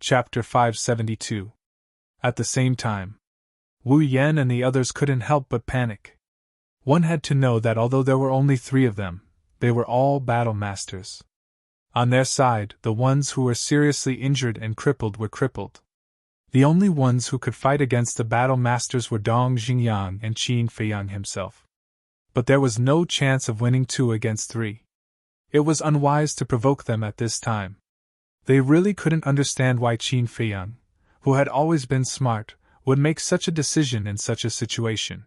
Chapter 572. At the same time, Wu Yan and the others couldn't help but panic. One had to know that although there were only 3 of them, they were all battle masters. On their side, the ones who were seriously injured and crippled were crippled. The only ones who could fight against the battle masters were Dong Xingyang and Qin Feiyang himself. But there was no chance of winning 2 against 3. It was unwise to provoke them at this time. They really couldn't understand why Qin Feiyang, who had always been smart, would make such a decision in such a situation.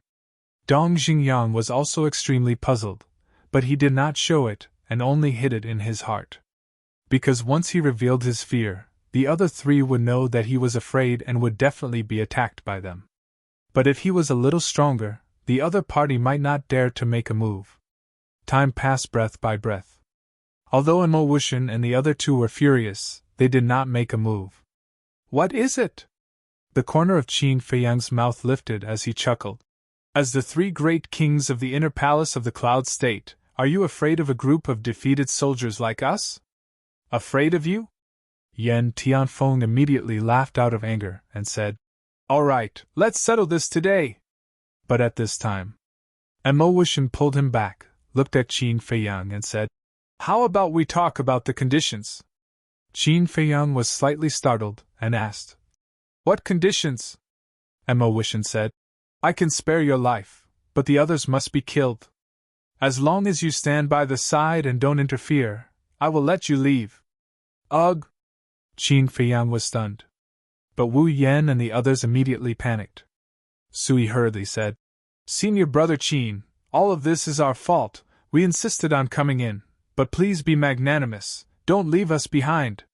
Dong Xingyang was also extremely puzzled, but he did not show it and only hid it in his heart. Because once he revealed his fear, the other 3 would know that he was afraid and would definitely be attacked by them. But if he was a little stronger, the other party might not dare to make a move. Time passed breath by breath. Although Mo Wuxian and the other 2 were furious, they did not make a move. "What is it?" The corner of Qin Feiyang's mouth lifted as he chuckled. "As the 3 great kings of the inner palace of the Cloud State, are you afraid of a group of defeated soldiers like us?" "Afraid of you?" Yan Tianfeng immediately laughed out of anger and said, "All right, let's settle this today." But at this time, Mo Wuxian pulled him back, looked at Qin Feiyang and said, "How about we talk about the conditions?" Qin Feiyang was slightly startled and asked, "What conditions?" Mo Wuxian said, "I can spare your life, but the others must be killed. As long as you stand by the side and don't interfere, I will let you leave." "Ugh!" Qin Feiyang was stunned. But Wu Yan and the others immediately panicked. Sui hurriedly said, "Senior brother Qin, all of this is our fault. We insisted on coming in, but please be magnanimous, don't leave us behind."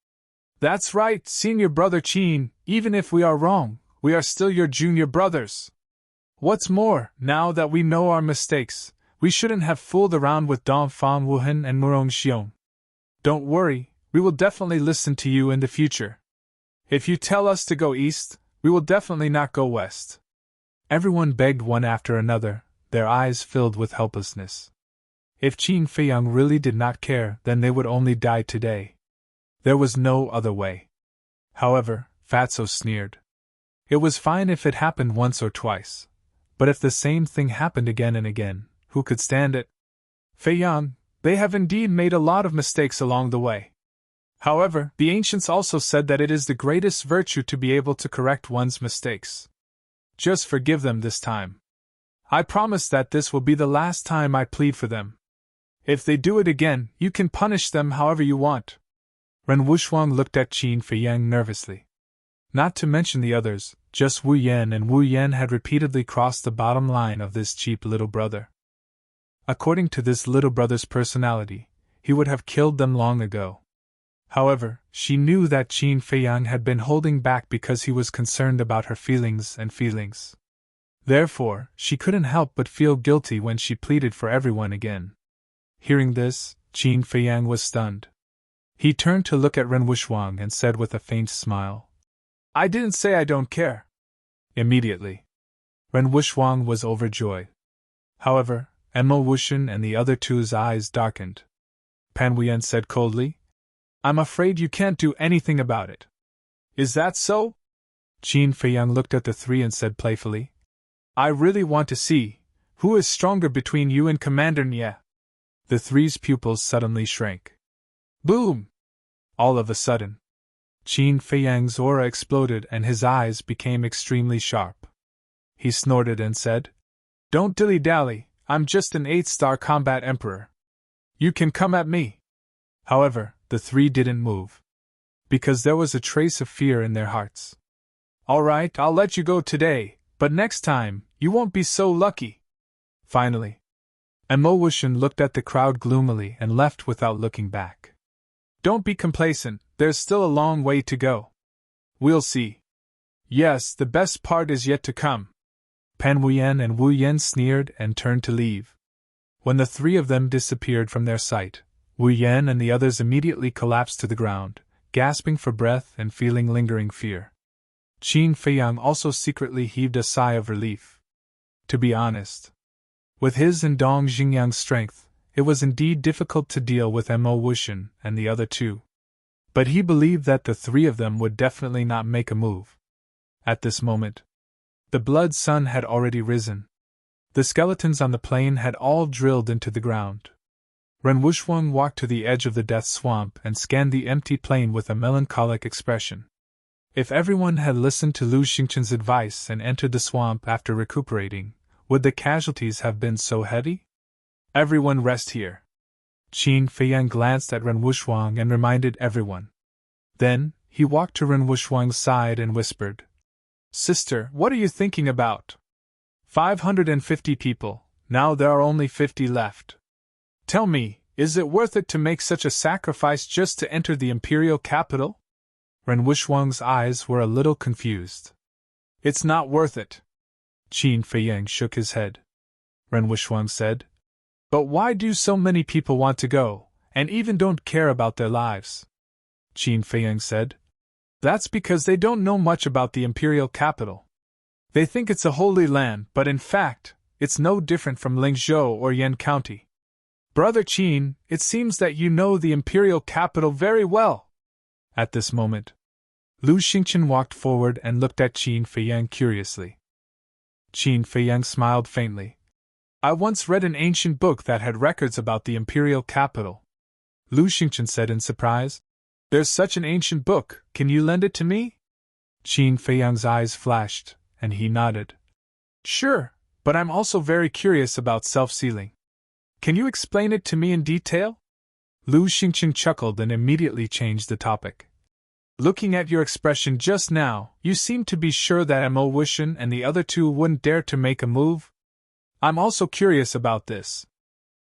"That's right, senior brother Qin, even if we are wrong, we are still your junior brothers. What's more, now that we know our mistakes, we shouldn't have fooled around with Dongfang Wuhan and Murong Xiong. Don't worry, we will definitely listen to you in the future. If you tell us to go east, we will definitely not go west." Everyone begged one after another, their eyes filled with helplessness. If Qin Feiyang really did not care, then they would only die today. There was no other way. However, Fatso sneered. It was fine if it happened once or twice, but if the same thing happened again and again, who could stand it? "Feiyang, they have indeed made a lot of mistakes along the way. However, the ancients also said that it is the greatest virtue to be able to correct one's mistakes. Just forgive them this time. I promise that this will be the last time I plead for them. If they do it again, you can punish them however you want." Ren Wushuang looked at Qin Feiyang nervously. Not to mention the others, just Wu Yan, and Wu Yan had repeatedly crossed the bottom line of this cheap little brother. According to this little brother's personality, he would have killed them long ago. However, she knew that Qin Feiyang had been holding back because he was concerned about her feelings. Therefore, she couldn't help but feel guilty when she pleaded for everyone again. Hearing this, Qin Feiyang was stunned. He turned to look at Ren Wushuang and said with a faint smile, "I didn't say I don't care." Immediately, Ren Wushuang was overjoyed. However, Mo Wuxian and the other 2's eyes darkened. Pan Wuyan said coldly, "I'm afraid you can't do anything about it." "Is that so?" Qin Feiyang looked at the 3 and said playfully, "I really want to see who is stronger between you and Commander Nye." The 3's pupils suddenly shrank. Boom! All of a sudden, Qin Feiyang's aura exploded and his eyes became extremely sharp. He snorted and said, "Don't dilly-dally, I'm just an 8-star combat emperor. You can come at me." However, the 3 didn't move, because there was a trace of fear in their hearts. "All right, I'll let you go today, but next time, you won't be so lucky." Finally, Mo Wuxian looked at the crowd gloomily and left without looking back. "Don't be complacent, there's still a long way to go. We'll see. Yes, the best part is yet to come." Pan Wuyan and Wu Yan sneered and turned to leave. When the 3 of them disappeared from their sight, Wu Yan and the others immediately collapsed to the ground, gasping for breath and feeling lingering fear. Qin Feiyang also secretly heaved a sigh of relief. To be honest, with his and Dong Xingyang's strength, it was indeed difficult to deal with Mo Wuxian and the other 2. But he believed that the three of them would definitely not make a move. At this moment, the blood sun had already risen. The skeletons on the plain had all drilled into the ground. Ren Wusheng walked to the edge of the death swamp and scanned the empty plain with a melancholic expression. If everyone had listened to Lu Xingchen's advice and entered the swamp after recuperating, would the casualties have been so heavy? Everyone rest here. Qin Feiyang glanced at Ren Wusheng and reminded everyone. Then, he walked to Ren Wusheng's side and whispered, "Sister, what are you thinking about? 550 people, now there are only 50 left. Tell me, is it worth it to make such a sacrifice just to enter the imperial capital?" Ren Wusheng's eyes were a little confused. "It's not worth it." Qin Feiyang shook his head. Ren Wusheng said, "But why do so many people want to go, and even don't care about their lives?" Qin Feiyang said, "That's because they don't know much about the imperial capital. They think it's a holy land, but in fact, it's no different from Lingzhou or Yan County. Brother Qin, it seems that you know the imperial capital very well." At this moment, Lu Xingchen walked forward and looked at Qin Feiyang curiously. Qin Feiyang smiled faintly. "I once read an ancient book that had records about the imperial capital." Lu Xingchen said in surprise, "There's such an ancient book, can you lend it to me?" Qin Feiyang's eyes flashed, and he nodded. "Sure, but I'm also very curious about self-sealing. Can you explain it to me in detail?" Lu Xingchen chuckled and immediately changed the topic. "Looking at your expression just now, you seem to be sure that Mo Wuxian and the other two wouldn't dare to make a move? I'm also curious about this."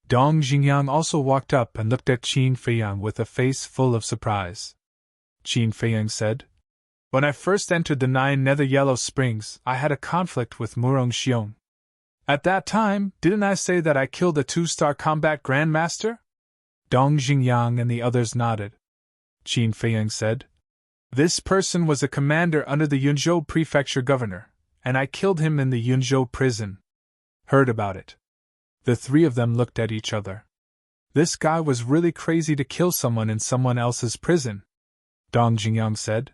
Dong Xingyang also walked up and looked at Qin Feiyang with a face full of surprise. Qin Feiyang said, "When I first entered the 9 Nether Yellow Springs, I had a conflict with Murong Xiong. At that time, didn't I say that I killed a 2-star combat grandmaster?" Dong Xingyang and the others nodded. Qin Feiyang said, "This person was a commander under the Yunzhou prefecture governor, and I killed him in the Yunzhou prison." "Heard about it." The three of them looked at each other. "This guy was really crazy to kill someone in someone else's prison," Dong Xingyang said.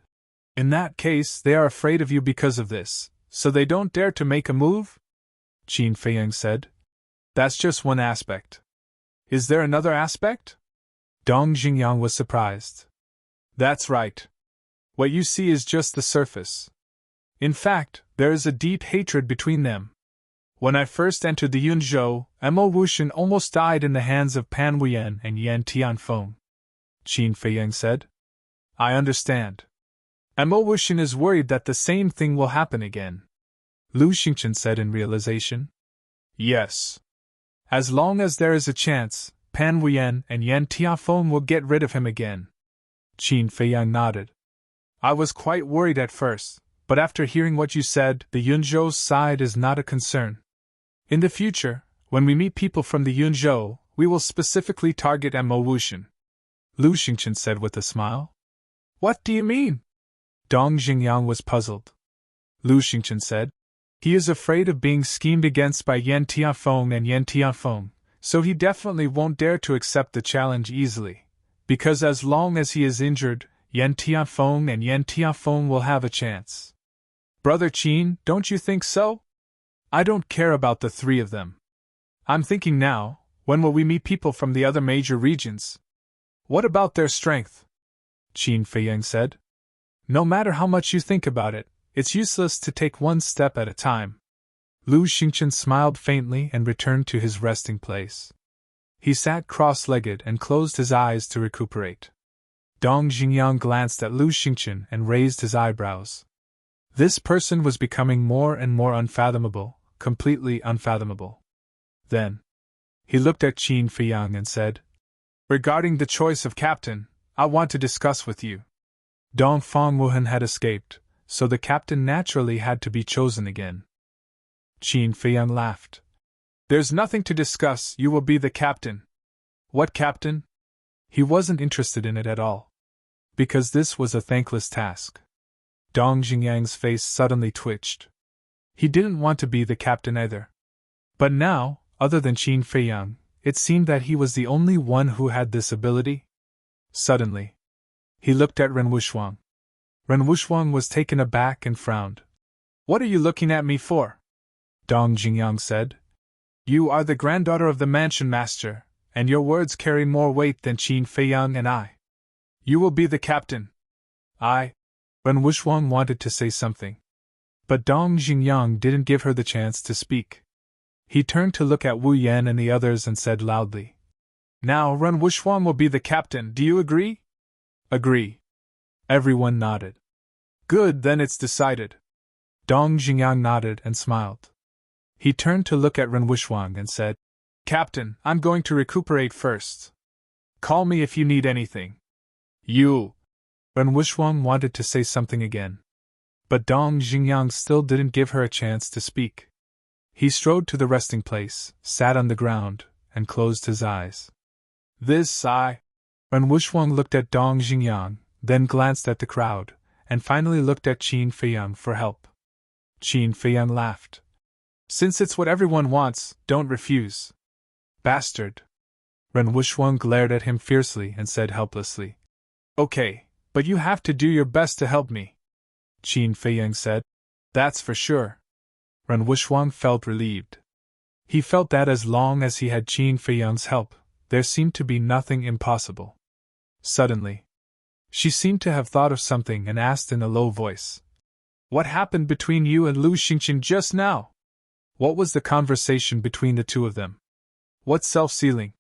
"In that case, they are afraid of you because of this, so they don't dare to make a move?" Qin Feiyang said. "That's just one aspect. Is there another aspect?" Dong Xingyang was surprised. "That's right. What you see is just the surface. In fact, there is a deep hatred between them. When I first entered the Yunzhou, Mo Wuxian almost died in the hands of Pan Wuyan and Yan Tianfeng," Qin Feiyang said. "I understand. Mo Wuxian is worried that the same thing will happen again," Lu Xingchen said in realization. "Yes. As long as there is a chance, Pan Wuyan and Yan Tianfeng will get rid of him again." Qin Feiyang nodded. "I was quite worried at first, but after hearing what you said, the Yunzhou's side is not a concern. In the future, when we meet people from the Yunzhou, we will specifically target Mo Wuxian," Lu Xingchen said with a smile. "What do you mean?" Dong Xingyang was puzzled. Lu Xingchen said, "He is afraid of being schemed against by Yan Tianfeng and Yan Tianfeng, so he definitely won't dare to accept the challenge easily, because as long as he is injured, Yan Tianfeng and Yan Tianfeng will have a chance. Brother Qin, don't you think so? I don't care about the three of them. I'm thinking now, when will we meet people from the other major regions? What about their strength?" Qin Feiyang said. "No matter how much you think about it, it's useless to take one step at a time." Lu Xingchen smiled faintly and returned to his resting place. He sat cross-legged and closed his eyes to recuperate. Dong Xingyang glanced at Lu Xingchen and raised his eyebrows. This person was becoming more and more unfathomable, completely unfathomable. Then, he looked at Qin Feiyang and said, "Regarding the choice of captain, I want to discuss with you." Dong Fengwuhan had escaped, so the captain naturally had to be chosen again. Qin Feiyang laughed. "There's nothing to discuss, you will be the captain." "What captain?" He wasn't interested in it at all. Because this was a thankless task. Dong Xingyang's face suddenly twitched. He didn't want to be the captain either. But now, other than Qin Feiyang, it seemed that he was the only one who had this ability. Suddenly, He looked at Ren Wushang. Ren Wushang was taken aback and frowned. What are you looking at me for? Dong Jingyang said. You are the granddaughter of the mansion master, and your words carry more weight than Qin Feiyang and I. You will be the captain. Ren Wushang wanted to say something. But Dong Jingyang didn't give her the chance to speak. He turned to look at Wu Yan and the others and said loudly. Now Ren Wushang will be the captain, do you agree? Agree. Everyone nodded. Good, then it's decided. Dong Jingyang nodded and smiled. He turned to look at Ren Wushang and said, Captain, I'm going to recuperate first. Call me if you need anything. You. Ren Wushang wanted to say something again. But Dong Jingyang still didn't give her a chance to speak. He strode to the resting place, sat on the ground, and closed his eyes. Ren Wushang looked at Dong Jingyang, then glanced at the crowd, and finally looked at Qin Feiyang for help. Qin Feiyang laughed. Since it's what everyone wants, don't refuse. Bastard. Ren Wushang glared at him fiercely and said helplessly. Okay, but you have to do your best to help me. Qin Feiyang said. That's for sure. Ren Wushang felt relieved. He felt that as long as he had Qin Feiyang's help, there seemed to be nothing impossible. Suddenly, she seemed to have thought of something and asked in a low voice. What happened between you and Lu Xingqian just now? What was the conversation between the two of them? What self-sealing?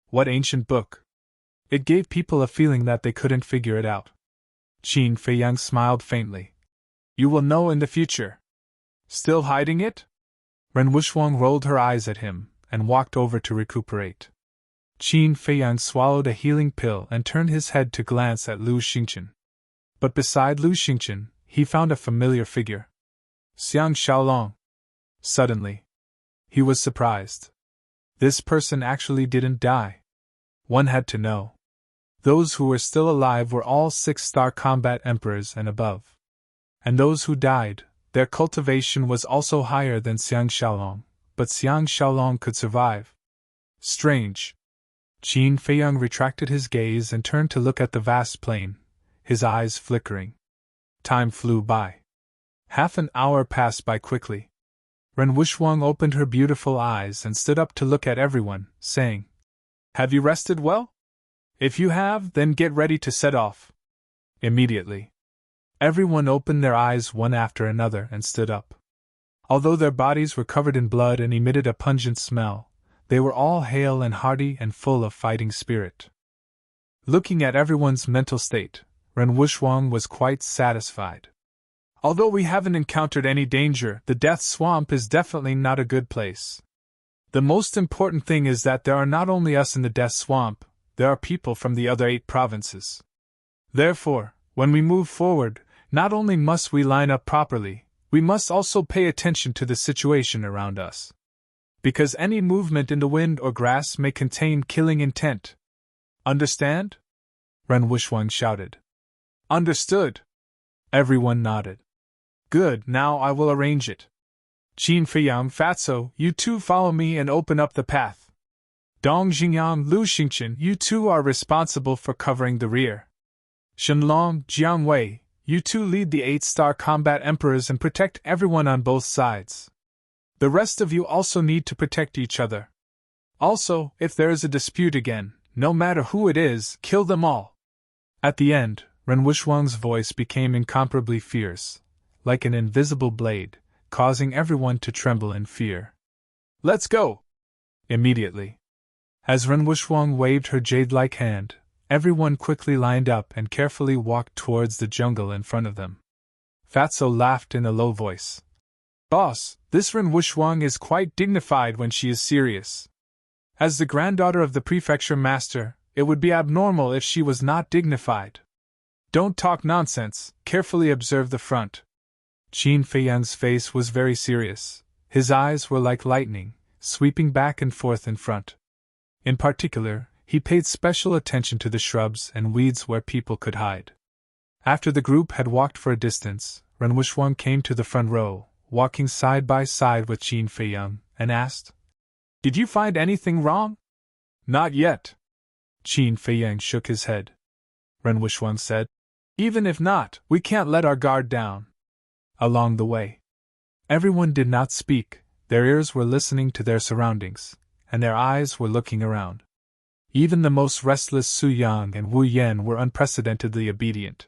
What ancient book? It gave people a feeling that they couldn't figure it out. Qin Feiyang smiled faintly. You will know in the future. Still hiding it? Ren Wushang rolled her eyes at him and walked over to recuperate. Qin Feiyang swallowed a healing pill and turned his head to glance at Lu Xingqian. But beside Lu Xingqian, he found a familiar figure. Xiang Xiaolong. Suddenly, he was surprised. This person actually didn't die. One had to know. Those who were still alive were all 6-star combat emperors and above. And those who died, their cultivation was also higher than Xiang Xiaolong, but Xiang Xiaolong could survive. Strange. Qin Feiyang retracted his gaze and turned to look at the vast plain, his eyes flickering. Time flew by. Half an hour passed by quickly. Ren Wushang opened her beautiful eyes and stood up to look at everyone, saying, Have you rested well? If you have, then get ready to set off. Immediately, everyone opened their eyes one after another and stood up. Although their bodies were covered in blood and emitted a pungent smell, they were all hale and hearty and full of fighting spirit. Looking at everyone's mental state, Ren Wushang was quite satisfied. Although we haven't encountered any danger, the Death Swamp is definitely not a good place. The most important thing is that there are not only us in the Death Swamp, there are people from the other 8 provinces. Therefore, when we move forward, not only must we line up properly, we must also pay attention to the situation around us. Because any movement in the wind or grass may contain killing intent. Understand? Ren Wushang shouted. Understood. Everyone nodded. Good, now I will arrange it. Qin Feiyang, Fatso, you two follow me and open up the path. Dong Jingyang, Lu Xingqian, you two are responsible for covering the rear. Shenlong, Jiang Wei, you two lead the 8-star combat emperors and protect everyone on both sides. The rest of you also need to protect each other. Also, if there is a dispute again, no matter who it is, kill them all. At the end, Ren Wushang's voice became incomparably fierce, like an invisible blade, causing everyone to tremble in fear. Let's go! Immediately. As Ren Wushang waved her jade-like hand, everyone quickly lined up and carefully walked towards the jungle in front of them. Fatso laughed in a low voice. Boss, this Ren Wushang is quite dignified when she is serious. As the granddaughter of the prefecture master, it would be abnormal if she was not dignified. Don't talk nonsense, carefully observe the front. Qin Feiyang's face was very serious. His eyes were like lightning, sweeping back and forth in front. In particular, he paid special attention to the shrubs and weeds where people could hide. After the group had walked for a distance, Ren Wushang came to the front row, walking side by side with Qin Feiyang, and asked, Did you find anything wrong? Not yet. Qin Feiyang shook his head. Ren Wusheng said. Even if not, we can't let our guard down. Along the way, everyone did not speak, their ears were listening to their surroundings, and their eyes were looking around. Even the most restless Su Yang and Wu Yan were unprecedentedly obedient.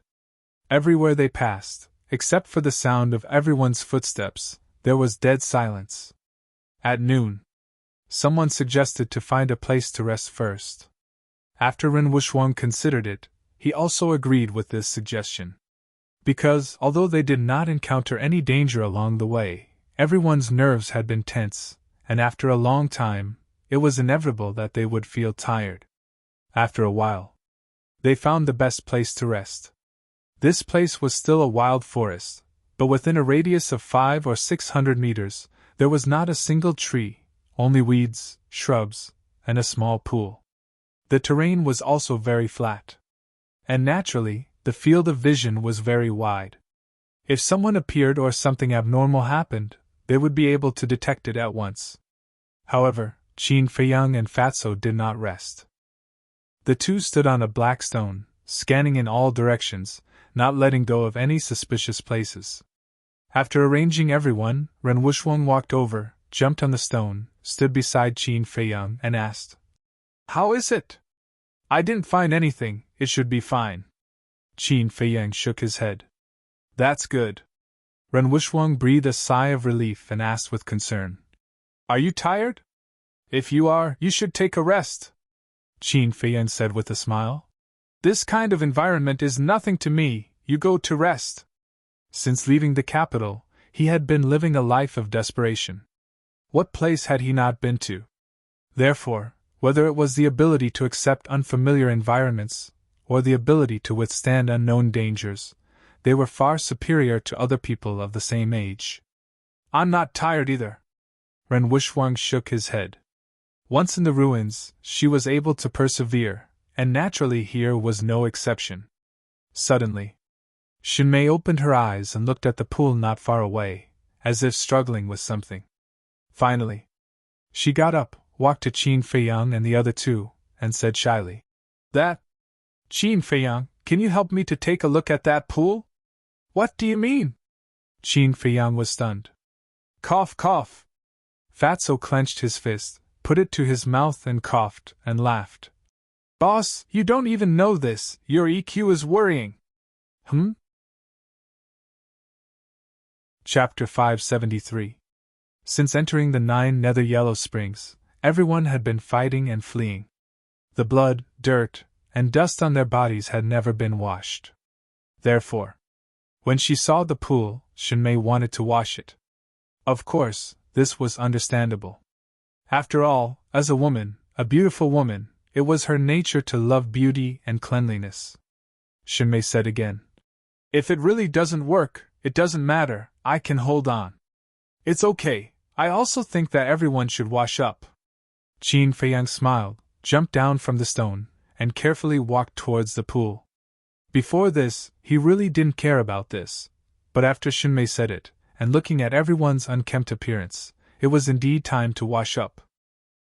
Everywhere they passed, except for the sound of everyone's footsteps, there was dead silence. At noon, someone suggested to find a place to rest first. After Ren Wusheng considered it, he also agreed with this suggestion. Because, although they did not encounter any danger along the way, everyone's nerves had been tense, and after a long time, it was inevitable that they would feel tired. After a while, they found the best place to rest. This place was still a wild forest, but within a radius of 500 or 600 meters, there was not a single tree, only weeds, shrubs, and a small pool. The terrain was also very flat. And naturally, the field of vision was very wide. If someone appeared or something abnormal happened, they would be able to detect it at once. However, Qin Feiyang and Fatso did not rest. The two stood on a black stone, scanning in all directions, not letting go of any suspicious places. After arranging everyone, Ren Wusheng walked over, jumped on the stone, stood beside Qin Feiyang, and asked, "How is it?" "I didn't find anything, it should be fine." Qin Feiyang shook his head. "That's good." Ren Wusheng breathed a sigh of relief and asked with concern, "Are you tired?" "If you are, you should take a rest," Qin Feiyang said with a smile. "This kind of environment is nothing to me, you go to rest." Since leaving the capital, he had been living a life of desperation. What place had he not been to? Therefore, whether it was the ability to accept unfamiliar environments, or the ability to withstand unknown dangers, they were far superior to other people of the same age. "I'm not tired either." Ren Wusheng shook his head. Once in the ruins, she was able to persevere, and naturally here was no exception. Suddenly, Xunmei opened her eyes and looked at the pool not far away, as if struggling with something. Finally, she got up, walked to Qin Feiyang and the other two, and said shyly, "That? Qin Feiyang, can you help me to take a look at that pool?" "What do you mean?" Qin Feiyang was stunned. "Cough, cough." Fatso clenched his fist, put it to his mouth and coughed, and laughed. "Boss, you don't even know this, your EQ is worrying." Chapter 573. Since entering the 9 nether yellow springs, everyone had been fighting and fleeing. The blood, dirt, and dust on their bodies had never been washed. Therefore, when she saw the pool, Xunmei wanted to wash it. Of course, this was understandable. After all, as a woman, a beautiful woman, it was her nature to love beauty and cleanliness. Xunmei said again, "If it really doesn't work, it doesn't matter, I can hold on. It's okay, I also think that everyone should wash up." Qin Feiyang smiled, jumped down from the stone, and carefully walked towards the pool. Before this, he really didn't care about this, but after Xunmei said it, and looking at everyone's unkempt appearance, it was indeed time to wash up.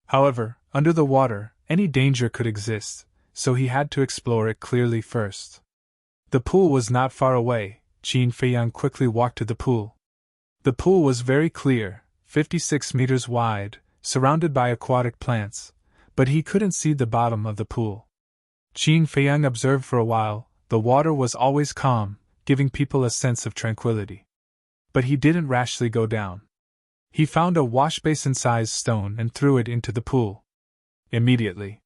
However, under the water, any danger could exist, so he had to explore it clearly first. The pool was not far away. Qin Feiyang quickly walked to the pool. The pool was very clear, 56 meters wide, surrounded by aquatic plants, but he couldn't see the bottom of the pool. Qin Feiyang observed for a while. The water was always calm, giving people a sense of tranquility. But he didn't rashly go down. He found a washbasin-sized stone and threw it into the pool. Immediately,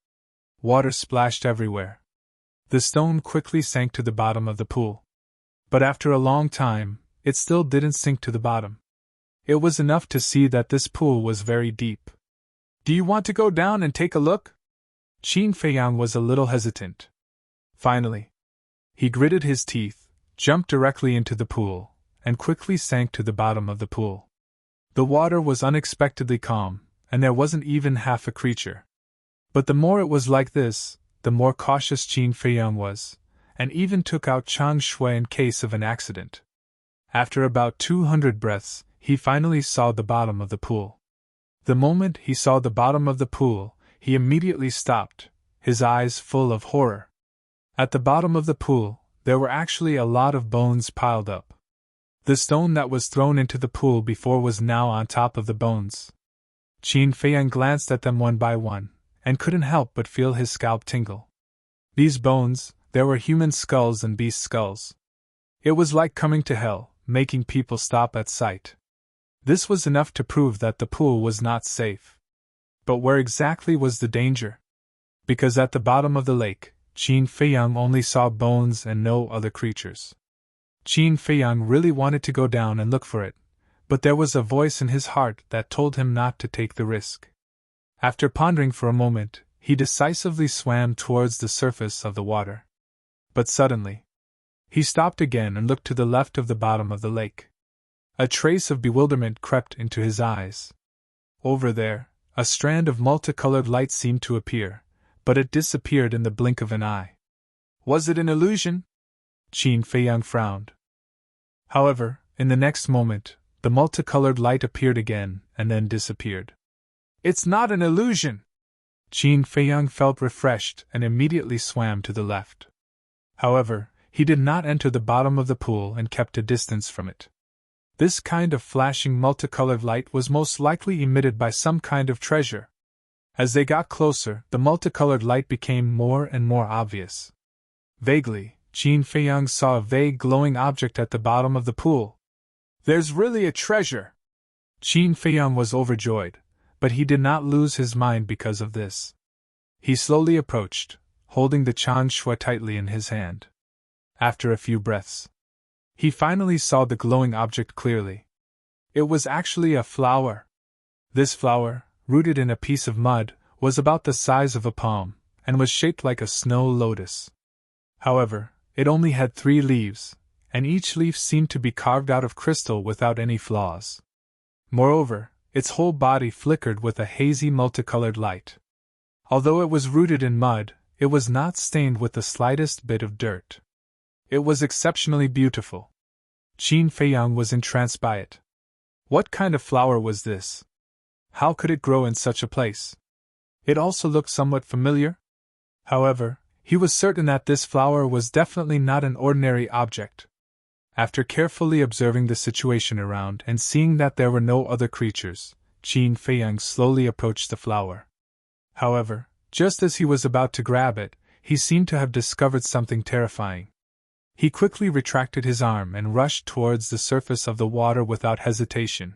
water splashed everywhere. The stone quickly sank to the bottom of the pool. But after a long time, it still didn't sink to the bottom. It was enough to see that this pool was very deep. "Do you want to go down and take a look?" Qin Feiyang was a little hesitant. Finally, he gritted his teeth, jumped directly into the pool, and quickly sank to the bottom of the pool. The water was unexpectedly calm, and there wasn't even half a creature. But the more it was like this, the more cautious Qin Feiyang was, and even took out Chang Shui in case of an accident. After about 200 breaths, he finally saw the bottom of the pool. The moment he saw the bottom of the pool, he immediately stopped, his eyes full of horror. At the bottom of the pool, there were actually a lot of bones piled up. The stone that was thrown into the pool before was now on top of the bones. Qin Feiyang glanced at them one by one, and couldn't help but feel his scalp tingle. These bones, there were human skulls and beast skulls. It was like coming to hell, making people stop at sight. This was enough to prove that the pool was not safe. But where exactly was the danger? Because at the bottom of the lake, Qin Feiyang only saw bones and no other creatures. Qin Feiyang really wanted to go down and look for it, but there was a voice in his heart that told him not to take the risk. After pondering for a moment, he decisively swam towards the surface of the water. But suddenly, he stopped again and looked to the left of the bottom of the lake. A trace of bewilderment crept into his eyes. Over there, a strand of multicolored light seemed to appear, but it disappeared in the blink of an eye. Was it an illusion? Qin Feiyang frowned. However, in the next moment, the multicolored light appeared again and then disappeared. It's not an illusion! Qin Feiyang felt refreshed and immediately swam to the left. However, he did not enter the bottom of the pool and kept a distance from it. This kind of flashing multicolored light was most likely emitted by some kind of treasure. As they got closer, the multicolored light became more and more obvious. Vaguely, Qin Feiyang saw a vague glowing object at the bottom of the pool. There's really a treasure! Qin Feiyang was overjoyed, but he did not lose his mind because of this. He slowly approached, holding the Chan Shui tightly in his hand. After a few breaths, he finally saw the glowing object clearly. It was actually a flower. This flower, rooted in a piece of mud, was about the size of a palm, and was shaped like a snow lotus. However, it only had 3 leaves, and each leaf seemed to be carved out of crystal without any flaws. Moreover, its whole body flickered with a hazy multicolored light. Although it was rooted in mud, it was not stained with the slightest bit of dirt. It was exceptionally beautiful. Qin Feiyang was entranced by it. What kind of flower was this? How could it grow in such a place? It also looked somewhat familiar. However, he was certain that this flower was definitely not an ordinary object. After carefully observing the situation around and seeing that there were no other creatures, Qin Feiyang slowly approached the flower. However, just as he was about to grab it, he seemed to have discovered something terrifying. He quickly retracted his arm and rushed towards the surface of the water without hesitation.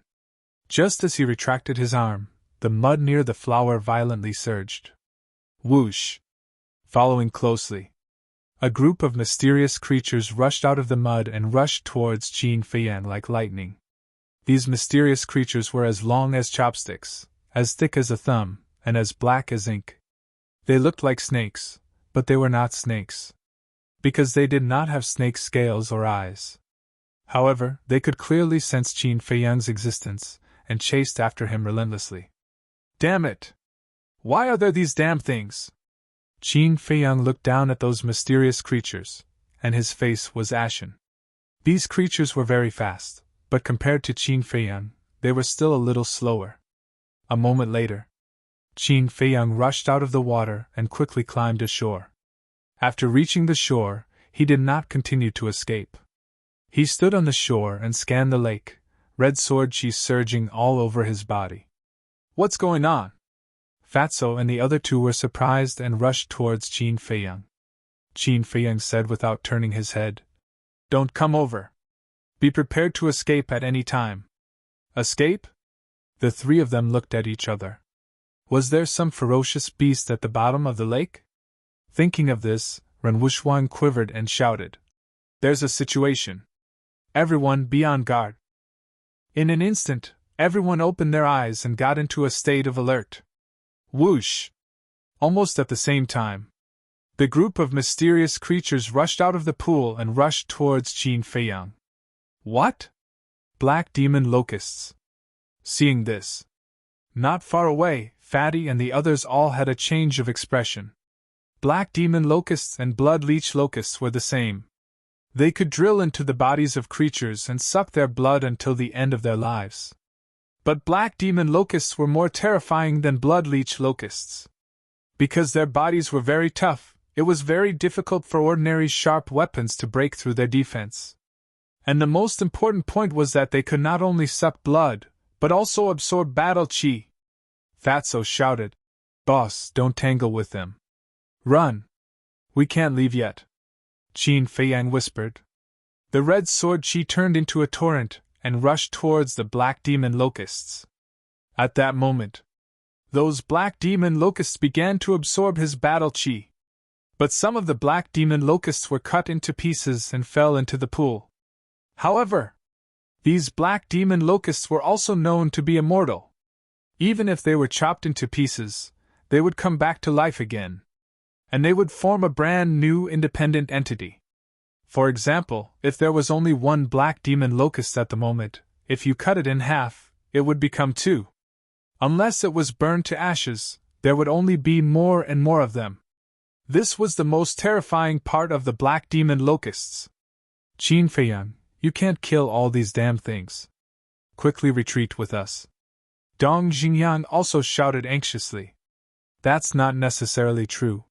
Just as he retracted his arm, the mud near the flower violently surged. Whoosh! Following closely, a group of mysterious creatures rushed out of the mud and rushed towards Qin Feiyang like lightning. These mysterious creatures were as long as chopsticks, as thick as a thumb, and as black as ink. They looked like snakes, but they were not snakes, because they did not have snake scales or eyes. However, they could clearly sense Qin Feiyang's existence, and chased after him relentlessly. Damn it! Why are there these damn things? Qin Feiyang looked down at those mysterious creatures, and his face was ashen. These creatures were very fast, but compared to Qin Feiyang, they were still a little slower. A moment later, Qin Feiyang rushed out of the water and quickly climbed ashore. After reaching the shore, he did not continue to escape. He stood on the shore and scanned the lake, red sword chi surging all over his body. What's going on? Fatso and the other 2 were surprised and rushed towards Qin Feiyang. Qin Feiyang said without turning his head, Don't come over. Be prepared to escape at any time. Escape? The 3 of them looked at each other. Was there some ferocious beast at the bottom of the lake? Thinking of this, Ren Wuxuan quivered and shouted, There's a situation. Everyone be on guard. In an instant, everyone opened their eyes and got into a state of alert. Whoosh! Almost at the same time, the group of mysterious creatures rushed out of the pool and rushed towards Qin Feiyang. What? Black demon locusts. Seeing this, not far away, Fatty and the others all had a change of expression. Black demon locusts and blood leech locusts were the same. They could drill into the bodies of creatures and suck their blood until the end of their lives. But black demon locusts were more terrifying than blood leech locusts. Because their bodies were very tough, it was very difficult for ordinary sharp weapons to break through their defense. And the most important point was that they could not only suck blood, but also absorb battle chi. Fatso shouted, "Boss, don't tangle with them. Run! We can't leave yet." Qin Feiyang whispered. The red sword chi turned into a torrent and rushed towards the black demon locusts. At that moment, those black demon locusts began to absorb his battle chi. But some of the black demon locusts were cut into pieces and fell into the pool. However, these black demon locusts were also known to be immortal. Even if they were chopped into pieces, they would come back to life again. And they would form a brand new independent entity. For example, if there was only one black demon locust at the moment, if you cut it in half, it would become two. Unless it was burned to ashes, there would only be more and more of them. This was the most terrifying part of the black demon locusts. Qin Feiyang, you can't kill all these damn things. Quickly retreat with us. Dong Xingyang also shouted anxiously. That's not necessarily true.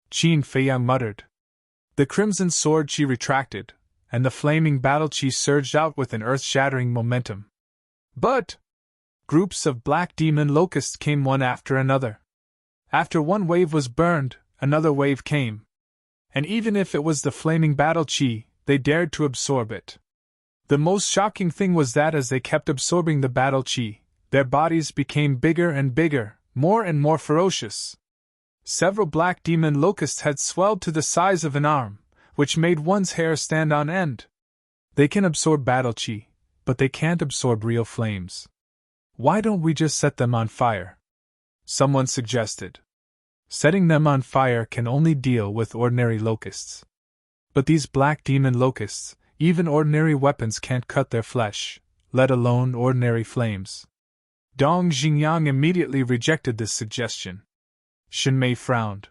Qin Feiyang muttered. The crimson sword chi retracted, and the flaming battle chi surged out with an earth-shattering momentum. But groups of black demon locusts came one after another. After one wave was burned, another wave came. And even if it was the flaming battle chi, they dared to absorb it. The most shocking thing was that as they kept absorbing the battle chi, their bodies became bigger and bigger, more and more ferocious. Several black demon locusts had swelled to the size of an arm, which made one's hair stand on end. They can absorb battle chi, but they can't absorb real flames. Why don't we just set them on fire? Someone suggested. Setting them on fire can only deal with ordinary locusts. But these black demon locusts, even ordinary weapons can't cut their flesh, let alone ordinary flames. Dong Xingyang immediately rejected this suggestion. Shen Mei frowned.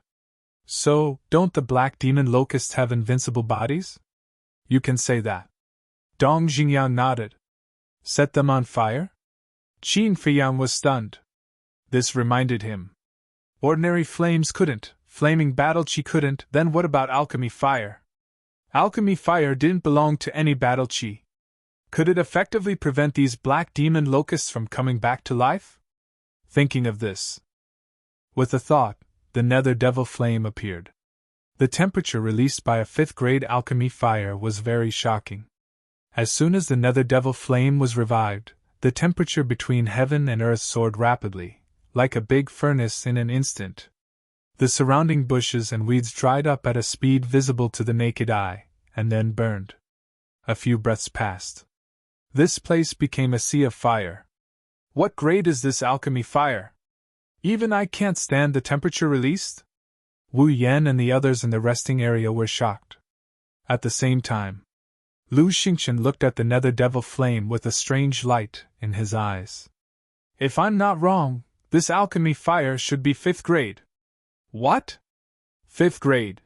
So, don't the black demon locusts have invincible bodies? You can say that. Dong Xingyang nodded. Set them on fire? Qin Feiyang was stunned. This reminded him. Ordinary flames couldn't, flaming battle chi couldn't, then what about alchemy fire? Alchemy fire didn't belong to any battle chi. Could it effectively prevent these black demon locusts from coming back to life? Thinking of this. With a thought, the nether devil flame appeared. The temperature released by a 5th grade alchemy fire was very shocking. As soon as the nether devil flame was revived, the temperature between heaven and earth soared rapidly, like a big furnace in an instant. The surrounding bushes and weeds dried up at a speed visible to the naked eye, and then burned. A few breaths passed. This place became a sea of fire. What grade is this alchemy fire? Even I can't stand the temperature released? Wu Yan and the others in the resting area were shocked. At the same time, Lu Xingchen looked at the nether devil flame with a strange light in his eyes. If I'm not wrong, this alchemy fire should be 5th grade. What? 5th grade?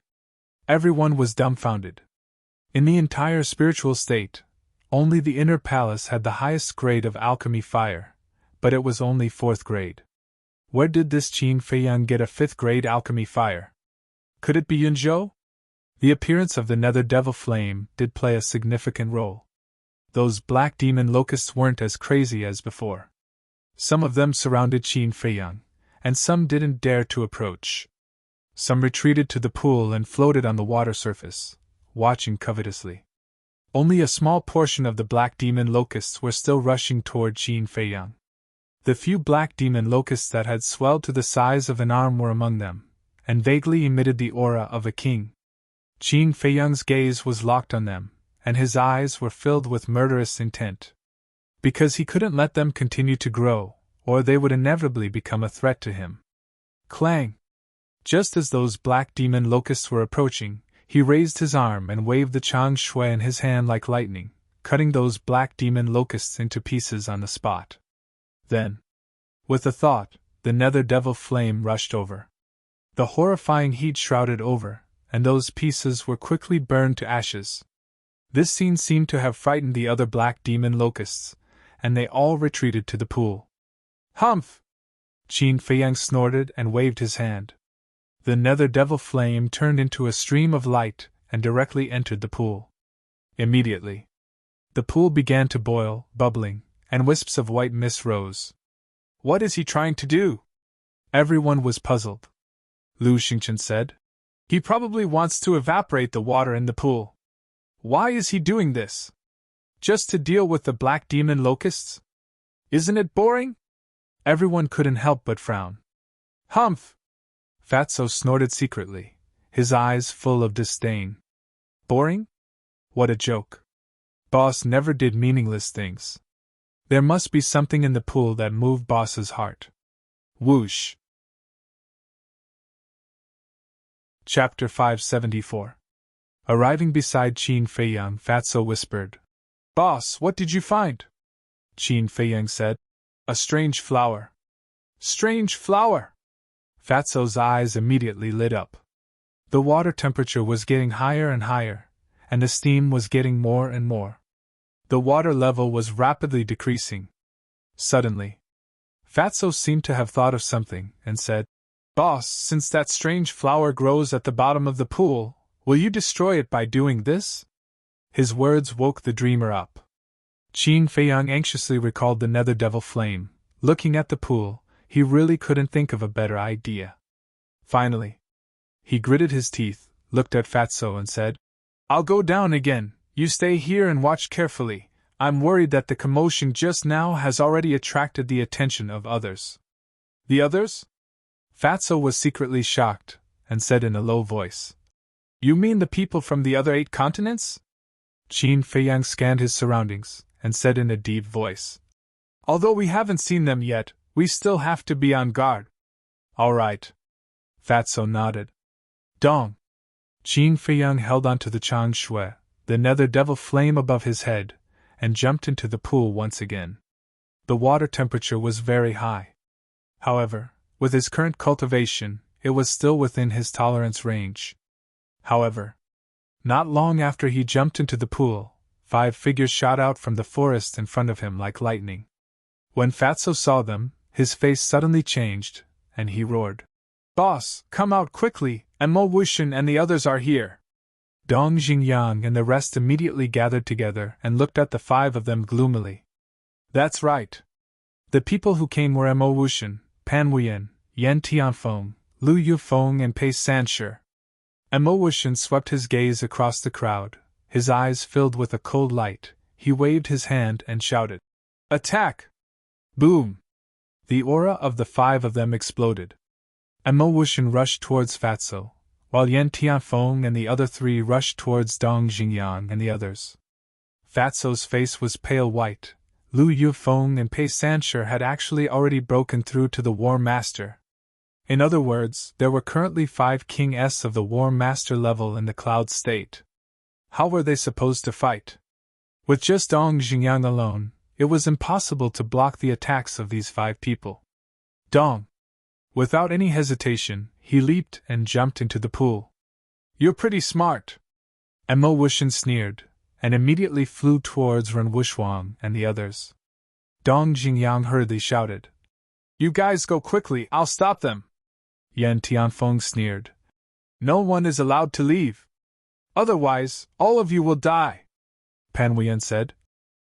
Everyone was dumbfounded. In the entire spiritual state, only the inner palace had the highest grade of alchemy fire, but it was only 4th grade. Where did this Qin Feiyang get a 5th grade alchemy fire? Could it be Yunzhou? The appearance of the nether devil flame did play a significant role. Those black demon locusts weren't as crazy as before. Some of them surrounded Qin Feiyang, and some didn't dare to approach. Some retreated to the pool and floated on the water surface, watching covetously. Only a small portion of the black demon locusts were still rushing toward Qin Feiyang. The few black demon locusts that had swelled to the size of an arm were among them, and vaguely emitted the aura of a king. Qin Feiyang's gaze was locked on them, and his eyes were filled with murderous intent. Because he couldn't let them continue to grow, or they would inevitably become a threat to him. Clang! Just as those black demon locusts were approaching, he raised his arm and waved the Chang Shui in his hand like lightning, cutting those black demon locusts into pieces on the spot. Then, with a thought, the nether devil flame rushed over. The horrifying heat shrouded over, and those pieces were quickly burned to ashes. This scene seemed to have frightened the other black demon locusts, and they all retreated to the pool. Humph! Qin Feiyang snorted and waved his hand. The nether devil flame turned into a stream of light and directly entered the pool. Immediately, the pool began to boil, bubbling, and wisps of white mist rose. What is he trying to do? Everyone was puzzled. Lu Xingchen said. He probably wants to evaporate the water in the pool. Why is he doing this? Just to deal with the black demon locusts? Isn't it boring? Everyone couldn't help but frown. Humph! Fatso snorted secretly, his eyes full of disdain. Boring? What a joke. Boss never did meaningless things. There must be something in the pool that moved Boss's heart. Whoosh! Chapter 574. Arriving beside Qin Feiyang, Fatso whispered. Boss, what did you find? Qin Feiyang said. A strange flower. Strange flower! Fatso's eyes immediately lit up. The water temperature was getting higher and higher, and the steam was getting more and more. The water level was rapidly decreasing. Suddenly, Fatso seemed to have thought of something and said, Boss, since that strange flower grows at the bottom of the pool, will you destroy it by doing this? His words woke the dreamer up. Qin Feiyang anxiously recalled the nether devil flame. Looking at the pool, he really couldn't think of a better idea. Finally, he gritted his teeth, looked at Fatso and said, I'll go down again, you stay here and watch carefully. I'm worried that the commotion just now has already attracted the attention of others. The others? Fatso was secretly shocked, and said in a low voice, You mean the people from the other 8 continents? Qin Feiyang scanned his surroundings, and said in a deep voice, Although we haven't seen them yet, we still have to be on guard. All right. Fatso nodded. Dong! Qin Feiyang held onto the Chang Shui, the nether devil flame above his head, and jumped into the pool once again. The water temperature was very high. However, with his current cultivation, it was still within his tolerance range. However, not long after he jumped into the pool, 5 figures shot out from the forest in front of him like lightning. When Fatso saw them, his face suddenly changed, and he roared, Boss, come out quickly, and Mo Wuxian and the others are here. Dong Xingyang and the rest immediately gathered together and looked at the 5 of them gloomily. That's right. The people who came were Mo Wuxian, Pan Wuyan, Yan Tianfeng, Lu Yufeng and Pei Sanshi. Mo Wuxian swept his gaze across the crowd, his eyes filled with a cold light. He waved his hand and shouted, Attack! Boom! The aura of the 5 of them exploded. Mo Wuxian rushed towards Fatso, while Yan Tianfeng and the other 3 rushed towards Dong Xingyang and the others. Fatso's face was pale white. Lu Yufeng and Pei Sanshi had actually already broken through to the War Master. In other words, there were currently 5 King S of the War Master level in the Cloud State. How were they supposed to fight? With just Dong Xingyang alone, it was impossible to block the attacks of these 5 people. Dong! Without any hesitation, he leaped and jumped into the pool. You're pretty smart. Mo Wuxian sneered, and immediately flew towards Ren Wuxuang and the others. Dong Xingyang hurriedly shouted, You guys go quickly, I'll stop them. Yan Tianfeng sneered, No one is allowed to leave. Otherwise, all of you will die. Pan Wuyan said,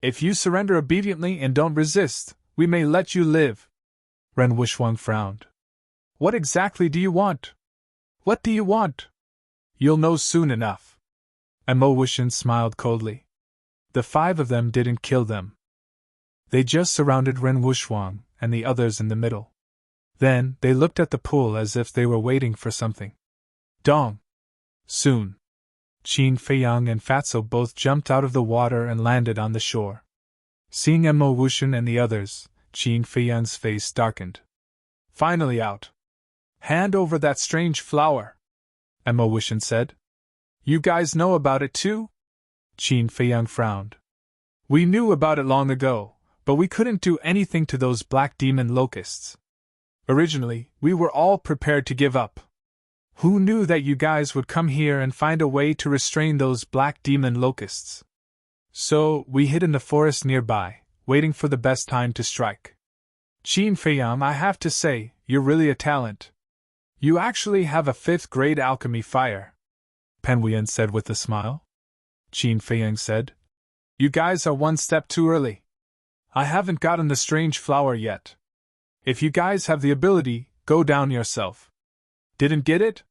If you surrender obediently and don't resist, we may let you live. Ren Wuxuang frowned. What exactly do you want? What do you want? You'll know soon enough. Mo Wuxian smiled coldly. The 5 of them didn't kill them. They just surrounded Ren Wuxuang and the others in the middle. Then, they looked at the pool as if they were waiting for something. Dong! Soon. Qin Feiyang and Fatso both jumped out of the water and landed on the shore. Seeing Mo Wuxian and the others, Qin Feiyang's face darkened. Finally out. Hand over that strange flower, Mo Wuxian said. You guys know about it too? Qin Feiyang frowned. We knew about it long ago, but we couldn't do anything to those black demon locusts. Originally, we were all prepared to give up. Who knew that you guys would come here and find a way to restrain those black demon locusts? So, we hid in the forest nearby, waiting for the best time to strike. Qin Feiyang, I have to say, you're really a talent. You actually have a 5th grade alchemy fire, Pan Wuyan said with a smile. Qin Feiyang said, You guys are one step too early. I haven't gotten the strange flower yet. If you guys have the ability, go down yourself. Didn't get it?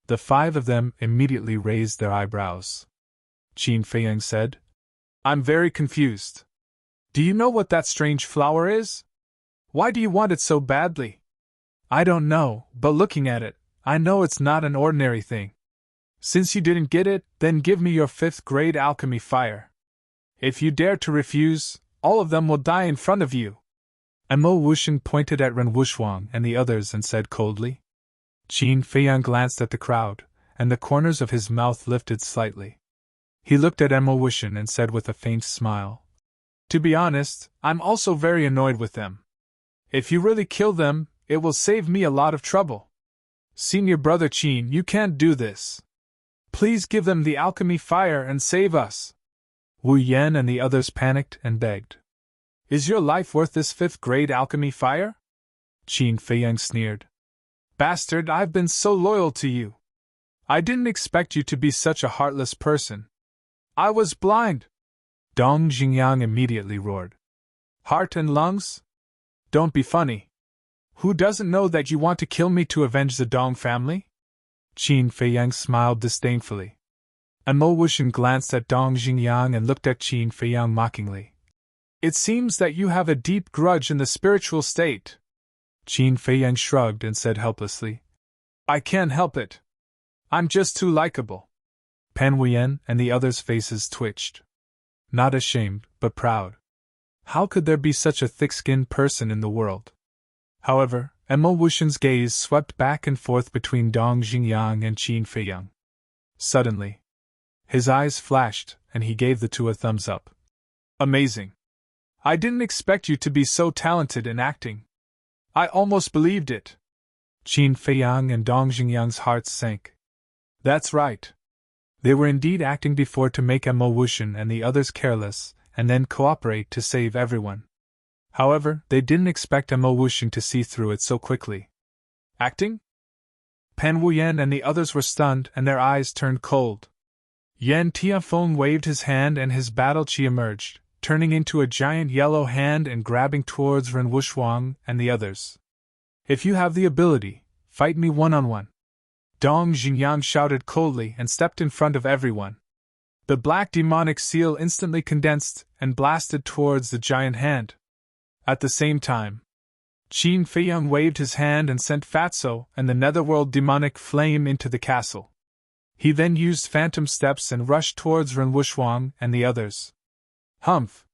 The 5 of them immediately raised their eyebrows. Qin Feiyang said, I'm very confused. Do you know what that strange flower is? Why do you want it so badly? I don't know, but looking at it, I know it's not an ordinary thing. Since you didn't get it, then give me your 5th grade alchemy fire. If you dare to refuse, all of them will die in front of you. Mo Wuxian pointed at Ren Wuxuang and the others and said coldly. Qin Feiyang glanced at the crowd, and the corners of his mouth lifted slightly. He looked at Mo Wuxian and said with a faint smile, To be honest, I'm also very annoyed with them. If you really kill them, it will save me a lot of trouble. Senior brother Qin, you can't do this. Please give them the alchemy fire and save us. Wu Yan and the others panicked and begged. Is your life worth this 5th grade alchemy fire? Qin Feiyang sneered. Bastard, I've been so loyal to you. I didn't expect you to be such a heartless person. I was blind. Dong Xingyang immediately roared. Heart and lungs? Don't be funny. Who doesn't know that you want to kill me to avenge the Dong family? Qin Feiyang smiled disdainfully. Mo Wuxian glanced at Dong Xingyang and looked at Qin Feiyang mockingly. It seems that you have a deep grudge in the spiritual state. Qin Feiyang shrugged and said helplessly, I can't help it. I'm just too likable. Pan Wuyan and the others' faces twitched. Not ashamed, but proud. How could there be such a thick-skinned person in the world? However, Mo Wuxian's gaze swept back and forth between Dong Xingyang and Qin Feiyang. Suddenly, his eyes flashed, and he gave the two a thumbs up. Amazing. I didn't expect you to be so talented in acting. I almost believed it. Qin Feiyang and Dong Xingyang's hearts sank. That's right. They were indeed acting before to make Mo Wuxian and the others careless, and then cooperate to save everyone. However, they didn't expect Mo Wuxian to see through it so quickly. Acting? Pan Wuyan and the others were stunned and their eyes turned cold. Yan Tianfeng waved his hand and his battle chi emerged, turning into a giant yellow hand and grabbing towards Ren Wuxuang and the others. If you have the ability, fight me one-on-one. Dong Xingyang shouted coldly and stepped in front of everyone. The black demonic seal instantly condensed and blasted towards the giant hand. At the same time, Qin Feiyang waved his hand and sent Fatso and the netherworld demonic flame into the castle. He then used phantom steps and rushed towards Ren Wuxuang and the others. Humph!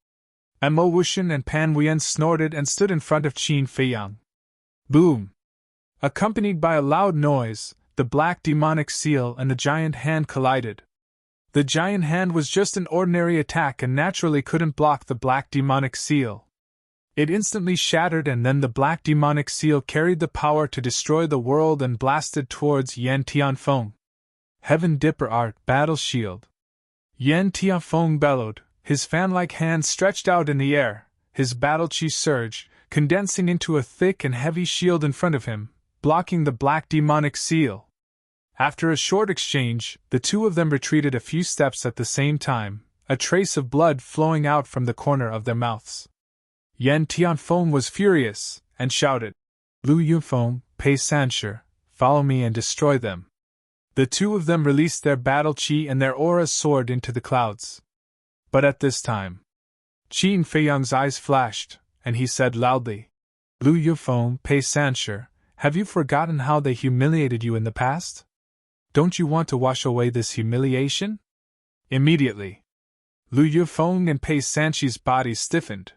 Mo Wuxian and Pan Wuyan snorted and stood in front of Qin Feiyang. Boom! Accompanied by a loud noise, the black demonic seal and the giant hand collided. The giant hand was just an ordinary attack and naturally couldn't block the black demonic seal. It instantly shattered, and then the black demonic seal carried the power to destroy the world and blasted towards Yan Tianfeng. Heaven Dipper Art Battle Shield. Yan Tianfeng bellowed, his fan-like hand stretched out in the air, his battle chi surged, condensing into a thick and heavy shield in front of him, blocking the black demonic seal. After a short exchange, the two of them retreated a few steps at the same time, a trace of blood flowing out from the corner of their mouths. Yan Tianfeng was furious, and shouted, Lu Yunfeng, Pei Sanshi, follow me and destroy them. The two of them released their battle chi and their auras soared into the clouds. But at this time, Qin Feiyang's eyes flashed, and he said loudly, Lu Yunfeng, Pei Sanshi, have you forgotten how they humiliated you in the past? Don't you want to wash away this humiliation? Immediately, Lu Yunfeng and Pei Sanshi's bodies stiffened.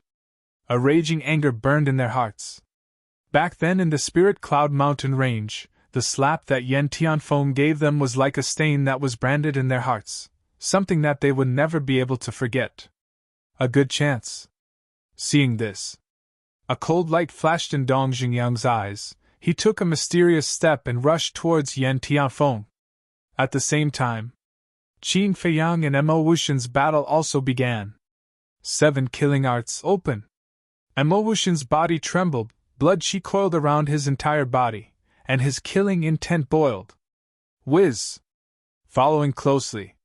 A raging anger burned in their hearts. Back then in the Spirit Cloud Mountain range, the slap that Yan Tianfeng gave them was like a stain that was branded in their hearts, something that they would never be able to forget. A good chance. Seeing this, a cold light flashed in Dong Xingyang's eyes. He took a mysterious step and rushed towards Yan Tianfeng. At the same time, Qin Feiyang and Mo Wuxian's battle also began. 7 killing arts open. Mo Wuxian's body trembled, blood chi coiled around his entire body, and his killing intent boiled. Whiz! Following closely,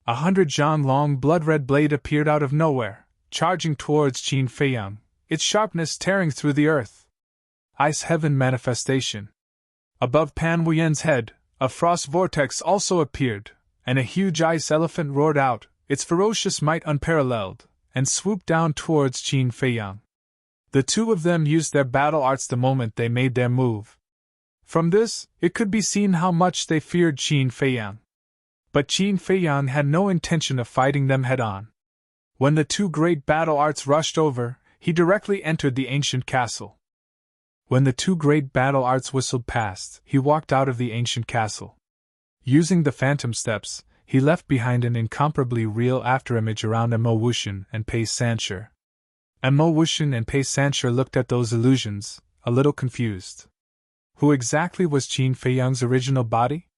100-long blood-red blade appeared out of nowhere, charging towards Qin Feiyang, its sharpness tearing through the earth. Ice Heaven Manifestation. Above Pan Wuyen's head, a frost vortex also appeared, and a huge ice elephant roared out, its ferocious might unparalleled, and swooped down towards Qin Feiyang. The two of them used their battle arts the moment they made their move. From this, it could be seen how much they feared Qin Feiyang. But Qin Feiyang had no intention of fighting them head-on. When the two great battle arts rushed over, he directly entered the ancient castle. When the two great battle arts whistled past, he walked out of the ancient castle. Using the phantom steps, he left behind an incomparably real afterimage around Mo Wuxian and Pei Sancher. Mo Wuxian and Pei Sancher looked at those illusions, a little confused. Who exactly was Qin Feiyang's original body?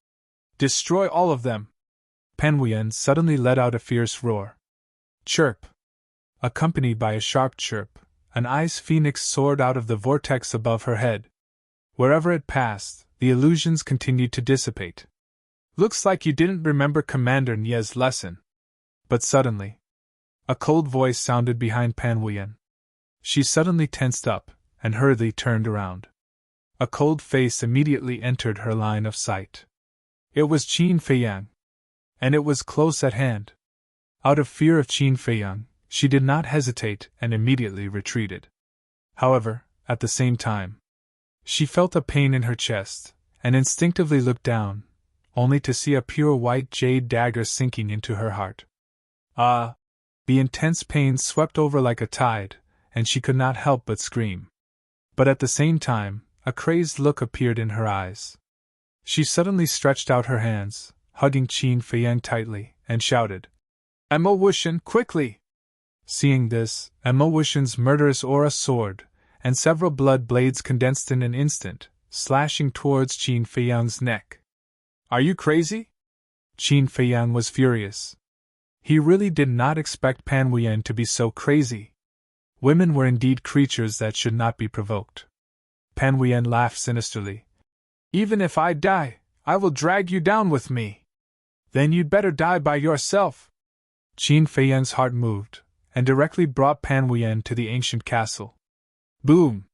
Destroy all of them! Pan Wuyen suddenly let out a fierce roar. Chirp! Accompanied by a sharp chirp, an ice phoenix soared out of the vortex above her head. Wherever it passed, the illusions continued to dissipate. Looks like you didn't remember Commander Nie's lesson. But suddenly, a cold voice sounded behind Pan Wuyen. She suddenly tensed up, and hurriedly turned around. A cold face immediately entered her line of sight. It was Qin Feiyang. And it was close at hand. Out of fear of Qin Feiyang, she did not hesitate and immediately retreated. However, at the same time, she felt a pain in her chest, and instinctively looked down, only to see a pure white jade dagger sinking into her heart. Ah! The intense pain swept over like a tide, and she could not help but scream. But at the same time, a crazed look appeared in her eyes. She suddenly stretched out her hands, hugging Qin Feiyang tightly, and shouted, Mo Wuxian, quickly! Seeing this, Mo Wuxian's murderous aura soared, and several blood blades condensed in an instant, slashing towards Qin Feiyang's neck. Are you crazy? Qin Feiyang was furious. He really did not expect Pan Wuyen to be so crazy. Women were indeed creatures that should not be provoked. Pan Wuyen laughed sinisterly. Even if I die, I will drag you down with me. Then you'd better die by yourself. Qin Feiyang's heart moved, and directly brought Pan Wuyen to the ancient castle. Boom!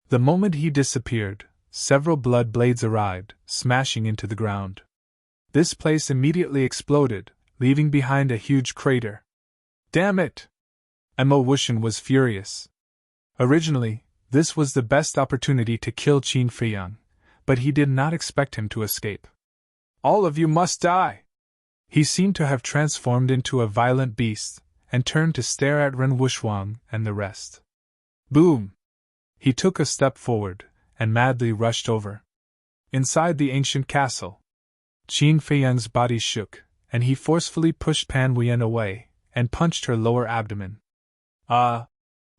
The moment he disappeared, several blood blades arrived, smashing into the ground. This place immediately exploded, leaving behind a huge crater. Damn it! Mo Wuxian was furious. Originally, this was the best opportunity to kill Qin Feiyang, but he did not expect him to escape. All of you must die! He seemed to have transformed into a violent beast, and turned to stare at Ren Wuxuang and the rest. Boom! He took a step forward, and madly rushed over. Inside the ancient castle, Qin Feiyang's body shook, and he forcefully pushed Pan Wuyen away, and punched her lower abdomen. Ah!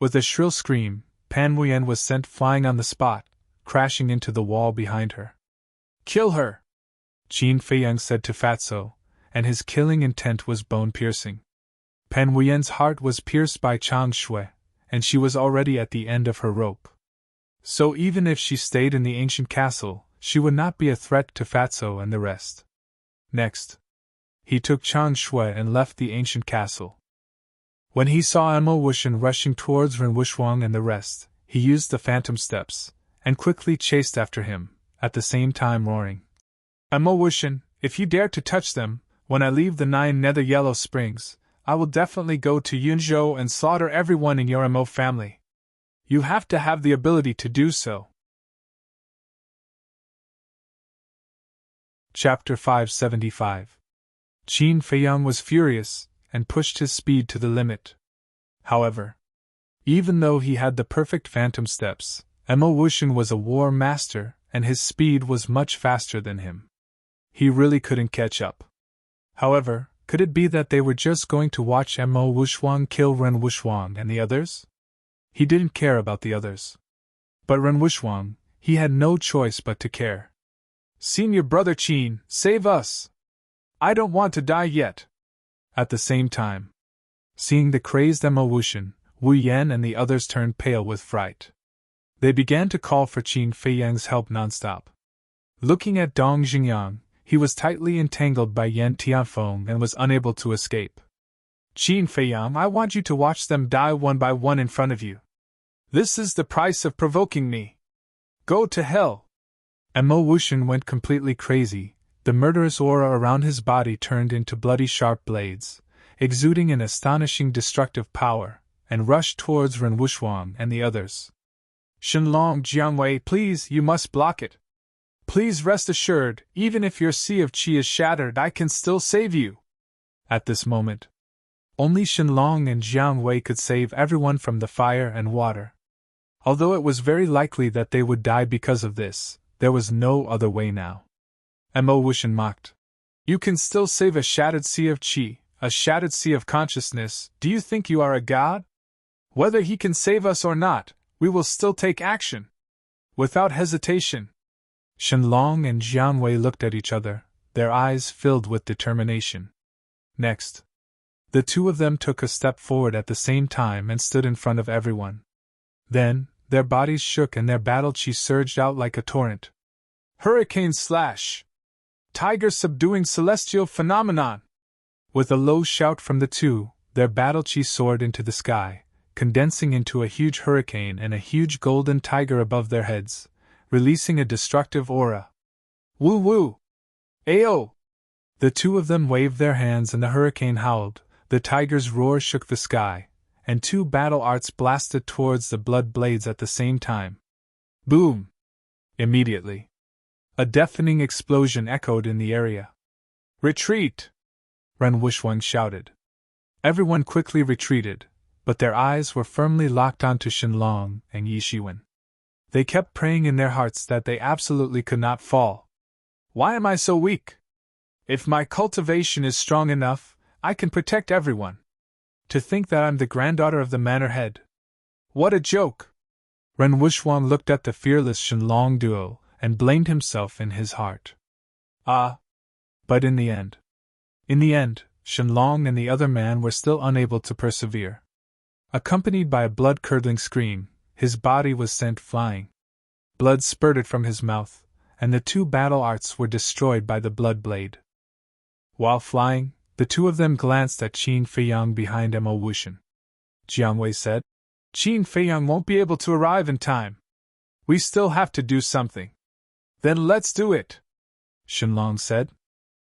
With a shrill scream, Pan Wuyen was sent flying on the spot, crashing into the wall behind her. Kill her! Qin Feiyang said to Fatso, and his killing intent was bone-piercing. Pan Wuyen's heart was pierced by Chang Shui, and she was already at the end of her rope. So even if she stayed in the ancient castle, she would not be a threat to Fatso and the rest. Next, he took Chang Shui and left the ancient castle. When he saw Mo Wuxian rushing towards Ren Wuxuang and the rest, he used the phantom steps, and quickly chased after him, at the same time roaring. Mo Wuxian, if you dare to touch them, when I leave the 9 Nether Yellow Springs, I will definitely go to Yunzhou and slaughter everyone in your Mo family. You have to have the ability to do so. Chapter 575. Qin Feiyang was furious, and pushed his speed to the limit. However, even though he had the perfect phantom steps, Mo Wuxian was a war master, and his speed was much faster than him. He really couldn't catch up. However, could it be that they were just going to watch Mo Wuxuang kill Ren Wuxuang and the others? He didn't care about the others. But Ren Wuxuang, he had no choice but to care. Senior brother Qin, save us! I don't want to die yet! At the same time, seeing the crazed Mo Wuxian, Wu Yan and the others turned pale with fright. They began to call for Qin Feiyang's help nonstop. Looking at Dong Xingyang, he was tightly entangled by Yan Tianfeng and was unable to escape. Qin Feiyang, I want you to watch them die one by one in front of you. This is the price of provoking me. Go to hell. And Mo Wuxian went completely crazy. The murderous aura around his body turned into bloody sharp blades, exuding an astonishing destructive power, and rushed towards Ren Wuxuang and the others. Shenlong Jiangwei, please, you must block it. Please rest assured, even if your sea of qi is shattered, I can still save you. At this moment, only Shenlong and Jiang Wei could save everyone from the fire and water. Although it was very likely that they would die because of this, there was no other way now. And Mo Wuxian mocked. You can still save a shattered sea of qi, a shattered sea of consciousness. Do you think you are a god? Whether he can save us or not, we will still take action. Without hesitation. Shenlong and Jiang Wei looked at each other, their eyes filled with determination. Next, the two of them took a step forward at the same time and stood in front of everyone. Then, their bodies shook and their battle qi surged out like a torrent. Hurricane slash! Tiger subduing celestial phenomenon! With a low shout from the two, their battle qi soared into the sky, condensing into a huge hurricane and a huge golden tiger above their heads, releasing a destructive aura. Woo woo! Ayo! The two of them waved their hands and the hurricane howled, the tiger's roar shook the sky, and two battle arts blasted towards the blood blades at the same time. Boom! Immediately, a deafening explosion echoed in the area. Retreat! Ren Wuxuang shouted. Everyone quickly retreated, but their eyes were firmly locked onto Shenlong and Yi Shiwen. They kept praying in their hearts that they absolutely could not fall. Why am I so weak? If my cultivation is strong enough, I can protect everyone. To think that I'm the granddaughter of the manor head. What a joke! Ren Wuxuang looked at the fearless Shenlong duo and blamed himself in his heart. But in the end, Shenlong and the other man were still unable to persevere. Accompanied by a blood-curdling scream, his body was sent flying. Blood spurted from his mouth, and the two battle arts were destroyed by the blood blade. While flying, the two of them glanced at Qin Feiyang behind Mo Wuxian. Jiang Wei said, Qin Feiyang won't be able to arrive in time. We still have to do something. Then let's do it, Shenlong said.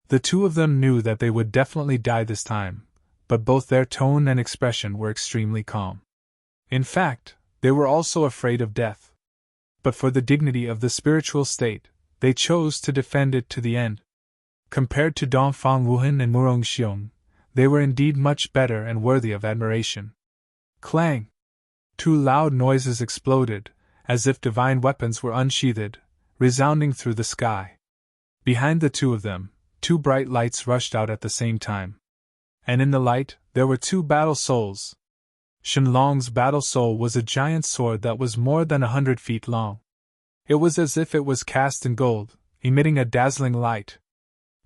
The two of them knew that they would definitely die this time, but both their tone and expression were extremely calm. In fact, they were also afraid of death. But for the dignity of the spiritual state, they chose to defend it to the end. Compared to Dongfang Wuhan and Murong Xiong, they were indeed much better and worthy of admiration. Clang! Two loud noises exploded, as if divine weapons were unsheathed, resounding through the sky. Behind the two of them, two bright lights rushed out at the same time. And in the light, there were two battle souls. Shenlong's battle soul was a giant sword that was more than 100 feet long. It was as if it was cast in gold, emitting a dazzling light.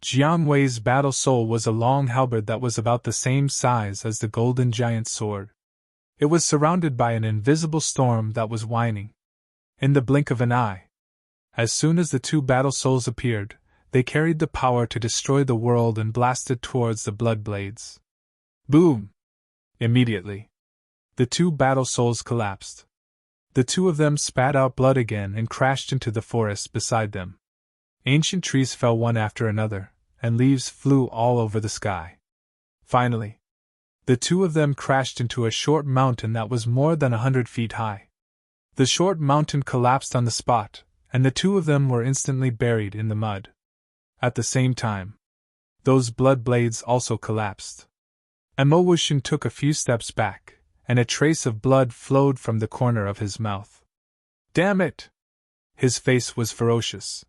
Jiang Wei's battle soul was a long halberd that was about the same size as the golden giant sword. It was surrounded by an invisible storm that was whining. In the blink of an eye, as soon as the two battle souls appeared, they carried the power to destroy the world and blasted towards the blood blades. Boom! Immediately, the two battle souls collapsed. The two of them spat out blood again and crashed into the forest beside them. Ancient trees fell one after another, and leaves flew all over the sky. Finally, the two of them crashed into a short mountain that was more than 100 feet high. The short mountain collapsed on the spot, and the two of them were instantly buried in the mud. At the same time, those blood blades also collapsed. Mo Wuxian took a few steps back, and a trace of blood flowed from the corner of his mouth. Damn it! His face was ferocious.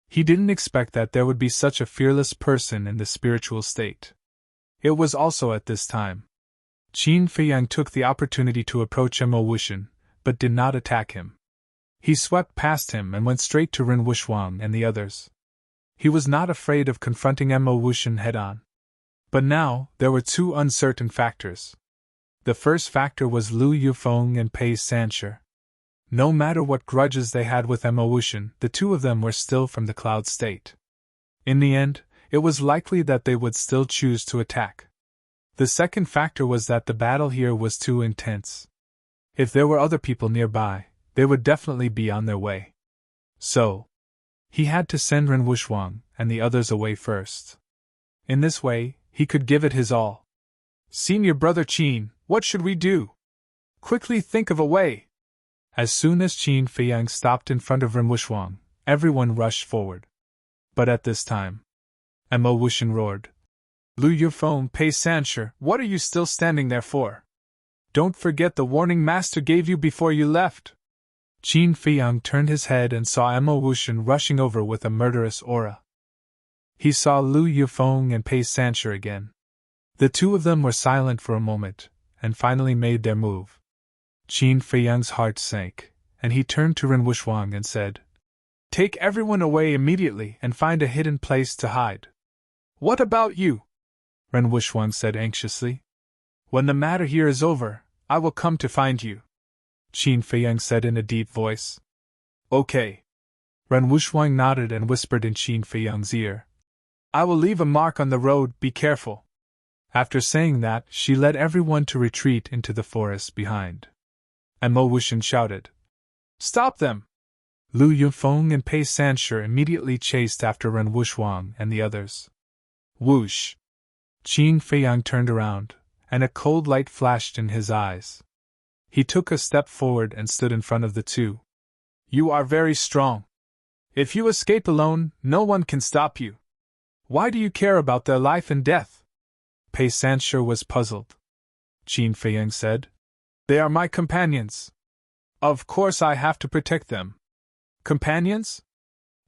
He didn't expect that there would be such a fearless person in the spiritual state. It was also at this time. Qin Feiyang took the opportunity to approach Mo Wuxian, but did not attack him. He swept past him and went straight to Ren Wuxuang and the others. He was not afraid of confronting Mo Wuxian head-on. But now, there were two uncertain factors. The first factor was Lu Yufeng and Pei Sanshi. No matter what grudges they had with Emma Wushan, the two of them were still from the Cloud State. In the end, it was likely that they would still choose to attack. The second factor was that the battle here was too intense. If there were other people nearby, they would definitely be on their way. So, he had to send Ren Wushwang and the others away first. In this way, he could give it his all. Senior Brother Qin, what should we do? Quickly think of a way. As soon as Qin Feiyang stopped in front of Ren Wushwang, everyone rushed forward. But at this time, Emma Wushan roared. Lu Yufeng, Pei Sanshi, what are you still standing there for? Don't forget the warning Master gave you before you left. Qin Feiyang turned his head and saw Emma Wushan rushing over with a murderous aura. He saw Lu Yufeng and Pei Sanshi again. The two of them were silent for a moment, and finally made their move. Qin Feiyang's heart sank, and he turned to Ren Wushwang and said, Take everyone away immediately and find a hidden place to hide. What about you? Ren Wushwang said anxiously. When the matter here is over, I will come to find you. Qin Feiyang said in a deep voice. Okay. Ren Wushwang nodded and whispered in Qin Feiyang's ear. I will leave a mark on the road, be careful. After saying that, she led everyone to retreat into the forest behind. Emma Wushan shouted, Stop them! Lu Yufeng and Pei Sanshi immediately chased after Ren Wushwang and the others. Whoosh! Qin Feiyang turned around, and a cold light flashed in his eyes. He took a step forward and stood in front of the two. You are very strong. If you escape alone, no one can stop you. Why do you care about their life and death? Pei Sanshi was puzzled. Qin Feiyang said, They are my companions. Of course I have to protect them. Companions?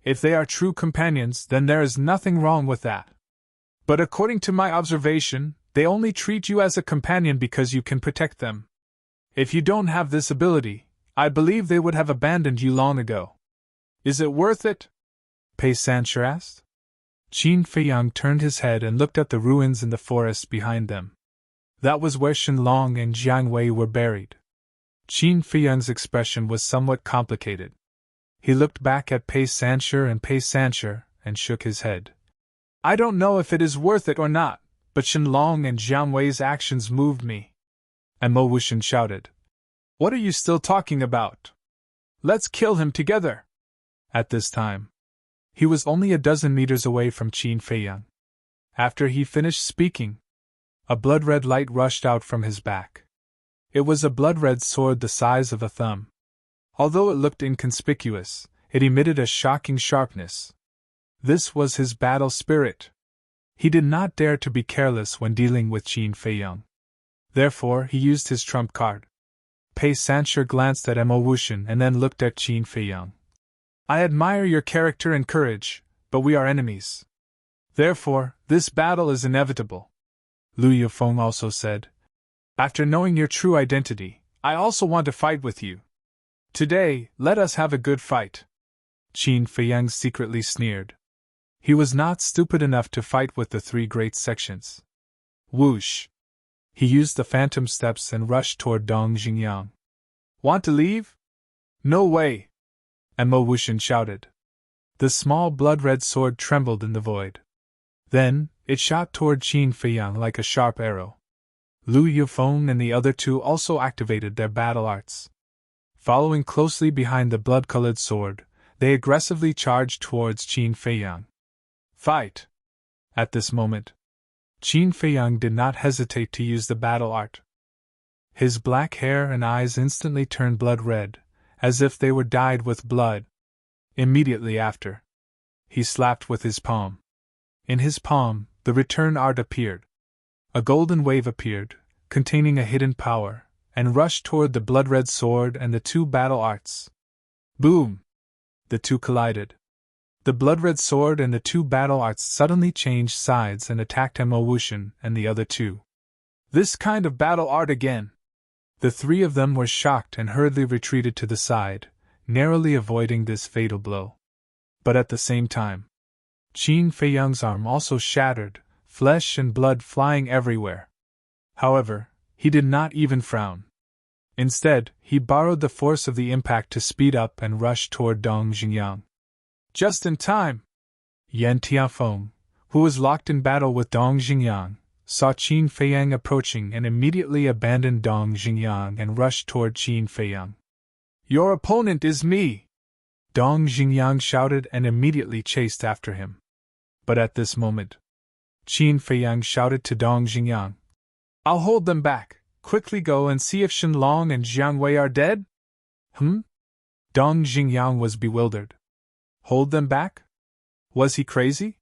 If they are true companions, then there is nothing wrong with that. But according to my observation, they only treat you as a companion because you can protect them. If you don't have this ability, I believe they would have abandoned you long ago. Is it worth it? Pei Sanshi asked. Qin Feiyang turned his head and looked at the ruins in the forest behind them. That was where Shenlong and Jiang Wei were buried. Qin Feiyang's expression was somewhat complicated. He looked back at Pei Sanshi and shook his head. I don't know if it is worth it or not, but Shenlong and Jiang Wei's actions moved me. Emma Wushan shouted. What are you still talking about? Let's kill him together! At this time, he was only a dozen meters away from Qin Feiyang. After he finished speaking, a blood-red light rushed out from his back. It was a blood-red sword the size of a thumb. Although it looked inconspicuous, it emitted a shocking sharpness. This was his battle spirit. He did not dare to be careless when dealing with Qin Feiyang. Therefore, he used his trump card. Pei Sanshi glanced at Emma Wushan and then looked at Qin Feiyang. I admire your character and courage, but we are enemies. Therefore, this battle is inevitable. Lu Yufeng also said. After knowing your true identity, I also want to fight with you. Today, let us have a good fight. Qin Feiyang secretly sneered. He was not stupid enough to fight with the three great sections. Whoosh! He used the phantom steps and rushed toward Dong Xingyang. Want to leave? No way! Emma Wushan shouted. The small blood-red sword trembled in the void. Then, it shot toward Qin Feiyang like a sharp arrow. Lu Yufeng and the other two also activated their battle arts. Following closely behind the blood-colored sword, they aggressively charged towards Qin Feiyang. Fight! At this moment, Qin Feiyang did not hesitate to use the battle art. His black hair and eyes instantly turned blood-red, as if they were dyed with blood. Immediately after, he slapped with his palm. In his palm, the return art appeared. A golden wave appeared, containing a hidden power, and rushed toward the blood-red sword and the two battle arts. Boom! The two collided. The blood-red sword and the two battle arts suddenly changed sides and attacked Emma Wushan and the other two. This kind of battle art again! The three of them were shocked and hurriedly retreated to the side, narrowly avoiding this fatal blow. But at the same time, Qin Feiyang's arm also shattered, flesh and blood flying everywhere. However, he did not even frown. Instead, he borrowed the force of the impact to speed up and rush toward Dong Xingyang. Just in time! Yan Tianfeng, who was locked in battle with Dong Xingyang, saw Qin Feiyang approaching and immediately abandoned Dong Xingyang and rushed toward Qin Feiyang. Your opponent is me! Dong Xingyang shouted and immediately chased after him. But at this moment, Qin Feiyang shouted to Dong Xingyang, I'll hold them back. Quickly go and see if Shenlong and Jiang Wei are dead? Dong Xingyang was bewildered. Hold them back? Was he crazy?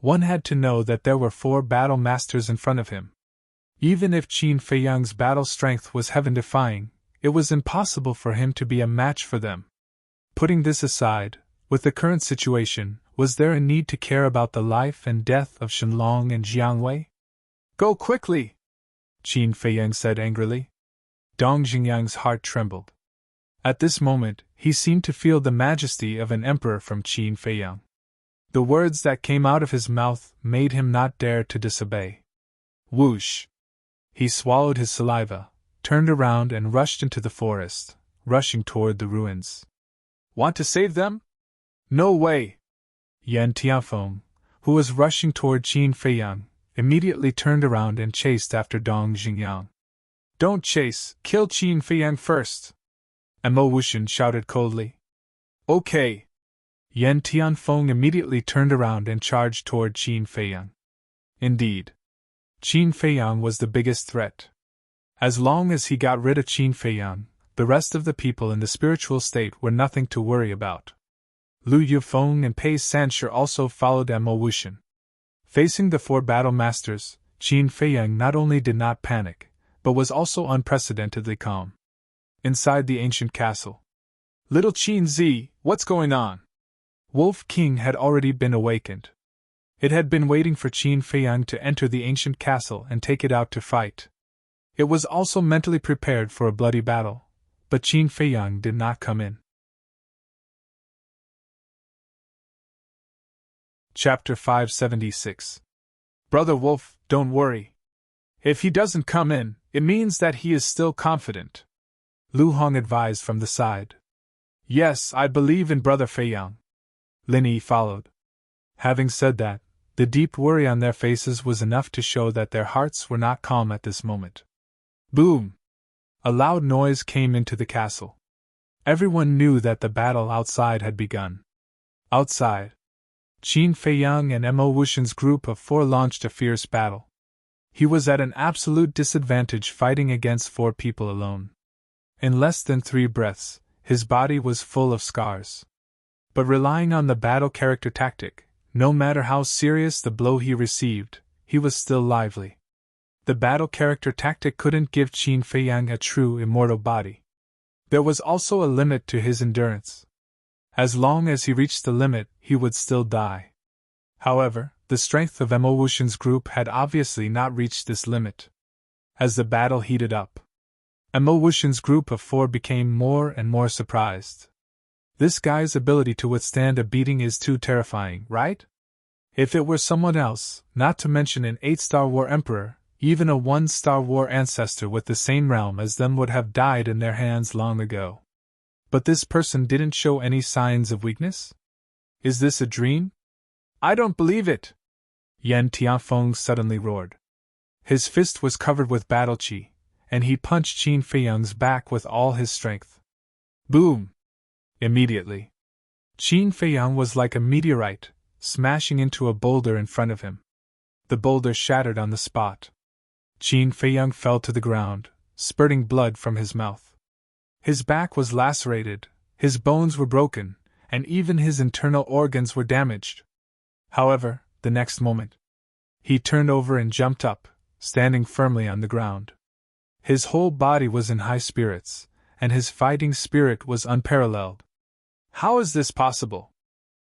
One had to know that there were 4 battle masters in front of him. Even if Qin Feiyang's battle strength was heaven-defying, it was impossible for him to be a match for them. Putting this aside, with the current situation, was there a need to care about the life and death of Shenlong and Jiang Wei? Go quickly! Qin Feiyang said angrily. Dong Xingyang's heart trembled. At this moment, he seemed to feel the majesty of an emperor from Qin Feiyang. The words that came out of his mouth made him not dare to disobey. Whoosh! He swallowed his saliva, turned around and rushed into the forest, rushing toward the ruins. Want to save them? No way! Yan Tianfeng, who was rushing toward Qin Feiyang, immediately turned around and chased after Dong Xingyang. Don't chase, kill Qin Feiyang first! Mo Wuxian shouted coldly. Okay! Yan Tianfeng immediately turned around and charged toward Qin Feiyang. Indeed, Qin Feiyang was the biggest threat. As long as he got rid of Qin Feiyang, the rest of the people in the spiritual state were nothing to worry about. Lu Yufeng and Pei Sanshi also followed Mo Wuxian. Facing the 4 battle masters, Qin Feiyang not only did not panic, but was also unprecedentedly calm. Inside the ancient castle. Little Qin Zi, what's going on? Wolf King had already been awakened. It had been waiting for Qin Feiyang to enter the ancient castle and take it out to fight. It was also mentally prepared for a bloody battle, but Qin Feiyang did not come in. Chapter 576. Brother Wolf, don't worry. If he doesn't come in, it means that he is still confident. Lu Hong advised from the side. Yes, I believe in Brother Feiyang. Lin Yi followed. Having said that, the deep worry on their faces was enough to show that their hearts were not calm at this moment. Boom! A loud noise came into the castle. Everyone knew that the battle outside had begun. Outside, Qin Feiyang and Mo Wuxian's group of 4 launched a fierce battle. He was at an absolute disadvantage fighting against 4 people alone. In less than 3 breaths, his body was full of scars. But relying on the battle character tactic, no matter how serious the blow he received, he was still lively. The battle character tactic couldn't give Qin Feiyang a true immortal body. There was also a limit to his endurance. As long as he reached the limit, he would still die. However, the strength of Mo Wuxian's group had obviously not reached this limit. As the battle heated up, Mo Wuxian's group of 4 became more and more surprised. This guy's ability to withstand a beating is too terrifying, right? If it were someone else, not to mention an 8-star war emperor, even a 1-star war ancestor with the same realm as them would have died in their hands long ago. But this person didn't show any signs of weakness? Is this a dream? I don't believe it! Yan Tianfeng suddenly roared. His fist was covered with battle qi, and he punched Qin Feiyang's back with all his strength. Boom! Immediately, Qin Feiyang was like a meteorite, smashing into a boulder in front of him. The boulder shattered on the spot. Qin Feiyang fell to the ground, spurting blood from his mouth. His back was lacerated, his bones were broken, and even his internal organs were damaged. However, the next moment, he turned over and jumped up, standing firmly on the ground. His whole body was in high spirits, and his fighting spirit was unparalleled. How is this possible?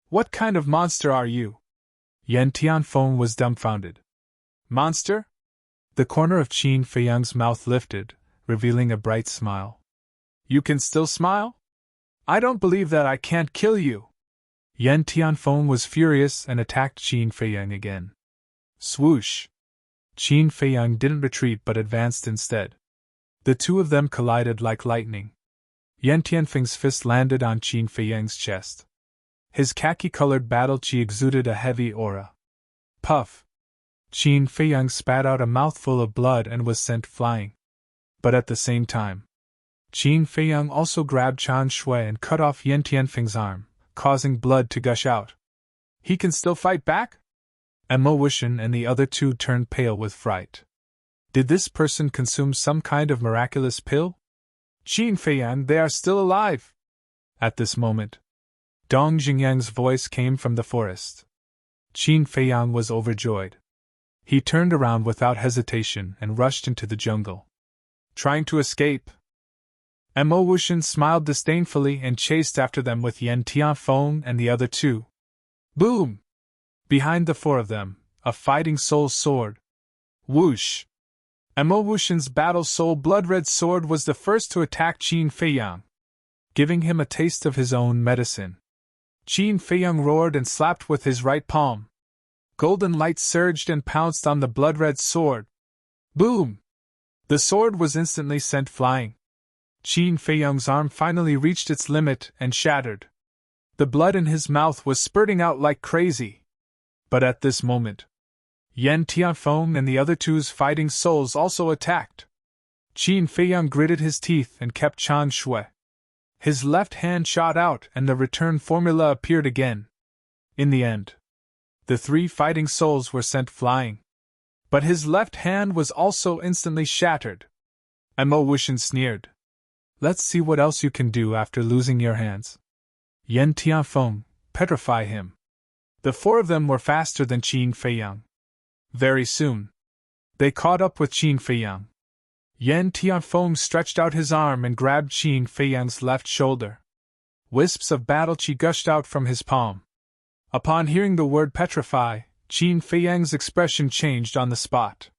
What kind of monster are you? Yan Tianfeng was dumbfounded. Monster? The corner of Qin Feiyang's mouth lifted, revealing a bright smile. You can still smile? I don't believe that I can't kill you. Yan Tianfeng was furious and attacked Qin Feiyang again. Swoosh! Qin Feiyang didn't retreat but advanced instead. The two of them collided like lightning. Yan Tianfeng's fist landed on Qin Feiyang's chest. His khaki-colored battle qi exuded a heavy aura. Puff! Qin Feiyang spat out a mouthful of blood and was sent flying. But at the same time, Qin Feiyang also grabbed Chen Shui and cut off Yan Tianfeng's arm, causing blood to gush out. He can still fight back? Mo Wuxian and the other two turned pale with fright. Did this person consume some kind of miraculous pill? Qin Feiyang, they are still alive! At this moment, Dong Jingyang's voice came from the forest. Qin Feiyang was overjoyed. He turned around without hesitation and rushed into the jungle. Trying to escape? Mo Wuxian smiled disdainfully and chased after them with Yan Tianfeng and the other two. Boom! Behind the four of them, a fighting soul sword. Whoosh! Mo Wuxian's battle soul blood-red sword was the first to attack Qin Feiyang, giving him a taste of his own medicine. Qin Feiyang roared and slapped with his right palm. Golden light surged and pounced on the blood-red sword. Boom! The sword was instantly sent flying. Qin Feiyang's arm finally reached its limit and shattered. The blood in his mouth was spurting out like crazy. But at this moment, Yan Tianfeng and the other two's fighting souls also attacked. Qin Feiyang gritted his teeth and kept Chen Shui. His left hand shot out and the return formula appeared again. In the end, the three fighting souls were sent flying. But his left hand was also instantly shattered. Mo Wuxian sneered. Let's see what else you can do after losing your hands. Yan Tianfeng, petrify him. The four of them were faster than Qin Feiyang. Very soon, they caught up with Qin Feiyang. Yan Tianfeng stretched out his arm and grabbed Qin Feiyang's left shoulder. Wisps of battle qi gushed out from his palm. Upon hearing the word petrify, Qin Feiyang's expression changed on the spot.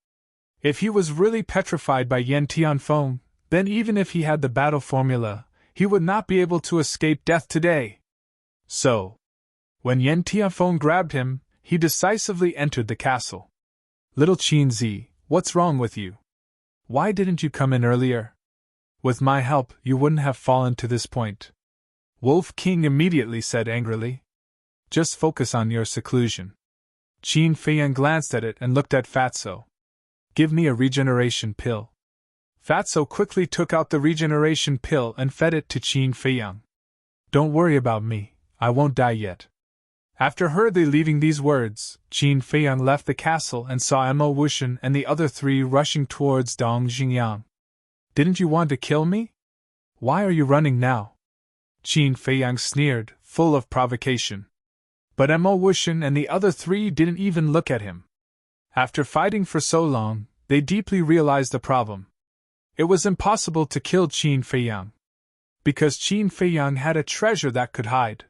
If he was really petrified by Yan Tianfeng, then even if he had the battle formula, he would not be able to escape death today. So, when Yan Tianfeng grabbed him, he decisively entered the castle. Little Qin Zi, what's wrong with you? Why didn't you come in earlier? With my help, you wouldn't have fallen to this point. Wolf King immediately said angrily. Just focus on your seclusion. Qin Feiyang glanced at it and looked at Fatso. Give me a regeneration pill. Fatso quickly took out the regeneration pill and fed it to Qin Feiyang. Don't worry about me, I won't die yet. After hurriedly leaving these words, Qin Feiyang left the castle and saw Mo Wuxian and the other three rushing towards Dong Jingyang. Didn't you want to kill me? Why are you running now? Qin Feiyang sneered, full of provocation. But Mo Wuxian and the other three didn't even look at him. After fighting for so long, they deeply realized the problem. It was impossible to kill Qin Feiyang. Because Qin Feiyang had a treasure that could hide.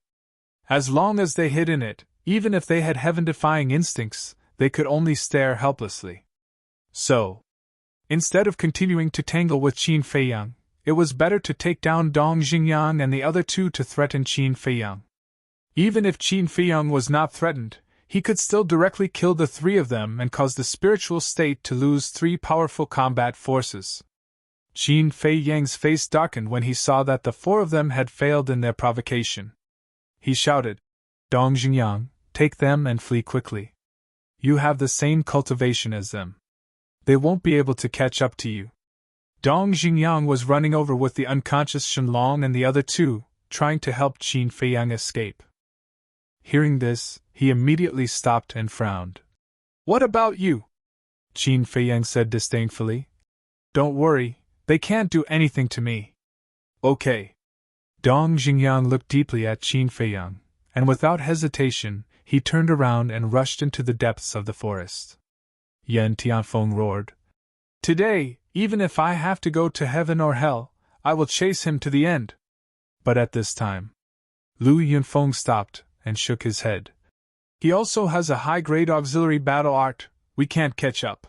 As long as they hid in it, even if they had heaven-defying instincts, they could only stare helplessly. So, instead of continuing to tangle with Qin Feiyang, it was better to take down Dong Jingyang and the other two to threaten Qin Feiyang. Even if Qin Feiyang was not threatened, he could still directly kill the three of them and cause the spiritual state to lose three powerful combat forces. Qin Feiyang's face darkened when he saw that the four of them had failed in their provocation. He shouted, Dong Jingyang, take them and flee quickly. You have the same cultivation as them. They won't be able to catch up to you. Dong Jingyang was running over with the unconscious Shenlong and the other two, trying to help Qin Feiyang escape. Hearing this, he immediately stopped and frowned. What about you? Qin Feiyang said disdainfully. Don't worry, they can't do anything to me. Okay. Dong Jingyang looked deeply at Qin Feiyang, and without hesitation, he turned around and rushed into the depths of the forest. Yan Tianfeng roared. Today, even if I have to go to heaven or hell, I will chase him to the end. But at this time, Lu Yunfeng stopped and shook his head. He also has a high-grade auxiliary battle art, we can't catch up.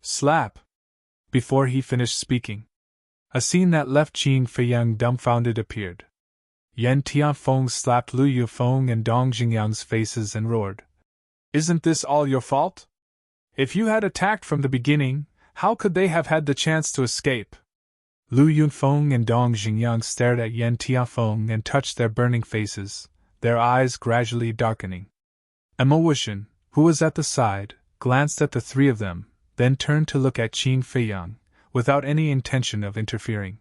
Slap! Before he finished speaking, a scene that left Qin Feiyang dumbfounded appeared. Yan Tianfeng slapped Lu Yunfeng and Dong Jingyang's faces and roared. Isn't this all your fault? If you had attacked from the beginning, how could they have had the chance to escape? Lu Yunfeng and Dong Xingyang stared at Yan Tianfeng and touched their burning faces, their eyes gradually darkening. Emma Wushan, who was at the side, glanced at the three of them, then turned to look at Qin Feiyang, without any intention of interfering.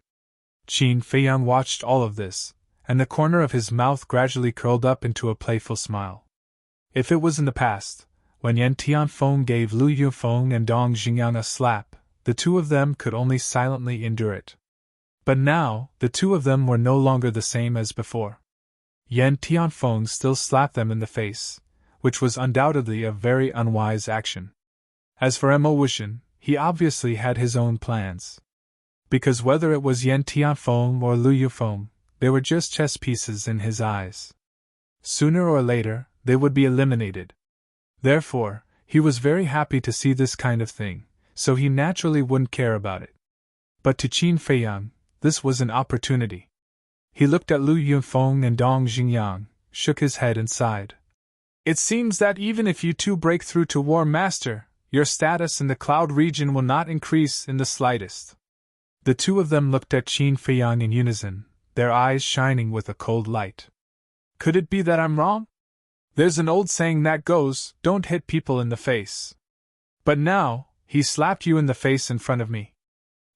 Qin Feiyang watched all of this, and the corner of his mouth gradually curled up into a playful smile. If it was in the past, when Yan Tianfeng gave Lu Yunfeng and Dong Xingyang a slap, the two of them could only silently endure it. But now, the two of them were no longer the same as before. Yan Tianfeng still slapped them in the face, which was undoubtedly a very unwise action. As for Emma Wushan, he obviously had his own plans. Because whether it was Yan Tianfeng or Lu Yunfeng, they were just chess pieces in his eyes. Sooner or later, they would be eliminated. Therefore, he was very happy to see this kind of thing, so he naturally wouldn't care about it. But to Qin Feiyang, this was an opportunity. He looked at Lu Yunfeng and Dong Xingyang, shook his head and sighed. It seems that even if you two break through to War Master, your status in the Cloud region will not increase in the slightest. The two of them looked at Qin Feiyang in unison, their eyes shining with a cold light. Could it be that I'm wrong? There's an old saying that goes, don't hit people in the face. But now, he slapped you in the face in front of me.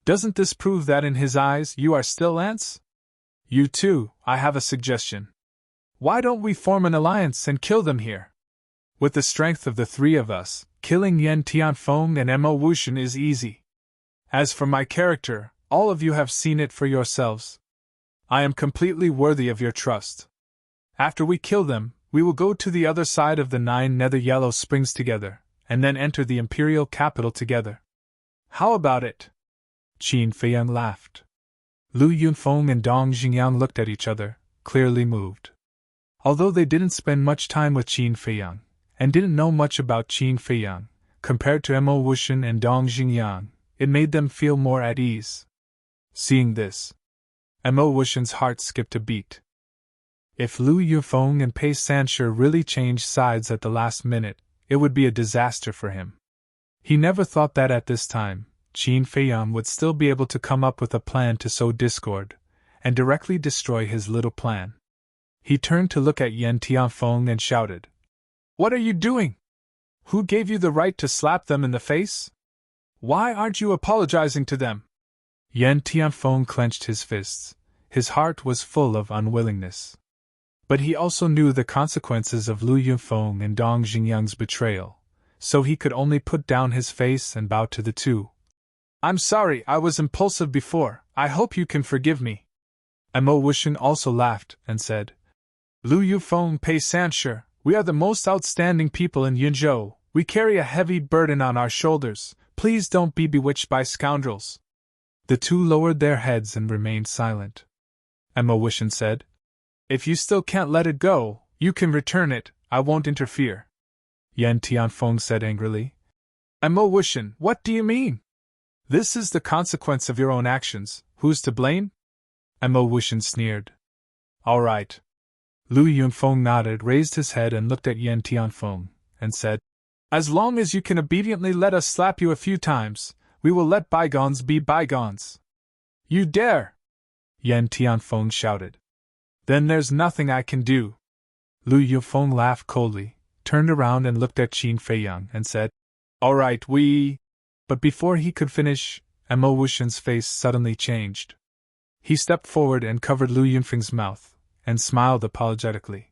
Doesn't this prove that in his eyes you are still ants? You two, I have a suggestion. Why don't we form an alliance and kill them here? With the strength of the three of us, killing Yan Tianfeng and Emma Wushan is easy. As for my character, all of you have seen it for yourselves. I am completely worthy of your trust. After we kill them, we will go to the other side of the 9 nether yellow springs together, and then enter the imperial capital together. How about it? Qin Feiyang laughed. Lu Yunfeng and Dong Xingyang looked at each other, clearly moved. Although they didn't spend much time with Qin Feiyang, and didn't know much about Qin Feiyang, compared to Emma Wushan and Dong Xingyang, it made them feel more at ease. Seeing this, Emma Wushan's heart skipped a beat. If Lu Yunfeng and Pei Sanshi really changed sides at the last minute, it would be a disaster for him. He never thought that at this time, Qin Feiyang would still be able to come up with a plan to sow discord, and directly destroy his little plan. He turned to look at Yan Tianfeng and shouted, "What are you doing? Who gave you the right to slap them in the face? Why aren't you apologizing to them?" Yan Tianfeng clenched his fists. His heart was full of unwillingness. But he also knew the consequences of Lu Yunfeng and Dong Xingyang's betrayal, so he could only put down his face and bow to the two. "I'm sorry I was impulsive before, I hope you can forgive me." Emma Wushan also laughed and said, "Lu Yunfeng, Pei Sanshi, we are the most outstanding people in Yunzhou, we carry a heavy burden on our shoulders, please don't be bewitched by scoundrels." The two lowered their heads and remained silent. Emma Wushan said, "If you still can't let it go, you can return it, I won't interfere." Yan Tianfeng said angrily, "Emma Wushan, what do you mean? This is the consequence of your own actions, who's to blame?" Emma Wushan sneered. "All right." Lu Yunfeng nodded, raised his head and looked at Yan Tianfeng, and said, "As long as you can obediently let us slap you a few times, we will let bygones be bygones." "You dare!" Yan Tianfeng shouted. "Then there's nothing I can do." Lu Yunfeng laughed coldly, turned around and looked at Qin Feiyang and said, "All right, we—" But before he could finish, Emma Wushan's face suddenly changed. He stepped forward and covered Lu Yunfeng's mouth, and smiled apologetically.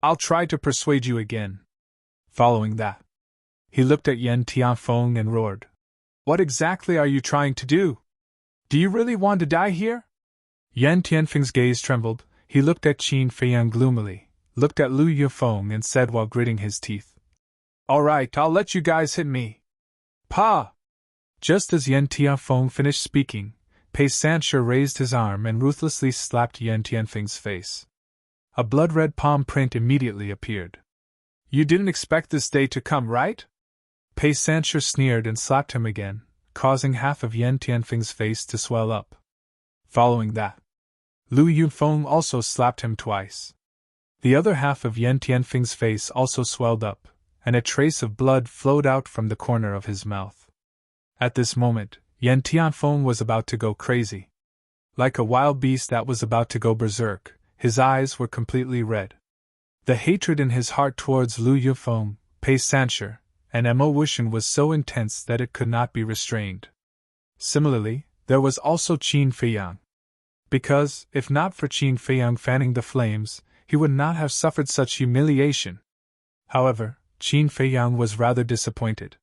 "I'll try to persuade you again." Following that, he looked at Yan Tianfeng and roared, "What exactly are you trying to do? Do you really want to die here?" Yan Tianfeng's gaze trembled. He looked at Qin Feiyang gloomily, looked at Lu Yunfeng and said while gritting his teeth, "All right, I'll let you guys hit me. Pa!" Just as Yan Tianfeng finished speaking, Pei Sanshi raised his arm and ruthlessly slapped Yan Tianfeng's face. A blood-red palm print immediately appeared. "You didn't expect this day to come, right?" Pei Sanshi sneered and slapped him again, causing half of Yan Tianfeng's face to swell up. Following that, Lu Yunfeng also slapped him twice. The other half of Yan Tianfeng's face also swelled up, and a trace of blood flowed out from the corner of his mouth. At this moment, Yan Tianfeng was about to go crazy. Like a wild beast that was about to go berserk, his eyes were completely red. The hatred in his heart towards Lu Yufeng, Pei Sanshi, and Mo Wuxian was so intense that it could not be restrained. Similarly, there was also Qin Feiyang. Because, if not for Qin Feiyang fanning the flames, he would not have suffered such humiliation. However, Qin Feiyang was rather disappointed.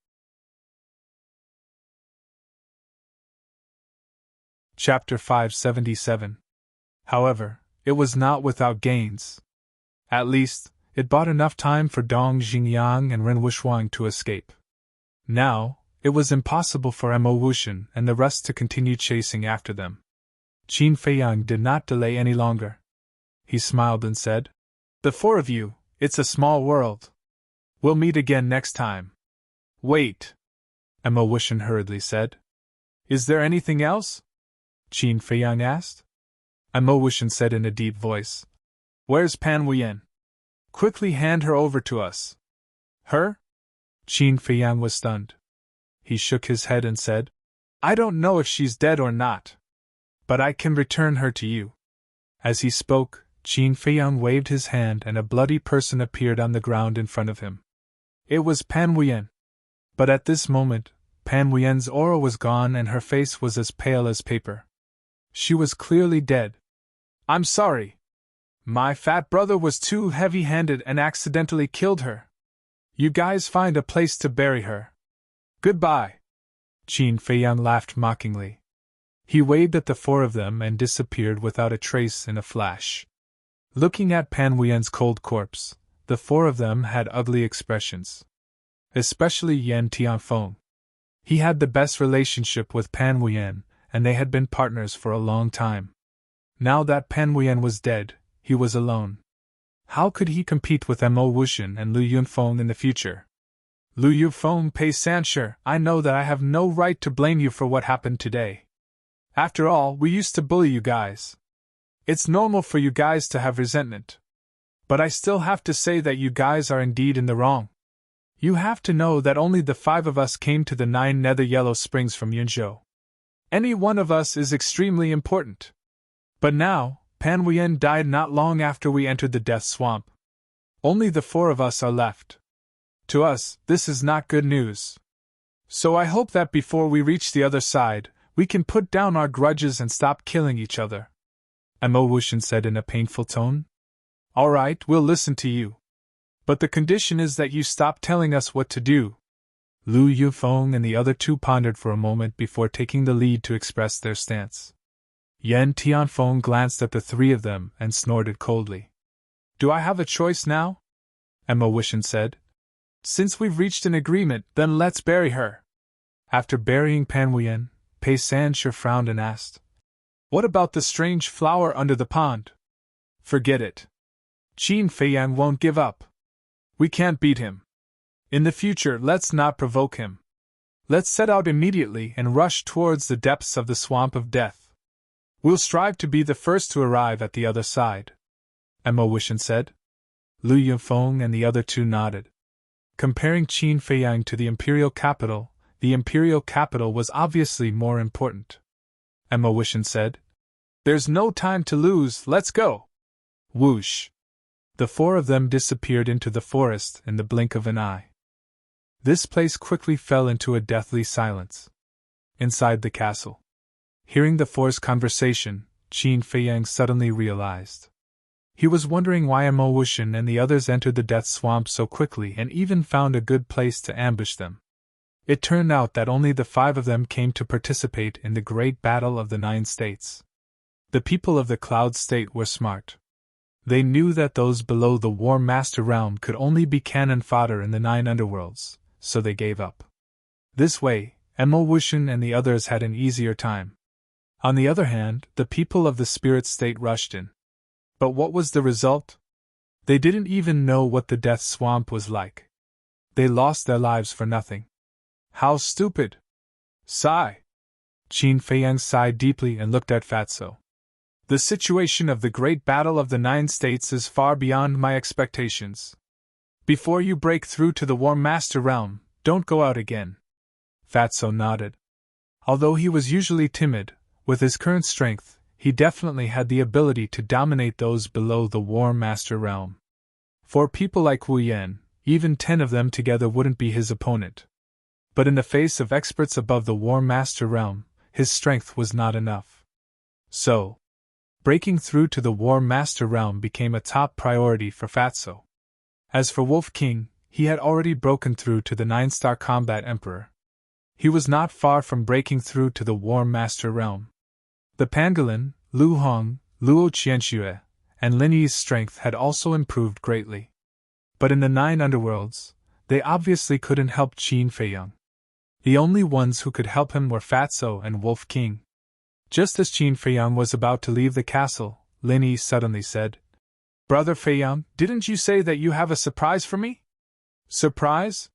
Chapter 577. However, it was not without gains. At least, it bought enough time for Dong Xingyang and Ren Wuxuang to escape. Now, it was impossible for Mo Wuxian and the rest to continue chasing after them. Qin Feiyang did not delay any longer. He smiled and said, "The four of you, it's a small world. We'll meet again next time." "Wait," Mo Wuxian hurriedly said. "Is there anything else?" Qin Feiyang asked. Mo Wuxian said in a deep voice, "Where's Pan Wuyen? Quickly hand her over to us." "Her?" Qin Feiyang was stunned. He shook his head and said, "I don't know if she's dead or not. But I can return her to you." As he spoke, Qin Feiyang waved his hand and a bloody person appeared on the ground in front of him. It was Pan Wuyen. But at this moment, Pan Wuyen's aura was gone and her face was as pale as paper. She was clearly dead. "I'm sorry. My fat brother was too heavy-handed and accidentally killed her. You guys find a place to bury her. Goodbye." Qin Feiyang laughed mockingly. He waved at the four of them and disappeared without a trace in a flash. Looking at Pan Wuyen's cold corpse, the four of them had ugly expressions. Especially Yan Tianfeng. He had the best relationship with Pan Wuyen, and they had been partners for a long time. Now that Pan Wuyen was dead, he was alone. How could he compete with Mo Wuxian and Lu Yunfeng in the future? "Lu Yunfeng, Pei Sanshi, I know that I have no right to blame you for what happened today. After all, we used to bully you guys. It's normal for you guys to have resentment. But I still have to say that you guys are indeed in the wrong. You have to know that only the five of us came to the 9 nether yellow springs from Yunzhou. Any one of us is extremely important. But now, Pan Wuyen died not long after we entered the Death Swamp. Only the four of us are left. To us, this is not good news. So I hope that before we reach the other side, we can put down our grudges and stop killing each other." Mo Wuxian said in a painful tone. "All right, we'll listen to you. But the condition is that you stop telling us what to do." Lu Yufeng and the other two pondered for a moment before taking the lead to express their stance. Yan Tianfeng glanced at the three of them and snorted coldly. "Do I have a choice now?" Mo Wuxian said. "Since we've reached an agreement, then let's bury her." After burying Pan Wuyen, Pei Sanshi frowned and asked, "What about the strange flower under the pond?" "Forget it. Qin Feiyang won't give up. We can't beat him. In the future, let's not provoke him. Let's set out immediately and rush towards the depths of the swamp of death. We'll strive to be the first to arrive at the other side," Mo Wuxian said. Lu Yunfeng and the other two nodded. Comparing Qin Feiyang to the imperial capital was obviously more important. Mo Wuxian said, "There's no time to lose, let's go." Whoosh! The four of them disappeared into the forest in the blink of an eye. This place quickly fell into a deathly silence. Inside the castle, hearing the four's conversation, Qin Feiyang suddenly realized. He was wondering why Mo Wuxian and the others entered the death swamp so quickly and even found a good place to ambush them. It turned out that only the five of them came to participate in the great battle of the 9 states. The people of the Cloud State were smart. They knew that those below the War Master realm could only be cannon fodder in the 9 underworlds, so they gave up. This way, Mo Wuxian and the others had an easier time. On the other hand, the people of the Spirit State rushed in. But what was the result? They didn't even know what the Death Swamp was like. They lost their lives for nothing. How stupid! Sigh. Qin Feiyang sighed deeply and looked at Fatso. The situation of the great battle of the 9 states is far beyond my expectations. Before you break through to the War Master realm, don't go out again. Fatso nodded. Although he was usually timid, with his current strength, he definitely had the ability to dominate those below the War Master realm. For people like Wu Yan, even 10 of them together wouldn't be his opponent. But in the face of experts above the War Master realm, his strength was not enough. So, breaking through to the War Master realm became a top priority for Fatso. As for Wolf King, he had already broken through to the 9-star Combat Emperor. He was not far from breaking through to the War Master realm. The pangolin, Lu Hong, Luo Qianxue, and Lin Yi's strength had also improved greatly. But in the 9 underworlds, they obviously couldn't help Qin Feiyang. The only ones who could help him were Fatso and Wolf King. Just as Qin Feiyang was about to leave the castle, Lin Yi suddenly said, "Brother Feiyang, didn't you say that you have a surprise for me?" "Surprise?"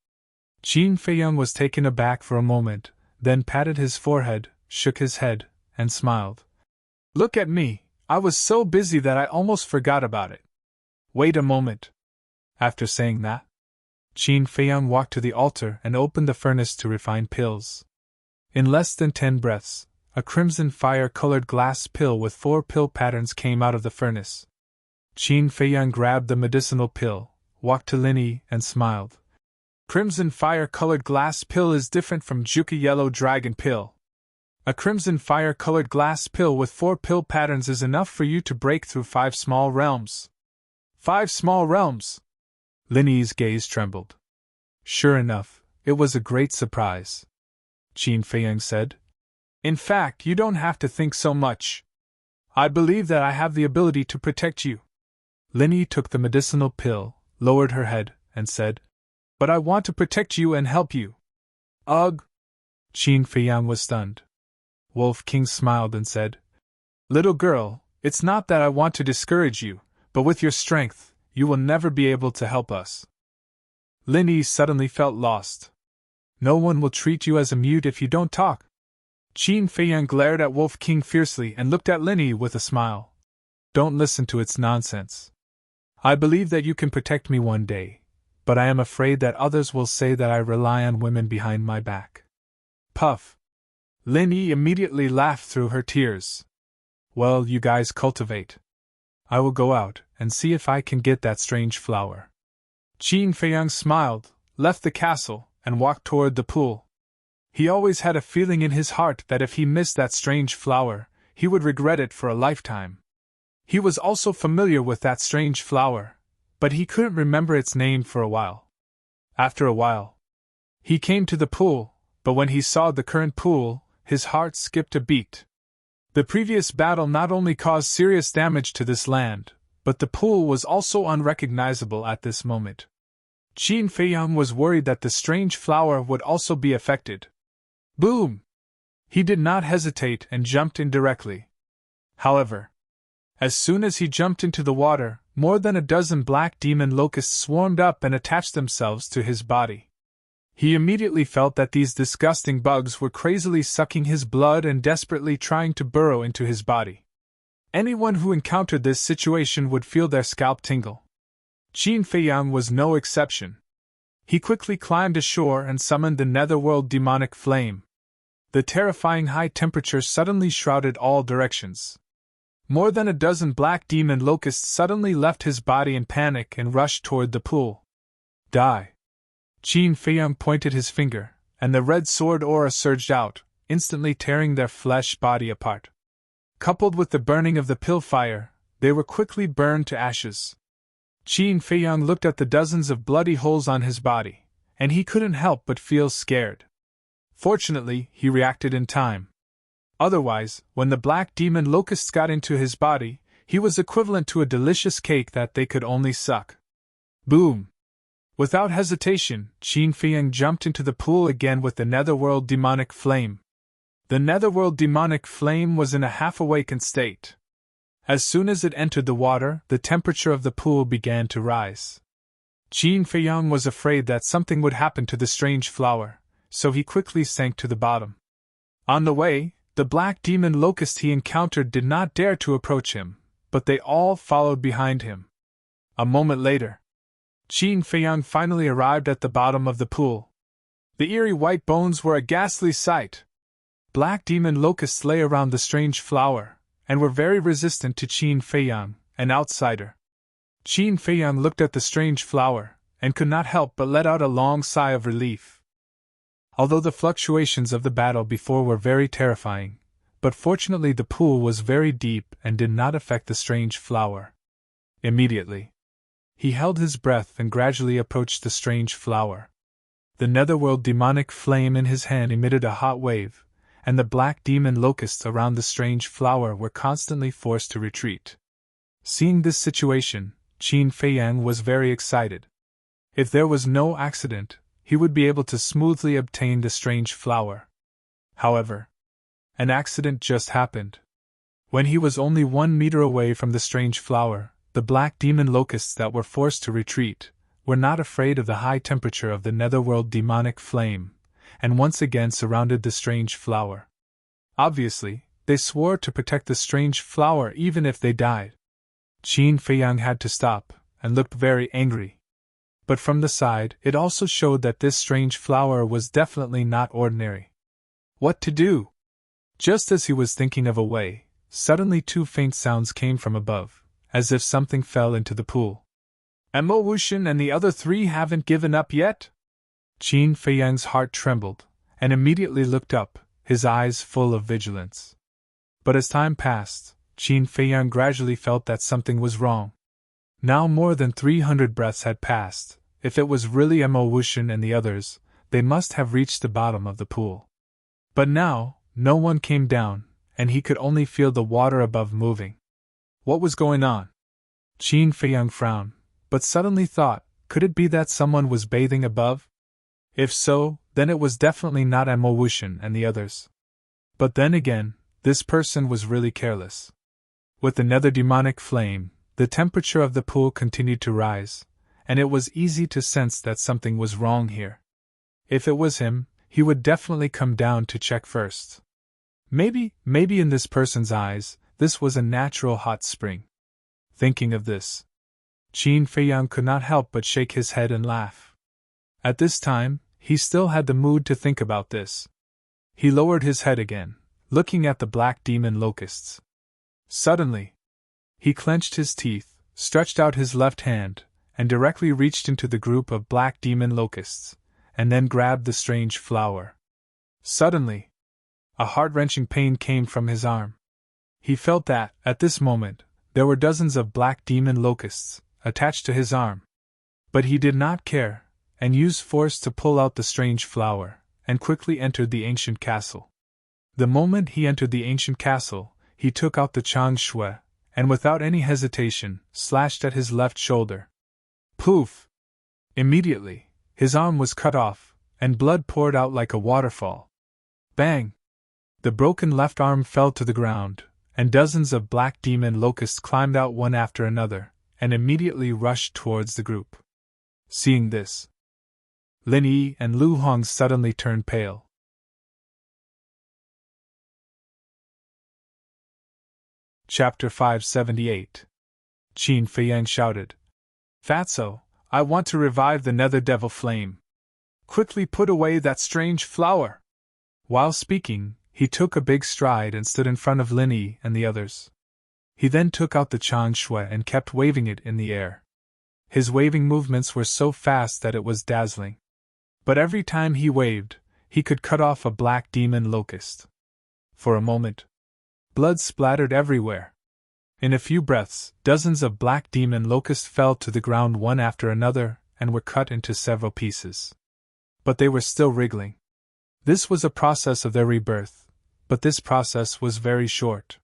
Qin Feiyang was taken aback for a moment, then patted his forehead, shook his head, and smiled. "Look at me, I was so busy that I almost forgot about it." "Wait a moment." After saying that, Qin Feiyang walked to the altar and opened the furnace to refine pills. In less than 10 breaths, a crimson fire-colored glass pill with 4 pill patterns came out of the furnace. Qin Feiyang grabbed the medicinal pill, walked to Lin Yi, and smiled. "Crimson fire-colored glass pill is different from Juka yellow dragon pill. A crimson fire-colored glass pill with 4 pill patterns is enough for you to break through 5 small realms." 5 small realms! Lin Yi's gaze trembled. Sure enough, it was a great surprise. Qin Feiyang said, "In fact, you don't have to think so much. I believe that I have the ability to protect you." Lin Yi took the medicinal pill, lowered her head, and said, "But I want to protect you and help you." "Ugh!" Qin Feiyang was stunned. Wolf King smiled and said, "Little girl, it's not that I want to discourage you, but with your strength, you will never be able to help us." Lin Yi suddenly felt lost. "No one will treat you as a mute if you don't talk." Qin Feiyang glared at Wolf King fiercely and looked at Lin Yi with a smile. "Don't listen to its nonsense. I believe that you can protect me one day, but I am afraid that others will say that I rely on women behind my back." Puff! Lin Yi immediately laughed through her tears. "Well, you guys cultivate. I will go out and see if I can get that strange flower." Qin Feiyang smiled, left the castle, and walked toward the pool. He always had a feeling in his heart that if he missed that strange flower, he would regret it for a lifetime. He was also familiar with that strange flower, but he couldn't remember its name for a while. After a while, he came to the pool, but when he saw the current pool, his heart skipped a beat. The previous battle not only caused serious damage to this land, but the pool was also unrecognizable at this moment. Qin Feiyang was worried that the strange flower would also be affected. Boom! He did not hesitate and jumped in directly. However, as soon as he jumped into the water, more than a dozen black demon locusts swarmed up and attached themselves to his body. He immediately felt that these disgusting bugs were crazily sucking his blood and desperately trying to burrow into his body. Anyone who encountered this situation would feel their scalp tingle. Qin Feiyang was no exception. He quickly climbed ashore and summoned the netherworld demonic flame. The terrifying high temperature suddenly shrouded all directions. More than a dozen black demon locusts suddenly left his body in panic and rushed toward the pool. Die! Qin Feiyang pointed his finger, and the red sword aura surged out, instantly tearing their flesh body apart. Coupled with the burning of the pill fire, they were quickly burned to ashes. Qin Feiyang looked at the dozens of bloody holes on his body, and he couldn't help but feel scared. Fortunately, he reacted in time. Otherwise, when the black demon locusts got into his body, he was equivalent to a delicious cake that they could only suck. Boom! Without hesitation, Qin Feiyang jumped into the pool again with the netherworld demonic flame. The netherworld demonic flame was in a half-awakened state. As soon as it entered the water, the temperature of the pool began to rise. Qin Feiyang was afraid that something would happen to the strange flower, so he quickly sank to the bottom. On the way, the black demon locust he encountered did not dare to approach him, but they all followed behind him. A moment later, Qin Feiyang finally arrived at the bottom of the pool. The eerie white bones were a ghastly sight. Black demon locusts lay around the strange flower, and were very resistant to Qin Feiyang, an outsider. Qin Feiyang looked at the strange flower, and could not help but let out a long sigh of relief. Although the fluctuations of the battle before were very terrifying, but fortunately the pool was very deep and did not affect the strange flower. Immediately, he held his breath and gradually approached the strange flower. The netherworld demonic flame in his hand emitted a hot wave, and the black demon locusts around the strange flower were constantly forced to retreat. Seeing this situation, Qin Feiyang was very excited. If there was no accident, he would be able to smoothly obtain the strange flower. However, an accident just happened. When he was only 1 meter away from the strange flower, the black demon locusts that were forced to retreat were not afraid of the high temperature of the netherworld demonic flame, and once again surrounded the strange flower. Obviously, they swore to protect the strange flower even if they died. Qin Feiyang had to stop, and looked very angry. But from the side, it also showed that this strange flower was definitely not ordinary. What to do? Just as he was thinking of a way, suddenly 2 faint sounds came from above, as if something fell into the pool. Mo Wuxian and the other 3 haven't given up yet? Qin Feiyang's heart trembled, and immediately looked up, his eyes full of vigilance. But as time passed, Qin Feiyang gradually felt that something was wrong. Now more than 300 breaths had passed. If it was really Mo Wuxian and the others, they must have reached the bottom of the pool. But now, no one came down, and he could only feel the water above moving. What was going on? Qin Feiyang frowned, but suddenly thought, could it be that someone was bathing above? If so, then it was definitely not Mo Wuxian and the others. But then again, this person was really careless. With the nether demonic flame, the temperature of the pool continued to rise, and it was easy to sense that something was wrong here. If it was him, he would definitely come down to check first. Maybe in this person's eyes, this was a natural hot spring. Thinking of this, Qin Feiyang could not help but shake his head and laugh. At this time, he still had the mood to think about this. He lowered his head again, looking at the black demon locusts. Suddenly, he clenched his teeth, stretched out his left hand, and directly reached into the group of black demon locusts, and then grabbed the strange flower. Suddenly, a heart-wrenching pain came from his arm. He felt that, at this moment, there were dozens of black demon locusts attached to his arm. But he did not care, and used force to pull out the strange flower, and quickly entered the ancient castle. The moment he entered the ancient castle, he took out the Chang Shui, and without any hesitation, slashed at his left shoulder. Poof! Immediately, his arm was cut off, and blood poured out like a waterfall. Bang! The broken left arm fell to the ground, and dozens of black demon locusts climbed out one after another, and immediately rushed towards the group. Seeing this, Lin Yi and Lu Hong suddenly turned pale. Chapter 578. Qin Feiyang shouted, "Fatso, I want to revive the nether devil flame. Quickly put away that strange flower!" While speaking, he took a big stride and stood in front of Lin Yi and the others. He then took out the Chang Shui and kept waving it in the air. His waving movements were so fast that it was dazzling. But every time he waved, he could cut off a black demon locust. For a moment, blood splattered everywhere. In a few breaths, dozens of black demon locusts fell to the ground one after another and were cut into several pieces. But they were still wriggling. This was a process of their rebirth, but this process was very short.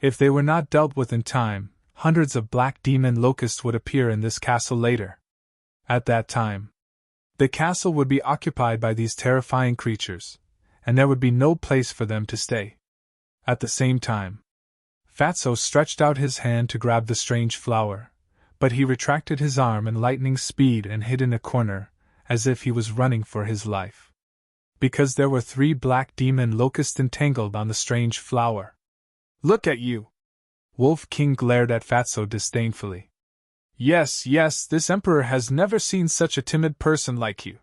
If they were not dealt with in time, hundreds of black demon locusts would appear in this castle later. At that time, the castle would be occupied by these terrifying creatures, and there would be no place for them to stay. At the same time, Fatso stretched out his hand to grab the strange flower, but he retracted his arm in lightning speed and hid in a corner, as if he was running for his life. Because there were 3 black demon locusts entangled on the strange flower. "Look at you!" Wolf King glared at Fatso disdainfully. Yes, this emperor has never seen such a timid person like you."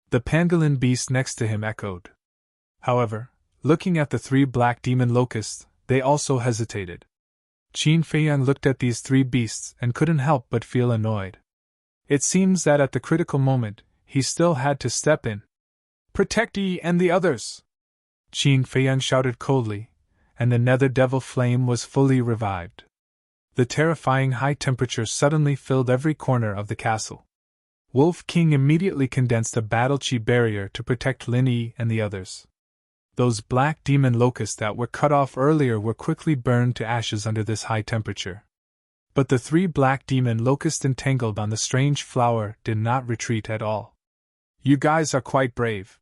The pangolin beast next to him echoed. However, looking at the 3 black demon locusts, they also hesitated. Qin Feiyang looked at these three beasts and couldn't help but feel annoyed. It seems that at the critical moment, he still had to step in. "Protect Yi and the others!" Qin Feiyang shouted coldly, and the nether devil flame was fully revived. The terrifying high temperature suddenly filled every corner of the castle. Wolf King immediately condensed a battle chi barrier to protect Lin Yi and the others. Those black demon locusts that were cut off earlier were quickly burned to ashes under this high temperature. But the three black demon locusts entangled on the strange flower did not retreat at all. "You guys are quite brave."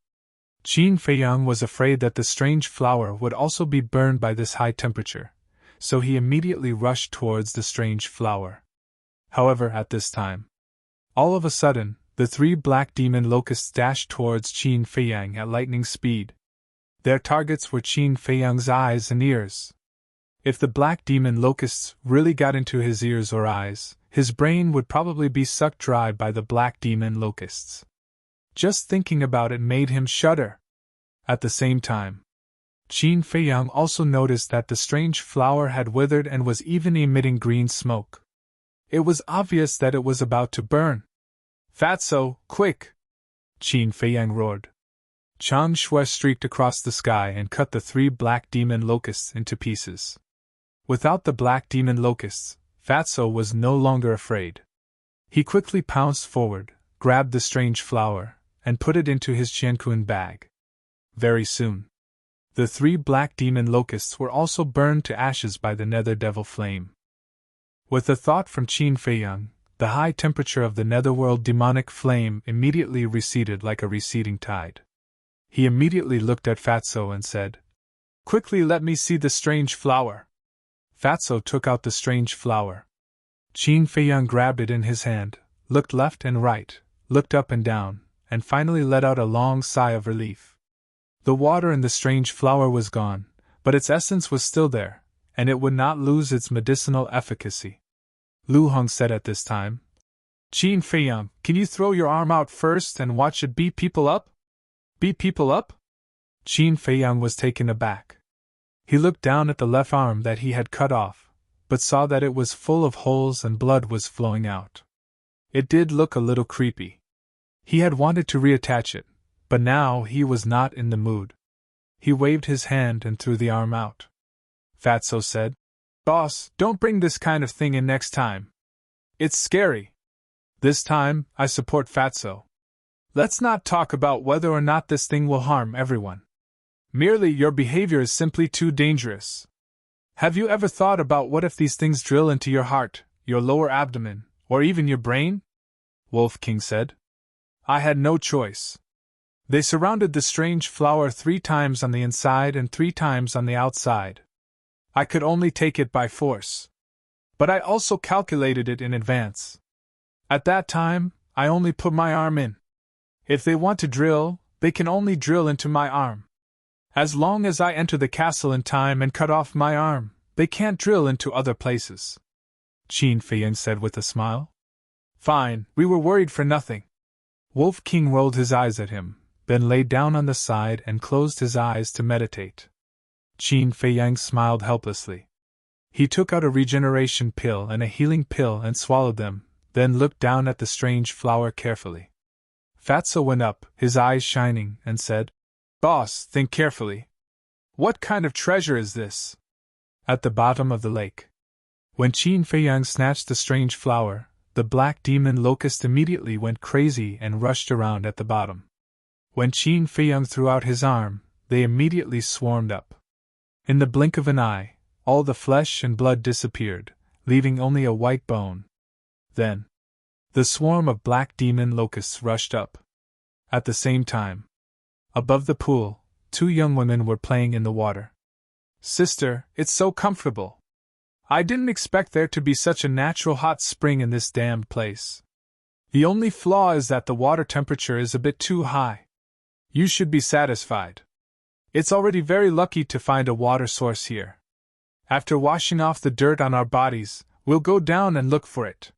Qin Feiyang was afraid that the strange flower would also be burned by this high temperature, so he immediately rushed towards the strange flower. However, at this time, all of a sudden, the three black demon locusts dashed towards Qin Feiyang at lightning speed. Their targets were Qin Feiyang's eyes and ears. If the black demon locusts really got into his ears or eyes, his brain would probably be sucked dry by the black demon locusts. Just thinking about it made him shudder. At the same time, Qin Feiyang also noticed that the strange flower had withered and was even emitting green smoke. It was obvious that it was about to burn. "Fatso, quick!" Qin Feiyang roared. Chang Shui streaked across the sky and cut the three black demon locusts into pieces. Without the black demon locusts, Fatso was no longer afraid. He quickly pounced forward, grabbed the strange flower, and put it into his Qiankun bag. Very soon, the three black demon locusts were also burned to ashes by the nether devil flame. With a thought from Qin Feiyang, the high temperature of the netherworld demonic flame immediately receded like a receding tide. He immediately looked at Fatso and said, "Quickly let me see the strange flower." Fatso took out the strange flower. Qin Feiyang grabbed it in his hand, looked left and right, looked up and down, and finally let out a long sigh of relief. The water in the strange flower was gone, but its essence was still there, and it would not lose its medicinal efficacy. Lu Hong said at this time, "Qin Feiyang, can you throw your arm out first and watch it beat people up?" "Beat people up?" Qin Feiyang was taken aback. He looked down at the left arm that he had cut off, but saw that it was full of holes and blood was flowing out. It did look a little creepy. He had wanted to reattach it, but now he was not in the mood. He waved his hand and threw the arm out. Fatso said, "Boss, don't bring this kind of thing in next time. It's scary." This time, I support Fatso. Let's not talk about whether or not this thing will harm everyone. Merely your behavior is simply too dangerous. Have you ever thought about what if these things drill into your heart, your lower abdomen, or even your brain? Wolf King said. I had no choice. They surrounded the strange flower 3 times on the inside and 3 times on the outside. I could only take it by force. But I also calculated it in advance. At that time, I only put my arm in. If they want to drill, they can only drill into my arm. As long as I enter the castle in time and cut off my arm, they can't drill into other places. Qin Feiyang said with a smile. Fine, we were worried for nothing. Wolf King rolled his eyes at him, then lay down on the side and closed his eyes to meditate. Qin Feiyang smiled helplessly. He took out a regeneration pill and a healing pill and swallowed them, then looked down at the strange flower carefully. Fatso went up, his eyes shining, and said, Boss, think carefully. What kind of treasure is this? At the bottom of the lake. When Qin Feiyang snatched the strange flower, the black demon locust immediately went crazy and rushed around at the bottom. When Qin Feiyang threw out his arm, they immediately swarmed up. In the blink of an eye, all the flesh and blood disappeared, leaving only a white bone. Then, the swarm of black demon locusts rushed up. At the same time, above the pool, 2 young women were playing in the water. Sister, it's so comfortable. I didn't expect there to be such a natural hot spring in this damned place. The only flaw is that the water temperature is a bit too high. You should be satisfied. It's already very lucky to find a water source here. After washing off the dirt on our bodies, we'll go down and look for it.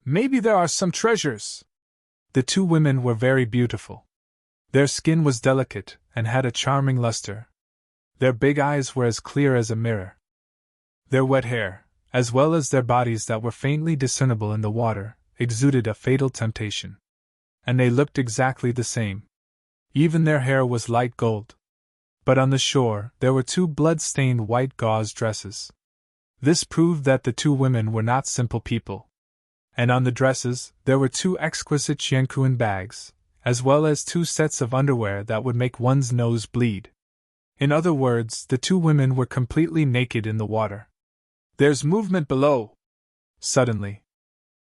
Maybe there are some treasures. The 2 women were very beautiful. Their skin was delicate and had a charming luster. Their big eyes were as clear as a mirror. Their wet hair, as well as their bodies that were faintly discernible in the water, exuded a fatal temptation. And they looked exactly the same. Even their hair was light gold. But on the shore there were two blood-stained white gauze dresses. This proved that the two women were not simple people. And on the dresses there were two exquisite qianquan bags, as well as two sets of underwear that would make one's nose bleed. In other words, the two women were completely naked in the water. "There's movement below!" Suddenly,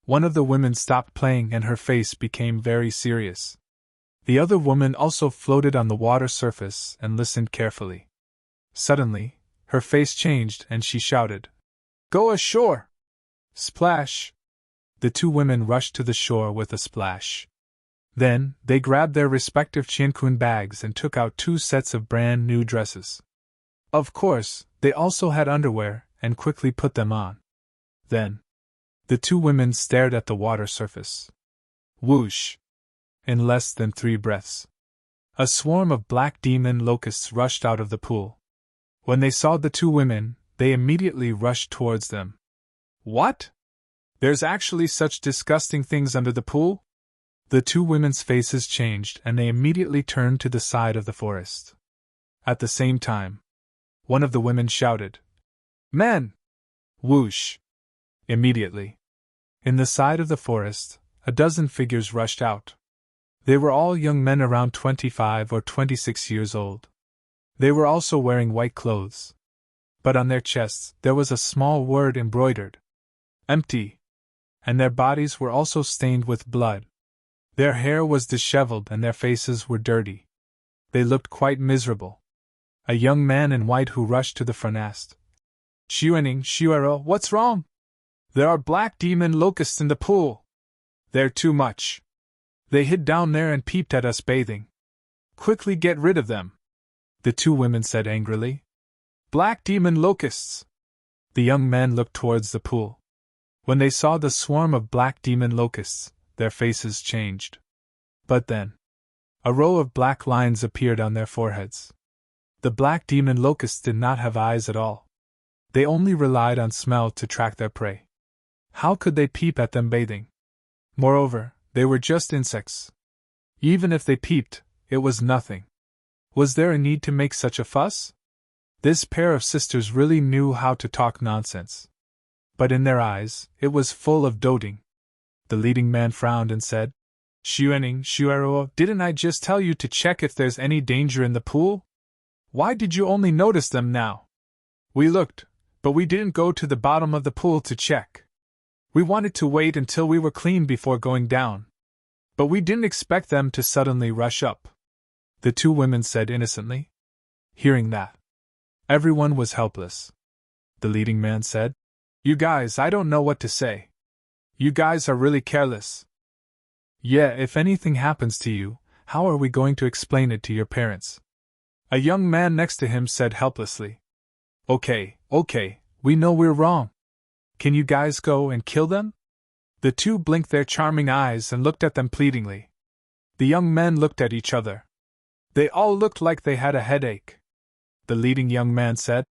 one of the women stopped playing and her face became very serious. The other woman also floated on the water surface and listened carefully. Suddenly, her face changed and she shouted, "Go ashore!" Splash! The two women rushed to the shore with a splash. Then, they grabbed their respective qianquan bags and took out two sets of brand new dresses. Of course, they also had underwear and quickly put them on. Then, the two women stared at the water surface. Whoosh! In less than 3 breaths, a swarm of black demon locusts rushed out of the pool. When they saw the two women, they immediately rushed towards them. "What? There's actually such disgusting things under the pool?" The two women's faces changed and they immediately turned to the side of the forest. At the same time, one of the women shouted, "Men!" Whoosh! Immediately, in the side of the forest, a dozen figures rushed out. They were all young men around 25 or 26 years old. They were also wearing white clothes. But on their chests there was a small word embroidered: "Empty." And their bodies were also stained with blood. Their hair was disheveled and their faces were dirty. They looked quite miserable. A young man in white who rushed to the front asked, "Xuening, Xuero, what's wrong?" "There are black demon locusts in the pool. They're too much. They hid down there and peeped at us bathing. Quickly get rid of them," the two women said angrily. "Black demon locusts!" The young men looked towards the pool. When they saw the swarm of black demon locusts, their faces changed. But then, a row of black lines appeared on their foreheads. The black demon locusts did not have eyes at all. They only relied on smell to track their prey. How could they peep at them bathing? Moreover, they were just insects. Even if they peeped, it was nothing. Was there a need to make such a fuss? This pair of sisters really knew how to talk nonsense. But in their eyes, it was full of doting. The leading man frowned and said, "Xuening, Xuero, didn't I just tell you to check if there's any danger in the pool? Why did you only notice them now?" "We looked, but we didn't go to the bottom of the pool to check. We wanted to wait until we were clean before going down. But we didn't expect them to suddenly rush up," the two women said innocently. Hearing that, everyone was helpless. The leading man said, "You guys, I don't know what to say. You guys are really careless. Yeah, if anything happens to you, how are we going to explain it to your parents?" A young man next to him said helplessly, Okay, we know we're wrong. Can you guys go and kill them?" The two blinked their charming eyes and looked at them pleadingly. The young men looked at each other. They all looked like they had a headache. The leading young man said,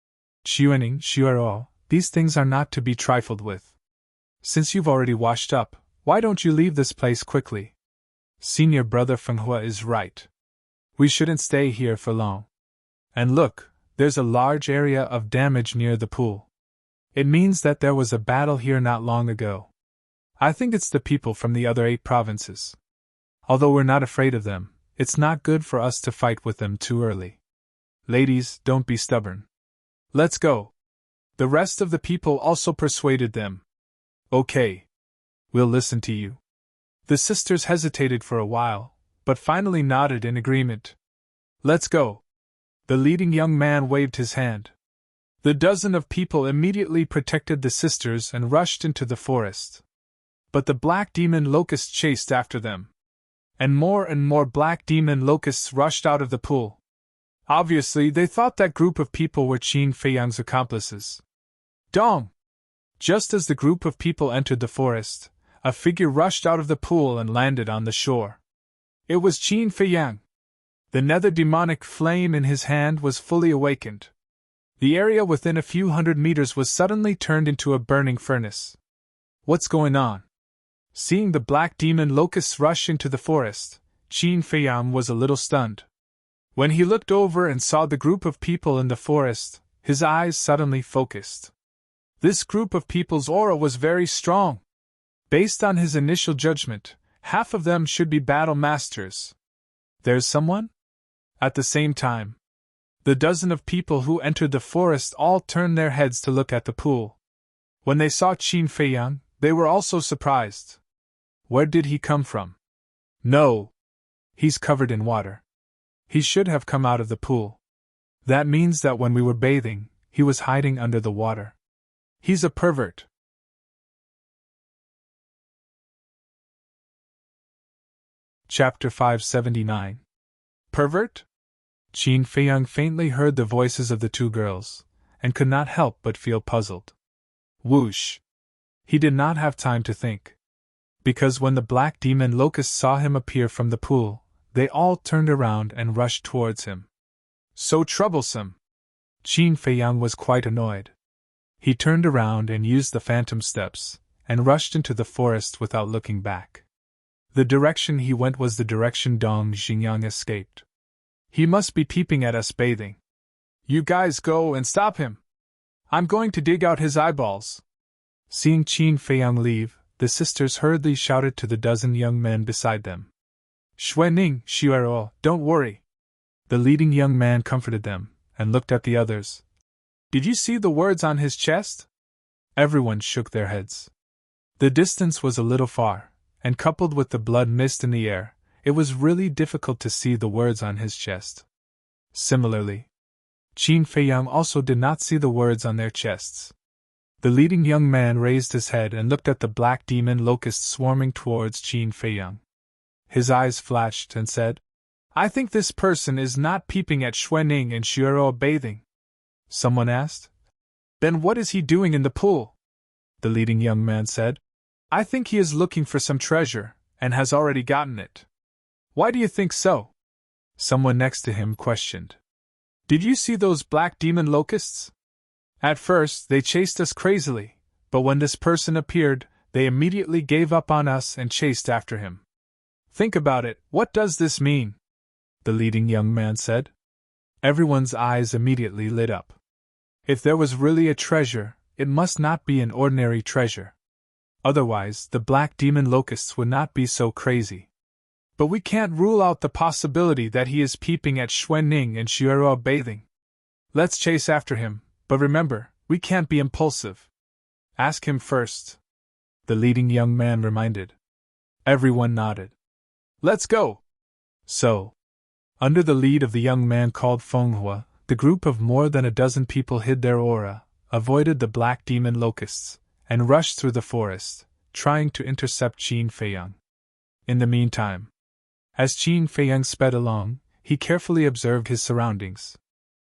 "Xuening, Xuero, these things are not to be trifled with. Since you've already washed up, why don't you leave this place quickly? Senior brother Fenghua is right. We shouldn't stay here for long. And look, there's a large area of damage near the pool. It means that there was a battle here not long ago. I think it's the people from the other 8 provinces. Although we're not afraid of them, it's not good for us to fight with them too early. Ladies, don't be stubborn. Let's go." The rest of the people also persuaded them. "Okay. We'll listen to you." The sisters hesitated for a while, but finally nodded in agreement. "Let's go." The leading young man waved his hand. The dozen of people immediately protected the sisters and rushed into the forest. But the black demon locusts chased after them. And more black demon locusts rushed out of the pool. Obviously, they thought that group of people were Qin Feiyang's accomplices. Dong! Just as the group of people entered the forest, a figure rushed out of the pool and landed on the shore. It was Qin Feiyang. The nether demonic flame in his hand was fully awakened. The area within a few hundred meters was suddenly turned into a burning furnace. What's going on? Seeing the black demon locusts rush into the forest, Qin Feiyang was a little stunned. When he looked over and saw the group of people in the forest, his eyes suddenly focused. This group of people's aura was very strong. Based on his initial judgment, half of them should be battle masters. There's someone? At the same time, the dozen of people who entered the forest all turned their heads to look at the pool. When they saw Qin Feiyang, they were also surprised. Where did he come from? No. He's covered in water. He should have come out of the pool. That means that when we were bathing, he was hiding under the water. He's a pervert. Chapter 579. Pervert? Qin Feiyang faintly heard the voices of the two girls, and could not help but feel puzzled. Whoosh! He did not have time to think. Because when the black demon locusts saw him appear from the pool, they all turned around and rushed towards him. So troublesome! Qin Feiyang was quite annoyed. He turned around and used the phantom steps, and rushed into the forest without looking back. The direction he went was the direction Dong Xingyang escaped. He must be peeping at us bathing. You guys go and stop him. I'm going to dig out his eyeballs. Seeing Qin Feiyang leave, the sisters hurriedly shouted to the dozen young men beside them. Xuening, Xuero, don't worry. The leading young man comforted them, and looked at the others. Did you see the words on his chest? Everyone shook their heads. The distance was a little far, and coupled with the blood mist in the air, it was really difficult to see the words on his chest. Similarly, Qin Feiyang also did not see the words on their chests. The leading young man raised his head and looked at the black demon locusts swarming towards Qin Feiyang. His eyes flashed and said, I think this person is not peeping at Xuening and Xuero bathing. Someone asked. Then what is he doing in the pool? The leading young man said. I think he is looking for some treasure, and has already gotten it. Why do you think so? Someone next to him questioned. Did you see those black demon locusts? At first, they chased us crazily, but when this person appeared, they immediately gave up on us and chased after him. Think about it, what does this mean? The leading young man said. Everyone's eyes immediately lit up. If there was really a treasure, it must not be an ordinary treasure. Otherwise, the black demon locusts would not be so crazy. But we can't rule out the possibility that he is peeping at Xuening and Xuero bathing. Let's chase after him, but remember, we can't be impulsive. Ask him first. The leading young man reminded. Everyone nodded. Let's go! So, under the lead of the young man called Fenghua, the group of more than a dozen people hid their aura, avoided the black demon locusts, and rushed through the forest, trying to intercept Qin Feiyang. In the meantime, as Qin Feiyang sped along, he carefully observed his surroundings.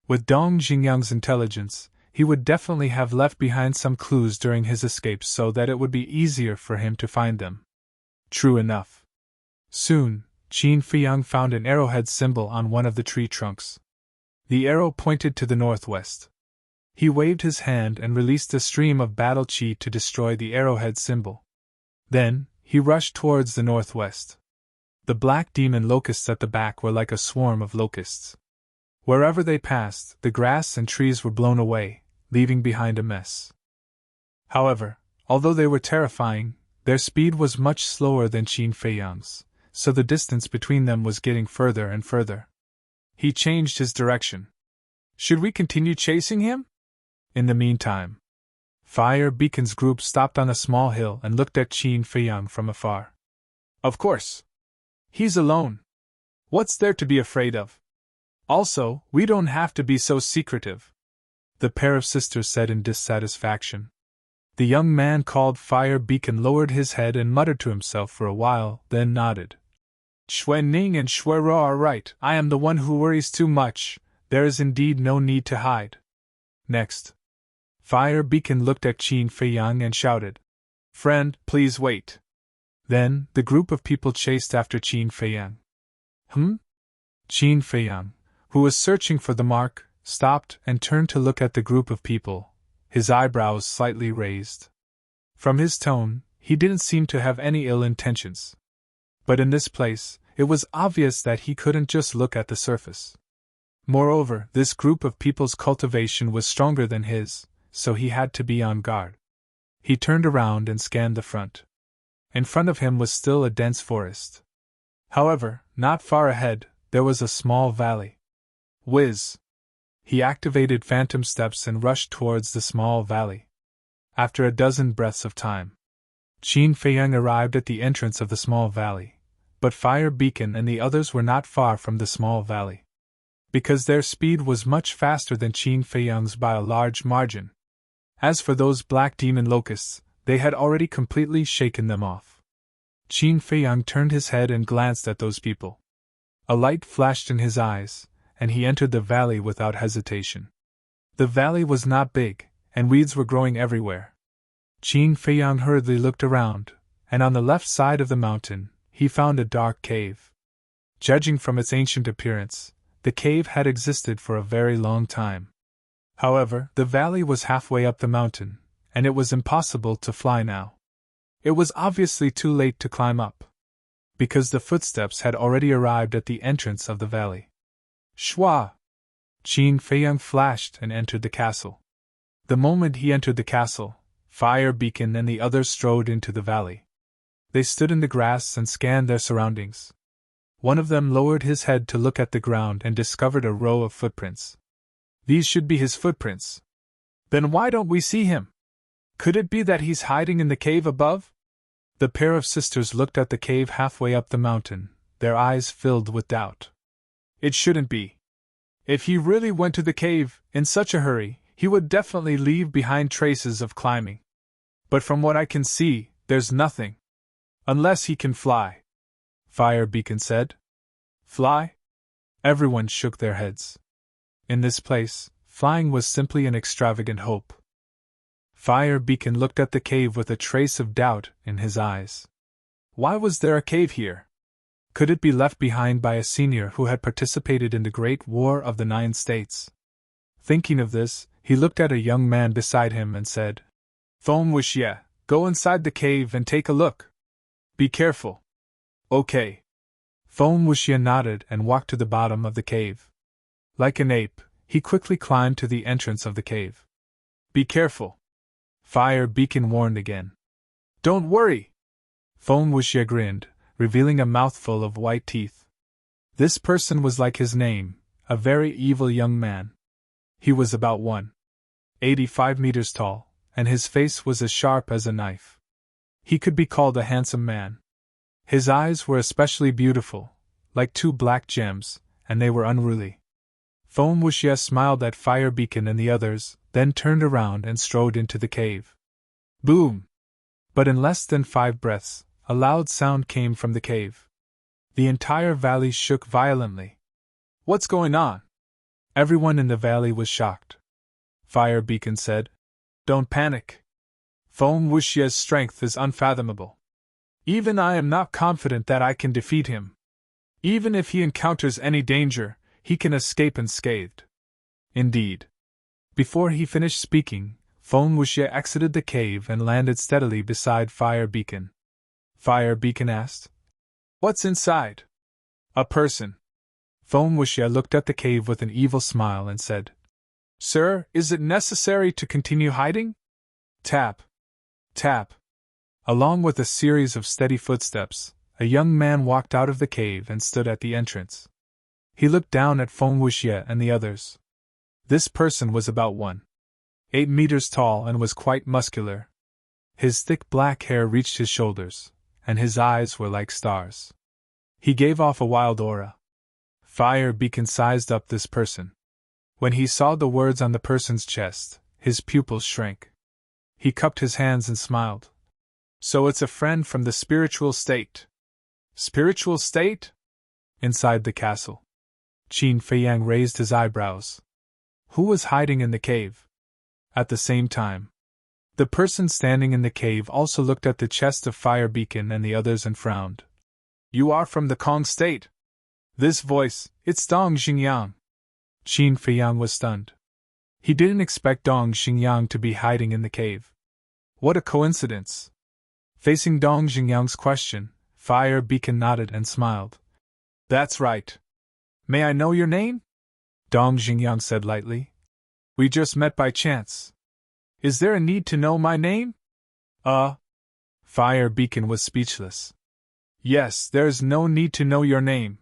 With Dong Xingyang's intelligence, he would definitely have left behind some clues during his escape so that it would be easier for him to find them. True enough. Soon, Qin Feiyang found an arrowhead symbol on one of the tree trunks. The arrow pointed to the northwest. He waved his hand and released a stream of battle chi to destroy the arrowhead symbol. Then, he rushed towards the northwest. The black demon locusts at the back were like a swarm of locusts. Wherever they passed, the grass and trees were blown away, leaving behind a mess. However, although they were terrifying, their speed was much slower than Qin Feiyang's, so the distance between them was getting further and further. He changed his direction. Should we continue chasing him? In the meantime, Fire Beacon's group stopped on a small hill and looked at Qin Feiyang from afar. Of course. He's alone. What's there to be afraid of? Also, we don't have to be so secretive, the pair of sisters said in dissatisfaction. The young man called Fire Beacon lowered his head and muttered to himself for a while, then nodded. Xuening and Xuero are right, I am the one who worries too much, there is indeed no need to hide. Next, Fire Beacon looked at Qin Feiyang and shouted, Friend, please wait. Then, the group of people chased after Qin Feiyang. Qin Feiyang, who was searching for the mark, stopped and turned to look at the group of people, his eyebrows slightly raised. From his tone, he didn't seem to have any ill intentions. But in this place, it was obvious that he couldn't just look at the surface. Moreover, this group of people's cultivation was stronger than his, so he had to be on guard. He turned around and scanned the front. In front of him was still a dense forest. However, not far ahead, there was a small valley. Whiz! He activated phantom steps and rushed towards the small valley. After a dozen breaths of time, Qin Feiyang arrived at the entrance of the small valley, but Fire Beacon and the others were not far from the small valley. Because their speed was much faster than Qin Feiyang's by a large margin. As for those black demon locusts, they had already completely shaken them off. Qin Feiyang turned his head and glanced at those people. A light flashed in his eyes, and he entered the valley without hesitation. The valley was not big, and weeds were growing everywhere. Qin Feiyang hurriedly looked around, and on the left side of the mountain, he found a dark cave. Judging from its ancient appearance, the cave had existed for a very long time. However, the valley was halfway up the mountain, and it was impossible to fly now. It was obviously too late to climb up, because the footsteps had already arrived at the entrance of the valley. Shwa! Qin Feiyang flashed and entered the castle. The moment he entered the castle, Fire Beacon and the others strode into the valley. They stood in the grass and scanned their surroundings. One of them lowered his head to look at the ground and discovered a row of footprints. These should be his footprints. Then why don't we see him? Could it be that he's hiding in the cave above? The pair of sisters looked at the cave halfway up the mountain, their eyes filled with doubt. It shouldn't be. If he really went to the cave, in such a hurry, he would definitely leave behind traces of climbing. But from what I can see, there's nothing. Unless he can fly. Fire Beacon said. Fly? Everyone shook their heads. In this place, flying was simply an extravagant hope. Fire Beacon looked at the cave with a trace of doubt in his eyes. Why was there a cave here? Could it be left behind by a senior who had participated in the Great War of the 9 States? Thinking of this, he looked at a young man beside him and said, Thong Wuxie, go inside the cave and take a look. Be careful. Okay. Thong Wuxie nodded and walked to the bottom of the cave. Like an ape, he quickly climbed to the entrance of the cave. Be careful. Fire Beacon warned again. Don't worry. Thong Wuxie grinned, revealing a mouthful of white teeth. This person was like his name, a very evil young man. He was about 1.85 meters tall, and his face was as sharp as a knife. He could be called a handsome man. His eyes were especially beautiful, like 2 black gems, and they were unruly. Thong Wuxie smiled at Fire Beacon and the others, then turned around and strode into the cave. Boom! But in less than 5 breaths, a loud sound came from the cave. The entire valley shook violently. What's going on? Everyone in the valley was shocked. Fire Beacon said, Don't panic. Thong Wuxie's strength is unfathomable. Even I am not confident that I can defeat him. Even if he encounters any danger, he can escape unscathed. Indeed. Before he finished speaking, Thong Wuxie exited the cave and landed steadily beside Fire Beacon. Fire Beacon asked, What's inside? A person. Thong Wuxie looked at the cave with an evil smile and said, Sir, is it necessary to continue hiding? Tap. Tap. Along with a series of steady footsteps, a young man walked out of the cave and stood at the entrance. He looked down at Thong Wuxie and the others. This person was about 1.8 meters tall and was quite muscular. His thick black hair reached his shoulders, and his eyes were like stars. He gave off a wild aura. Fire Beacon sized up this person. When he saw the words on the person's chest, his pupils shrank. He cupped his hands and smiled. So it's a friend from the spiritual state. Spiritual state? Inside the castle. Qin Feiyang raised his eyebrows. Who was hiding in the cave? At the same time, the person standing in the cave also looked at the chest of Fire Beacon and the others and frowned. You are from the Kong state. This voice, it's Dong Xingyang. Qin Feiyang was stunned. He didn't expect Dong Xingyang to be hiding in the cave. What a coincidence! Facing Dong Xingyang's question, Fire Beacon nodded and smiled. That's right. May I know your name? Dong Xingyang said lightly. We just met by chance. Is there a need to know my name? Fire Beacon was speechless. Yes, there's no need to know your name.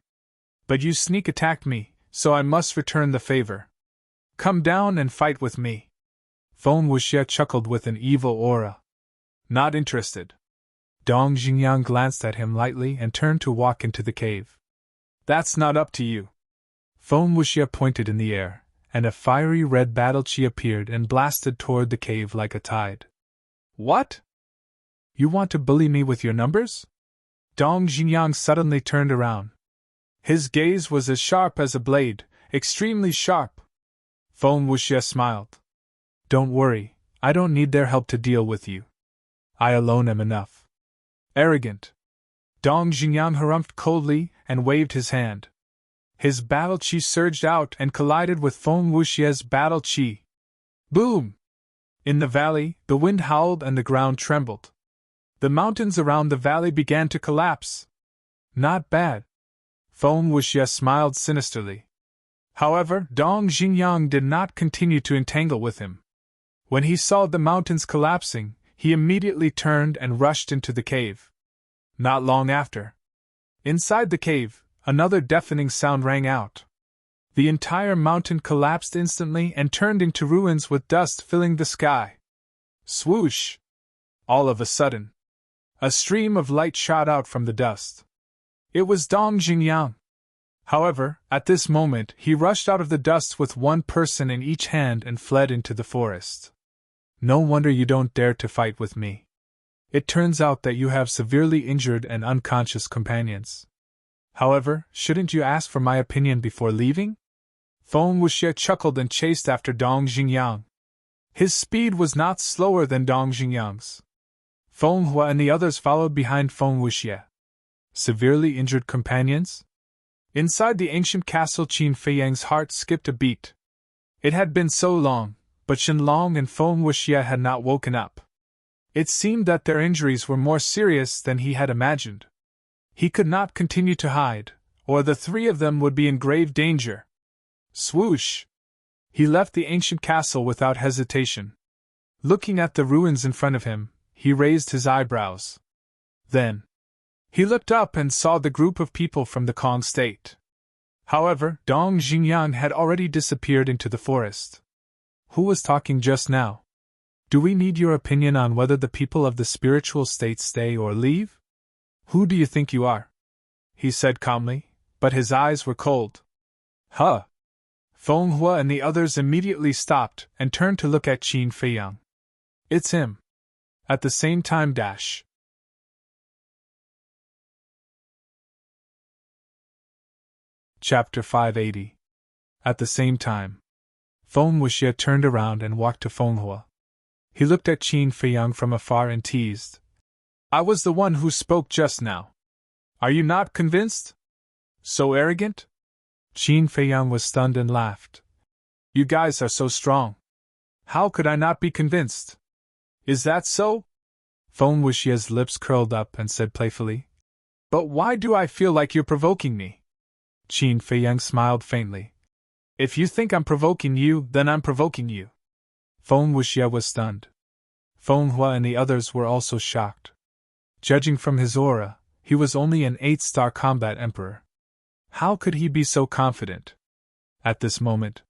But you sneak attacked me, so I must return the favor. Come down and fight with me. Feng Wuxie chuckled with an evil aura. Not interested. Dong Xingyang glanced at him lightly and turned to walk into the cave. That's not up to you. Feng Wuxie pointed in the air, and a fiery red battle chi appeared and blasted toward the cave like a tide. What? You want to bully me with your numbers? Dong Xingyang suddenly turned around. His gaze was as sharp as a blade, extremely sharp. Feng Wuxie smiled. Don't worry, I don't need their help to deal with you. I alone am enough. Arrogant. Dong Xingyang harumphed coldly and waved his hand. His battle chi surged out and collided with Feng Wuxie's battle chi. Boom! In the valley, the wind howled and the ground trembled. The mountains around the valley began to collapse. Not bad. Feng Wuxie smiled sinisterly. However, Dong Xingyang did not continue to entangle with him. When he saw the mountains collapsing, he immediately turned and rushed into the cave. Not long after. Inside the cave, another deafening sound rang out. The entire mountain collapsed instantly and turned into ruins with dust filling the sky. Swoosh! All of a sudden, a stream of light shot out from the dust. It was Dong Xingyang. However, at this moment, he rushed out of the dust with one person in each hand and fled into the forest. No wonder you don't dare to fight with me. It turns out that you have severely injured and unconscious companions. However, shouldn't you ask for my opinion before leaving? Feng Wuxie chuckled and chased after Dong Xingyang. His speed was not slower than Dong Xingyang's. Feng Hua and the others followed behind Feng Wuxie. Severely injured companions? Inside the ancient castle, Qin Feiyang's heart skipped a beat. It had been so long, but Shenlong and Feng Wuxie had not woken up. It seemed that their injuries were more serious than he had imagined. He could not continue to hide, or the three of them would be in grave danger. Swoosh! He left the ancient castle without hesitation. Looking at the ruins in front of him, he raised his eyebrows. Then, he looked up and saw the group of people from the Kong state. However, Dong Xingyang had already disappeared into the forest. Who was talking just now? Do we need your opinion on whether the people of the spiritual state stay or leave? Who do you think you are? He said calmly, but his eyes were cold. Huh! Feng Hua and the others immediately stopped and turned to look at Qin Feiyang. It's him. At the same time dash. Chapter 580. At the same time. Feng Wuxie turned around and walked to Feng Hua. He looked at Qin Feiyang from afar and teased. I was the one who spoke just now. Are you not convinced? So arrogant? Qin Feiyang was stunned and laughed. You guys are so strong. How could I not be convinced? Is that so? Feng Wuxie's lips curled up and said playfully. But why do I feel like you're provoking me? Qin Feiyang smiled faintly. If you think I'm provoking you, then I'm provoking you. Feng Wuxie was stunned. Feng Hua and the others were also shocked. Judging from his aura, he was only an 8-star combat emperor. How could he be so confident? At this moment,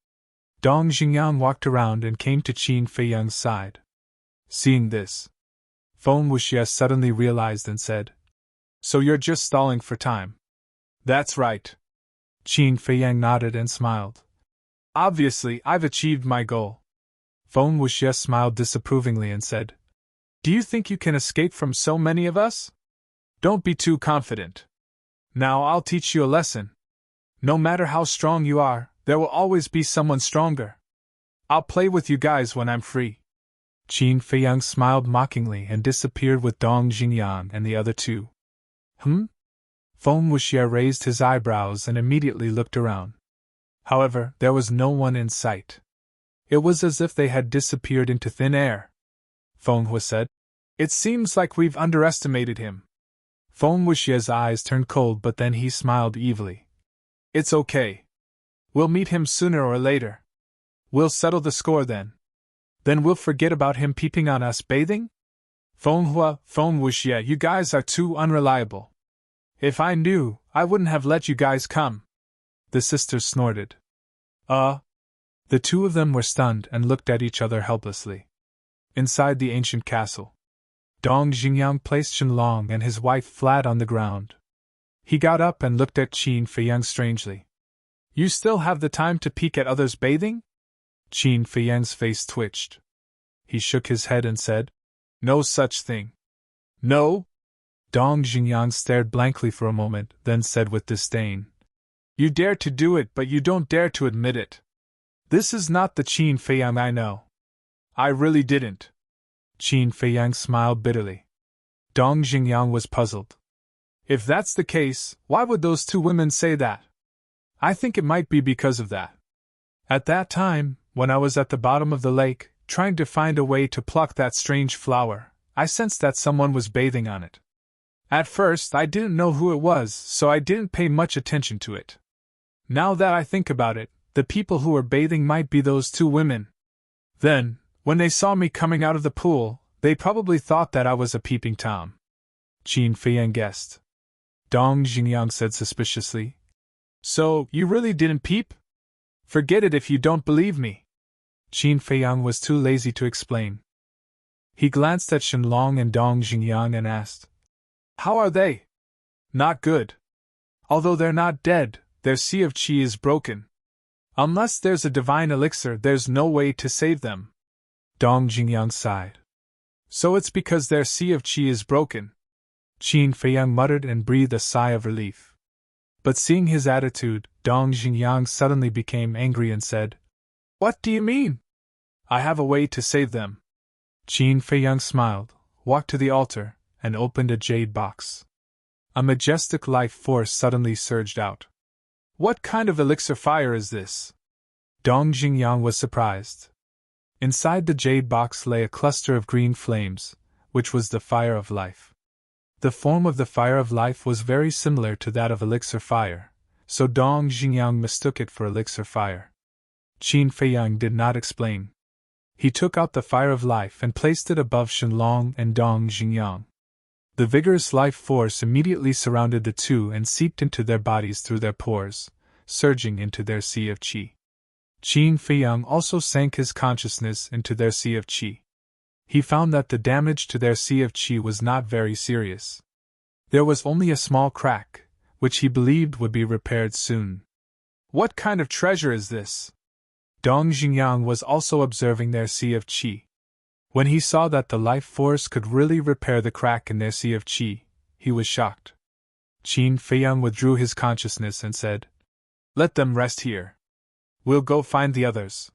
Dong Xingyang walked around and came to Qin Feiyang's side. Seeing this, Feng Wuxie suddenly realized and said, So you're just stalling for time. That's right. Qin Feiyang nodded and smiled. Obviously, I've achieved my goal. Feng Wuxie smiled disapprovingly and said, Do you think you can escape from so many of us? Don't be too confident. Now I'll teach you a lesson. No matter how strong you are, there will always be someone stronger. I'll play with you guys when I'm free. Qin Feiyang smiled mockingly and disappeared with Dong Xingyang and the other two. Feng Wuxie raised his eyebrows and immediately looked around. However, there was no one in sight. It was as if they had disappeared into thin air. Feng Hua said, "It seems like we've underestimated him." Feng Wuxie's eyes turned cold, but then he smiled evilly. "It's okay. We'll meet him sooner or later. We'll settle the score then. Then we'll forget about him peeping on us bathing?" "Feng Wuxie, you guys are too unreliable. If I knew, I wouldn't have let you guys come." The sisters snorted. The two of them were stunned and looked at each other helplessly. Inside the ancient castle, Dong Xingyang placed Shenlong and his wife flat on the ground. He got up and looked at Qin Feiyang strangely. "You still have the time to peek at others bathing?" Qin Feiyang's face twitched. He shook his head and said, "No such thing." "No?" Dong Xingyang stared blankly for a moment, then said with disdain, "You dare to do it, but you don't dare to admit it. This is not the Qin Feiyang I know." "I really didn't." Qin Feiyang smiled bitterly. Dong Xingyang was puzzled. "If that's the case, why would those two women say that?" "I think it might be because of that. At that time, when I was at the bottom of the lake, trying to find a way to pluck that strange flower, I sensed that someone was bathing on it. At first, I didn't know who it was, so I didn't pay much attention to it. Now that I think about it, the people who were bathing might be those two women. Then, when they saw me coming out of the pool, they probably thought that I was a peeping Tom." Qin Feiyang guessed. Dong Xingyang said suspiciously, "So, you really didn't peep? Forget it if you don't believe me." Qin Feiyang was too lazy to explain. He glanced at Shenlong and Dong Xingyang and asked, "How are they?" "Not good. Although they're not dead, their sea of qi is broken. Unless there's a divine elixir, there's no way to save them." Dong Xingyang sighed. "So it's because their sea of qi is broken." Qin Feiyang muttered and breathed a sigh of relief. But seeing his attitude, Dong Xingyang suddenly became angry and said, "What do you mean?" "I have a way to save them." Qin Feiyang smiled, walked to the altar, and opened a jade box. A majestic life force suddenly surged out. "What kind of elixir fire is this?" Dong Xingyang was surprised. Inside the jade box lay a cluster of green flames, which was the fire of life. The form of the fire of life was very similar to that of elixir fire, so Dong Xingyang mistook it for elixir fire. Qin Feiyang did not explain. He took out the fire of life and placed it above Shenlong and Dong Xingyang. The vigorous life force immediately surrounded the two and seeped into their bodies through their pores, surging into their sea of qi. Qin Feiyang also sank his consciousness into their sea of qi. He found that the damage to their sea of qi was not very serious. There was only a small crack, which he believed would be repaired soon. "What kind of treasure is this?" Dong Xingyang was also observing their sea of qi. When he saw that the life force could really repair the crack in their sea of qi, he was shocked. Qin Feiyang withdrew his consciousness and said, "Let them rest here. We'll go find the others."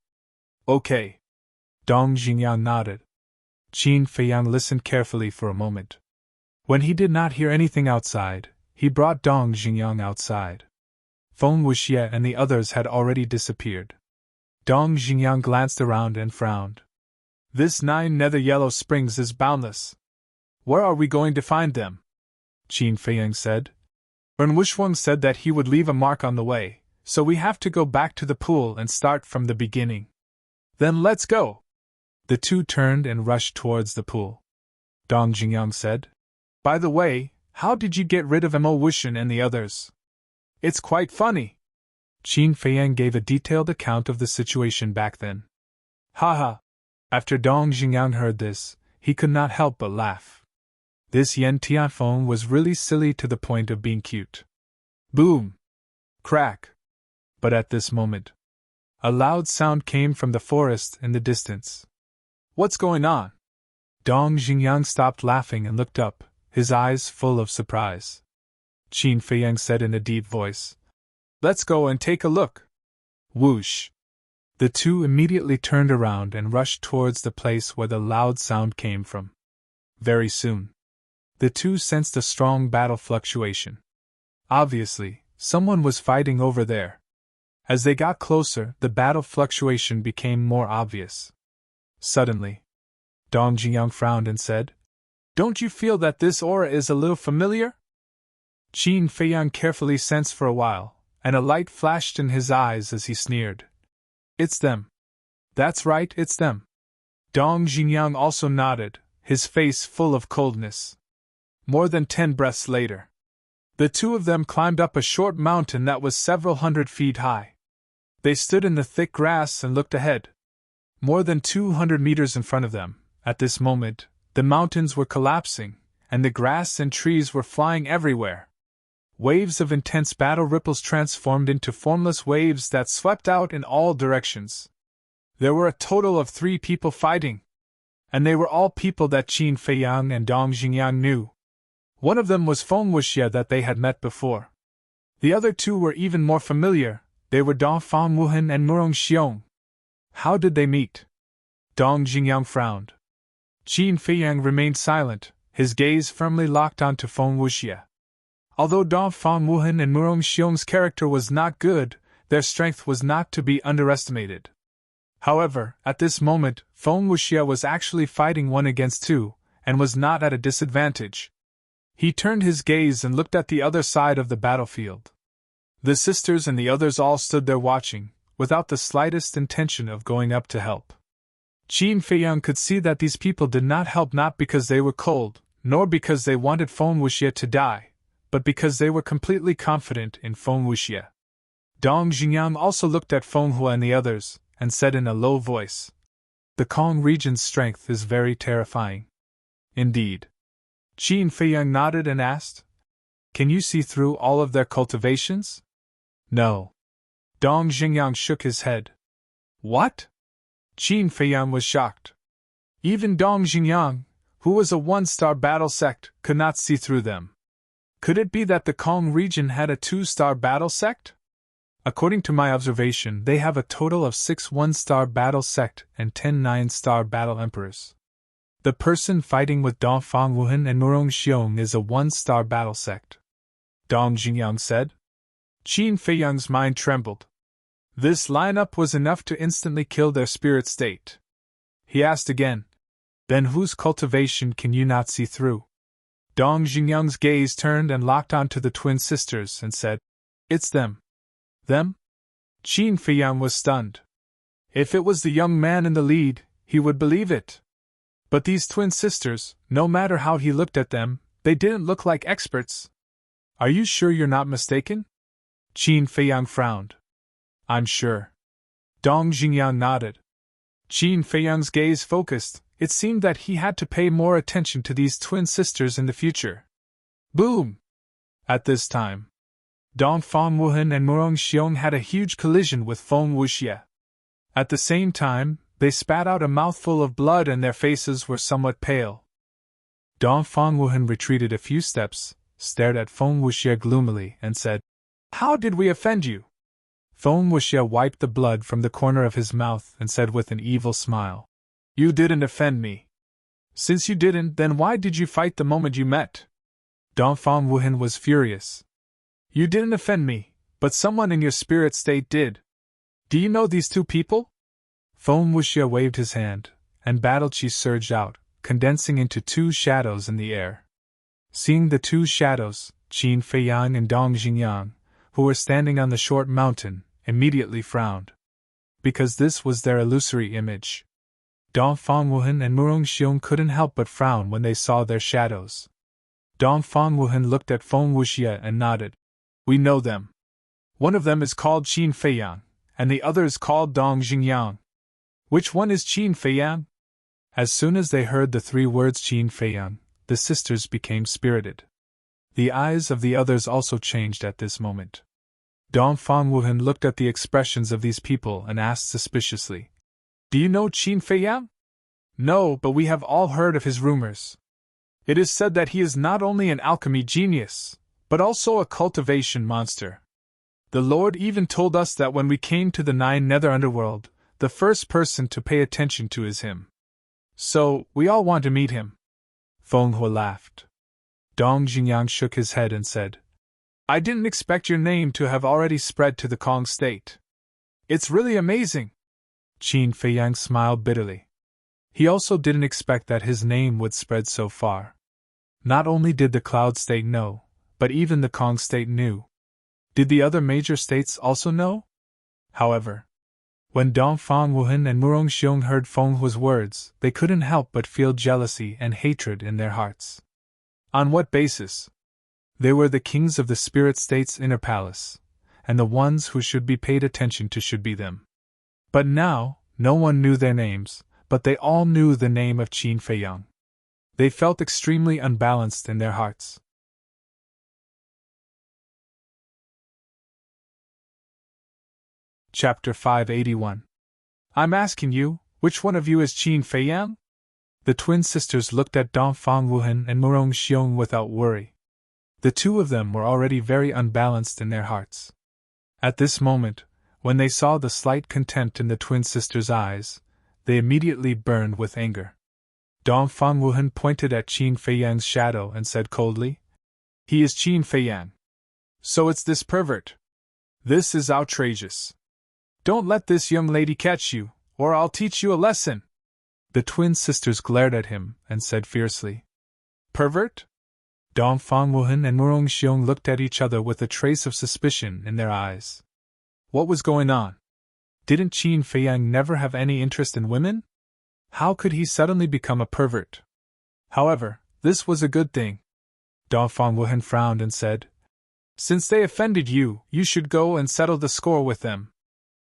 "Okay." Dong Xingyang nodded. Qin Feiyang listened carefully for a moment. When he did not hear anything outside, he brought Dong Xingyang outside. Feng Wuxie and the others had already disappeared. Dong Xingyang glanced around and frowned. "This 9 nether yellow springs is boundless. Where are we going to find them?" Qin Feiyang said. "Ren Wushwang said that he would leave a mark on the way, so we have to go back to the pool and start from the beginning." "Then let's go!" The two turned and rushed towards the pool. Dong Xingyang said, "By the way, how did you get rid of Mo Wushan and the others?" "It's quite funny." Qin Feiyang gave a detailed account of the situation back then. "Haha." After Dong Xingyang heard this, he could not help but laugh. This Yen Tianfeng was really silly to the point of being cute. Boom! Crack! But at this moment, a loud sound came from the forest in the distance. "What's going on?" Dong Xingyang stopped laughing and looked up, his eyes full of surprise. Qin Feiyang said in a deep voice, "Let's go and take a look." Whoosh! The two immediately turned around and rushed towards the place where the loud sound came from. Very soon, the two sensed a strong battle fluctuation. Obviously, someone was fighting over there. As they got closer, the battle fluctuation became more obvious. Suddenly, Dong Jingyang frowned and said, "Don't you feel that this aura is a little familiar?" Qin Feiyang carefully sensed for a while, and a light flashed in his eyes as he sneered. "It's them. That's right, it's them." Dong Jingyang also nodded, his face full of coldness. More than 10 breaths later, the two of them climbed up a short mountain that was several hundred feet high. They stood in the thick grass and looked ahead. More than 200 meters in front of them, at this moment, the mountains were collapsing, and the grass and trees were flying everywhere. Waves of intense battle ripples transformed into formless waves that swept out in all directions. There were a total of 3 people fighting, and they were all people that Qin Feiyang and Dong Jingyang knew. One of them was Feng Wuxia that they had met before. The other 2 were even more familiar. They were Dong Fang Wuhan and Murong Xiong. How did they meet? Dong Jingyang frowned. Qin Feiyang remained silent, his gaze firmly locked onto Feng Wuxia. Although Dong Fang Wuhan and Murong Xiong's character was not good, their strength was not to be underestimated. However, at this moment, Feng Wuxia was actually fighting 1 against 2, and was not at a disadvantage. He turned his gaze and looked at the other side of the battlefield. The sisters and the others all stood there watching, without the slightest intention of going up to help. Qin Feiyang could see that these people did not help not because they were cold, nor because they wanted Feng Wuxia to die, but because they were completely confident in Feng Wuxia. Dong Jingyang also looked at Feng Hua and the others, and said in a low voice, "The Kong region's strength is very terrifying." "Indeed." Qin Feiyang nodded and asked, "Can you see through all of their cultivations?" "No." Dong Jingyang shook his head. "What?" Qin Feiyang was shocked. Even Dong Jingyang, who was a 1-star battle sect, could not see through them. Could it be that the Kong region had a 2-star battle sect? According to my observation, they have a total of 6 1-star battle sect and 10 9-star battle emperors. The person fighting with Dong Fang Wuhan and Murong Xiong is a 1-star battle sect, Dong Jingyang said. Qin Feiyang's mind trembled. This lineup was enough to instantly kill their spirit state. He asked again, "Then whose cultivation can you not see through?" Dong Jingyang's gaze turned and locked onto the twin sisters and said, "It's them." "Them?" Qin Feiyang was stunned. If it was the young man in the lead, he would believe it. But these twin sisters, no matter how he looked at them, they didn't look like experts. "Are you sure you're not mistaken?" Qin Feiyang frowned. "I'm sure." Dong Jingyang nodded. Qin Feiyang's gaze focused. It seemed that he had to pay more attention to these twin sisters in the future. Boom! At this time, Dong Fang Wuhan and Murong Xiong had a huge collision with Feng Wuxia. At the same time, they spat out a mouthful of blood and their faces were somewhat pale. Dong Fang Wuhan retreated a few steps, stared at Feng Wuxia gloomily, and said, "How did we offend you?" Feng Wuxia wiped the blood from the corner of his mouth and said with an evil smile, "You didn't offend me. Since you didn't, then why did you fight the moment you met?" Dong Fang Wuhan was furious. "You didn't offend me, but someone in your spirit state did. Do you know these 2 people?" Feng Wuxia waved his hand, and battle chi surged out, condensing into 2 shadows in the air. Seeing the 2 shadows, Qin Feiyang and Dong Jingyang, who were standing on the short mountain, immediately frowned. Because this was their illusory image. Dong Fang Wuhan and Murong Xiong couldn't help but frown when they saw their shadows. Dong Fang Wuhan looked at Feng Wuxia and nodded. "We know them. One of them is called Qin Feiyang, and the other is called Dong Jingyang. Which one is Qin Feiyang?" As soon as they heard the 3 words Qin Feiyang, the sisters became spirited. The eyes of the others also changed at this moment. Dong Fang Wuhan looked at the expressions of these people and asked suspiciously, "Do you know Qin Feiyang?" "No, but we have all heard of his rumors. It is said that he is not only an alchemy genius, but also a cultivation monster. The Lord even told us that when we came to the 9 Nether Underworld, the first person to pay attention to is him. So, we all want to meet him." Feng Hua laughed. Dong Jingyang shook his head and said, "I didn't expect your name to have already spread to the Kong state. It's really amazing! Qin Feiyang smiled bitterly. He also didn't expect that his name would spread so far. Not only did the Cloud State know, but even the Kong State knew. Did the other major states also know? However, when Dong Fangwuhan and Murong Xiong heard Feng Hua's words, they couldn't help but feel jealousy and hatred in their hearts. On what basis? They were the kings of the spirit state's inner palace, and the ones who should be paid attention to should be them. But now, no one knew their names, but they all knew the name of Qin Feiyang. They felt extremely unbalanced in their hearts. Chapter 581. I'm asking you, which one of you is Qin Feiyang? The twin sisters looked at Dong Fangwuhan and Murong Xiong without worry. The two of them were already very unbalanced in their hearts. At this moment, when they saw the slight contempt in the twin sisters' eyes, they immediately burned with anger. Dong Fangwuhan pointed at Qin Feiyang's shadow and said coldly, "He is Qin Feiyang. So it's this pervert. This is outrageous. Don't let this young lady catch you, or I'll teach you a lesson." The twin sisters glared at him and said fiercely, "Pervert?" Dong Fangwuhan and Murong Xiong looked at each other with a trace of suspicion in their eyes. What was going on? Didn't Qin Feiyang never have any interest in women? How could he suddenly become a pervert? However, this was a good thing. Dong Fangwuhan frowned and said, "Since they offended you, you should go and settle the score with them.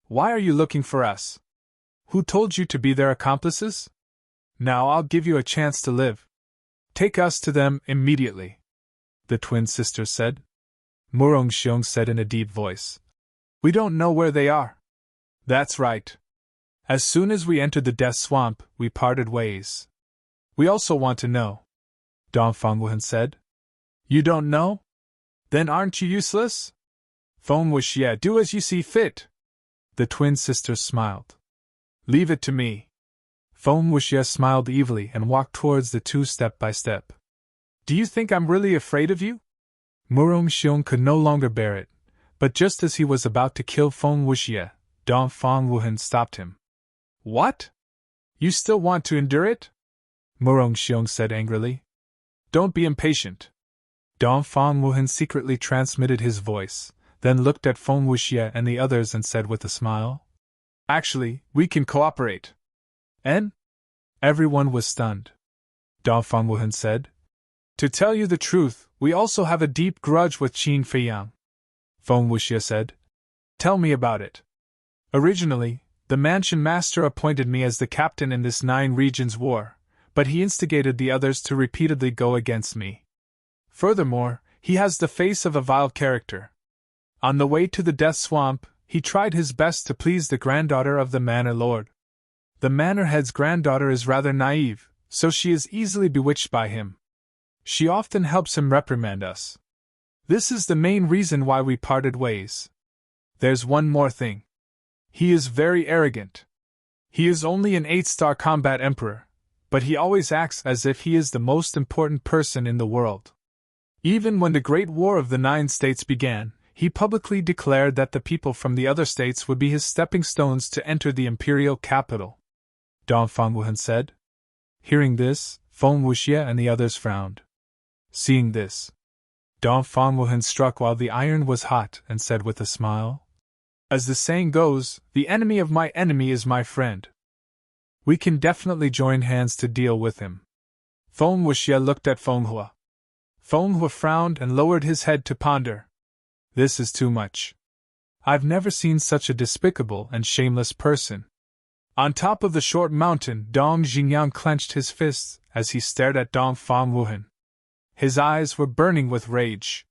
Why are you looking for us? Who told you to be their accomplices? Now I'll give you a chance to live. Take us to them immediately," the twin sisters said. Murong Xiong said in a deep voice, "We don't know where they are." "That's right. As soon as we entered the Death Swamp, we parted ways." "We also want to know," Dong Fangwuhan said. "You don't know? Then aren't you useless? Feng Wuxie, do as you see fit." The twin sisters smiled. "Leave it to me." Feng Wuxie smiled evilly and walked towards the two step by step. "Do you think I'm really afraid of you?" Murong Xiong could no longer bear it, but just as he was about to kill Feng Wuxie, Dong Fangwuhan stopped him. "What? You still want to endure it?" Murong Xiong said angrily. "Don't be impatient." Dong Fangwuhan secretly transmitted his voice, then looked at Feng Wuxie and the others and said with a smile, "Actually, we can cooperate." "And?" Everyone was stunned. Dong Fangwuhan said, "To tell you the truth, we also have a deep grudge with Qin Feiyang." Feng Wuxie said, "Tell me about it." "Originally, the mansion master appointed me as the captain in this 9 regions war, but he instigated the others to repeatedly go against me. Furthermore, he has the face of a vile character. On the way to the Death Swamp, he tried his best to please the granddaughter of the manor lord. The manor head's granddaughter is rather naive, so she is easily bewitched by him. She often helps him reprimand us. This is the main reason why we parted ways. There's one more thing. He is very arrogant. He is only an 8-star combat emperor, but he always acts as if he is the most important person in the world. Even when the Great War of the 9 states began, he publicly declared that the people from the other states would be his stepping stones to enter the imperial capital," Dong Fangwuhan said. Hearing this, Feng Wuxie and the others frowned. Seeing this, Dong Fangwuhan struck while the iron was hot and said with a smile, "As the saying goes, the enemy of my enemy is my friend. We can definitely join hands to deal with him." Feng Wuxie looked at Feng Hua. Feng Hua frowned and lowered his head to ponder. "This is too much. I've never seen such a despicable and shameless person." On top of the short mountain, Dong Xingyang clenched his fists as he stared at Dong Fangwuhan. His eyes were burning with rage.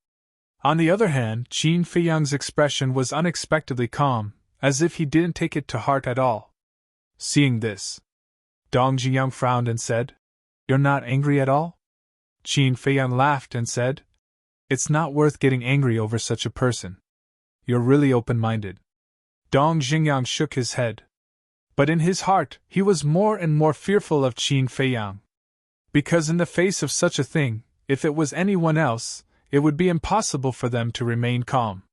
On the other hand, Qin Feiyang's expression was unexpectedly calm, as if he didn't take it to heart at all. Seeing this, Dong Xingyang frowned and said, "You're not angry at all?" Qin Feiyang laughed and said, "It's not worth getting angry over such a person. You're really open-minded." Dong Xingyang shook his head. But in his heart, he was more and more fearful of Qin Feiyang. Because in the face of such a thing, if it was anyone else, it would be impossible for them to remain calm.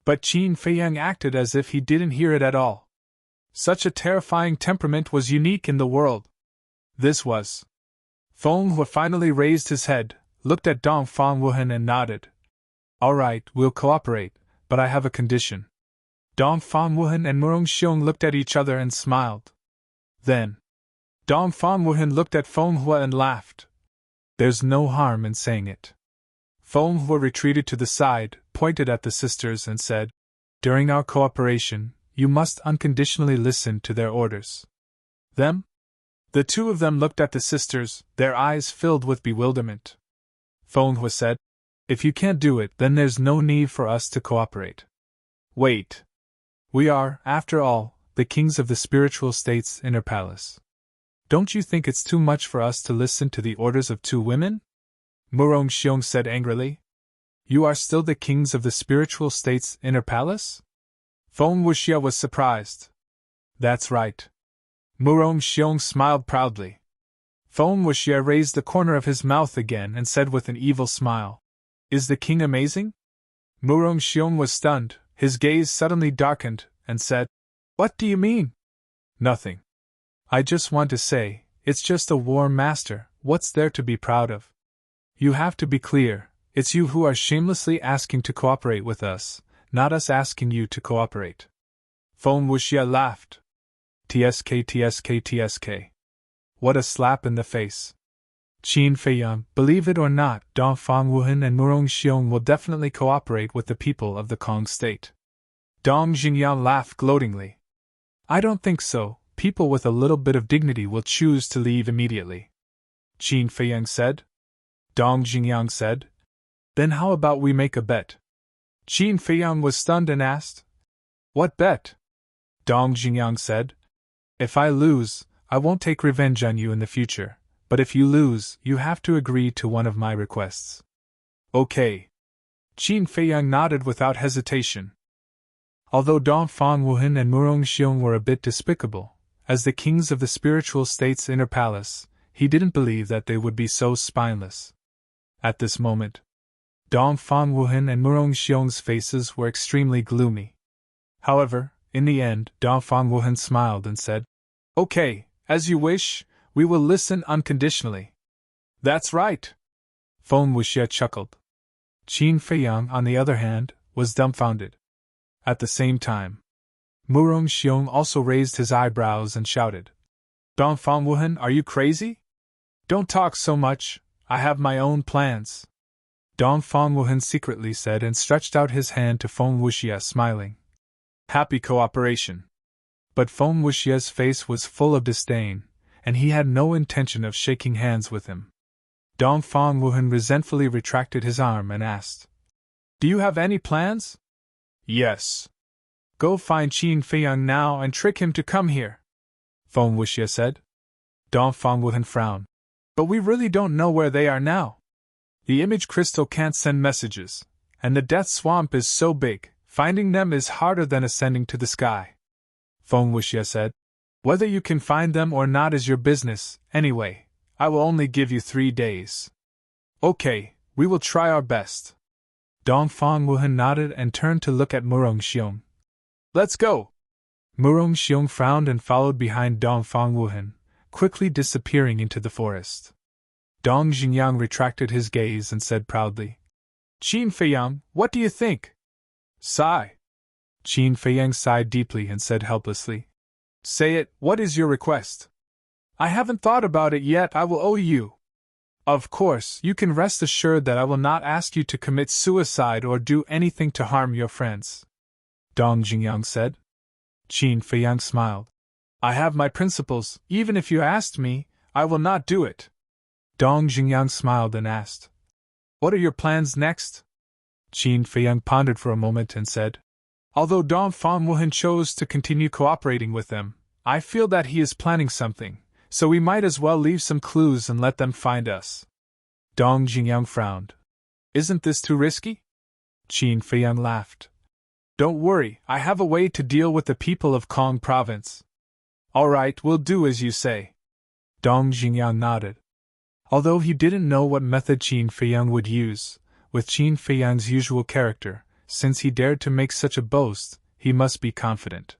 But Qin Feiyang acted as if he didn't hear it at all. Such a terrifying temperament was unique in the world. This was. Feng Hua finally raised his head, looked at Dong Fangwuhan and nodded. All right, we'll cooperate, but I have a condition. Dong Fangwuhan and Murong Xiong looked at each other and smiled. Then, Dong Fangwuhan looked at Feng Hua and laughed. There's no harm in saying it. Feng Hua retreated to the side, pointed at the sisters and said, During our cooperation, you must unconditionally listen to their orders. Them? The two of them looked at the sisters, their eyes filled with bewilderment. Feng Hua said, If you can't do it, then there's no need for us to cooperate. Wait. We are, after all, the kings of the spiritual state's inner palace. Don't you think it's too much for us to listen to the orders of two women? Murong Xiong said angrily. You are still the kings of the spiritual state's inner palace? Feng Wuxia was surprised. That's right. Murong Xiong smiled proudly. Feng Wuxia raised the corner of his mouth again and said with an evil smile, Is the king amazing? Murong Xiong was stunned, his gaze suddenly darkened, and said, What do you mean? Nothing. I just want to say, it's just a war master, what's there to be proud of? You have to be clear, it's you who are shamelessly asking to cooperate with us, not us asking you to cooperate. Feng Wuxia laughed. TSK TSK TSK. What a slap in the face. Qin Feiyang, believe it or not, Dong Fangwuhan and Murong Xiong will definitely cooperate with the people of the Kong state. Dong Jingyan laughed gloatingly. I don't think so, people with a little bit of dignity will choose to leave immediately. Qin Feiyang said. Dong Jingyan said. Then how about we make a bet? Qin Feiyang was stunned and asked. What bet? Dong Jingyan said. If I lose, I won't take revenge on you in the future, but if you lose, you have to agree to one of my requests. Okay. Qin Feiyang nodded without hesitation. Although Dong Fangwuhan and Murong Xiong were a bit despicable, as the kings of the spiritual state's inner palace, he didn't believe that they would be so spineless. At this moment, Dong Fangwuhan and Murong Xiong's faces were extremely gloomy. However, in the end, Dong Fangwuhan smiled and said, Okay, as you wish, we will listen unconditionally. That's right. Feng Wuxia chuckled. Qin Feiyang, on the other hand, was dumbfounded. At the same time, Murong Xiong also raised his eyebrows and shouted, Dong Fangwuhan, are you crazy? Don't talk so much, I have my own plans. Dong Fangwuhan secretly said and stretched out his hand to Feng Wuxia, smiling. Happy cooperation. But Feng Wuxia's face was full of disdain, and he had no intention of shaking hands with him. Dong Fangwuhan resentfully retracted his arm and asked, Do you have any plans? Yes. Go find Qin Feiyang now and trick him to come here, Feng Wuxia said. Dong Fangwuhan frowned. But we really don't know where they are now. The image crystal can't send messages, and the death swamp is so big, finding them is harder than ascending to the sky. Feng Wuxia said. Whether you can find them or not is your business, anyway, I will only give you 3 days. Okay, we will try our best. Dong Fangwuhan nodded and turned to look at Murong Xiong. Let's go! Murong Xiong frowned and followed behind Dong Fangwuhan, quickly disappearing into the forest. Dong Jingyan retracted his gaze and said proudly, Qin Feiyang, what do you think? Sigh. Qin Feiyang sighed deeply and said helplessly, Say it, what is your request? I haven't thought about it yet, I will owe you. Of course, you can rest assured that I will not ask you to commit suicide or do anything to harm your friends. Dong Jingyan said. Qin Feiyang smiled. I have my principles, even if you asked me, I will not do it. Dong Jingyan smiled and asked, What are your plans next? Qin Feiyang pondered for a moment and said, Although Dong Fangwuhan chose to continue cooperating with them, I feel that he is planning something, so we might as well leave some clues and let them find us. Dong Jingyan frowned. Isn't this too risky? Qin Feiyang laughed. Don't worry, I have a way to deal with the people of Kong province. All right, we'll do as you say. Dong Jingyan nodded. Although he didn't know what method Qin Feiyang would use, with Qin Feiyang's usual character, since he dared to make such a boast, he must be confident.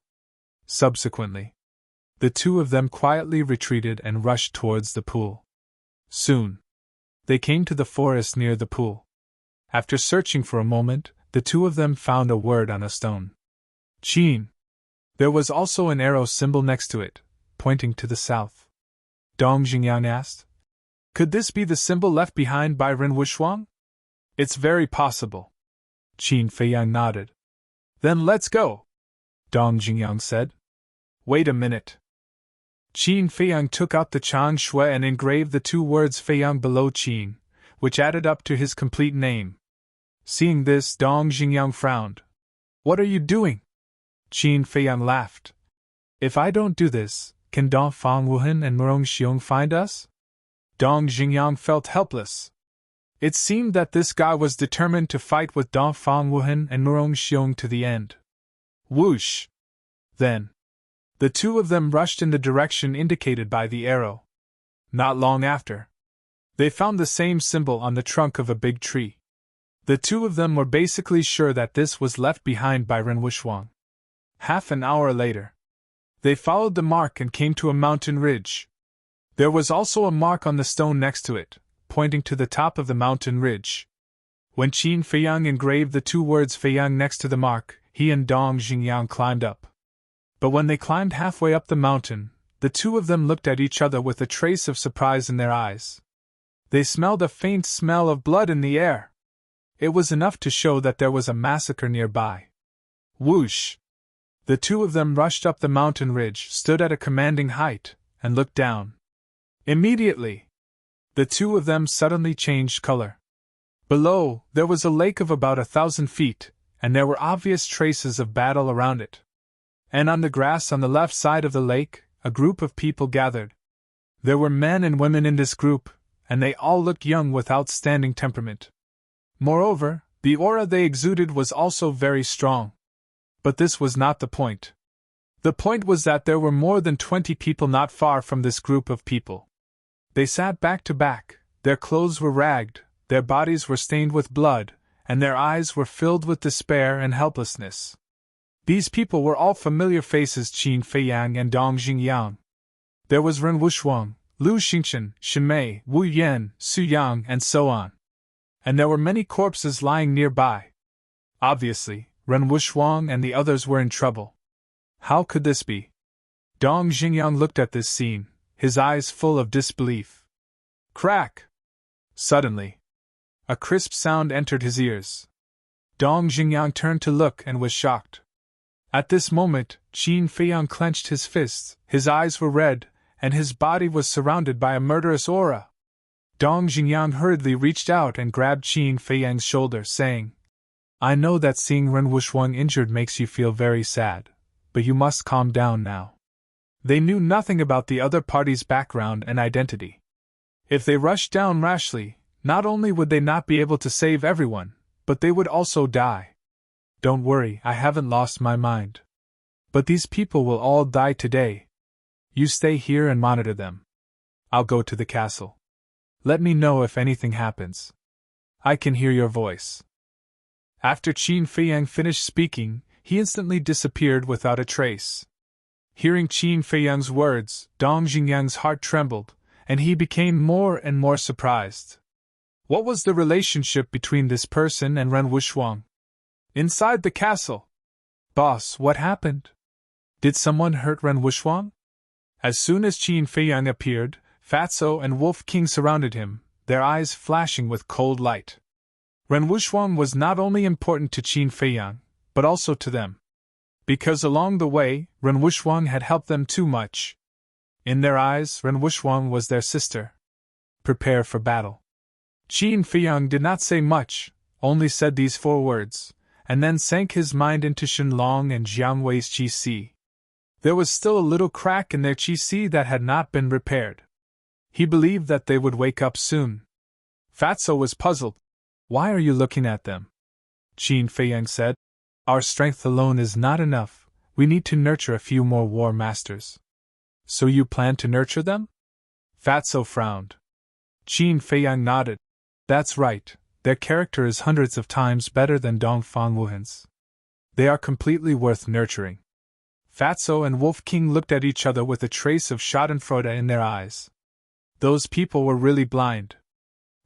Subsequently, the two of them quietly retreated and rushed towards the pool. Soon, they came to the forest near the pool. After searching for a moment, the two of them found a word on a stone. Qin. There was also an arrow symbol next to it, pointing to the south. Dong Xingyang asked, "Could this be the symbol left behind by Ren Wuxuang?" "It's very possible." Qin Feiyang nodded. "Then let's go," Dong Xingyang said. "Wait a minute." Qin Feiyang took out the Chang Shui and engraved the two words Feiyang below Qin, which added up to his complete name. Seeing this, Dong Xingyang frowned. "What are you doing?" Qin Feiyang laughed. "If I don't do this, can Dong Fang Wuhan and Murong Xiong find us?" Dong Xingyang felt helpless. It seemed that this guy was determined to fight with Dong Fang Wuhan and Murong Xiong to the end. Whoosh! Then, the two of them rushed in the direction indicated by the arrow. Not long after, they found the same symbol on the trunk of a big tree. The two of them were basically sure that this was left behind by Ren Wuxuang. Half an hour later, they followed the mark and came to a mountain ridge. There was also a mark on the stone next to it, pointing to the top of the mountain ridge. When Qin Feiyang engraved the two words Feiyang next to the mark, he and Dong Xingyang climbed up. But when they climbed halfway up the mountain, the two of them looked at each other with a trace of surprise in their eyes. They smelled a faint smell of blood in the air. It was enough to show that there was a massacre nearby. Whoosh! The two of them rushed up the mountain ridge, stood at a commanding height, and looked down. Immediately, the two of them suddenly changed color. Below, there was a lake of about 1,000 feet, and there were obvious traces of battle around it. And on the grass on the left side of the lake, a group of people gathered. There were men and women in this group, and they all looked young with outstanding temperament. Moreover, the aura they exuded was also very strong. But this was not the point. The point was that there were more than 20 people not far from this group of people. They sat back to back, their clothes were ragged, their bodies were stained with blood, and their eyes were filled with despair and helplessness. These people were all familiar faces: Qin Feiyang and Dong Xingyang. There was Ren Wuxuang, Lu Xingchen, Shimei, Wu Yan, Su Yang, and so on. And there were many corpses lying nearby. Obviously, Ren Wuxuang and the others were in trouble. How could this be? Dong Xingyang looked at this scene, his eyes full of disbelief. Crack! Suddenly, a crisp sound entered his ears. Dong Xingyang turned to look and was shocked. At this moment, Qin Feiyang clenched his fists, his eyes were red, and his body was surrounded by a murderous aura. Dong Xingyang hurriedly reached out and grabbed Qin Feiyang's shoulder, saying, "I know that seeing Ren Wuxuang injured makes you feel very sad, but you must calm down now." They knew nothing about the other party's background and identity. If they rushed down rashly, not only would they not be able to save everyone, but they would also die. "Don't worry, I haven't lost my mind. But these people will all die today. You stay here and monitor them. I'll go to the castle. Let me know if anything happens. I can hear your voice." After Qin Feiyang finished speaking, he instantly disappeared without a trace. Hearing Qin Feiyang's words, Dong Xingyang's heart trembled, and he became more and more surprised. What was the relationship between this person and Ren Wuxuang? Inside the castle. "Boss, what happened? Did someone hurt Ren Wuxuang?" As soon as Qin Feiyang appeared, Fatso and Wolf King surrounded him, their eyes flashing with cold light. Ren Wuxuang was not only important to Qin Feiyang, but also to them. Because along the way, Ren Wuxuang had helped them too much. In their eyes, Ren Wuxuang was their sister. Prepare for battle. Qin Feiyang did not say much, only said these 4 words, and then sank his mind into Shenlong and Jiang Wei's qi. There was still a little crack in their qi that had not been repaired. He believed that they would wake up soon. Fatso was puzzled. "Why are you looking at them?" Qin Feiyang said. "Our strength alone is not enough, we need to nurture a few more war masters." "So you plan to nurture them?" Fatso frowned. Qin Feiyang nodded. "That's right, their character is hundreds of times better than Dongfang Wuhan's. They are completely worth nurturing. Fatso and Wolf King looked at each other with a trace of schadenfreude in their eyes. Those people were really blind.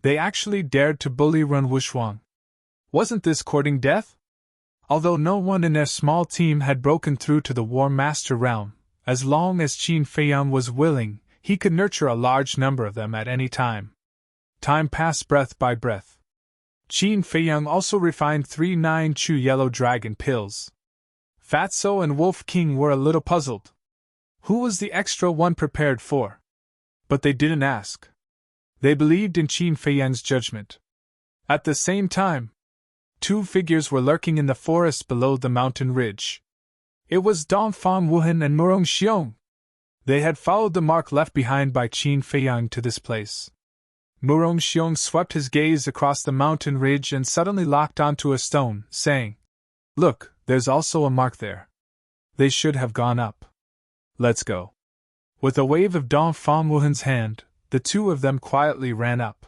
They actually dared to bully Ren Wuxuang. Wasn't this courting death? Although no one in their small team had broken through to the War Master realm, as long as Qin Feiyang was willing, he could nurture a large number of them at any time. Time passed breath by breath. Qin Feiyang also refined 3 9-chew yellow dragon pills. Fatso and Wolf King were a little puzzled. Who was the extra one prepared for? But they didn't ask. They believed in Qin Feiyang's judgment. At the same time, 2 figures were lurking in the forest below the mountain ridge. It was Dongfang Wuhan and Murong Xiong. They had followed the mark left behind by Qin Feiyang to this place. Murong Xiong swept his gaze across the mountain ridge and suddenly locked onto a stone, saying, "Look, there's also a mark there. They should have gone up. Let's go." With a wave of Dongfang Wuhan's hand, the 2 of them quietly ran up.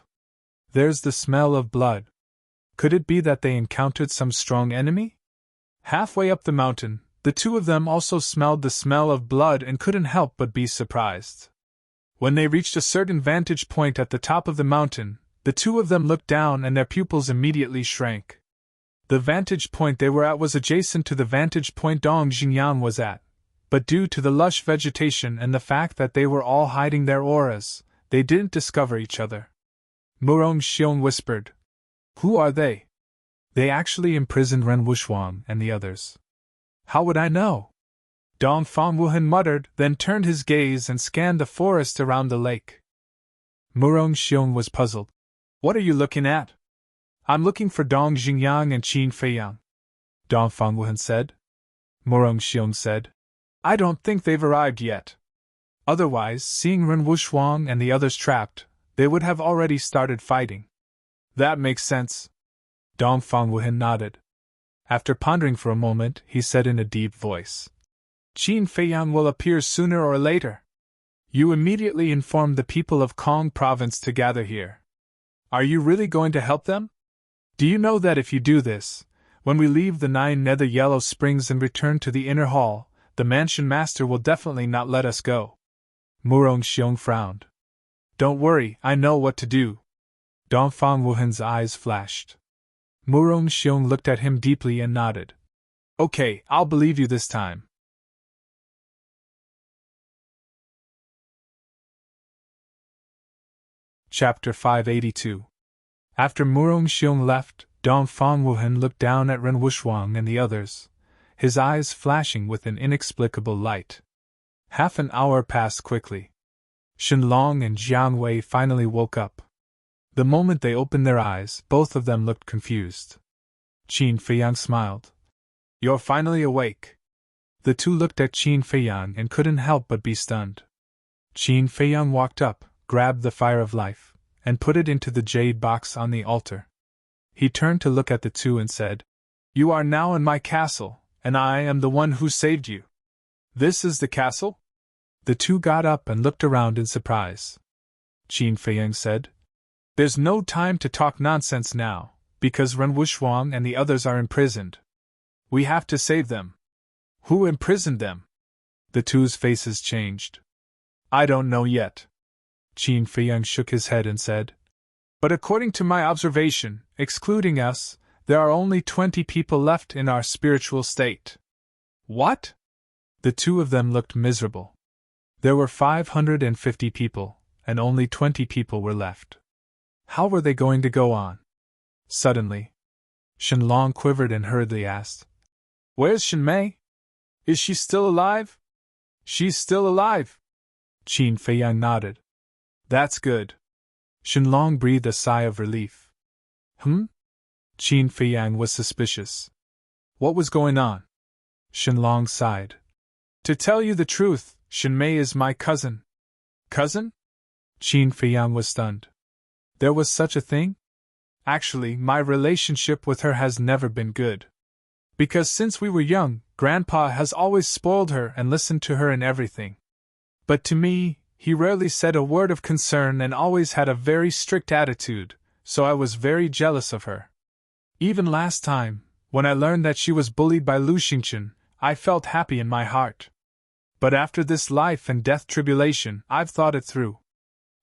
There's the smell of blood. Could it be that they encountered some strong enemy? Halfway up the mountain, the 2 of them also smelled the smell of blood and couldn't help but be surprised. When they reached a certain vantage point at the top of the mountain, the 2 of them looked down and their pupils immediately shrank. The vantage point they were at was adjacent to the vantage point Dong Jingyan was at, but due to the lush vegetation and the fact that they were all hiding their auras, they didn't discover each other. Murong Xiong whispered, "Who are they?" "They actually imprisoned Ren Wuxuang and the others." "How would I know?" Dongfang Wuhan muttered, then turned his gaze and scanned the forest around the lake. Murong Xiong was puzzled. "What are you looking at?" "I'm looking for Dong Jingyang and Qin Feiyang," Dongfang Wuhan said. Murong Xiong said, "I don't think they've arrived yet. Otherwise, seeing Ren Wuxuang and the others trapped, they would have already started fighting." "That makes sense." Dongfang Wuhan nodded. After pondering for a moment, he said in a deep voice, "Qin Feiyang will appear sooner or later. You immediately informed the people of Kong Province to gather here. Are you really going to help them? Do you know that if you do this, when we leave the 9 Nether Yellow Springs and return to the inner hall, the mansion master will definitely not let us go?" Murong Xiong frowned. "Don't worry, I know what to do." Dongfang Wuhan's eyes flashed. Murong Xiong looked at him deeply and nodded. "Okay, I'll believe you this time." Chapter 582. After Murong Xiong left, Dongfang Wuhan looked down at Ren Wuxuang and the others, his eyes flashing with an inexplicable light. Half an hour passed quickly. Shenlong and Jiang Wei finally woke up. The moment they opened their eyes, both of them looked confused. Qin Feiyang smiled. "You're finally awake." The 2 looked at Qin Feiyang and couldn't help but be stunned. Qin Feiyang walked up, grabbed the fire of life, and put it into the jade box on the altar. He turned to look at the 2 and said, "You are now in my castle, and I am the one who saved you." "This is the castle?" The 2 got up and looked around in surprise. Qin Feiyang said, "There's no time to talk nonsense now, because Ren Wuxuang and the others are imprisoned. We have to save them." "Who imprisoned them?" The 2's faces changed. "I don't know yet." Qin Feiyang shook his head and said, "But according to my observation, excluding us, there are only 20 people left in our spiritual state." "What?" The 2 of them looked miserable. There were 550 people, and only 20 people were left. How were they going to go on? Suddenly, Shenlong quivered and hurriedly asked, "Where's Shenmei? Is she still alive?" "She's still alive." Qin Feiyang nodded. "That's good." Shenlong breathed a sigh of relief. Qin Feiyang was suspicious. What was going on? Shenlong sighed. "To tell you the truth, Shenmei is my cousin." "Cousin?" Qin Feiyang was stunned. There was such a thing? "Actually, my relationship with her has never been good. Because since we were young, Grandpa has always spoiled her and listened to her in everything. But to me, he rarely said a word of concern and always had a very strict attitude, so I was very jealous of her. Even last time, when I learned that she was bullied by Lu Xingchen, I felt happy in my heart. But after this life and death tribulation, I've thought it through.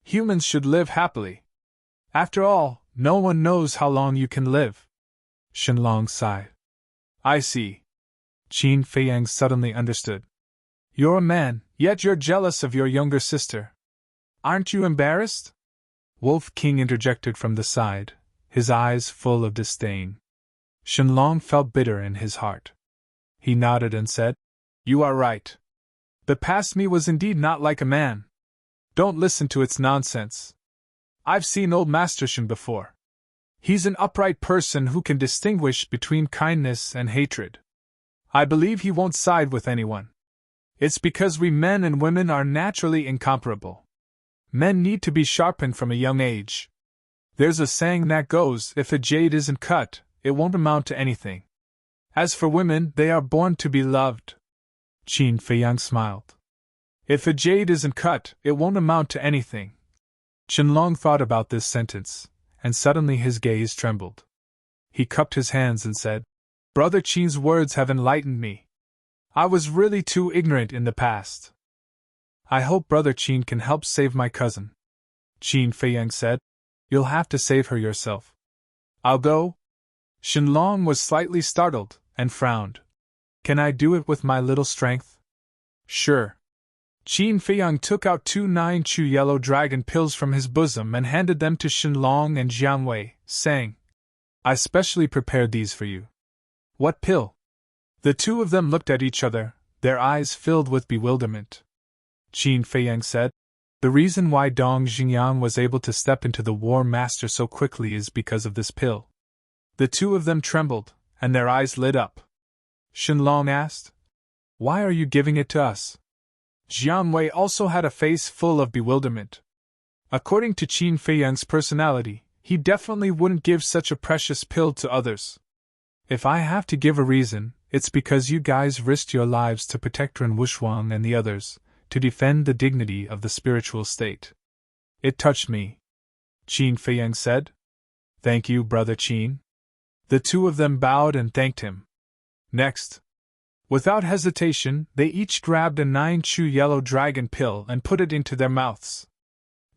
Humans should live happily. After all, no one knows how long you can live. Shenlong sighed. I see. Qin Feiyang suddenly understood. You're a man, yet you're jealous of your younger sister. Aren't you embarrassed? Wolf King interjected from the side, his eyes full of disdain. Shenlong felt bitter in his heart. He nodded and said, You are right. The past me was indeed not like a man. Don't listen to its nonsense. I've seen old Master Shen before. He's an upright person who can distinguish between kindness and hatred. I believe he won't side with anyone. It's because we men and women are naturally incomparable. Men need to be sharpened from a young age. There's a saying that goes, if a jade isn't cut, it won't amount to anything. As for women, they are born to be loved. Qin Feiyang smiled. If a jade isn't cut, it won't amount to anything. Shenlong thought about this sentence, and suddenly his gaze trembled. He cupped his hands and said, Brother Qin's words have enlightened me. I was really too ignorant in the past. I hope Brother Qin can help save my cousin. Qin Feiyang said, You'll have to save her yourself. I'll go? Shenlong was slightly startled, and frowned. Can I do it with my little strength? Sure. Qin Feiyang took out 2 9-chew yellow dragon pills from his bosom and handed them to Shenlong and Jiang Wei, saying, I specially prepared these for you. What pill? The two of them looked at each other, their eyes filled with bewilderment. Qin Feiyang said, The reason why Dong Xingyang was able to step into the War Master so quickly is because of this pill. The two of them trembled, and their eyes lit up. Shenlong asked, Why are you giving it to us? Jiang Wei also had a face full of bewilderment. According to Qin Feiyang's personality, he definitely wouldn't give such a precious pill to others. If I have to give a reason, it's because you guys risked your lives to protect Ren Wuxuang and the others, to defend the dignity of the spiritual state. It touched me. Qin Feiyang said. Thank you, Brother Qin. The two of them bowed and thanked him. Next, without hesitation, they each grabbed a 9-chew yellow dragon pill and put it into their mouths.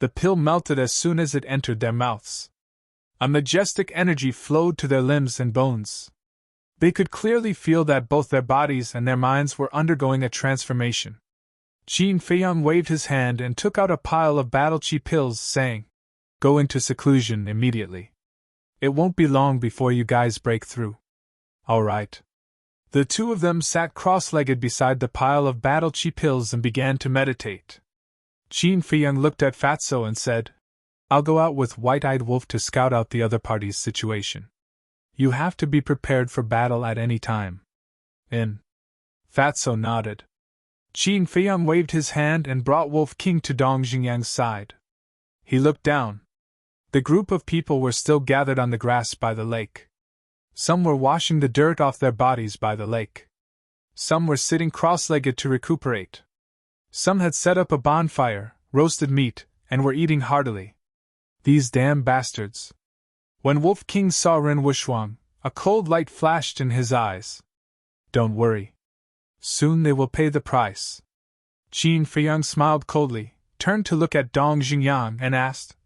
The pill melted as soon as it entered their mouths. A majestic energy flowed to their limbs and bones. They could clearly feel that both their bodies and their minds were undergoing a transformation. Qin Feiyang waved his hand and took out a pile of battle chi pills, saying, Go into seclusion immediately. It won't be long before you guys break through. All right. The two of them sat cross-legged beside the pile of battle chi pills and began to meditate. Qin Feiyang looked at Fatso and said, I'll go out with White-Eyed Wolf to scout out the other party's situation. You have to be prepared for battle at any time. In. Fatso nodded. Qin Feiyang waved his hand and brought Wolf King to Dong Xingyang's side. He looked down. The group of people were still gathered on the grass by the lake. Some were washing the dirt off their bodies by the lake. Some were sitting cross-legged to recuperate. Some had set up a bonfire, roasted meat, and were eating heartily. These damn bastards. When Wolf King saw Ren Wuxuang, a cold light flashed in his eyes. Don't worry. Soon they will pay the price. Qin Feiyang smiled coldly, turned to look at Dong Xingyang and asked,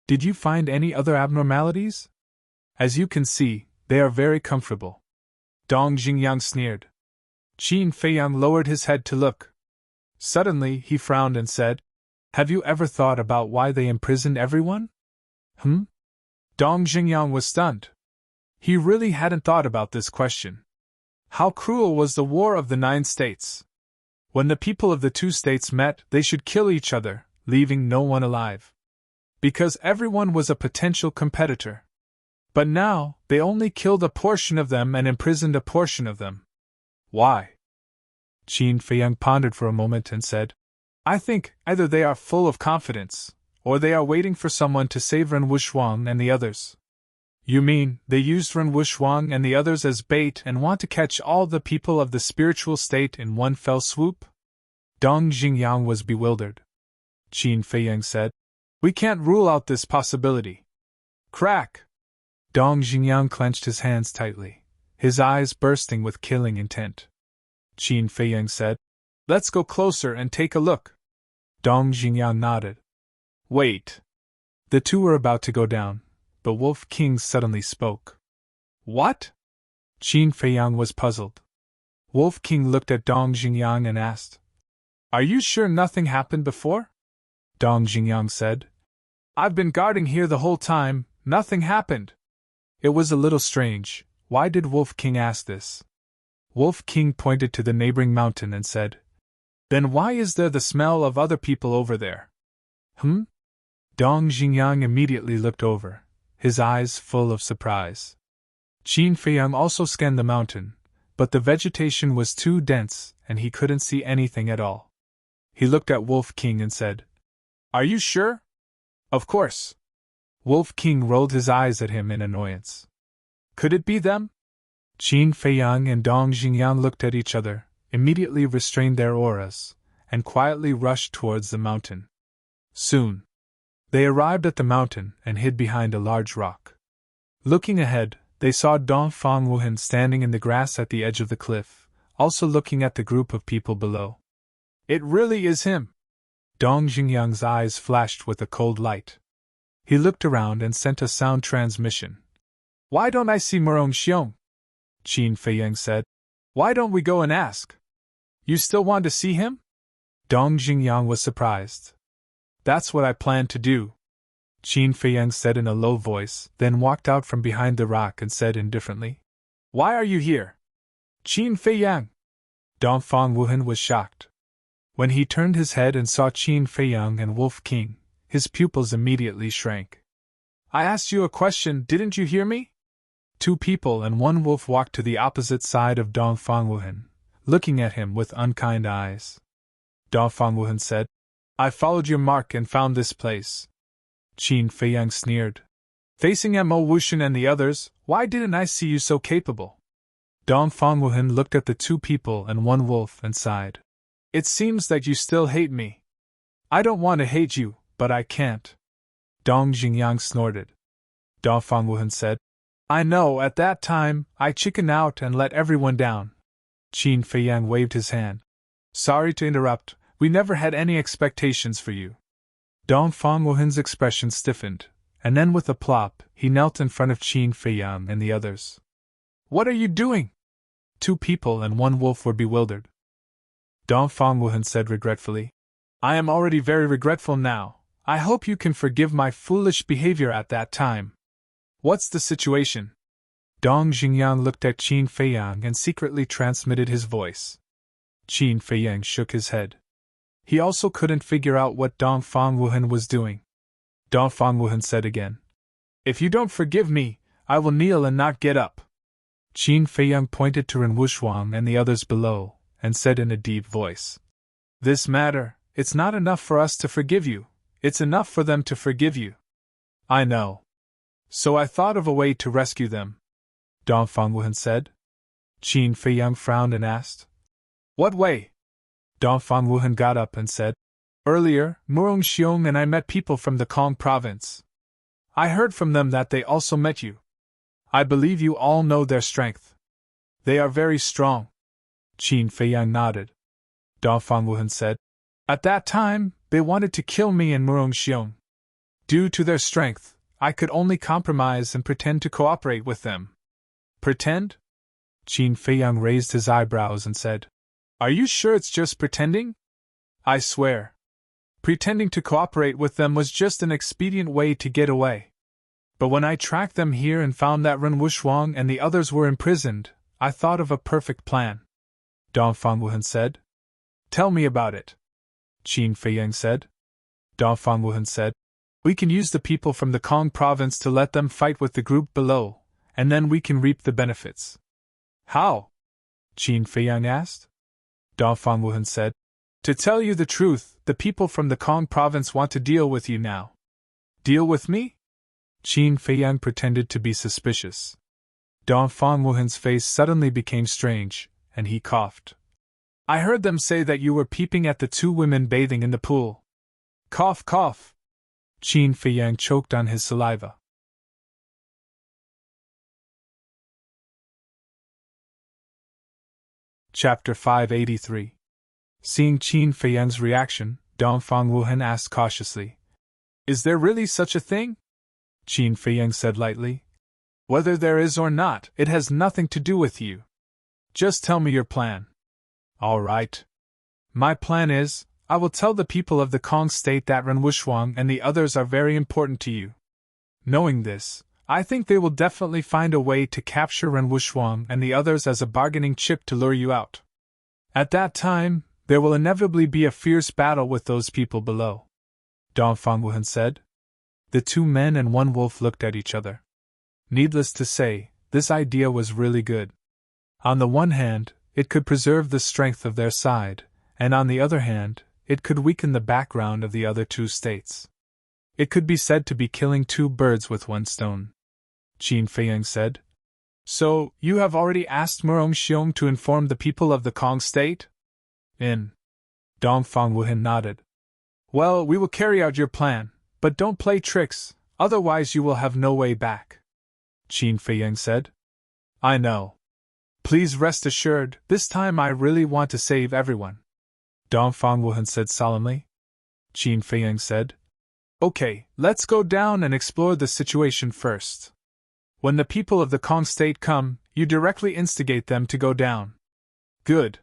Did you find any other abnormalities? As you can see, they are very comfortable. Dong Xingyang sneered. Qin Feiyang lowered his head to look. Suddenly he frowned and said, Have you ever thought about why they imprisoned everyone? Dong Xingyang was stunned. He really hadn't thought about this question. How cruel was the War of the 9 States? When the people of the 2 states met, they should kill each other, leaving no one alive. Because everyone was a potential competitor. But now, they only killed a portion of them and imprisoned a portion of them. Why? Qin Feiyang pondered for a moment and said, I think either they are full of confidence, or they are waiting for someone to save Ren Wuxuang and the others. You mean, they used Ren Wuxuang and the others as bait and want to catch all the people of the spiritual state in one fell swoop? Dong Xingyang was bewildered. Qin Feiyang said, We can't rule out this possibility. Crack! Dong Xingyang clenched his hands tightly, his eyes bursting with killing intent. Qin Feiyang said, "Let's go closer and take a look." Dong Xingyang nodded. "Wait." The two were about to go down, but Wolf King suddenly spoke. "What?" Qin Feiyang was puzzled. Wolf King looked at Dong Xingyang and asked, "Are you sure nothing happened before?" Dong Xingyang said, "I've been guarding here the whole time, nothing happened." It was a little strange. Why did Wolf King ask this? Wolf King pointed to the neighboring mountain and said, "Then why is there the smell of other people over there?" Dong Xingyang immediately looked over, his eyes full of surprise. Qin Feiyang also scanned the mountain, but the vegetation was too dense and he couldn't see anything at all. He looked at Wolf King and said, "Are you sure?" "Of course." Wolf King rolled his eyes at him in annoyance. "Could it be them?" Qin Feiyang and Dong Xingyang looked at each other, immediately restrained their auras, and quietly rushed towards the mountain. Soon, they arrived at the mountain and hid behind a large rock. Looking ahead, they saw Dong Fangwuhan standing in the grass at the edge of the cliff, also looking at the group of people below. "It really is him!" Dong Xingyang's eyes flashed with a cold light. He looked around and sent a sound transmission. "Why don't I see Murong Xiong?" Qin Feiyang said. "Why don't we go and ask?" "You still want to see him?" Dong Xingyang was surprised. "That's what I plan to do," Qin Feiyang said in a low voice, then walked out from behind the rock and said indifferently, "Why are you here?" "Qin Feiyang!" Dong Fangwuhan was shocked. When he turned his head and saw Qin Feiyang and Wolf King, his pupils immediately shrank. "I asked you a question, didn't you hear me?" Two people and one wolf walked to the opposite side of Dong Fangwuhan, looking at him with unkind eyes. Dong Fangwuhan said, "I followed your mark and found this place." Qin Feiyang sneered. "Facing Mo Wushan and the others, why didn't I see you so capable?" Dong Fangwuhan looked at the two people and one wolf and sighed. "It seems that you still hate me." "I don't want to hate you, but I can't." Dong Xingyang snorted. Dong Fangwuhan said, "I know, at that time, I chickened out and let everyone down." Qin Feiyang waved his hand. "Sorry to interrupt, we never had any expectations for you." Dong Fangwuhan's expression stiffened, and then with a plop, he knelt in front of Qin Feiyang and the others. "What are you doing?" Two people and one wolf were bewildered. Dong Fangwuhan said regretfully, "I am already very regretful now. I hope you can forgive my foolish behavior at that time." "What's the situation?" Dong Xingyang looked at Qin Feiyang and secretly transmitted his voice. Qin Feiyang shook his head. He also couldn't figure out what Dong Fangwuhan was doing. Dong Fangwuhan said again, "If you don't forgive me, I will kneel and not get up." Qin Feiyang pointed to Ren Wushuang and the others below, and said in a deep voice, "This matter, it's not enough for us to forgive you, it's enough for them to forgive you." "I know. So I thought of a way to rescue them," Dong Fangwuhan said. Qin Feiyang frowned and asked, "What way?" Dong Fangwuhan got up and said, "Earlier, Murong Xiong and I met people from the Kong province. I heard from them that they also met you. I believe you all know their strength. They are very strong." Qin Feiyang nodded. Dong Fangwuhan said, "At that time, they wanted to kill me and Murong Xiong. Due to their strength, I could only compromise and pretend to cooperate with them." "Pretend?" Qin Feiyang raised his eyebrows and said, "Are you sure it's just pretending?" "I swear. Pretending to cooperate with them was just an expedient way to get away. But when I tracked them here and found that Ren Wushuang and the others were imprisoned, I thought of a perfect plan." Dong Fangwuhan said. "Tell me about it," Qin Feiyang said. Dong Fangwuhan said, "We can use the people from the Kong province to let them fight with the group below, and then we can reap the benefits." "How?" Qin Feiyang asked. Dong Fangwuhan said, "To tell you the truth, the people from the Kong province want to deal with you now." "Deal with me?" Qin Feiyang pretended to be suspicious. Dong Fangwuhan's face suddenly became strange, and he coughed. "I heard them say that you were peeping at the two women bathing in the pool." Cough, cough. Qin Feiyang choked on his saliva. Chapter 583. Seeing Qin Feiyang's reaction, Dongfang Wuhan asked cautiously, "Is there really such a thing?" Qin Feiyang said lightly, "Whether there is or not, it has nothing to do with you. Just tell me your plan." "All right. My plan is, I will tell the people of the Kong state that Ren Wushuang and the others are very important to you. Knowing this, I think they will definitely find a way to capture Ren Wushuang and the others as a bargaining chip to lure you out. At that time, there will inevitably be a fierce battle with those people below," Dongfang Wuhan said. The two men and one wolf looked at each other. Needless to say, this idea was really good. On the one hand, it could preserve the strength of their side, and on the other hand, it could weaken the background of the other two states. It could be said to be killing two birds with one stone. Qin Feiyang said. "So, you have already asked Murong Xiong to inform the people of the Kong state?" Dongfang Wuhan nodded. "Well, we will carry out your plan, but don't play tricks, otherwise you will have no way back," Qin Feiyang said. "I know. Please rest assured, this time I really want to save everyone," Dongfang Wuhan said solemnly. Qin Feiyang said, "Okay, let's go down and explore the situation first. When the people of the Kong state come, you directly instigate them to go down." "Good.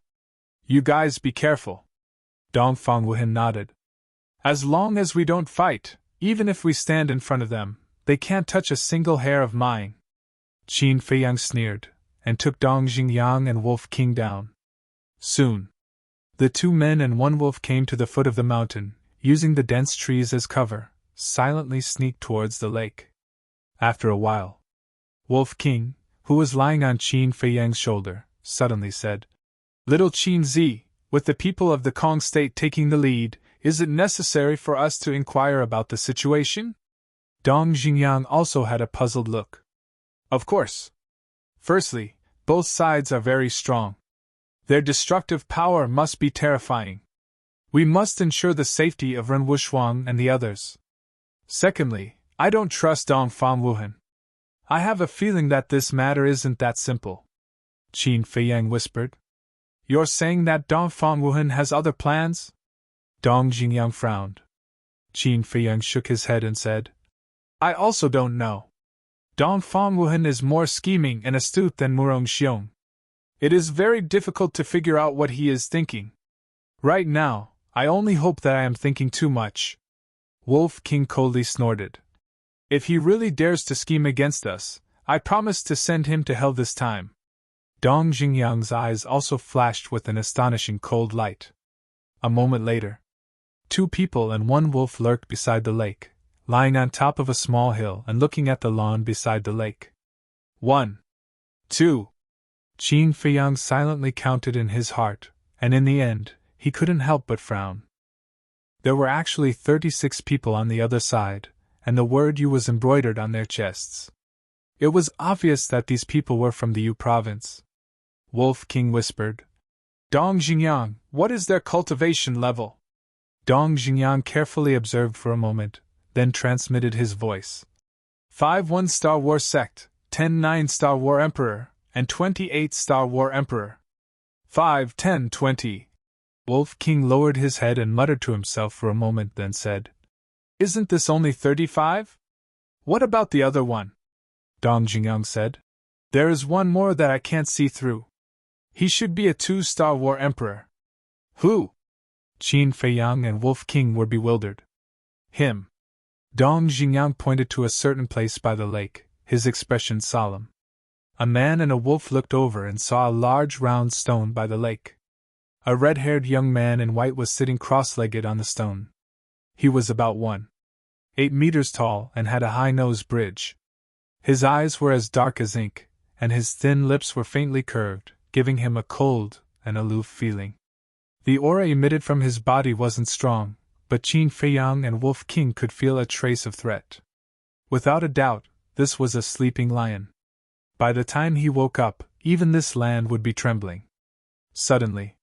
You guys be careful." Dongfang Wuhan nodded. "As long as we don't fight, even if we stand in front of them, they can't touch a single hair of mine." Qin Feiyang sneered, and took Dong Xingyang and Wolf King down. Soon, the two men and one wolf came to the foot of the mountain, using the dense trees as cover, silently sneaked towards the lake. After a while, Wolf King, who was lying on Qin Feiyang's shoulder, suddenly said, "Little Qin Zi, with the people of the Kong state taking the lead, is it necessary for us to inquire about the situation?" Dong Xingyang also had a puzzled look. "Of course. Firstly, both sides are very strong. Their destructive power must be terrifying. We must ensure the safety of Ren Wushuang and the others. Secondly, I don't trust Dongfang Wuhan. I have a feeling that this matter isn't that simple," Qin Feiyang whispered. "You're saying that Dongfang Wuhan has other plans?" Dong Xingyang frowned. Qin Feiyang shook his head and said, "I also don't know. Dongfang Wuhan is more scheming and astute than Murong Xiong. It is very difficult to figure out what he is thinking. Right now, I only hope that I am thinking too much." Wolf King coldly snorted. "If he really dares to scheme against us, I promise to send him to hell this time." Dong Xingyang's eyes also flashed with an astonishing cold light. A moment later, two people and one wolf lurked beside the lake, lying on top of a small hill and looking at the lawn beside the lake. 1, 2. Qin Feiyang silently counted in his heart, and in the end, he couldn't help but frown. There were actually 36 people on the other side, and the word "Yu" was embroidered on their chests. It was obvious that these people were from the Yu province. Wolf King whispered, "Dong Xingyang, what is their cultivation level?" Dong Xingyang carefully observed for a moment, then transmitted his voice. 5-1 Star War Sect, 10-9 Star War Emperor, and 28 Star War Emperor. 5-10-20. Wolf King lowered his head and muttered to himself for a moment, then said, "Isn't this only 35? What about the other one?" Dong Xingyang said, "There is one more that I can't see through. He should be a 2-Star War Emperor." "Who?" Qin Feiyang and Wolf King were bewildered. "Him." Dong Xingyang pointed to a certain place by the lake, his expression solemn. A man and a wolf looked over and saw a large round stone by the lake. A red-haired young man in white was sitting cross-legged on the stone. He was about 1.8 meters tall and had a high-nose bridge. His eyes were as dark as ink, and his thin lips were faintly curved, giving him a cold and aloof feeling. The aura emitted from his body wasn't strong, but Qin Feiyang and Wolf King could feel a trace of threat. Without a doubt, this was a sleeping lion. By the time he woke up, even this land would be trembling. Suddenly,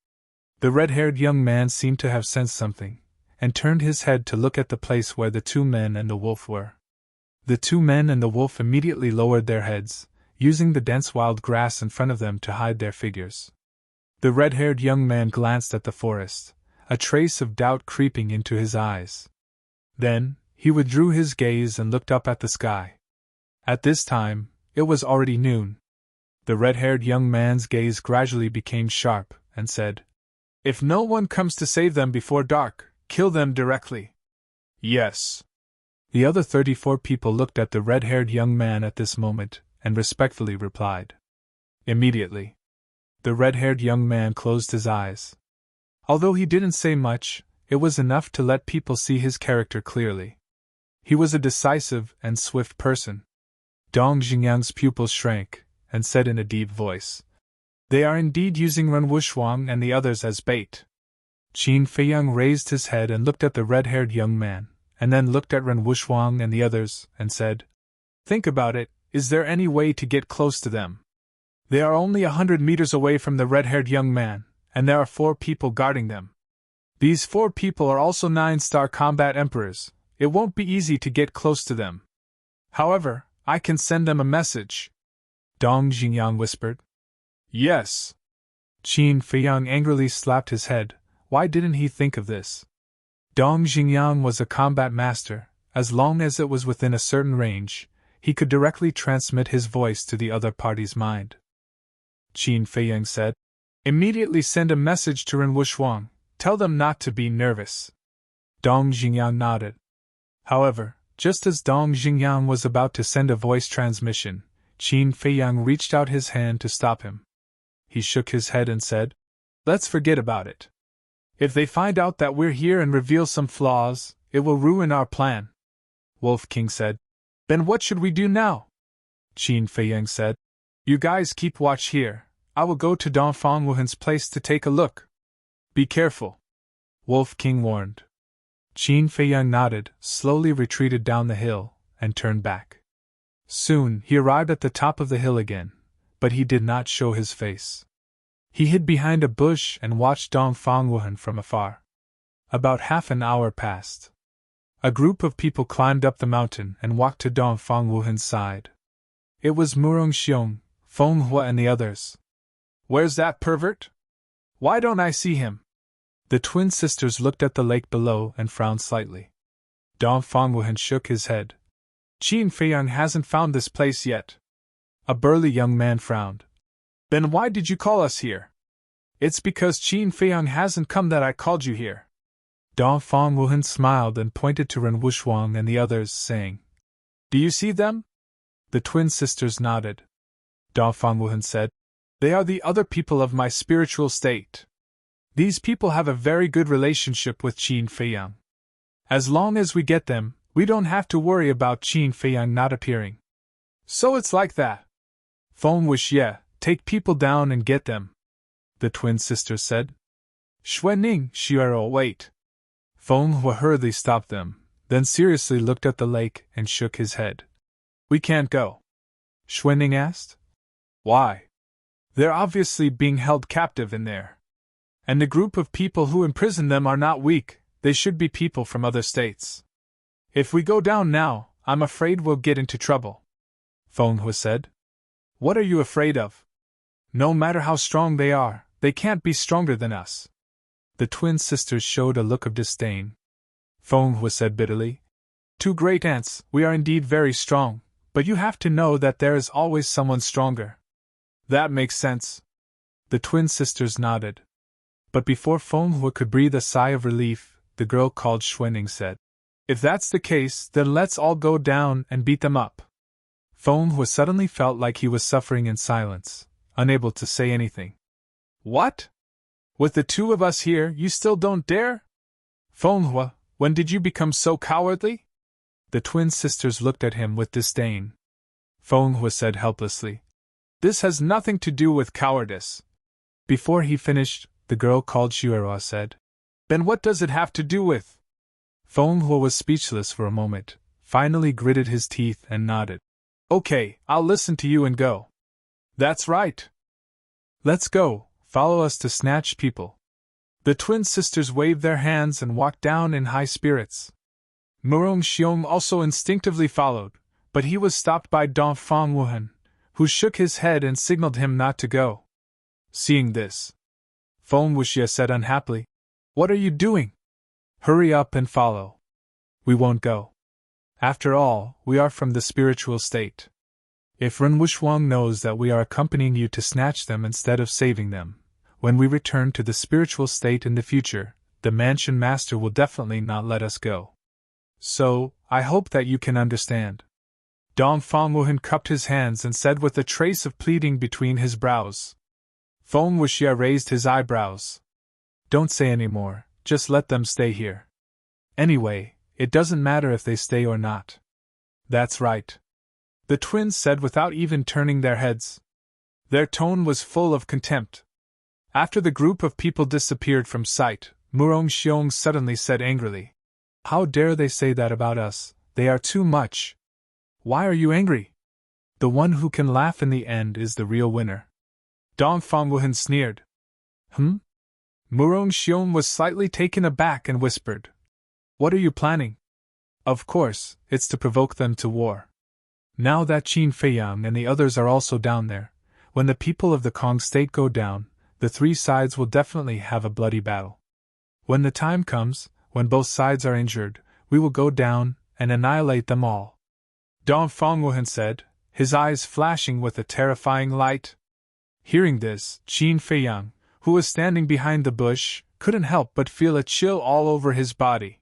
the red-haired young man seemed to have sensed something, and turned his head to look at the place where the two men and the wolf were. The two men and the wolf immediately lowered their heads, using the dense wild grass in front of them to hide their figures. The red-haired young man glanced at the forest, a trace of doubt creeping into his eyes. Then, he withdrew his gaze and looked up at the sky. At this time, it was already noon. The red-haired young man's gaze gradually became sharp, and said, "If no one comes to save them before dark, kill them directly." "Yes." The other 34 people looked at the red-haired young man at this moment, and respectfully replied. Immediately, the red-haired young man closed his eyes. Although he didn't say much, it was enough to let people see his character clearly. He was a decisive and swift person. Dong Xingyang's pupils shrank, and said in a deep voice, "They are indeed using Ren Wuxuang and the others as bait." Qin Feiyang raised his head and looked at the red-haired young man, and then looked at Ren Wuxuang and the others, and said, "Think about it, is there any way to get close to them? They are only 100 meters away from the red-haired young man, and there are 4 people guarding them. These 4 people are also 9-star combat emperors. It won't be easy to get close to them. However, I can send them a message." Dong Xingyang whispered. "Yes." Qin Feiyang angrily slapped his head. Why didn't he think of this? Dong Xingyang was a combat master. As long as it was within a certain range, he could directly transmit his voice to the other party's mind. Qin Feiyang said, "Immediately send a message to Ren Wuxuang. Tell them not to be nervous." Dong Xingyang nodded. However, just as Dong Xingyang was about to send a voice transmission, Qin Feiyang reached out his hand to stop him. He shook his head and said, "Let's forget about it. If they find out that we're here and reveal some flaws, it will ruin our plan." Wolf King said, "Then what should we do now?" Qin Feiyang said, "You guys keep watch here. I will go to Dongfang Wuhan's place to take a look. Be careful," Wolf King warned. Qin Feiyang nodded, slowly retreated down the hill, and turned back. Soon he arrived at the top of the hill again, but he did not show his face. He hid behind a bush and watched Dongfang Wuhan from afar. About half an hour passed. A group of people climbed up the mountain and walked to Dongfang Wuhan's side. It was Murong Xiong, Feng Hua and the others. "Where's that pervert? Why don't I see him?" The twin sisters looked at the lake below and frowned slightly. Dongfang Wuhan shook his head. "Qin Feiyang hasn't found this place yet." A burly young man frowned. "Then why did you call us here?" "It's because Qin Feiyang hasn't come that I called you here." Dongfang Wuhan smiled and pointed to Ren Wuxuang and the others, saying, "Do you see them?" The twin sisters nodded. Dongfang Wuhan said, "They are the other people of my spiritual state. These people have a very good relationship with Qin Feiyang. As long as we get them, we don't have to worry about Qin Feiyang not appearing." "So it's like that." "Feng Wish, yeah, take people down and get them," the twin sisters said. "Xuening, Xuero, wait." Feng Hua hurriedly stopped them, then seriously looked at the lake and shook his head. "We can't go," Xuening asked. "Why?" "They're obviously being held captive in there. And the group of people who imprison them are not weak, they should be people from other states. If we go down now, I'm afraid we'll get into trouble," Feng Hua said. "What are you afraid of? No matter how strong they are, they can't be stronger than us." The twin sisters showed a look of disdain. Feng Hua said bitterly, "Two great aunts, we are indeed very strong, but you have to know that there is always someone stronger." "That makes sense." The twin sisters nodded. But before Feng Hua could breathe a sigh of relief, the girl called Xuening said, "If that's the case, then let's all go down and beat them up." Feng Hua suddenly felt like he was suffering in silence, unable to say anything. "What? With the two of us here, you still don't dare? Feng Hua, when did you become so cowardly?" The twin sisters looked at him with disdain. Feng Hua said helplessly, "This has nothing to do with cowardice." Before he finished, the girl called Xuerua said, "Then what does it have to do with?" Feng Hua was speechless for a moment, finally gritted his teeth and nodded. "Okay, I'll listen to you and go." "That's right. Let's go, follow us to snatch people." The twin sisters waved their hands and walked down in high spirits. Murong Xiong also instinctively followed, but he was stopped by Dongfang Wuhan, who shook his head and signaled him not to go. Seeing this, Feng Wuxie said unhappily. What are you doing? Hurry up and follow. We won't go. After all, we are from the spiritual state. If Ren Wuxuang knows that we are accompanying you to snatch them instead of saving them, when we return to the spiritual state in the future, the mansion master will definitely not let us go. So, I hope that you can understand. Dong Feng Wuhan cupped his hands and said with a trace of pleading between his brows. Feng Wuxie raised his eyebrows. Don't say any more, just let them stay here. Anyway, it doesn't matter if they stay or not. That's right. The twins said without even turning their heads. Their tone was full of contempt. After the group of people disappeared from sight, Murong Xiong suddenly said angrily, How dare they say that about us? They are too much. Why are you angry? The one who can laugh in the end is the real winner. Dong Fengwuhan sneered. Murong Xiong was slightly taken aback and whispered, What are you planning? Of course, it's to provoke them to war. Now that Qin Feiyang and the others are also down there, when the people of the Kong state go down, the three sides will definitely have a bloody battle. When the time comes, when both sides are injured, we will go down and annihilate them all. Dong Fengwuhan said, his eyes flashing with a terrifying light. Hearing this, Qin Feiyang, who was standing behind the bush, couldn't help but feel a chill all over his body.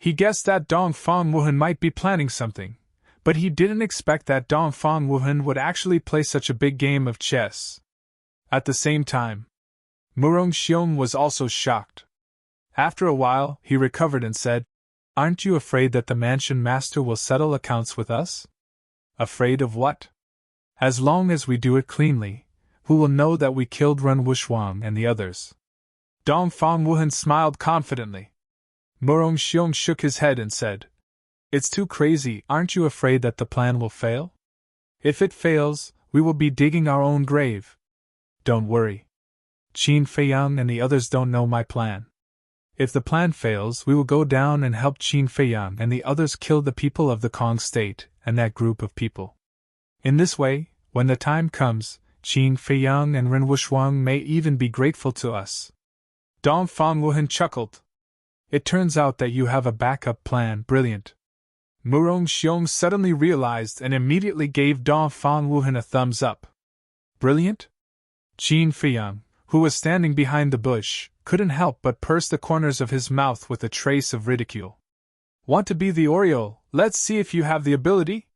He guessed that Dong Fengwuhan might be planning something, but he didn't expect that Dong Fengwuhan would actually play such a big game of chess. At the same time, Murong Xiong was also shocked. After a while, he recovered and said, Aren't you afraid that the mansion master will settle accounts with us? Afraid of what? As long as we do it cleanly, who will know that we killed Ren Wuxuang and the others? Dong Fengwuhan smiled confidently. Murong Xiong shook his head and said, It's too crazy, aren't you afraid that the plan will fail? If it fails, we will be digging our own grave. Don't worry. Qin Feiyang and the others don't know my plan. If the plan fails, we will go down and help Qin Feiyang and the others kill the people of the Kong state and that group of people. In this way, when the time comes, Qin Feiyang and Ren Wuxuang may even be grateful to us. Dong Fengwuhan chuckled. It turns out that you have a backup plan, brilliant. Murong Xiong suddenly realized and immediately gave Dong Fengwuhan a thumbs up. Brilliant? Qin Feiyang, who was standing behind the bush, couldn't help but purse the corners of his mouth with a trace of ridicule. Want to be the Oriole? Let's see if you have the ability?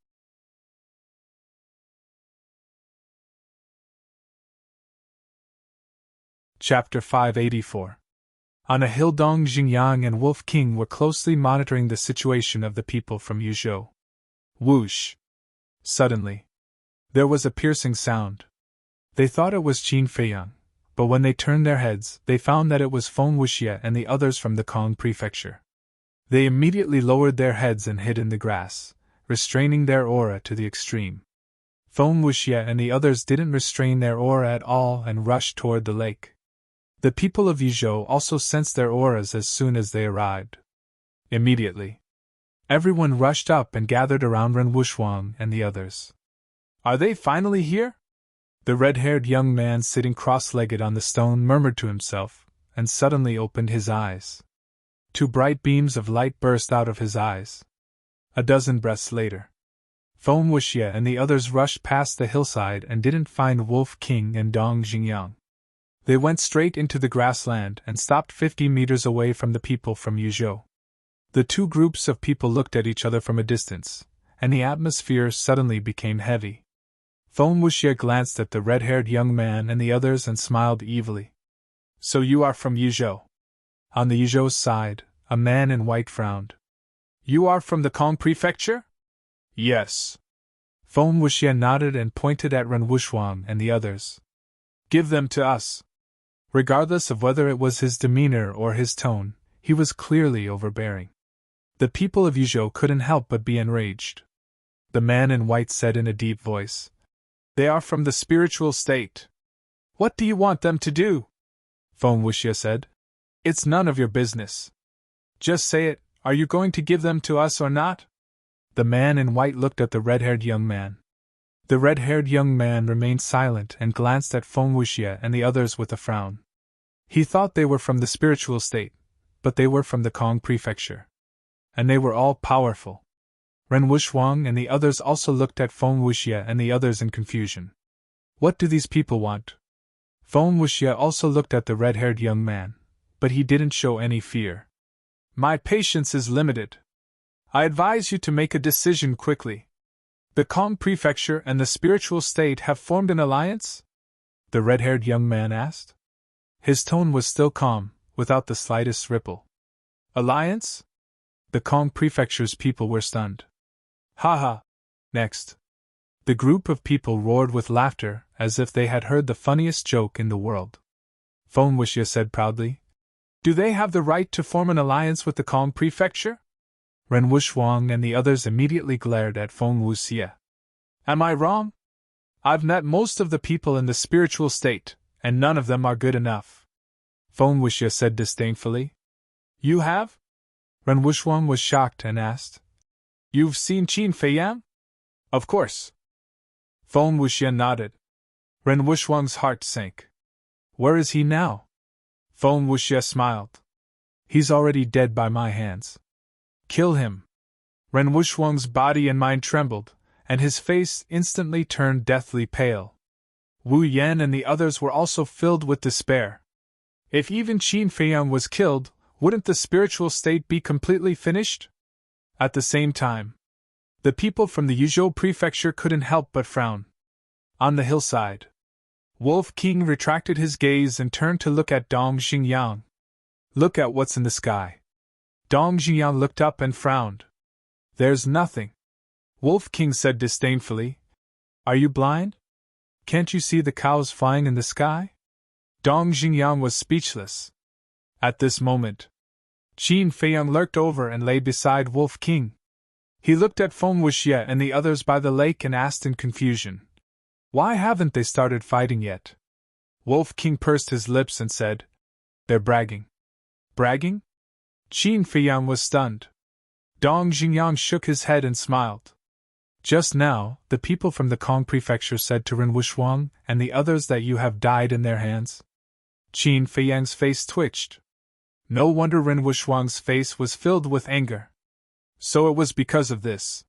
Chapter 584. On a hill, Dong Xingyang and Wolf King were closely monitoring the situation of the people from Yuzhou. Whoosh! Suddenly, there was a piercing sound. They thought it was Qin Feiyang, but when they turned their heads, they found that it was Feng Wuxie and the others from the Kong prefecture. They immediately lowered their heads and hid in the grass, restraining their aura to the extreme. Feng Wuxie and the others didn't restrain their aura at all and rushed toward the lake. The people of Yuzhou also sensed their auras as soon as they arrived. Immediately, everyone rushed up and gathered around Ren Wuxuang and the others. Are they finally here? The red-haired young man sitting cross-legged on the stone murmured to himself, and suddenly opened his eyes. Two bright beams of light burst out of his eyes. A dozen breaths later, Feng Wuxie and the others rushed past the hillside and didn't find Wolf King and Dong Xingyang. They went straight into the grassland and stopped 50 meters away from the people from Yuzhou. The two groups of people looked at each other from a distance, and the atmosphere suddenly became heavy. Feng Wuxie glanced at the red-haired young man and the others and smiled evilly. So you are from Yuzhou? On the Yuzhou's side, a man in white frowned. You are from the Kong prefecture? Yes. Feng Wuxie nodded and pointed at Ren Wuxuang and the others. Give them to us. Regardless of whether it was his demeanor or his tone, he was clearly overbearing. The people of Yuzhou couldn't help but be enraged. The man in white said in a deep voice, They are from the spiritual state. What do you want them to do? Feng Wuxie said. It's none of your business. Just say it, are you going to give them to us or not? The man in white looked at the red-haired young man. The red-haired young man remained silent and glanced at Feng Wuxie and the others with a frown. He thought they were from the spiritual state, but they were from the Kong prefecture. And they were all powerful. Ren Wushhuang and the others also looked at Feng Wuxie and the others in confusion. What do these people want? Feng Wuxie also looked at the red-haired young man, but he didn't show any fear. My patience is limited. I advise you to make a decision quickly. The Kong prefecture and the spiritual state have formed an alliance? The red-haired young man asked. His tone was still calm, without the slightest ripple. Alliance? The Kong prefecture's people were stunned. Ha ha! Next. The group of people roared with laughter, as if they had heard the funniest joke in the world. Feng Wuxie said proudly, Do they have the right to form an alliance with the Kong prefecture? Ren Wushhuang and the others immediately glared at Feng Wuxie. Am I wrong? I've met most of the people in the spiritual state, and none of them are good enough. Feng Wuxie said disdainfully. You have? Ren Wushhuang was shocked and asked. You've seen Qin Feiyang? Of course. Feng Wuxie nodded. Ren Wushhuang's heart sank. Where is he now? Feng Wuxie smiled. He's already dead by my hands. Kill him. Ren Wushhuang's body and mind trembled, and his face instantly turned deathly pale. Wu Yan and the others were also filled with despair. If even Qin Feiyang was killed, wouldn't the spiritual state be completely finished? At the same time, the people from the Yuzhou prefecture couldn't help but frown. On the hillside, Wolf King retracted his gaze and turned to look at Dong Xingyang. Look at what's in the sky. Dong Xingyang looked up and frowned. There's nothing. Wolf King said disdainfully. Are you blind? Can't you see the cows flying in the sky? Dong Xingyang was speechless. At this moment, Qin Feiyang lurked over and lay beside Wolf King. He looked at Feng Wuxie and the others by the lake and asked in confusion, Why haven't they started fighting yet? Wolf King pursed his lips and said, They're bragging. Bragging? Qin Feiyang was stunned. Dong Xingyang shook his head and smiled. Just now, the people from the Kong prefecture said to Ren Wushhuang and the others that you have died in their hands. Qin Feiyang's face twitched. No wonder Ren Wushhuang's face was filled with anger. So it was because of this.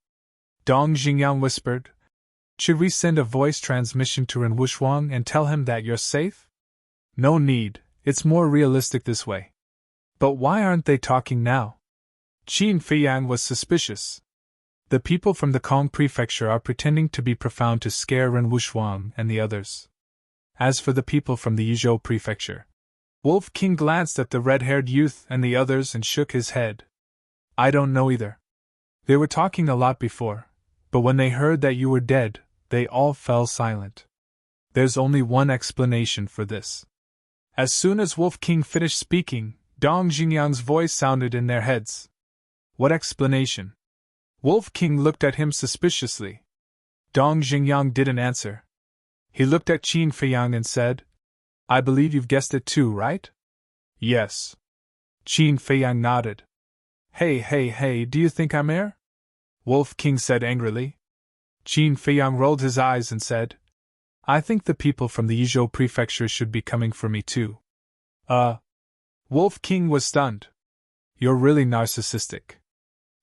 Dong Xingyang whispered, Should we send a voice transmission to Ren Wushhuang and tell him that you're safe? No need, it's more realistic this way. But why aren't they talking now? Qin Feiyang was suspicious. The people from the Kong prefecture are pretending to be profound to scare Ren Wushhuang and the others. As for the people from the Yuzhou prefecture, Wolf King glanced at the red-haired youth and the others and shook his head. I don't know either. They were talking a lot before, but when they heard that you were dead, they all fell silent. There's only one explanation for this. As soon as Wolf King finished speaking, Dong Xingyang's voice sounded in their heads. What explanation? Wolf King looked at him suspiciously. Dong Xingyang didn't answer. He looked at Qin Feiyang and said, I believe you've guessed it too, right? Yes. Qin Feiyang nodded. Hey, do you think I'm heir? Wolf King said angrily. Qin Feiyang rolled his eyes and said, I think the people from the Yuzhou prefecture should be coming for me too. Wolf King was stunned. You're really narcissistic.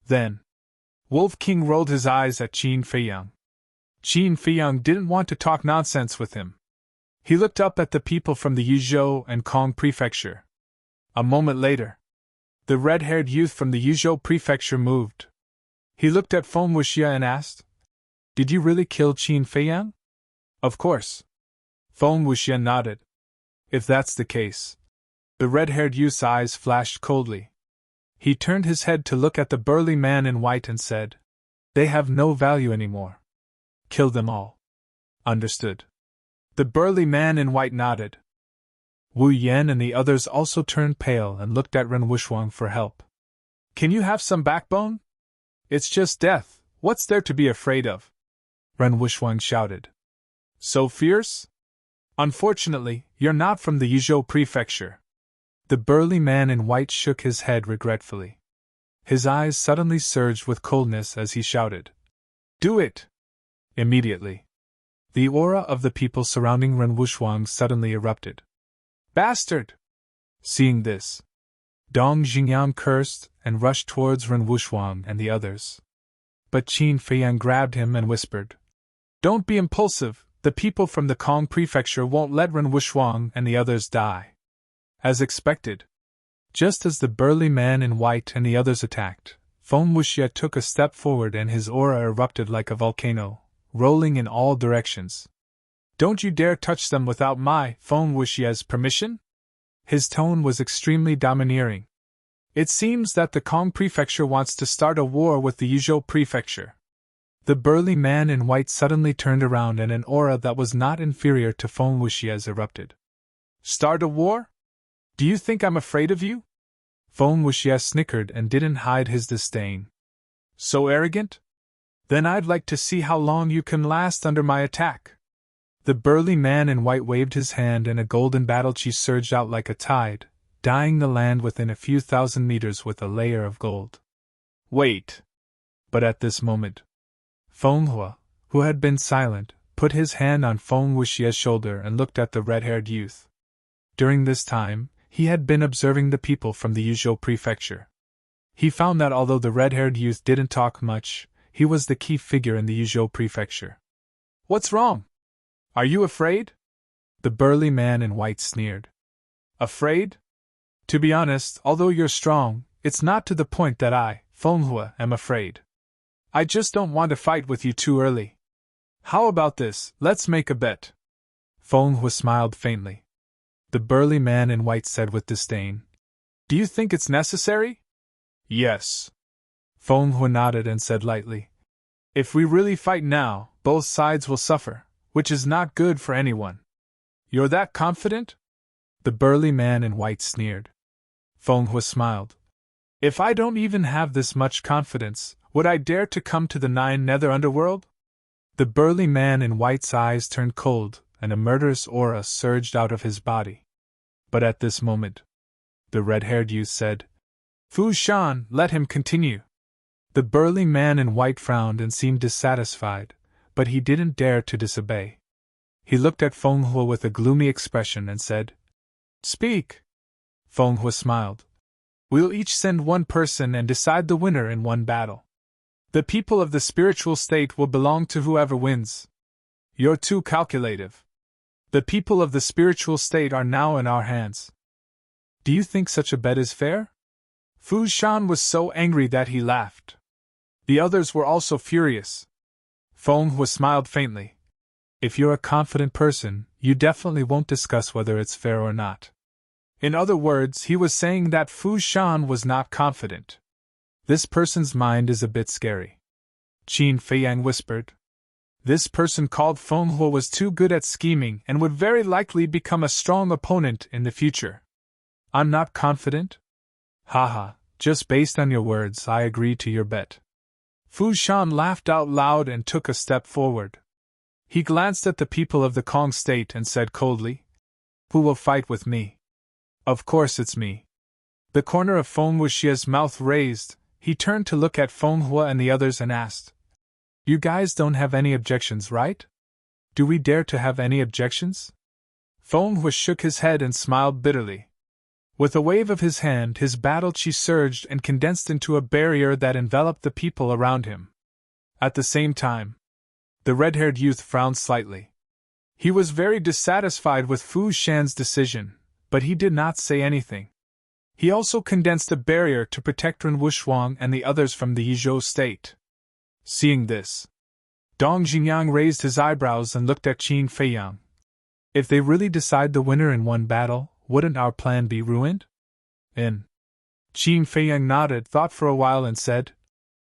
Then, Wolf King rolled his eyes at Qin Feiyang. Qin Feiyang didn't want to talk nonsense with him. He looked up at the people from the Yuzhou and Kong prefecture. A moment later, the red-haired youth from the Yuzhou prefecture moved. He looked at Feng Wuxie and asked, Did you really kill Qin Feiyang? Of course. Feng Wuxie nodded. If that's the case. The red-haired youth's eyes flashed coldly. He turned his head to look at the burly man in white and said, They have no value anymore. Kill them all. Understood. The burly man in white nodded. Wu Yan and the others also turned pale and looked at Ren Wushhuang for help. Can you have some backbone? It's just death, what's there to be afraid of? Ren Wushhuang shouted. So fierce? Unfortunately, you're not from the Yuzhou prefecture. The burly man in white shook his head regretfully. His eyes suddenly surged with coldness as he shouted, Do it! Immediately, the aura of the people surrounding Ren Wushhuang suddenly erupted. Bastard! Seeing this, Dong Jingyang cursed and rushed towards Ren Wuxuang and the others. But Qin Feiyang grabbed him and whispered, "Don't be impulsive, the people from the Kong prefecture won't let Ren Wuxuang and the others die." As expected, just as the burly man in white and the others attacked, Feng Wuxie took a step forward and his aura erupted like a volcano, rolling in all directions. "Don't you dare touch them without my, Feng Wuxie's permission?" His tone was extremely domineering. "It seems that the Kong prefecture wants to start a war with the Yuzhou prefecture." The burly man in white suddenly turned around and an aura that was not inferior to Feng Wuxie's erupted. "Start a war? Do you think I'm afraid of you?" Feng Wuxie snickered and didn't hide his disdain. "So arrogant? Then I'd like to see how long you can last under my attack." The burly man in white waved his hand and a golden battle chi surged out like a tide, dyeing the land within a few thousand meters with a layer of gold. "Wait!" But at this moment, Feng Hua, who had been silent, put his hand on Feng Wuxie's shoulder and looked at the red-haired youth. During this time, he had been observing the people from the Yuzhou prefecture. He found that although the red-haired youth didn't talk much, he was the key figure in the Yuzhou prefecture. "What's wrong? Are you afraid?" The burly man in white sneered. "Afraid? To be honest, although you're strong, it's not to the point that I, Feng Hua, am afraid. I just don't want to fight with you too early. How about this, let's make a bet." Feng Hua smiled faintly. The burly man in white said with disdain, "Do you think it's necessary?" "Yes." Feng Hua nodded and said lightly, "If we really fight now, both sides will suffer, which is not good for anyone." "You're that confident?" The burly man in white sneered. Feng Hua smiled. "If I don't even have this much confidence, would I dare to come to the Nine Nether Underworld?" The burly man in white's eyes turned cold, and a murderous aura surged out of his body. But at this moment, the red-haired youth said, "Fu Shan, let him continue." The burly man in white frowned and seemed dissatisfied, but he didn't dare to disobey. He looked at Feng Hua with a gloomy expression and said, "Speak." Feng Hua smiled. "We'll each send one person and decide the winner in one battle. The people of the spiritual state will belong to whoever wins." "You're too calculative. The people of the spiritual state are now in our hands." "Do you think such a bet is fair?" Fu Shan was so angry that he laughed. The others were also furious. Feng Hua smiled faintly. "If you're a confident person, you definitely won't discuss whether it's fair or not." In other words, he was saying that Fu Shan was not confident. "This person's mind is a bit scary," Qin Feiyang whispered. This person called Feng Hua was too good at scheming and would very likely become a strong opponent in the future. "I'm not confident?" "Haha, just based on your words, I agree to your bet." Fu Shan laughed out loud and took a step forward. He glanced at the people of the Kong state and said coldly, "Who will fight with me?" "Of course it's me." The corner of Feng Wuxie's mouth raised. He turned to look at Feng Hua and the others and asked, "You guys don't have any objections, right? Do we dare to have any objections?" Feng Hua shook his head and smiled bitterly. With a wave of his hand, his battle chi surged and condensed into a barrier that enveloped the people around him. At the same time, the red-haired youth frowned slightly. He was very dissatisfied with Fu Shan's decision, but he did not say anything. He also condensed a barrier to protect Ren Wuxuang and the others from the Yizhou state. Seeing this, Dong Jingyang raised his eyebrows and looked at Qin Feiyang. "If they really decide the winner in one battle, wouldn't our plan be ruined?" Qin Feiyang nodded, thought for a while and said,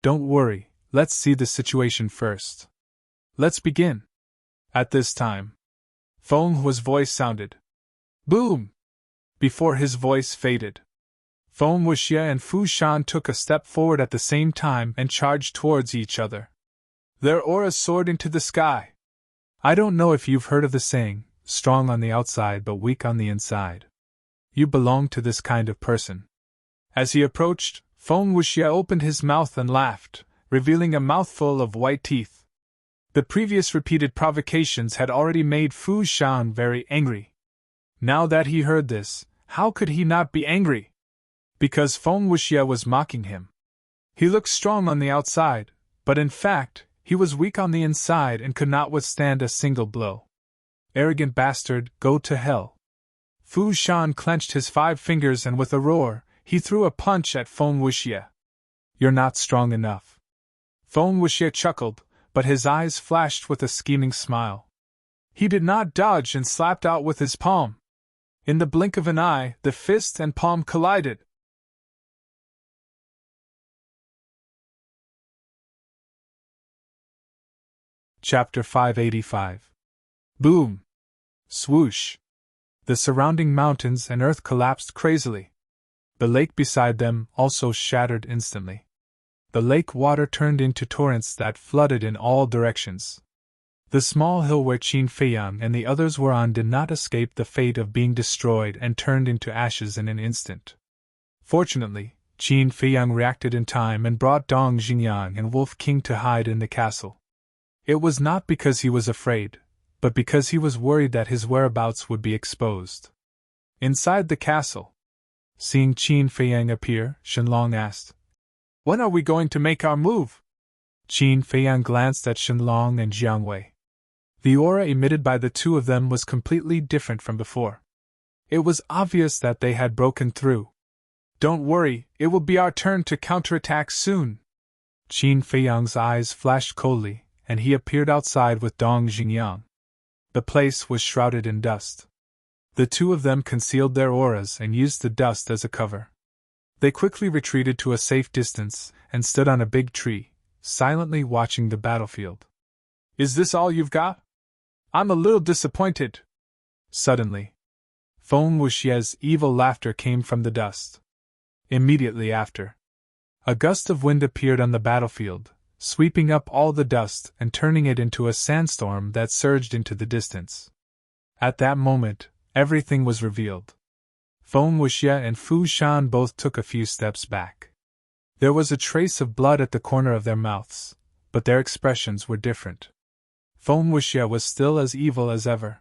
"Don't worry, let's see the situation first. Let's begin." At this time, Feng Hua's voice sounded. Boom! Before his voice faded, Feng Wuxie and Fu Shan took a step forward at the same time and charged towards each other. Their auras soared into the sky. I don't know if you've heard of the saying, strong on the outside but weak on the inside. You belong to this kind of person. As he approached, Feng Wuxie opened his mouth and laughed, revealing a mouthful of white teeth. The previous repeated provocations had already made Fu Shan very angry. Now that he heard this, How could he not be angry? Because Feng Wuxie was mocking him. He looked strong on the outside, but in fact, he was weak on the inside and could not withstand a single blow. Arrogant bastard, go to hell. Fu Shan clenched his 5 fingers and with a roar, he threw a punch at Feng Wuxie. You're not strong enough. Feng Wuxie chuckled, but his eyes flashed with a scheming smile. He did not dodge and slapped out with his palm. In the blink of an eye, the fist and palm collided. Chapter 585. Boom! Swoosh! The surrounding mountains and earth collapsed crazily. The lake beside them also shattered instantly. The lake water turned into torrents that flooded in all directions. The small hill where Qin Feiyang and the others were on did not escape the fate of being destroyed and turned into ashes in an instant. Fortunately, Qin Feiyang reacted in time and brought Dong Xingyang and Wolf King to hide in the castle. It was not because he was afraid, but because he was worried that his whereabouts would be exposed. Inside the castle, seeing Qin Feiyang appear, Shenlong asked, "When are we going to make our move?" Qin Feiyang glanced at Shenlong and Jiang Wei. The aura emitted by the two of them was completely different from before. It was obvious that they had broken through. "Don't worry, it will be our turn to counterattack soon." Qin Feiyang's eyes flashed coldly, and he appeared outside with Dong Xingyang. The place was shrouded in dust. The two of them concealed their auras and used the dust as a cover. They quickly retreated to a safe distance and stood on a big tree, silently watching the battlefield. "Is this all you've got? I'm a little disappointed." Suddenly, Feng Wuxie's evil laughter came from the dust. Immediately after, a gust of wind appeared on the battlefield, sweeping up all the dust and turning it into a sandstorm that surged into the distance. At that moment, everything was revealed. Feng Wuxie and Fu Shan both took a few steps back. There was a trace of blood at the corner of their mouths, but their expressions were different. Feng Wuxie was still as evil as ever.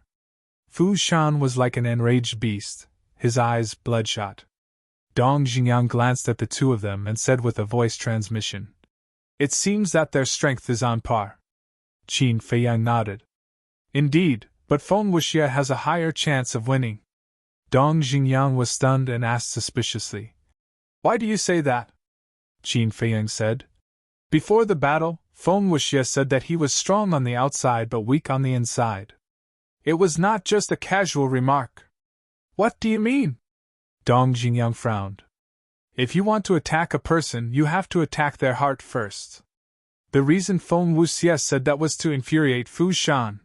Fu Shan was like an enraged beast, his eyes bloodshot. Dong Xingyang glanced at the two of them and said with a voice transmission, "It seems that their strength is on par." Qin Feiyang nodded. "Indeed, but Feng Wuxie has a higher chance of winning." Dong Xingyang was stunned and asked suspiciously, "Why do you say that?" Qin Feiyang said, "Before the battle, Feng Wuxie said that he was strong on the outside but weak on the inside. It was not just a casual remark." "What do you mean?" Dong Xingyang frowned. "If you want to attack a person, you have to attack their heart first. The reason Feng Wuxie said that was to infuriate Fu Shan.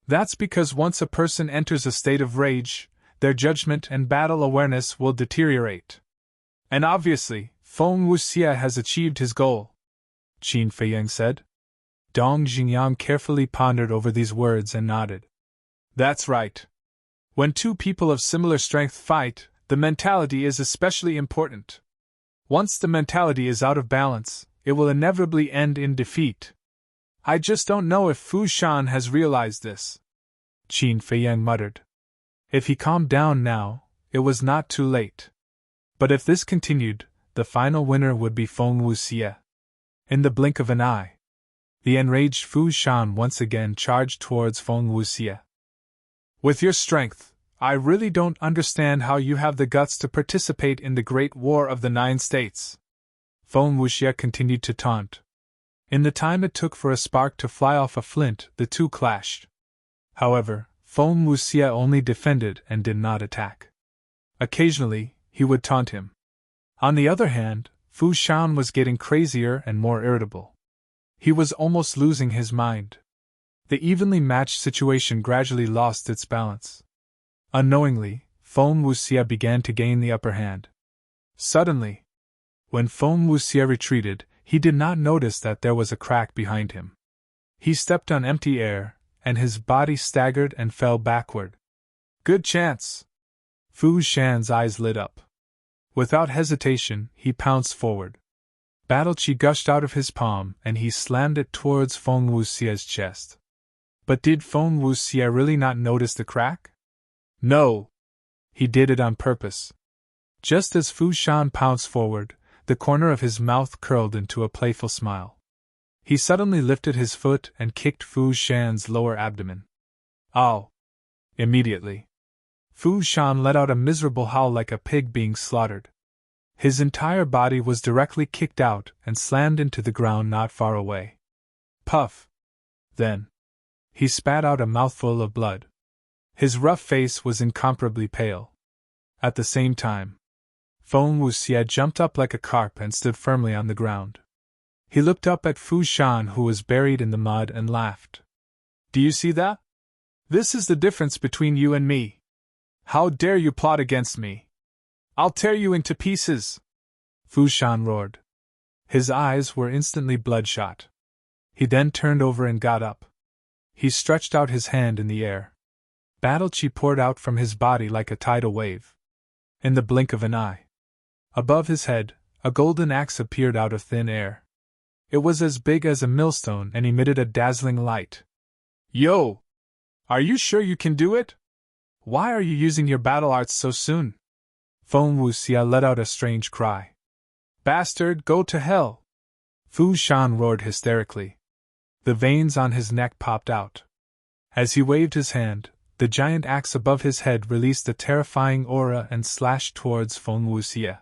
That's because once a person enters a state of rage, their judgment and battle awareness will deteriorate. And obviously, Feng Wuxie has achieved his goal," Qin Feiyang said. Dong Xingyang carefully pondered over these words and nodded. "That's right. When two people of similar strength fight, the mentality is especially important. Once the mentality is out of balance, it will inevitably end in defeat. I just don't know if Fu Shan has realized this," Qin Feiyang muttered. If he calmed down now, it was not too late. But if this continued, the final winner would be Feng Wuxie. In the blink of an eye, the enraged Fu Shan once again charged towards Feng Wuxie. "With your strength, I really don't understand how you have the guts to participate in the Great War of the 9 States." Feng Wuxie continued to taunt. In the time it took for a spark to fly off a flint, the two clashed. However, Feng Wuxie only defended and did not attack. Occasionally, he would taunt him. On the other hand, Fu Shan was getting crazier and more irritable. He was almost losing his mind. The evenly matched situation gradually lost its balance. Unknowingly, Feng Wuxie began to gain the upper hand. Suddenly, when Feng Wuxie retreated, he did not notice that there was a crack behind him. He stepped on empty air, and his body staggered and fell backward. "Good chance!" Fu Shan's eyes lit up. Without hesitation, he pounced forward. Battle Chi gushed out of his palm, and he slammed it towards Feng Wuxie's chest. But did Feng Wuxie really not notice the crack? No! He did it on purpose. Just as Fu Shan pounced forward, the corner of his mouth curled into a playful smile. He suddenly lifted his foot and kicked Fu Shan's lower abdomen. Ow! Immediately, Fu Shan let out a miserable howl like a pig being slaughtered. His entire body was directly kicked out and slammed into the ground not far away. Puff! Then, he spat out a mouthful of blood. His rough face was incomparably pale. At the same time, Feng Wuxie jumped up like a carp and stood firmly on the ground. He looked up at Fu Shan, who was buried in the mud, and laughed. Do you see that? This is the difference between you and me. How dare you plot against me? I'll tear you into pieces! Fu Shan roared. His eyes were instantly bloodshot. He then turned over and got up. He stretched out his hand in the air. Battle chi poured out from his body like a tidal wave. In the blink of an eye, above his head, a golden axe appeared out of thin air. It was as big as a millstone and emitted a dazzling light. Yo! Are you sure you can do it? Why are you using your battle arts so soon? Feng Wuxie let out a strange cry. Bastard, go to hell! Fu Shan roared hysterically. The veins on his neck popped out. As he waved his hand, the giant axe above his head released a terrifying aura and slashed towards Feng Wuxie.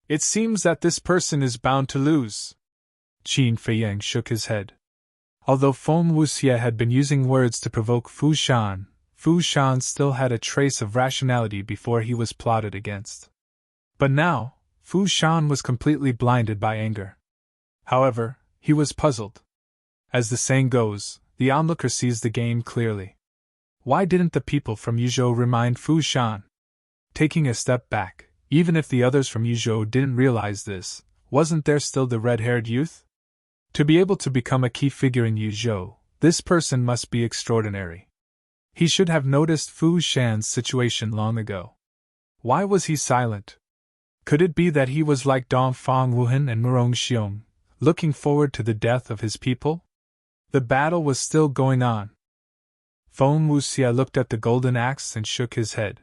It seems that this person is bound to lose. Qin Feiyang shook his head. Although Feng Wuxie had been using words to provoke Fu Shan still had a trace of rationality before he was plotted against. But now, Fu Shan was completely blinded by anger. However, he was puzzled. As the saying goes, the onlooker sees the game clearly. Why didn't the people from Yuzhou remind Fu Shan? Taking a step back, even if the others from Yuzhou didn't realize this, wasn't there still the red-haired youth? To be able to become a key figure in Yuzhou, this person must be extraordinary. He should have noticed Fu Shan's situation long ago. Why was he silent? Could it be that he was like Dongfang Wuhan and Murong Xiong, looking forward to the death of his people? The battle was still going on. Feng Wuxie looked at the golden axe and shook his head.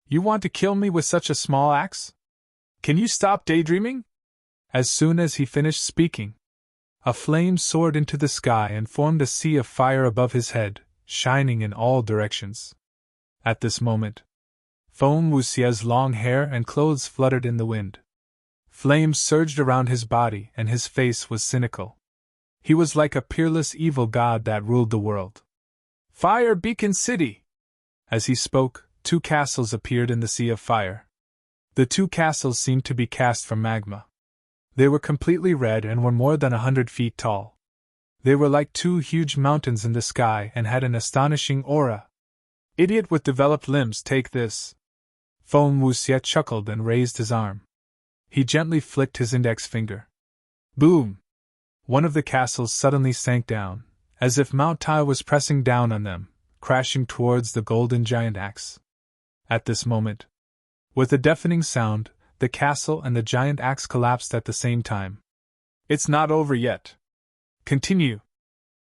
You want to kill me with such a small axe? Can you stop daydreaming? As soon as he finished speaking, a flame soared into the sky and formed a sea of fire above his head, shining in all directions. At this moment, Feng Wuxie's long hair and clothes fluttered in the wind. Flames surged around his body and his face was cynical. He was like a peerless evil god that ruled the world. Fire Beacon City! As he spoke, 2 castles appeared in the sea of fire. The 2 castles seemed to be cast from magma. They were completely red and were more than 100 feet tall. They were like 2 huge mountains in the sky and had an astonishing aura. Idiot with developed limbs, take this! Feng Wuxie chuckled and raised his arm. He gently flicked his index finger. Boom! One of the castles suddenly sank down, as if Mount Tai was pressing down on them, crashing towards the golden giant axe. At this moment, with a deafening sound, the castle and the giant axe collapsed at the same time. It's not over yet. Continue.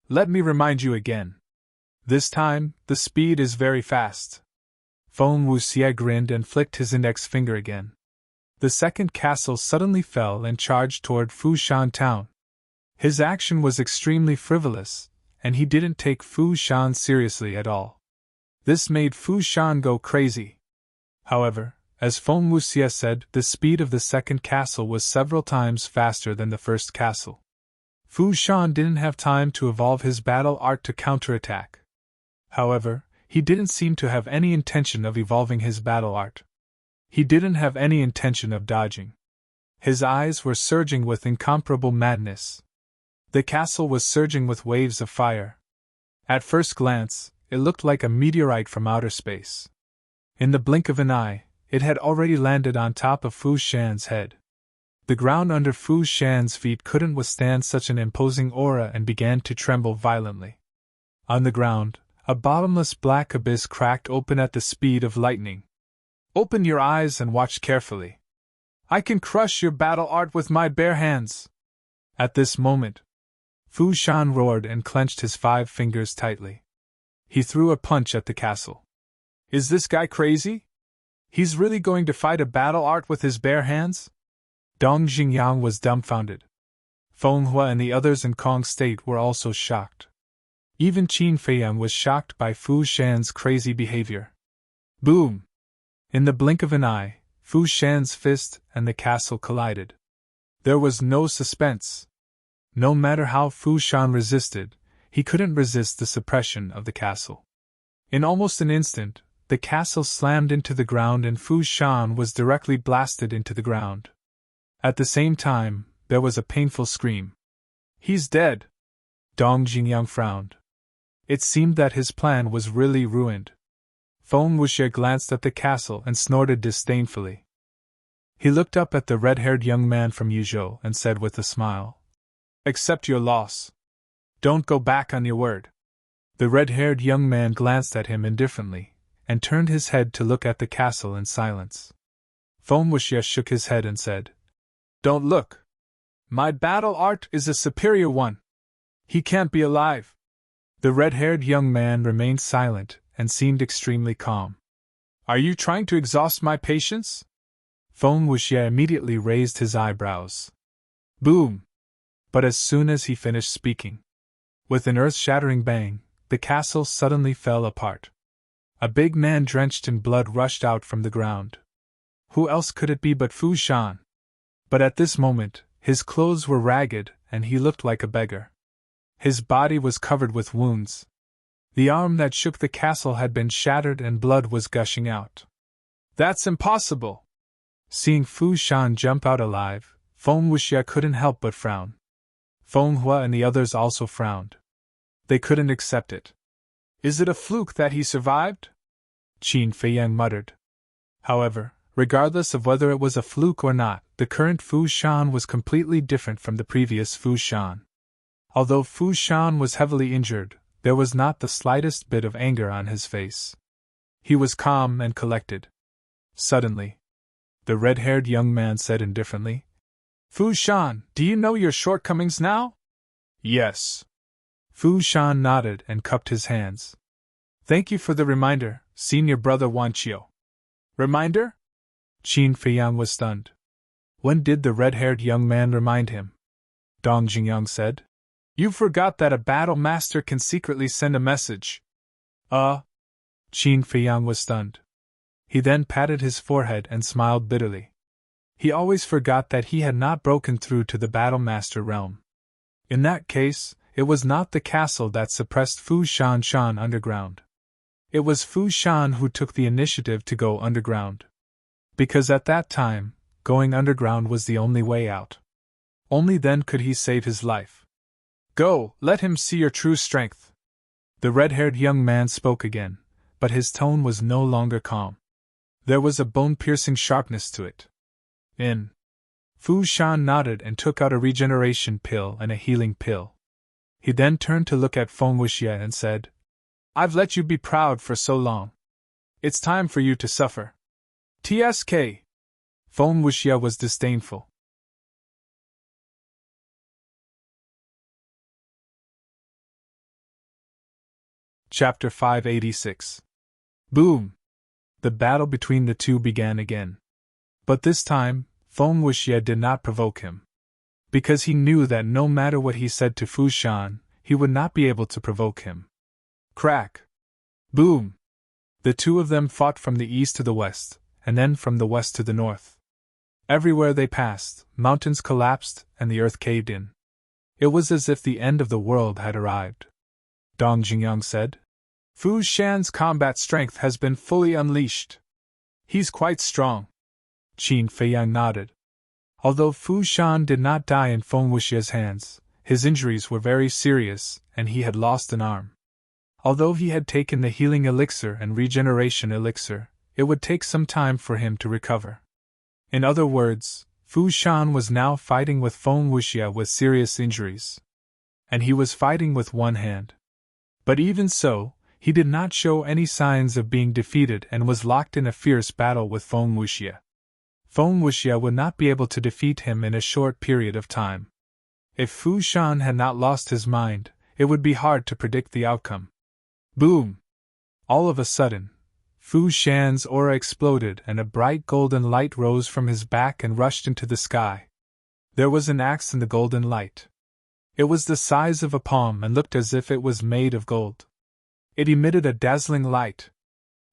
Let me remind you again. This time, the speed is very fast. Feng Wuxie grinned and flicked his index finger again. The second castle suddenly fell and charged toward Fu Shan town. His action was extremely frivolous, and he didn't take Fu Shan seriously at all. This made Fu Shan go crazy. However, as Feng Wuxie said, the speed of the second castle was several times faster than the first castle. Fu Shan didn't have time to evolve his battle art to counterattack. However, he didn't seem to have any intention of evolving his battle art. He didn't have any intention of dodging. His eyes were surging with incomparable madness. The castle was surging with waves of fire. At first glance, it looked like a meteorite from outer space. In the blink of an eye, it had already landed on top of Fu Shan's head. The ground under Fu Shan's feet couldn't withstand such an imposing aura and began to tremble violently. On the ground, a bottomless black abyss cracked open at the speed of lightning. Open your eyes and watch carefully. I can crush your battle art with my bare hands. At this moment, Fu Shan roared and clenched his 5 fingers tightly. He threw a punch at the castle. Is this guy crazy? He's really going to fight a battle art with his bare hands? Dong Xingyang was dumbfounded. Feng Hua and the others in Kong State were also shocked. Even Qin Feiyang was shocked by Fu Shan's crazy behavior. Boom! In the blink of an eye, Fu Shan's fist and the castle collided. There was no suspense. No matter how Fu Shan resisted, he couldn't resist the suppression of the castle. In almost an instant, the castle slammed into the ground and Fu Shan was directly blasted into the ground. At the same time, there was a painful scream. He's dead! Dong Xingyang frowned. It seemed that his plan was really ruined. Feng Wuxie glanced at the castle and snorted disdainfully. He looked up at the red-haired young man from Yuzhou and said with a smile, "Accept your loss. Don't go back on your word." The red-haired young man glanced at him indifferently, and turned his head to look at the castle in silence. Feng Wuxie shook his head and said, "Don't look. My battle art is a superior one. He can't be alive." The red-haired young man remained silent and seemed extremely calm. "Are you trying to exhaust my patience?" Feng Wuxie immediately raised his eyebrows. Boom! But as soon as he finished speaking, with an earth-shattering bang, the castle suddenly fell apart. A big man drenched in blood rushed out from the ground. Who else could it be but Fu Shan? But at this moment, his clothes were ragged and he looked like a beggar. His body was covered with wounds. The arm that shook the castle had been shattered and blood was gushing out. "That's impossible!" Seeing Fu Shan jump out alive, Feng Wuxie couldn't help but frown. Feng Hua and the others also frowned. They couldn't accept it. "Is it a fluke that he survived?" Qin Feiyang muttered. However, regardless of whether it was a fluke or not, the current Fu Shan was completely different from the previous Fu Shan. Although Fu Shan was heavily injured, there was not the slightest bit of anger on his face. He was calm and collected. Suddenly, the red-haired young man said indifferently, "Fu Shan, do you know your shortcomings now?" "Yes." Fu Shan nodded and cupped his hands. "Thank you for the reminder, senior brother Wan Qiu." "Reminder?" Qin Feiyang was stunned. When did the red-haired young man remind him? Dong Xingyang said, "You forgot that a battle master can secretly send a message." Qin Feiyang was stunned. He then patted his forehead and smiled bitterly. He always forgot that he had not broken through to the battle master realm. In that case, it was not the castle that suppressed Fu Shan underground. It was Fu Shan who took the initiative to go underground. Because at that time, going underground was the only way out. Only then could he save his life. "Go, let him see your true strength." The red-haired young man spoke again, but his tone was no longer calm. There was a bone-piercing sharpness to it. Fu Shan nodded and took out a regeneration pill and a healing pill. He then turned to look at Feng Wuxie and said, "I've let you be proud for so long. It's time for you to suffer." "TSK." Feng Wuxie was disdainful. Chapter 586. Boom! The battle between the two began again. But this time, Feng Wuxie did not provoke him. Because he knew that no matter what he said to Fu Shan, he would not be able to provoke him. Crack! Boom! The two of them fought from the east to the west, and then from the west to the north. Everywhere they passed, mountains collapsed and the earth caved in. It was as if the end of the world had arrived. Dong Xingyang said, "Fu Shan's combat strength has been fully unleashed. He's quite strong." Qin Feiyang nodded. Although Fu Shan did not die in Feng Wuxie's hands, his injuries were very serious, and he had lost an arm. Although he had taken the healing elixir and regeneration elixir, it would take some time for him to recover. In other words, Fu Shan was now fighting with Feng Wuxie with serious injuries. And he was fighting with one hand. But even so, he did not show any signs of being defeated and was locked in a fierce battle with Feng Wuxie. Feng Wuxie would not be able to defeat him in a short period of time. If Fu Shan had not lost his mind, it would be hard to predict the outcome. Boom! All of a sudden, Fu Shan's aura exploded and a bright golden light rose from his back and rushed into the sky. There was an axe in the golden light. It was the size of a palm and looked as if it was made of gold. It emitted a dazzling light.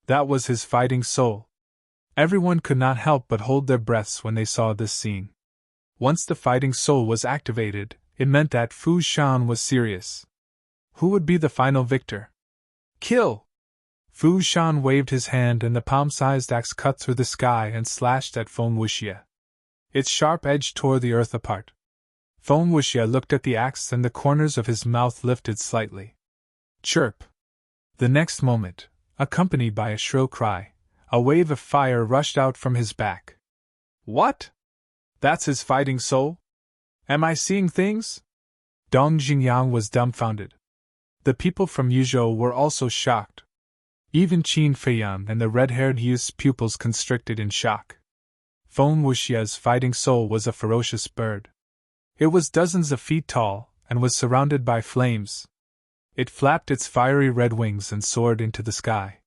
That was his fighting soul. Everyone could not help but hold their breaths when they saw this scene. Once the fighting soul was activated, it meant that Fu Shan was serious. Who would be the final victor? Kill! Fu Shan waved his hand and the palm-sized axe cut through the sky and slashed at Feng Wuxie. Its sharp edge tore the earth apart. Feng Wuxie looked at the axe and the corners of his mouth lifted slightly. Chirp! The next moment, accompanied by a shrill cry, a wave of fire rushed out from his back. What? That's his fighting soul? Am I seeing things? Dong Jingyang was dumbfounded. The people from Yuzhou were also shocked. Even Qin Feiyan and the red-haired youth's pupils constricted in shock. Feng Wuxie's fighting soul was a ferocious bird. It was dozens of feet tall, and was surrounded by flames. It flapped its fiery red wings and soared into the sky.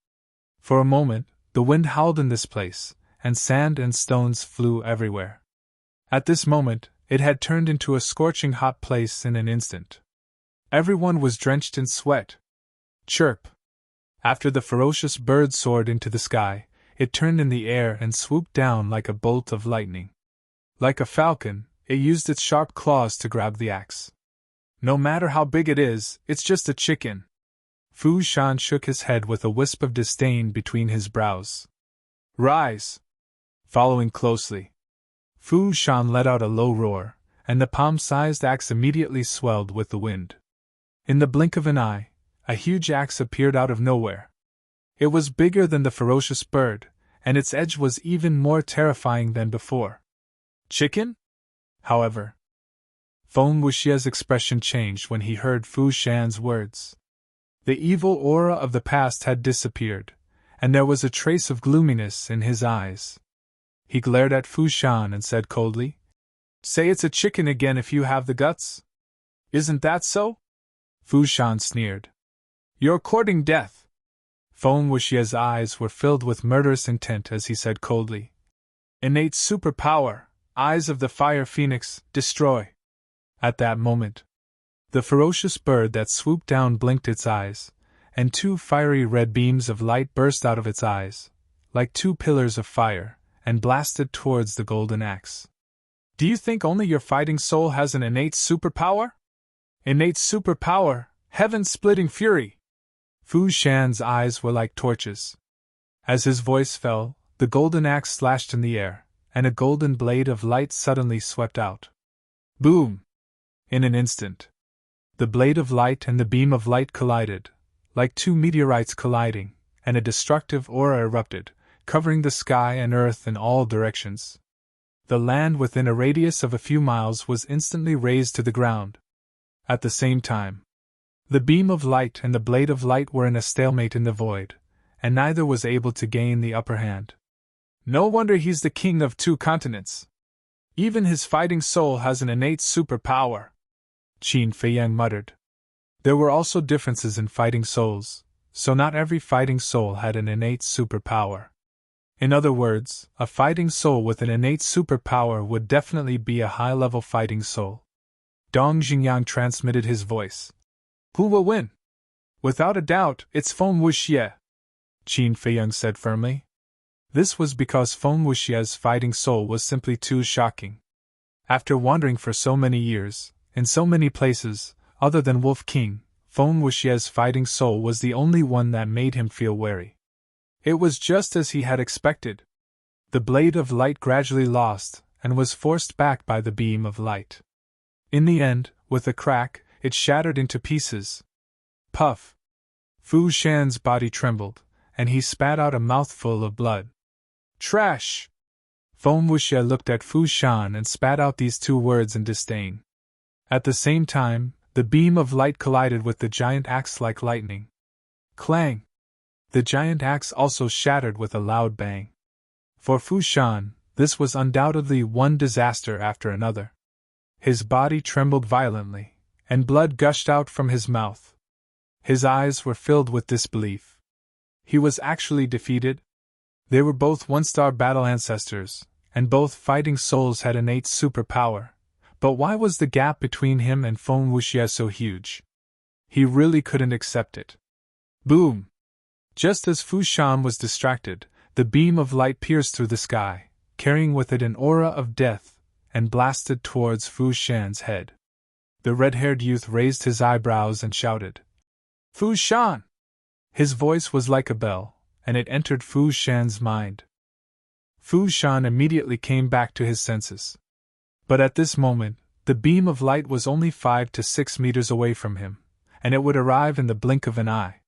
For a moment, the wind howled in this place, and sand and stones flew everywhere. At this moment, it had turned into a scorching hot place in an instant. Everyone was drenched in sweat. Chirp! After the ferocious bird soared into the sky, it turned in the air and swooped down like a bolt of lightning. Like a falcon, it used its sharp claws to grab the axe. No matter how big it is, it's just a chicken. Fu Shan shook his head with a wisp of disdain between his brows. Rise! Following closely, Fu Shan let out a low roar, and the palm-sized axe immediately swelled with the wind. In the blink of an eye, a huge axe appeared out of nowhere. It was bigger than the ferocious bird, and its edge was even more terrifying than before. Chicken? However, Feng Wuxie's expression changed when he heard Fu Shan's words. The evil aura of the past had disappeared, and there was a trace of gloominess in his eyes. He glared at Fu Shan and said coldly, "Say it's a chicken again if you have the guts. Isn't that so?" Fu Shan sneered. "You're courting death." Feng Wuxie's eyes were filled with murderous intent as he said coldly, "Innate superpower, eyes of the fire phoenix, destroy." At that moment, the ferocious bird that swooped down blinked its eyes, and two fiery red beams of light burst out of its eyes, like two pillars of fire, and blasted towards the golden axe. "Do you think only your fighting soul has an innate superpower? Innate superpower, heaven-splitting fury!" Fu Shan's eyes were like torches. As his voice fell, the golden axe slashed in the air, and a golden blade of light suddenly swept out. Boom! In an instant, the blade of light and the beam of light collided, like two meteorites colliding, and a destructive aura erupted, covering the sky and earth in all directions. The land within a radius of a few miles was instantly razed to the ground. At the same time, the beam of light and the blade of light were in a stalemate in the void, and neither was able to gain the upper hand. No wonder he's the king of two continents. Even his fighting soul has an innate superpower, Qin Feiyang muttered. There were also differences in fighting souls, so not every fighting soul had an innate superpower. In other words, a fighting soul with an innate superpower would definitely be a high-level fighting soul. Dong Jingyang transmitted his voice. "Who will win?" "Without a doubt, it's Feng Wuxie," Qin Feiyang said firmly. This was because Feng Wuxie's fighting soul was simply too shocking. After wandering for so many years, in so many places, other than Wolf King, Feng Wuxie's fighting soul was the only one that made him feel wary. It was just as he had expected. The blade of light gradually lost, and was forced back by the beam of light. In the end, with a crack, it shattered into pieces. Puff! Fu Shan's body trembled, and he spat out a mouthful of blood. Trash! Feng Wuxie looked at Fu Shan and spat out these two words in disdain. At the same time, the beam of light collided with the giant axe like lightning. Clang! The giant axe also shattered with a loud bang. For Fu Shan, this was undoubtedly one disaster after another. His body trembled violently, and blood gushed out from his mouth. His eyes were filled with disbelief. He was actually defeated? They were both one-star battle ancestors, and both fighting souls had innate superpower. But why was the gap between him and Feng Wuxie so huge? He really couldn't accept it. Boom! Just as Fu Shan was distracted, the beam of light pierced through the sky, carrying with it an aura of death, and blasted towards Fu Shan's head. The red-haired youth raised his eyebrows and shouted, "Fu Shan!" His voice was like a bell, and it entered Fu Shan's mind. Fu Shan immediately came back to his senses. But at this moment, the beam of light was only 5 to 6 meters away from him, and it would arrive in the blink of an eye.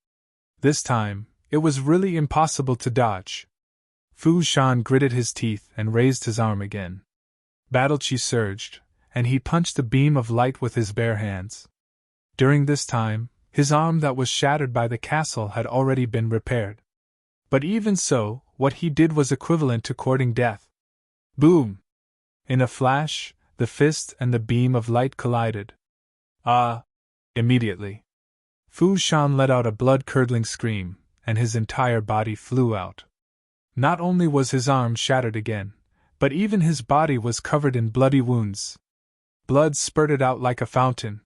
This time, it was really impossible to dodge. Fu Shan gritted his teeth and raised his arm again. Battle chi surged, and he punched the beam of light with his bare hands. During this time, his arm that was shattered by the castle had already been repaired. But even so, what he did was equivalent to courting death. Boom! In a flash, the fist and the beam of light collided. Immediately, Fu Shan let out a blood-curdling scream, and his entire body flew out. Not only was his arm shattered again, but even his body was covered in bloody wounds. Blood spurted out like a fountain.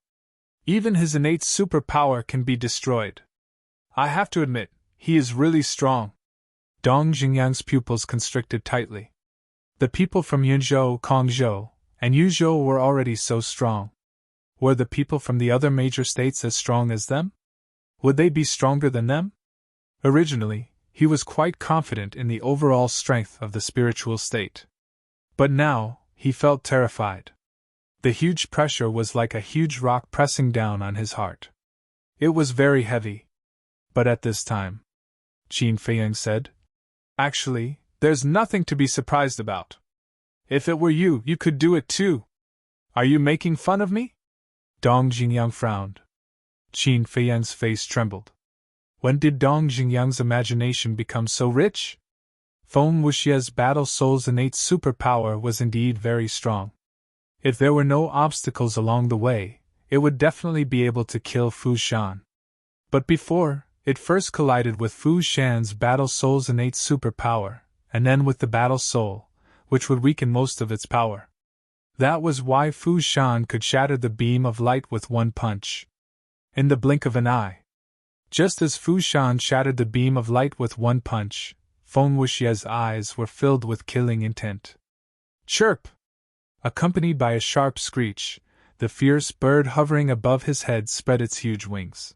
Even his innate superpower can be destroyed. I have to admit, he is really strong. Dong Xingyang's pupils constricted tightly. The people from Yunzhou, Kongzhou, and Yuzhou were already so strong. Were the people from the other major states as strong as them? Would they be stronger than them? Originally, he was quite confident in the overall strength of the spiritual state. But now, he felt terrified. The huge pressure was like a huge rock pressing down on his heart. It was very heavy. But at this time, Qin Feiyang said, "Actually, there's nothing to be surprised about. If it were you, you could do it too. Are you making fun of me?" Dong Xingyang frowned. Qin Feiyang's face trembled. When did Dong Xingyang's imagination become so rich? Feng Wuxie's battle soul's innate superpower was indeed very strong. If there were no obstacles along the way, it would definitely be able to kill Fu Shan. But before, it first collided with Fu Shan's battle soul's innate superpower, and then with the battle soul, which would weaken most of its power. That was why Fu Shan could shatter the beam of light with one punch. In the blink of an eye. Just as Fu Shan shattered the beam of light with one punch, Feng Wuxie's eyes were filled with killing intent. Chirp! Accompanied by a sharp screech, the fierce bird hovering above his head spread its huge wings.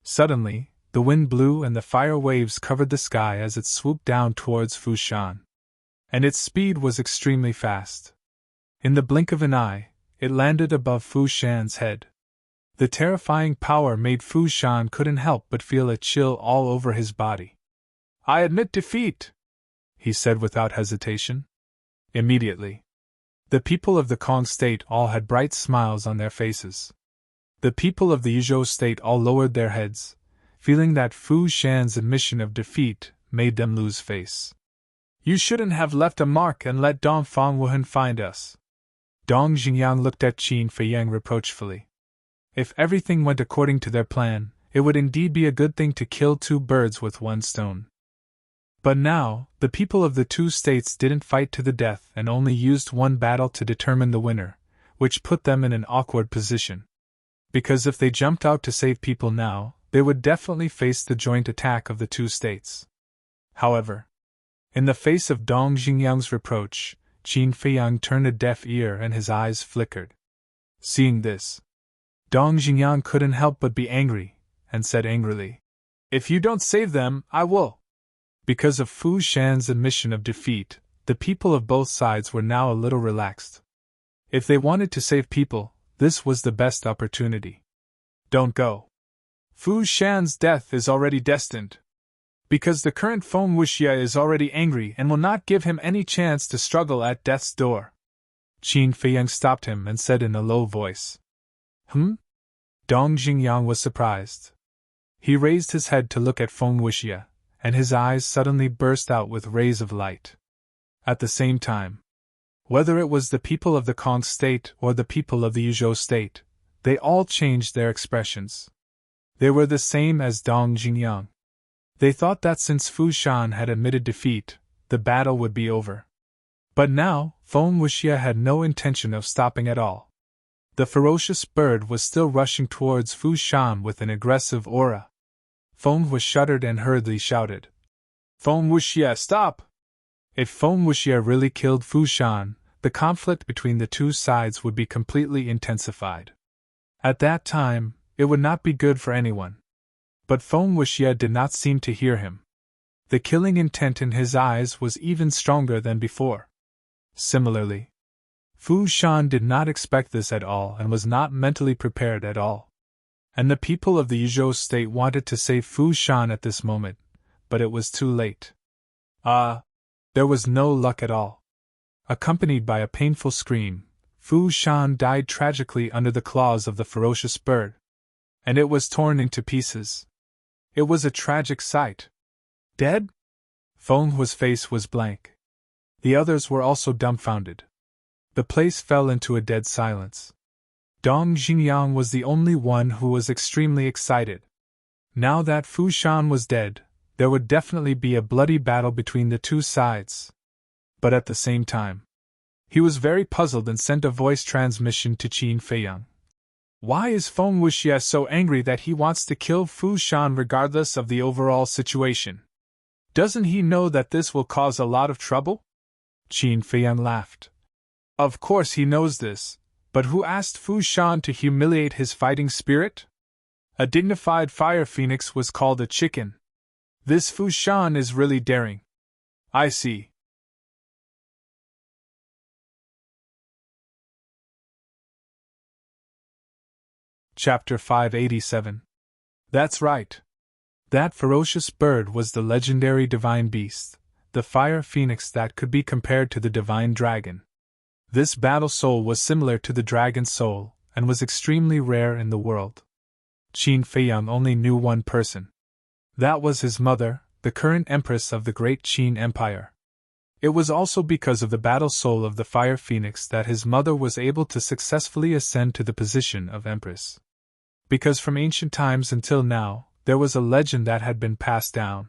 Suddenly, the wind blew and the fire waves covered the sky as it swooped down towards Fu Shan. And its speed was extremely fast. In the blink of an eye, it landed above Fu Shan's head. The terrifying power made Fu Shan couldn't help but feel a chill all over his body. "I admit defeat," he said without hesitation. Immediately, the people of the Kong state all had bright smiles on their faces. The people of the Yuzhou state all lowered their heads, feeling that Fu Shan's admission of defeat made them lose face. "You shouldn't have left a mark and let Dong Fangwuhan find us." Dong Xingyang looked at Qin Feiyang reproachfully. If everything went according to their plan, it would indeed be a good thing to kill two birds with one stone. But now, the people of the two states didn't fight to the death and only used one battle to determine the winner, which put them in an awkward position. Because if they jumped out to save people now, they would definitely face the joint attack of the two states. However, in the face of Dong Xingyang's reproach, Qin Feiyang turned a deaf ear and his eyes flickered. Seeing this, Dong Xingyang couldn't help but be angry, and said angrily, "If you don't save them, I will." Because of Fu Shan's admission of defeat, the people of both sides were now a little relaxed. If they wanted to save people, this was the best opportunity. Don't go. Fu Shan's death is already destined. Because the current Feng Wuxie is already angry and will not give him any chance to struggle at death's door. Qin Feiyang stopped him and said in a low voice. Dong Xingyang was surprised. He raised his head to look at Feng Wuxie, and his eyes suddenly burst out with rays of light. At the same time, whether it was the people of the Kong state or the people of the Yuzhou state, they all changed their expressions. They were the same as Dong Xingyang. They thought that since Fu Shan had admitted defeat, the battle would be over. But now, Feng Wuxia had no intention of stopping at all. The ferocious bird was still rushing towards Fu Shan with an aggressive aura. Feng Wuxia shuddered and hurriedly shouted, "Feng Wuxia, stop!" If Feng Wuxia really killed Fu Shan, the conflict between the two sides would be completely intensified. At that time, it would not be good for anyone. But Feng Wuxia did not seem to hear him. The killing intent in his eyes was even stronger than before. Similarly, Fu Shan did not expect this at all and was not mentally prepared at all. And the people of the Yuzhou state wanted to save Fu Shan at this moment, but it was too late. There was no luck at all. Accompanied by a painful scream, Fu Shan died tragically under the claws of the ferocious bird. And it was torn into pieces. It was a tragic sight. Dead? Feng Hua's face was blank. The others were also dumbfounded. The place fell into a dead silence. Dong Xingyang was the only one who was extremely excited. Now that Fu Shan was dead, there would definitely be a bloody battle between the two sides. But at the same time, he was very puzzled and sent a voice transmission to Qin Feiyang. Why is Feng Wuxia so angry that he wants to kill Fu Shan regardless of the overall situation? Doesn't he know that this will cause a lot of trouble? Qin Feiyang laughed. Of course he knows this, but who asked Fu Shan to humiliate his fighting spirit? A dignified fire phoenix was called a chicken. This Fu Shan is really daring. I see. Chapter 587. That's right. That ferocious bird was the legendary divine beast, the fire phoenix that could be compared to the divine dragon. This battle soul was similar to the dragon soul, and was extremely rare in the world. Qin Feiyang only knew one person. That was his mother, the current empress of the great Qin Empire. It was also because of the battle soul of the fire phoenix that his mother was able to successfully ascend to the position of empress. Because from ancient times until now, there was a legend that had been passed down.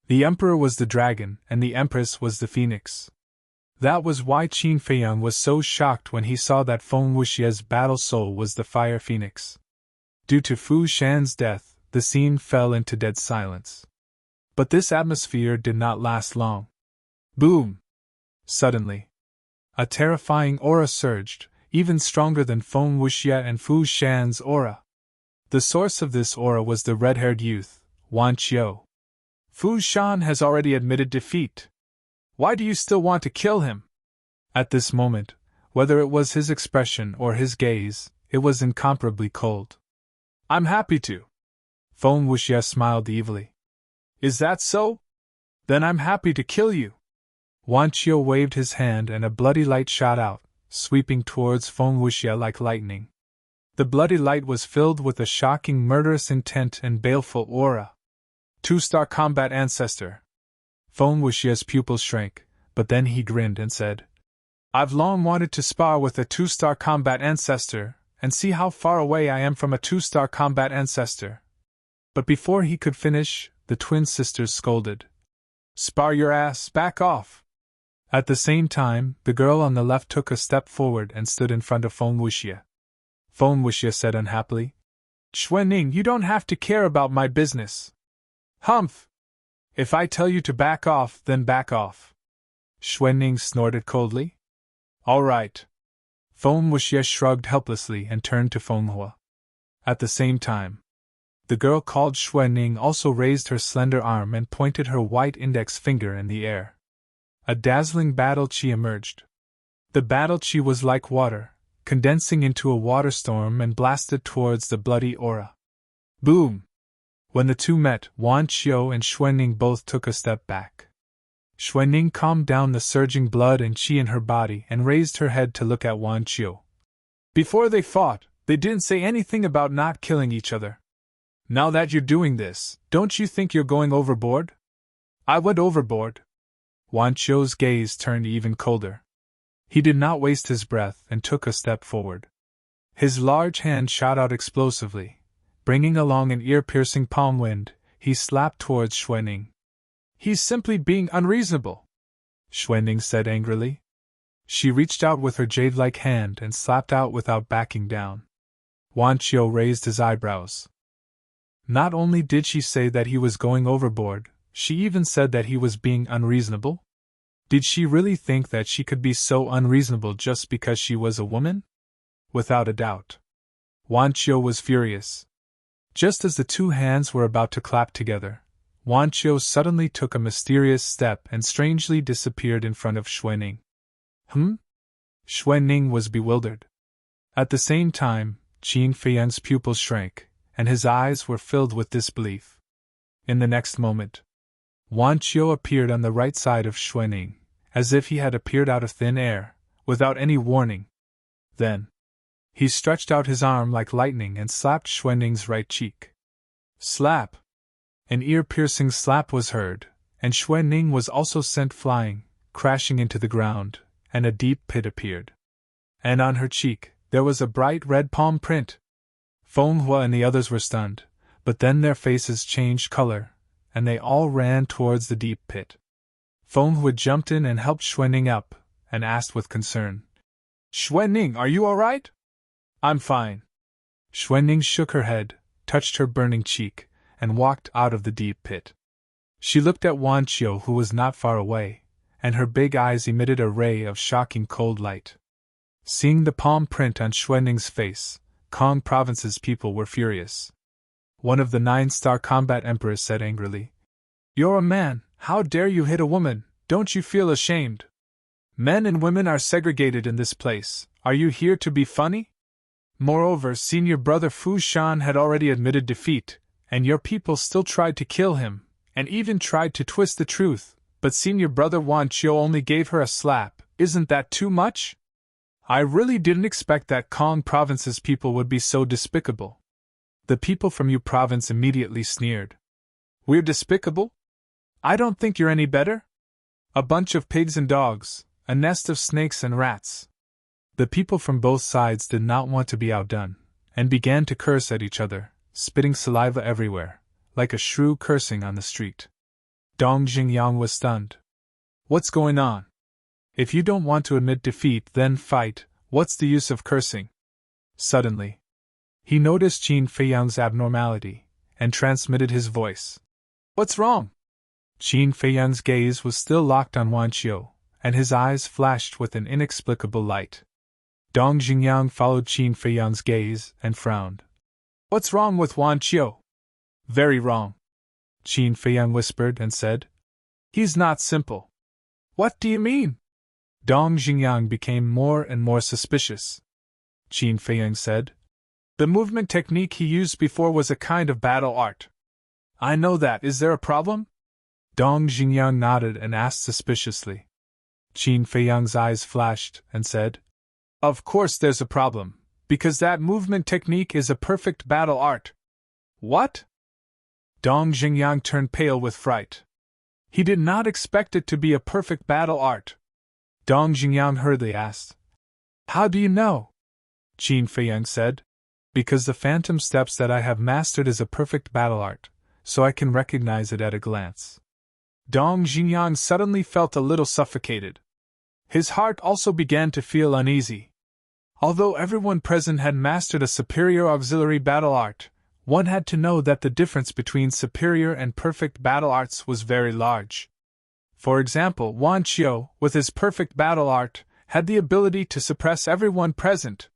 The emperor was the dragon, and the empress was the phoenix. That was why Qin Feiyang was so shocked when he saw that Feng Wuxia's battle soul was the fire phoenix. Due to Fu Shan's death, the scene fell into dead silence. But this atmosphere did not last long. Boom! Suddenly, a terrifying aura surged, even stronger than Feng Wuxia and Fu Shan's aura. The source of this aura was the red-haired youth, Wan Qiu. Fu Shan has already admitted defeat. Why do you still want to kill him? At this moment, whether it was his expression or his gaze, it was incomparably cold. I'm happy to. Feng Wuxia smiled evilly. Is that so? Then I'm happy to kill you. Wan Qiu waved his hand and a bloody light shot out, sweeping towards Feng Wuxia like lightning. The bloody light was filled with a shocking murderous intent and baleful aura. Two-star combat ancestor. Feng Wuxia's pupils shrank, but then he grinned and said, I've long wanted to spar with a two-star combat ancestor, and see how far away I am from a two-star combat ancestor. But before he could finish, the twin sisters scolded. Spar your ass, back off! At the same time, the girl on the left took a step forward and stood in front of Feng Wuxia. Feng Wuxia said unhappily, Xuanning, you don't have to care about my business. Humph! If I tell you to back off, then back off. Xuanning snorted coldly. All right. Feng Wuxia shrugged helplessly and turned to Feng Hua. At the same time, the girl called Xuanning also raised her slender arm and pointed her white index finger in the air. A dazzling battle chi emerged. The battle chi was like water, condensing into a water storm and blasted towards the bloody aura. Boom! When the two met, Wan Qiu and Xuanning both took a step back. Xuanning calmed down the surging blood and qi in her body and raised her head to look at Wan Qiu. Before they fought, they didn't say anything about not killing each other. Now that you're doing this, don't you think you're going overboard? I went overboard. Wan Qiu's gaze turned even colder. He did not waste his breath and took a step forward. His large hand shot out explosively, bringing along an ear-piercing palm wind. he slapped towards Xuanning. He's simply being unreasonable, Xuanning said angrily. She reached out with her jade-like hand and slapped out without backing down. Wan Qiu raised his eyebrows. Not only did she say that he was going overboard, she even said that he was being unreasonable? Did she really think that she could be so unreasonable just because she was a woman? Without a doubt. Wan Qiu was furious. Just as the two hands were about to clap together, Wan Qiu suddenly took a mysterious step and strangely disappeared in front of Xuanning. Xuanning was bewildered. At the same time, Qin Feiyang's pupils shrank, and his eyes were filled with disbelief. In the next moment, Wan Qiu appeared on the right side of Xuanning, as if he had appeared out of thin air, without any warning. Then, he stretched out his arm like lightning and slapped Xuanning's right cheek. Slap! An ear-piercing slap was heard, and Xuanning was also sent flying, crashing into the ground, and a deep pit appeared. And on her cheek, there was a bright red palm print. Fenghua and the others were stunned, but then their faces changed color, and they all ran towards the deep pit. Fenghua jumped in and helped Xuanning up, and asked with concern, "Xuanning, are you all right?" "I'm fine." Xuanning shook her head, touched her burning cheek, and walked out of the deep pit. She looked at Wan Qiu, who was not far away, and her big eyes emitted a ray of shocking cold light. Seeing the palm print on Xuanning's face, Kong Province's people were furious. One of the 9-star combat emperors said angrily, "You're a man, how dare you hit a woman, don't you feel ashamed? Men and women are segregated in this place, are you here to be funny? Moreover, senior brother Fu Shan had already admitted defeat, and your people still tried to kill him, and even tried to twist the truth, but senior brother Wan Qiu only gave her a slap, isn't that too much? I really didn't expect that Kong Province's people would be so despicable." The people from Yu Province immediately sneered. "We're despicable? I don't think you're any better. A bunch of pigs and dogs, a nest of snakes and rats." The people from both sides did not want to be outdone, and began to curse at each other, spitting saliva everywhere, like a shrew cursing on the street. Dong Xingyang was stunned. "What's going on? If you don't want to admit defeat, then fight, what's the use of cursing?" Suddenly, he noticed Qin Feiyang's abnormality, and transmitted his voice. "What's wrong?" Qin Feiyang's gaze was still locked on Wan Qiu, and his eyes flashed with an inexplicable light. Dong Xingyang followed Qin Feiyang's gaze and frowned. "What's wrong with Wan Qiu?" "Very wrong," Qin Feiyang whispered and said. "He's not simple." "What do you mean?" Dong Xingyang became more and more suspicious. Qin Feiyang said, "The movement technique he used before was a kind of battle art." "I know that, is there a problem?" Dong Xingyang nodded and asked suspiciously. Qin Feiyang's eyes flashed and said, "Of course there's a problem, because that movement technique is a perfect battle art." "What?" Dong Xingyang turned pale with fright. He did not expect it to be a perfect battle art. Dong Xingyang hurriedly asked, "How do you know?" Qin Feiyang said, "Because the phantom steps that I have mastered is a perfect battle art, so I can recognize it at a glance." Dong Xingyang suddenly felt a little suffocated. His heart also began to feel uneasy. Although everyone present had mastered a superior auxiliary battle art, one had to know that the difference between superior and perfect battle arts was very large. For example, Wan Qiu, with his perfect battle art, had the ability to suppress everyone present.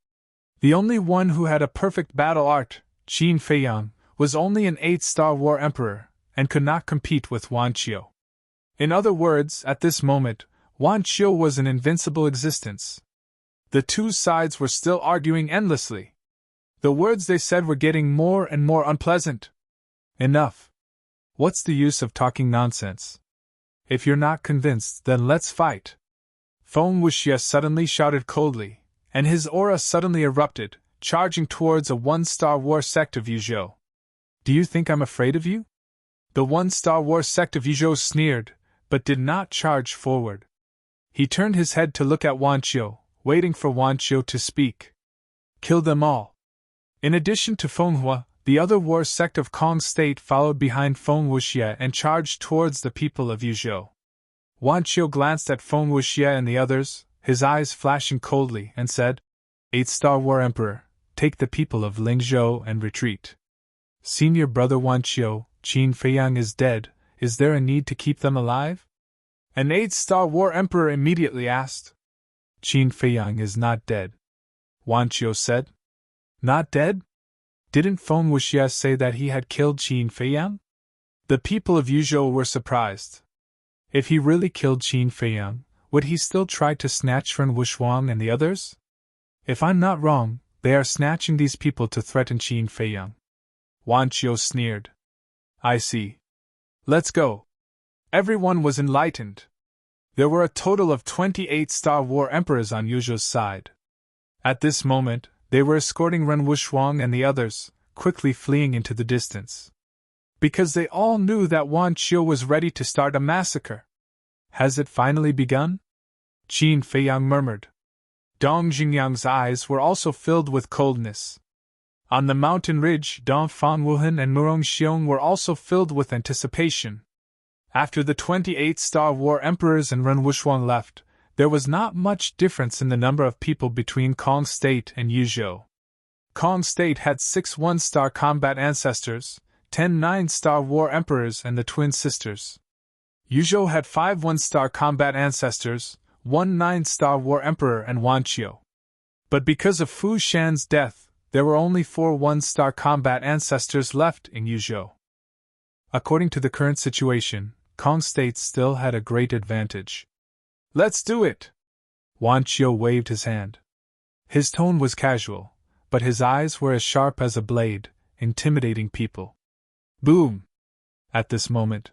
The only one who had a perfect battle art, Qin Feiyang, was only an 8-star war emperor, and could not compete with Wan Qiu. In other words, at this moment, Wan Qiu was an invincible existence. The two sides were still arguing endlessly. The words they said were getting more and more unpleasant. "Enough. What's the use of talking nonsense? If you're not convinced, then let's fight." Feng Wuxia suddenly shouted coldly, and his aura suddenly erupted, charging towards a 1-star war sect of Yuzhou. "Do you think I'm afraid of you?" The 1-star war sect of Yuzhou sneered, but did not charge forward. He turned his head to look at Wan Qiu, waiting for Wan Qiu to speak. "Kill them all." In addition to Fenghua, the other war sect of Kong State followed behind Feng Wuxie and charged towards the people of Yuzhou. Wan Qiu glanced at Feng Wuxie and the others, his eyes flashing coldly, and said, "Eight-star War Emperor, take the people of Lingzhou and retreat. Senior brother Wan Qiu, Qin Feiyang is dead, is there a need to keep them alive?" An eight-star War Emperor immediately asked. "Qin Feiyang is not dead," Wan Qiu said. "Not dead? Didn't Feng Wuxie say that he had killed Qin Feiyang?" The people of Yuzhou were surprised. If he really killed Qin Feiyang, would he still try to snatch Ren Wuxuang and the others? If I'm not wrong, they are snatching these people to threaten Qin Feiyang. Wan Qiu sneered. "I see. Let's go." Everyone was enlightened. There were a total of 28 Star War Emperors on Yuzhou's side. At this moment, they were escorting Ren Wuxuang and the others, quickly fleeing into the distance. Because they all knew that Wan Qiu was ready to start a massacre. "Has it finally begun?" Qin Feiyang murmured. Dong Jingyang's eyes were also filled with coldness. On the mountain ridge, Dong Fangwuhan and Murong Xiong were also filled with anticipation. After the 28 Star War Emperors and Ren Wuxuang left, there was not much difference in the number of people between Kong State and Yuzhou. Kong State had 6 one-star combat ancestors, 10 9-star War Emperors and the Twin Sisters. Yuzhou had 5 one-star combat ancestors, 1 9-star War Emperor and Wan Qiu. But because of Fu Shan's death, there were only 4 one-star combat ancestors left in Yuzhou. According to the current situation, Kong State still had a great advantage. "Let's do it!" Wan Qiu waved his hand. His tone was casual, but his eyes were as sharp as a blade, intimidating people. Boom! At this moment,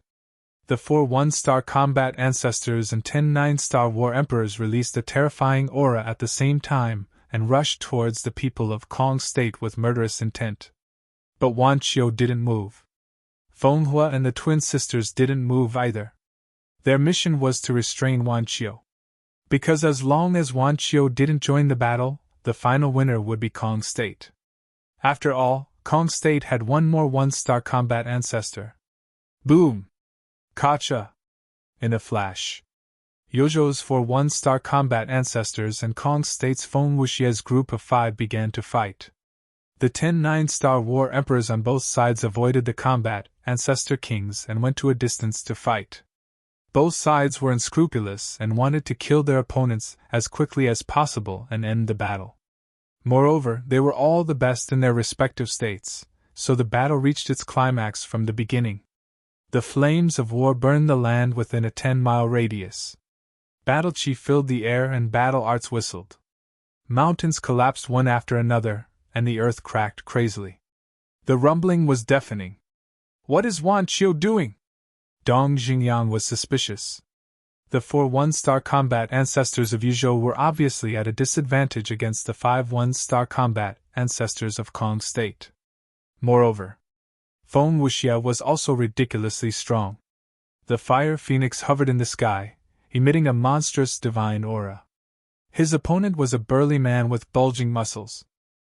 the 4 one-star combat ancestors and 10 9-star War Emperors released a terrifying aura at the same time and rushed towards the people of Kong State with murderous intent. But Wan Qiu didn't move. Feng Hua and the Twin Sisters didn't move either. Their mission was to restrain Wan Qiu. Because as long as Wan Qiu didn't join the battle, the final winner would be Kong State. After all, Kong State had one more one-star combat ancestor. Boom! Kacha! In a flash, Yuzhou's 4 one-star combat ancestors and Kong State's Feng Wuxie's group of 5 began to fight. The 10 9-star War Emperors on both sides avoided the combat ancestor kings and went to a distance to fight. Both sides were unscrupulous and wanted to kill their opponents as quickly as possible and end the battle. Moreover, they were all the best in their respective states, so the battle reached its climax from the beginning. The flames of war burned the land within a 10-mile radius. Battle chi filled the air and battle arts whistled. Mountains collapsed one after another, and the earth cracked crazily. The rumbling was deafening. "What is Wan Qiu doing?" Dong Jingyang was suspicious. The 4 one-star combat ancestors of Yuzhou were obviously at a disadvantage against the 5 one-star combat ancestors of Kong State. Moreover, Feng Wuxie was also ridiculously strong. The fire phoenix hovered in the sky, emitting a monstrous divine aura. His opponent was a burly man with bulging muscles.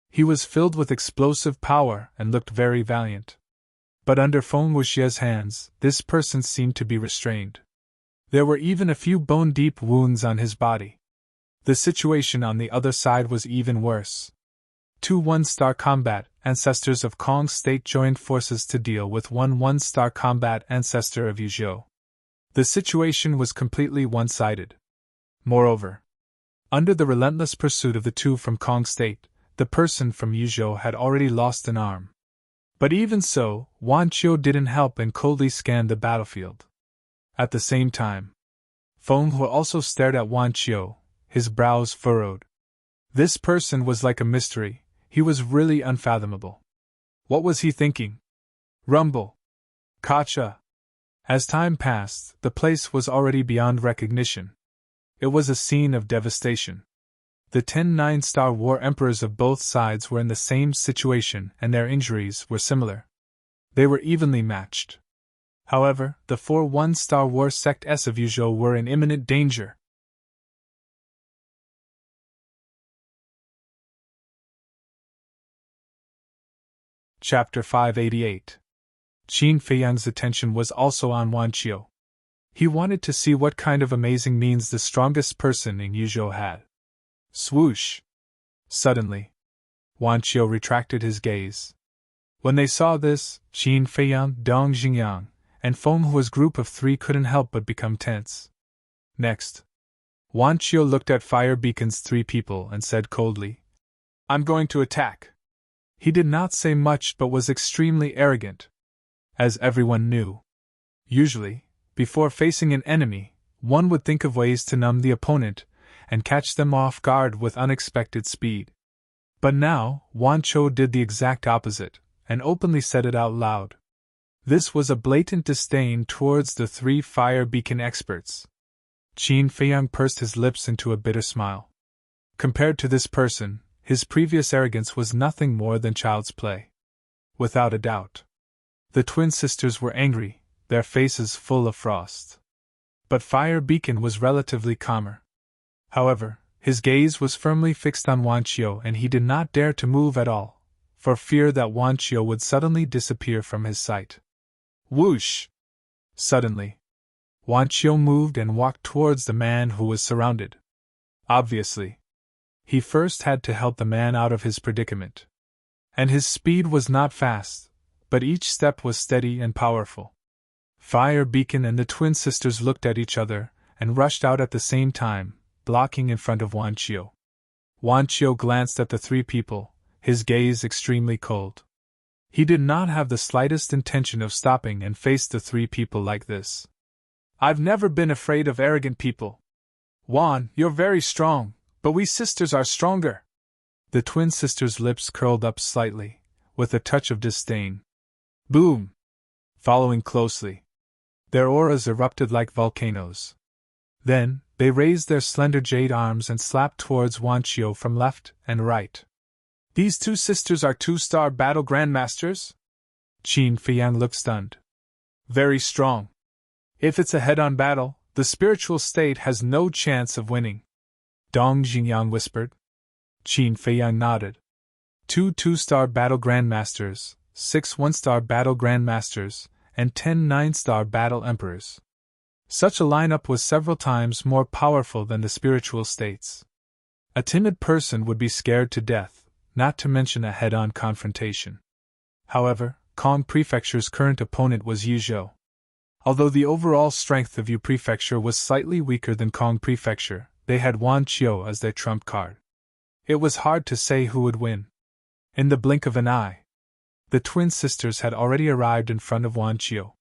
He was filled with explosive power and looked very valiant. But under Feng Wuxie's hands, this person seemed to be restrained. There were even a few bone-deep wounds on his body. The situation on the other side was even worse. 2 one-star combat ancestors of Kong State joined forces to deal with 1 one-star combat ancestor of Yuzhou. The situation was completely one-sided. Moreover, under the relentless pursuit of the 2 from Kong State, the person from Yuzhou had already lost an arm. But even so, Wan Qiu didn't help and coldly scanned the battlefield. At the same time, Feng Hua also stared at Wan Qiu, his brows furrowed. This person was like a mystery. He was really unfathomable. What was he thinking? Rumble. Kacha. As time passed, the place was already beyond recognition. It was a scene of devastation. The 10 9-star War Emperors of both sides were in the same situation and their injuries were similar. They were evenly matched. However, the 4 one-star War Sect S of Yuzhou were in imminent danger. Chapter 588. Qin Feiyang's attention was also on Wan Qiu. He wanted to see what kind of amazing means the strongest person in Yuzhou had. Swoosh! Suddenly, Wan Qiu retracted his gaze. When they saw this, Qin Feiyang, Dong Xingyang, and Feng Hua's group of three couldn't help but become tense. Next, Wan Qiu looked at Fire Beacon's three people and said coldly, "I'm going to attack." He did not say much but was extremely arrogant. As everyone knew, usually, before facing an enemy, one would think of ways to numb the opponent and catch them off guard with unexpected speed. But now, Wan Qiu did the exact opposite, and openly said it out loud. This was a blatant disdain towards the three Fire Beacon experts. Qin Feiyang pursed his lips into a bitter smile. Compared to this person, his previous arrogance was nothing more than child's play. Without a doubt, the twin sisters were angry, their faces full of frost. But Fire Beacon was relatively calmer. However, his gaze was firmly fixed on Wan Qiu and he did not dare to move at all, for fear that Wan Qiu would suddenly disappear from his sight. Whoosh! Suddenly, Wan Qiu moved and walked towards the man who was surrounded. Obviously, he first had to help the man out of his predicament. And his speed was not fast, but each step was steady and powerful. Fire Beacon and the twin sisters looked at each other and rushed out at the same time, blocking in front of Wan Qiu. Wan Qiu glanced at the three people, his gaze extremely cold. He did not have the slightest intention of stopping and face the three people like this. "I've never been afraid of arrogant people. Wan, you're very strong, but we sisters are stronger." The twin sisters' lips curled up slightly, with a touch of disdain. Boom! Following closely, their auras erupted like volcanoes. Then, they raised their slender jade arms and slapped towards Wan Qiu from left and right. "These two sisters are two-star battle grandmasters?" Qin Feiyang looked stunned. "Very strong. If it's a head-on battle, the spiritual state has no chance of winning," Dong Xingyang whispered. Qin Feiyang nodded. Two two-star battle grandmasters, 6 one-star battle grandmasters, and 10 nine-star battle emperors. Such a lineup was several times more powerful than the spiritual states. A timid person would be scared to death, not to mention a head-on confrontation. However, Kong Prefecture's current opponent was Yuzhou. Although the overall strength of Yu Prefecture was slightly weaker than Kong Prefecture, they had Wan Qiu as their trump card. It was hard to say who would win. In the blink of an eye, the twin sisters had already arrived in front of Wan Qiu.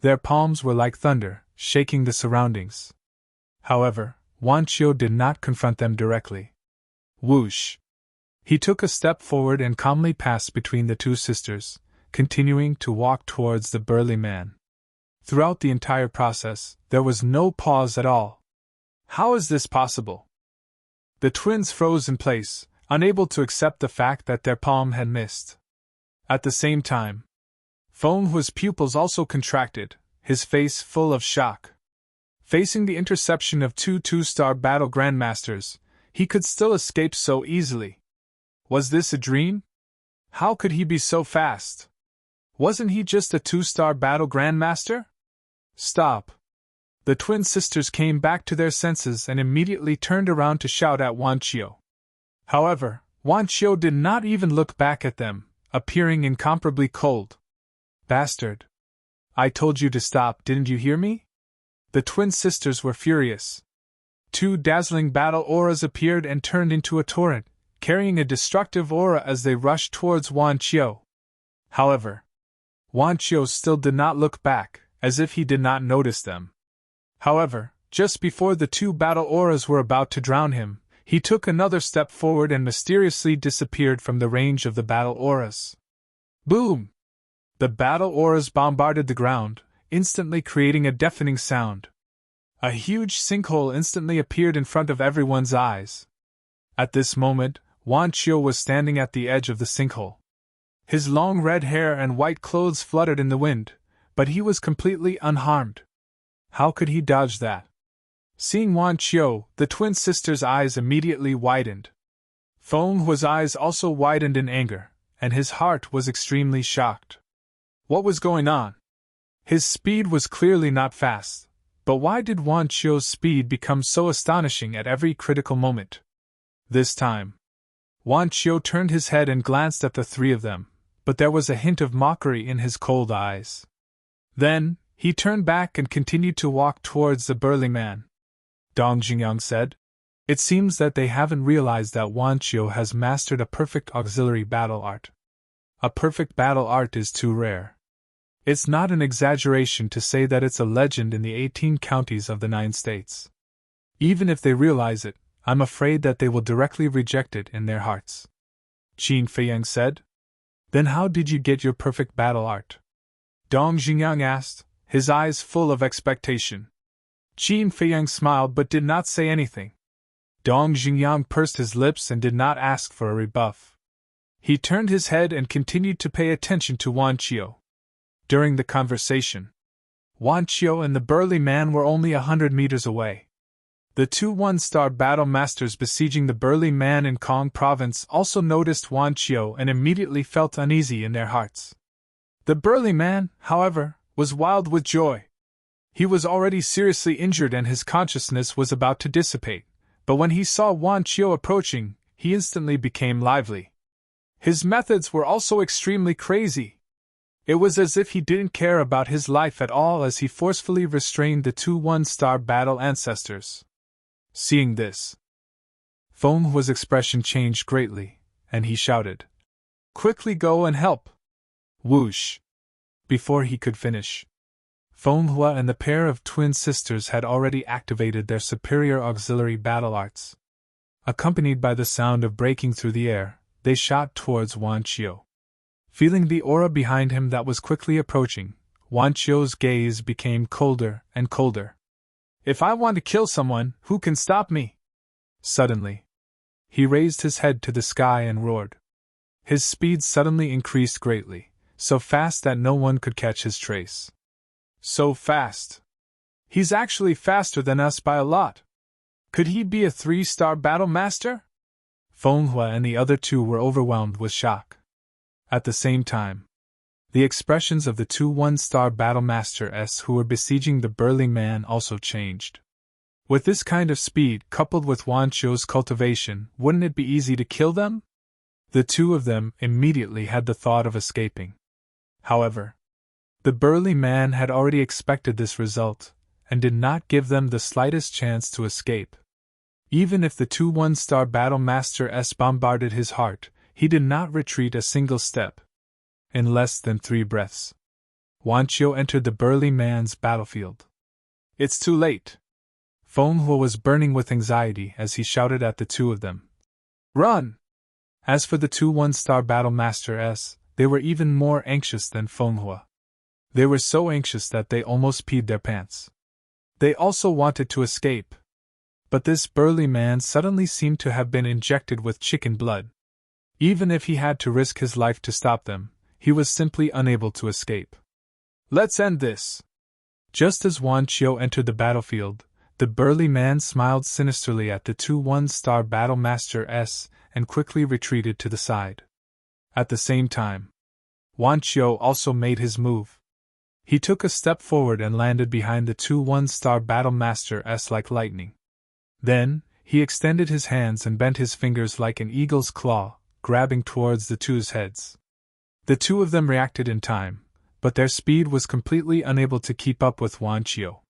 Their palms were like thunder, shaking the surroundings. However, Wan Qiu did not confront them directly. Whoosh! He took a step forward and calmly passed between the two sisters, continuing to walk towards the burly man. Throughout the entire process, there was no pause at all. How is this possible? The twins froze in place, unable to accept the fact that their palm had missed. At the same time, Feng Hua's pupils also contracted, his face full of shock. Facing the interception of two two-star battle grandmasters, he could still escape so easily. Was this a dream? How could he be so fast? Wasn't he just a two-star battle grandmaster? Stop! The twin sisters came back to their senses and immediately turned around to shout at Wan Qiu. However, Wan Qiu did not even look back at them, appearing incomparably cold. Bastard! I told you to stop, didn't you hear me? The twin sisters were furious. Two dazzling battle auras appeared and turned into a torrent, carrying a destructive aura as they rushed towards Wan Qiu. However, Wan Qiu still did not look back, as if he did not notice them. However, just before the two battle auras were about to drown him, he took another step forward and mysteriously disappeared from the range of the battle auras. Boom! The battle auras bombarded the ground, instantly creating a deafening sound. A huge sinkhole instantly appeared in front of everyone's eyes. At this moment, Wan Qiu was standing at the edge of the sinkhole. His long red hair and white clothes fluttered in the wind, but he was completely unharmed. How could he dodge that? Seeing Wan Qiu, the twin sisters' eyes immediately widened. Feng Hua's eyes also widened in anger, and his heart was extremely shocked. What was going on? His speed was clearly not fast, but why did Wan Chio's speed become so astonishing at every critical moment? This time, Wan Chio turned his head and glanced at the three of them, but there was a hint of mockery in his cold eyes. Then, he turned back and continued to walk towards the burly man. Dong Jingyang said, "It seems that they haven't realized that Wan Chio has mastered a perfect auxiliary battle art. A perfect battle art is too rare. It's not an exaggeration to say that it's a legend in the 18 counties of the 9 states. Even if they realize it, I'm afraid that they will directly reject it in their hearts." Qin Feiyang said. "Then how did you get your perfect battle art?" Dong Jingyang asked, his eyes full of expectation. Qin Feiyang smiled but did not say anything. Dong Jingyang pursed his lips and did not ask for a rebuff. He turned his head and continued to pay attention to Wan Chio. During the conversation, Wan Chio and the burly man were only 100 meters away. The two one-star battle masters besieging the burly man in Kong province also noticed Wan Chio and immediately felt uneasy in their hearts. The burly man, however, was wild with joy. He was already seriously injured and his consciousness was about to dissipate, but when he saw Wan Chio approaching, he instantly became lively. His methods were also extremely crazy. It was as if he didn't care about his life at all as he forcefully restrained the two one-star battle ancestors. Seeing this, Feng Hua's expression changed greatly, and he shouted, "Quickly go and help!" Whoosh! Before he could finish, Feng Hua and the pair of twin sisters had already activated their superior auxiliary battle arts. Accompanied by the sound of breaking through the air, they shot towards Wan Chio. Feeling the aura behind him that was quickly approaching, Wan Chio's gaze became colder and colder. "If I want to kill someone, who can stop me?" Suddenly, he raised his head to the sky and roared. His speed suddenly increased greatly, so fast that no one could catch his trace. So fast! He's actually faster than us by a lot. Could he be a 3-star battle master? Feng Hua and the other two were overwhelmed with shock. At the same time, the expressions of the two 1-star battle masters who were besieging the burly man also changed. With this kind of speed coupled with Wan Chio's cultivation, wouldn't it be easy to kill them? The two of them immediately had the thought of escaping. However, the burly man had already expected this result, and did not give them the slightest chance to escape. Even if the two 1-star battle masters bombarded his heart, he did not retreat a single step. In less than 3 breaths, Wan Chio entered the burly man's battlefield. "It's too late!" Feng Hua was burning with anxiety as he shouted at the two of them. "Run!" As for the two 1-star battle masters, they were even more anxious than Feng Hua. They were so anxious that they almost peed their pants. They also wanted to escape. But this burly man suddenly seemed to have been injected with chicken blood. Even if he had to risk his life to stop them, he was simply unable to escape. "Let's end this!" Just as Wan Chio entered the battlefield, the burly man smiled sinisterly at the two 1-star battle masters and quickly retreated to the side. At the same time, Wan Chio also made his move. He took a step forward and landed behind the two 1-star battle masters like lightning. Then, he extended his hands and bent his fingers like an eagle's claw, grabbing towards the two's heads. The two of them reacted in time, but their speed was completely unable to keep up with Wan Chio.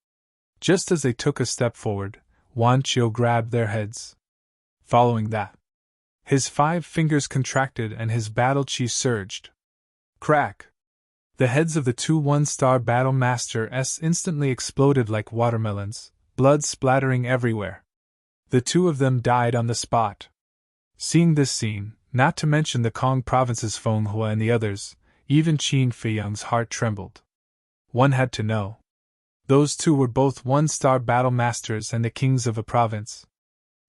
Just as they took a step forward, Wan Chio grabbed their heads. Following that, his 5 fingers contracted and his battle chi surged. Crack! The heads of the two 1-star battle masters instantly exploded like watermelons, blood splattering everywhere. The two of them died on the spot. Seeing this scene, not to mention the Kong province's Feng Hua and the others, even Qin Feiyang's heart trembled. One had to know. Those two were both 1-star battle masters and the kings of a province.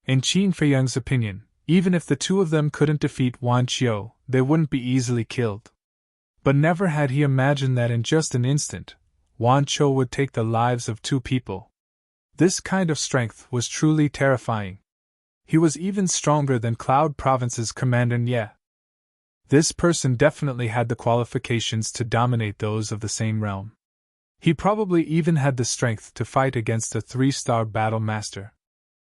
In Qin Feiyang's opinion, even if the two of them couldn't defeat Wan Chio, they wouldn't be easily killed. But never had he imagined that in just an instant, Wan Chio would take the lives of 2 people. This kind of strength was truly terrifying. He was even stronger than Cloud Province's Commander Nye. This person definitely had the qualifications to dominate those of the same realm. He probably even had the strength to fight against a 3-star battle master.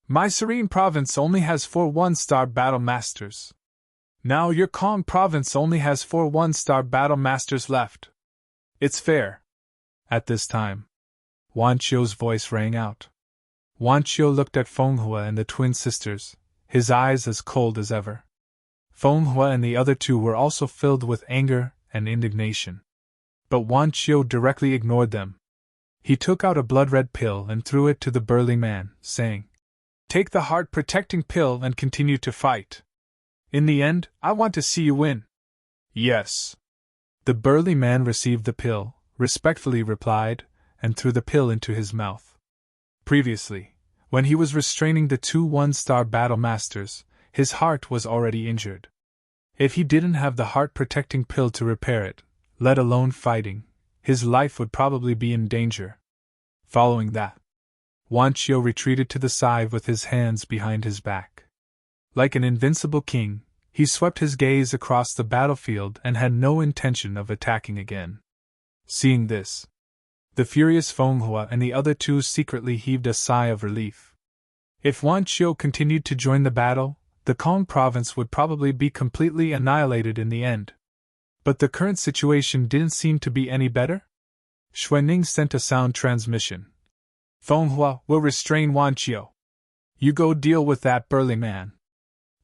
My Serene province only has 4 1-star battle masters. Now your Kong province only has 4 1-star battle masters left. It's fair. At this time, Wan Qiu's voice rang out. Wan Qiu looked at Feng Hua and the twin sisters, his eyes as cold as ever. Feng Hua and the other two were also filled with anger and indignation. But Wan Qiu directly ignored them. He took out a blood-red pill and threw it to the burly man, saying, "Take the heart-protecting pill and continue to fight. In the end, I want to see you win." "Yes." The burly man received the pill, respectfully replied, and threw the pill into his mouth. Previously, when he was restraining the 2 1-star battle masters, his heart was already injured. If he didn't have the heart-protecting pill to repair it, let alone fighting, his life would probably be in danger. Following that, Wan Qiu retreated to the side with his hands behind his back. Like an invincible king, he swept his gaze across the battlefield and had no intention of attacking again. Seeing this, the furious Feng Hua and the other two secretly heaved a sigh of relief. If Wan Qiu continued to join the battle, the Kong province would probably be completely annihilated in the end. But the current situation didn't seem to be any better? Xuening sent a sound transmission. Feng Hua will restrain Wan Qiu. You go deal with that burly man.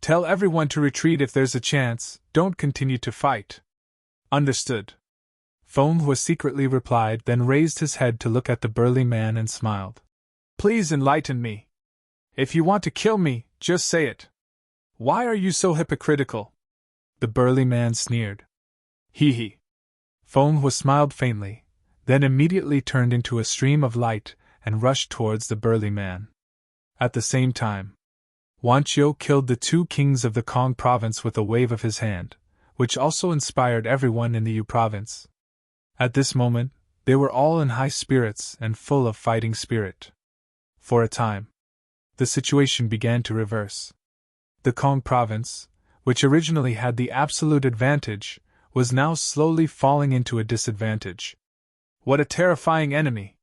Tell everyone to retreat if there's a chance, don't continue to fight. Understood. Feng Hua secretly replied, then raised his head to look at the burly man and smiled. Please enlighten me. If you want to kill me, just say it. Why are you so hypocritical? The burly man sneered. Hee hee. Feng Hua smiled faintly, then immediately turned into a stream of light and rushed towards the burly man. At the same time, Wan Qiu killed the 2 kings of the Kong province with a wave of his hand, which also inspired everyone in the Yu province. At this moment, they were all in high spirits and full of fighting spirit. For a time, the situation began to reverse. The Kong province, which originally had the absolute advantage, was now slowly falling into a disadvantage. What a terrifying enemy!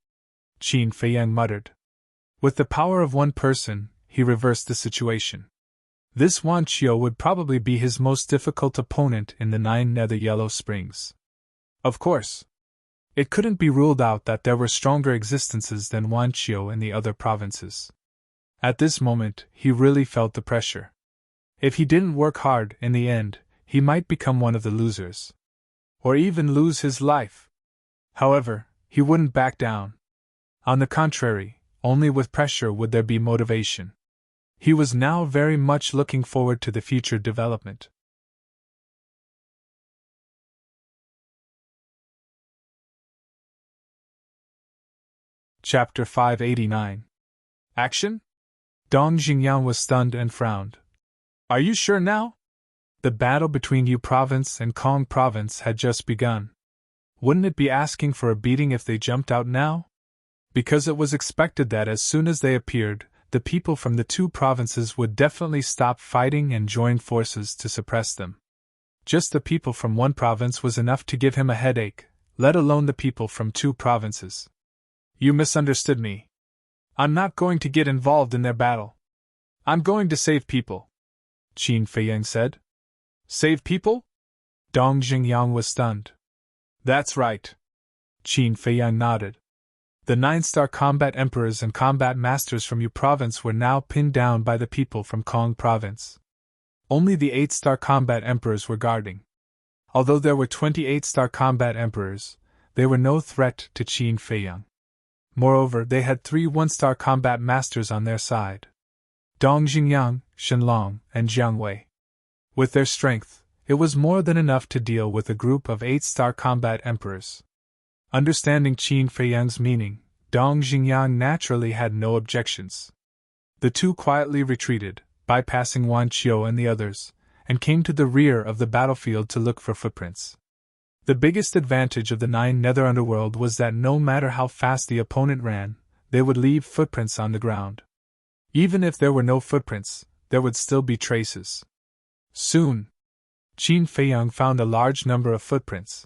Qin Feiyang muttered. With the power of one person, he reversed the situation. This Wan Qiu would probably be his most difficult opponent in the 9 Nether Yellow Springs. Of course, it couldn't be ruled out that there were stronger existences than Wan Qiu in the other provinces. At this moment, he really felt the pressure. If he didn't work hard in the end, he might become one of the losers. Or even lose his life. However, he wouldn't back down. On the contrary, only with pressure would there be motivation. He was now very much looking forward to the future development. Chapter 589. Action? Dong Xingyang was stunned and frowned. Are you sure now? The battle between Yu province and Kong province had just begun. Wouldn't it be asking for a beating if they jumped out now? Because it was expected that as soon as they appeared, the people from the 2 provinces would definitely stop fighting and join forces to suppress them. Just the people from one province was enough to give him a headache, let alone the people from 2 provinces. You misunderstood me. I'm not going to get involved in their battle. I'm going to save people, Qin Feiyang said. Save people? Dong Xingyang was stunned. That's right. Qin Feiyang nodded. The 9-star combat emperors and combat masters from Yu province were now pinned down by the people from Kong province. Only the 8-star combat emperors were guarding. Although there were 28-star combat emperors, they were no threat to Qin Feiyang. Moreover, they had 3 1-star combat masters on their side. Dong Xingyang, Shenlong, and Jiang Wei. With their strength, it was more than enough to deal with a group of 8-star combat emperors. Understanding Qin Feiyang's meaning, Dong Xingyang naturally had no objections. The 2 quietly retreated, bypassing Wan Qiu and the others, and came to the rear of the battlefield to look for footprints. The biggest advantage of the 9 Nether Underworld was that no matter how fast the opponent ran, they would leave footprints on the ground. Even if there were no footprints, there would still be traces. Soon, Qin Feiyang found a large number of footprints.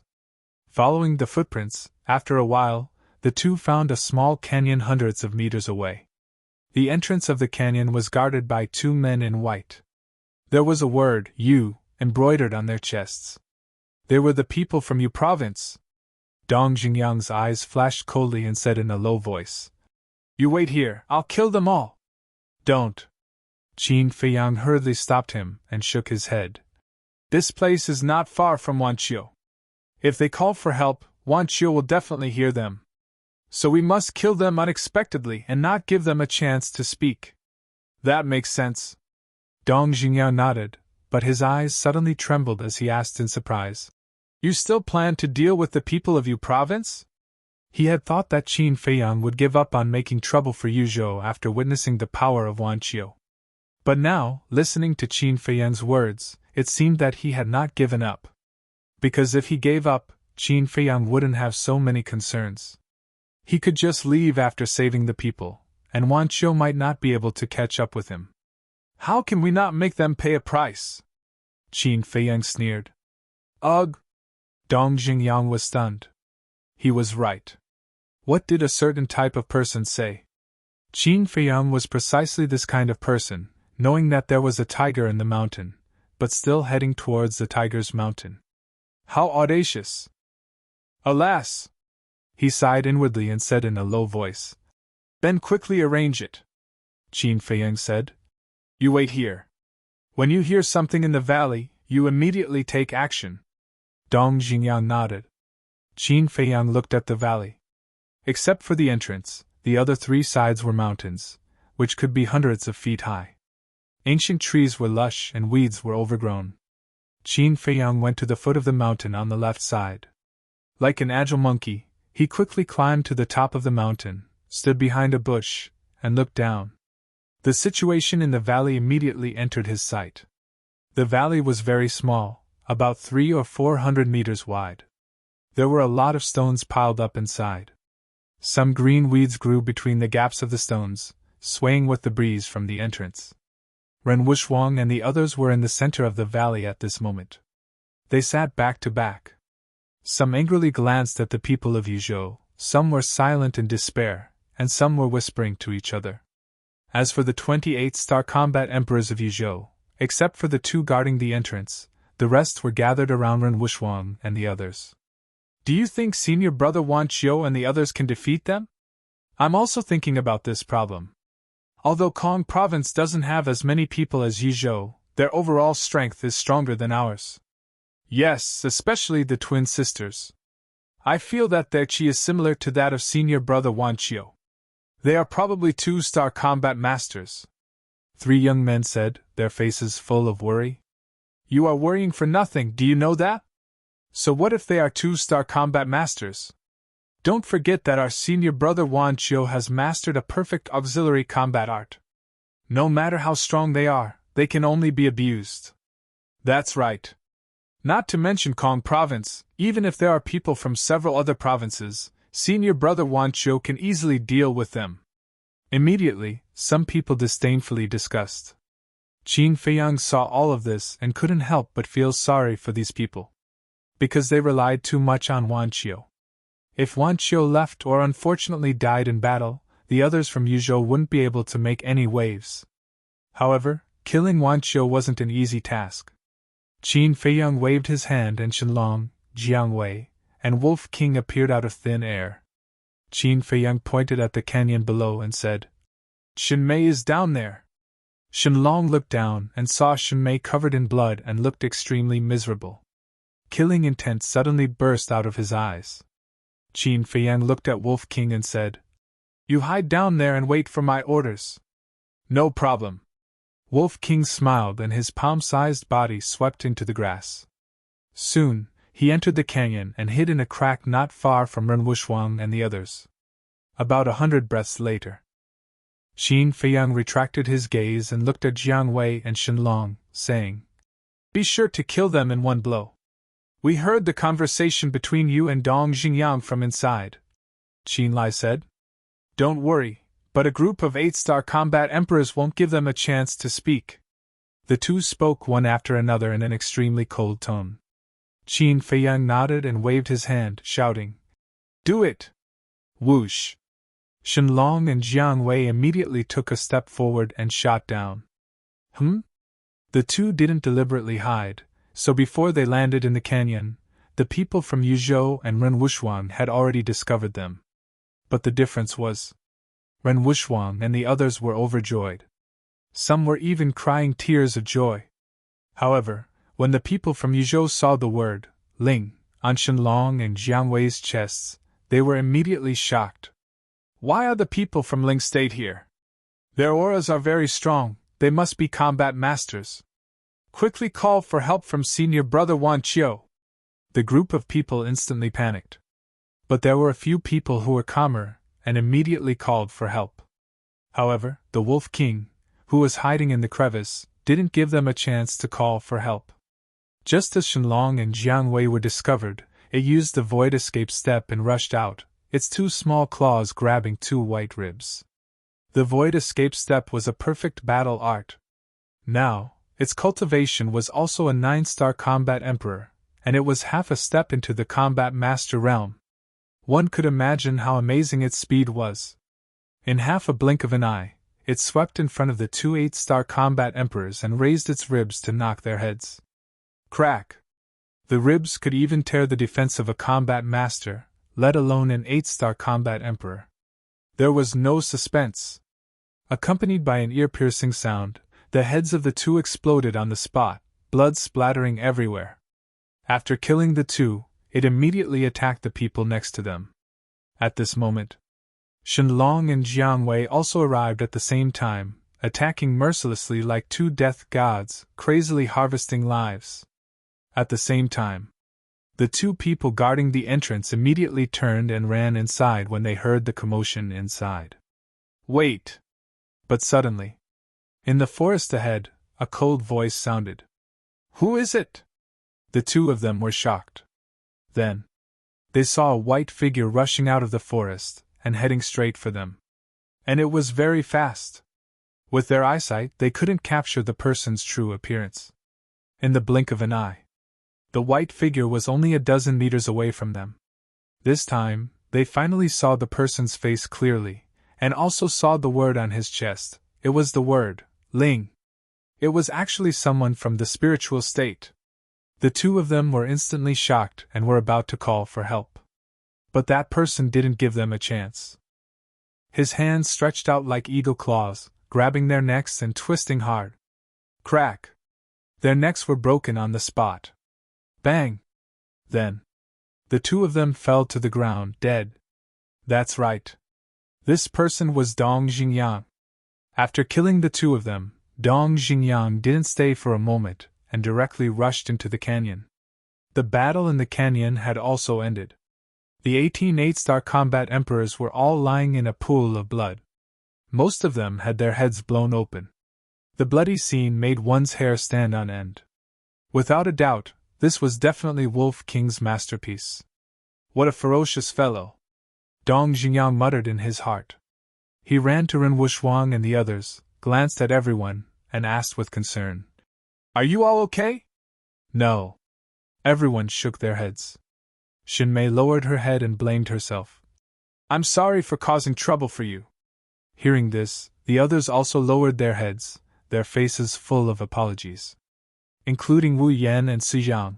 Following the footprints, after a while, the two found a small canyon hundreds of meters away. The entrance of the canyon was guarded by two men in white. There was a word, Yu, embroidered on their chests. They were the people from Yu province. Dong Xingyang's eyes flashed coldly and said in a low voice, "You wait here, I'll kill them all." "Don't." Qin Feiyang hurriedly stopped him and shook his head. "This place is not far from Wanqiu. If they call for help, Wanqiu will definitely hear them. So we must kill them unexpectedly and not give them a chance to speak." "That makes sense." Dong Xingyang nodded, but his eyes suddenly trembled as he asked in surprise, "You still plan to deal with the people of Yu province?" He had thought that Qin Feiyang would give up on making trouble for Yuzhou after witnessing the power of Wanqiu. But now, listening to Qin Feiyang's words, it seemed that he had not given up. Because if he gave up, Qin Feiyang wouldn't have so many concerns. He could just leave after saving the people, and Wanqiu might not be able to catch up with him. "How can we not make them pay a price?" Qin Feiyang sneered. "Ugh!" Dong Xingyang was stunned. He was right. What did a certain type of person say? Qin Feiyang was precisely this kind of person, knowing that there was a tiger in the mountain, but still heading towards the tiger's mountain. How audacious! "Alas!" He sighed inwardly and said in a low voice, "Then quickly arrange it." Qin Feiyang said, "You wait here. When you hear something in the valley, you immediately take action." Dong Xingyang nodded. Qin Feiyang looked at the valley. Except for the entrance, the other three sides were mountains, which could be hundreds of feet high. Ancient trees were lush and weeds were overgrown. Qin Feiyang went to the foot of the mountain on the left side. Like an agile monkey, he quickly climbed to the top of the mountain, stood behind a bush, and looked down. The situation in the valley immediately entered his sight. The valley was very small, about 300 or 400 meters wide. There were a lot of stones piled up inside. Some green weeds grew between the gaps of the stones, swaying with the breeze from the entrance. Ren Wushwang and the others were in the center of the valley at this moment. They sat back to back. Some angrily glanced at the people of Yuzhou, some were silent in despair, and some were whispering to each other. As for the 28-star combat emperors of Yuzhou, except for the two guarding the entrance, the rest were gathered around Ren Wushwang and the others. "Do you think senior brother Wanqiu and the others can defeat them? I'm also thinking about this problem. Although Kong province doesn't have as many people as Yuzhou, their overall strength is stronger than ours. Yes, especially the twin sisters. I feel that their chi is similar to that of senior brother Wanqiu. They are probably 2-star combat masters." Three young men said, their faces full of worry. "You are worrying for nothing, do you know that? So what if they are 2-star combat masters? Don't forget that our senior brother Wanqiu has mastered a perfect auxiliary combat art. No matter how strong they are, they can only be abused." "That's right. Not to mention Kong province, even if there are people from several other provinces, senior brother Wanqiu can easily deal with them." Immediately, some people disdainfully discussed. Qin Feiyang saw all of this and couldn't help but feel sorry for these people. Because they relied too much on Wanqiu. If Wanqiu left or unfortunately died in battle, the others from Yuzhou wouldn't be able to make any waves. However, killing Wanqiu wasn't an easy task. Qin Feiyang waved his hand and Shenlong, Jiangwei, and Wolf King appeared out of thin air. Qin Feiyang pointed at the canyon below and said, "Shenmei is down there." Shenlong looked down and saw Shenmei covered in blood and looked extremely miserable. Killing intent suddenly burst out of his eyes. Qin Feiyang looked at Wolf King and said, "You hide down there and wait for my orders." "No problem." Wolf King smiled and his palm-sized body swept into the grass. Soon, he entered the canyon and hid in a crack not far from Ren Wushwang and the others. About 100 breaths later, Qin Feiyang retracted his gaze and looked at Jiangwei and Shenlong, saying, "Be sure to kill them in one blow. We heard the conversation between you and Dong Xingyang from inside," Qin Lai said. "Don't worry, but a group of 8-star combat emperors won't give them a chance to speak." The two spoke one after another in an extremely cold tone. Qin Feiyang nodded and waved his hand, shouting, "Do it!" Whoosh! Shenlong and Jiang Wei immediately took a step forward and shot down. The two didn't deliberately hide, so before they landed in the canyon, the people from Yuzhou and Ren Wuxuang had already discovered them. But the difference was, Ren Wuxuang and the others were overjoyed. Some were even crying tears of joy. However, when the people from Yuzhou saw the word Ling on Shenlong and Jiang Wei's chests, they were immediately shocked. Why are the people from Ling State here? Their auras are very strong, they must be combat masters. Quickly call for help from senior brother Wan Qiu. The group of people instantly panicked. But there were a few people who were calmer and immediately called for help. However, the Wolf King, who was hiding in the crevice, didn't give them a chance to call for help. Just as Shenlong and Jiang Wei were discovered, it used the void escape step and rushed out, its two small claws grabbing two white ribs. The void escape step was a perfect battle art. Now, its cultivation was also a 9-star combat emperor, and it was half a step into the combat master realm. One could imagine how amazing its speed was. In half a blink of an eye, it swept in front of the two 8-star combat emperors and raised its ribs to knock their heads. Crack! The ribs could even tear the defense of a combat master, let alone an 8-star combat emperor. There was no suspense. Accompanied by an ear-piercing sound, the heads of the two exploded on the spot, blood splattering everywhere. After killing the two, it immediately attacked the people next to them. At this moment, Shenlong and Jiang Wei also arrived at the same time, attacking mercilessly like two death gods, crazily harvesting lives. At the same time, the two people guarding the entrance immediately turned and ran inside when they heard the commotion inside. Wait! But suddenly, in the forest ahead, a cold voice sounded. Who is it? The two of them were shocked. Then, they saw a white figure rushing out of the forest and heading straight for them. And it was very fast. With their eyesight, they couldn't capture the person's true appearance. In the blink of an eye, the white figure was only a dozen meters away from them. This time, they finally saw the person's face clearly, and also saw the word on his chest. It was the word, Ling. It was actually someone from the spiritual state. The two of them were instantly shocked and were about to call for help. But that person didn't give them a chance. His hands stretched out like eagle claws, grabbing their necks and twisting hard. Crack! Their necks were broken on the spot. Bang! Then, the two of them fell to the ground, dead. That's right. This person was Dong Xingyang. After killing the two of them, Dong Xingyang didn't stay for a moment and directly rushed into the canyon. The battle in the canyon had also ended. The 18 8-star combat emperors were all lying in a pool of blood. Most of them had their heads blown open. The bloody scene made one's hair stand on end. Without a doubt, this was definitely Wolf King's masterpiece. What a ferocious fellow! Dong Xingyang muttered in his heart. He ran to Ren Wuxuang and the others, glanced at everyone, and asked with concern, Are you all okay? No. Everyone shook their heads. Xinmei lowered her head and blamed herself. I'm sorry for causing trouble for you. Hearing this, the others also lowered their heads, their faces full of apologies, including Wu Yan and Si Zhang.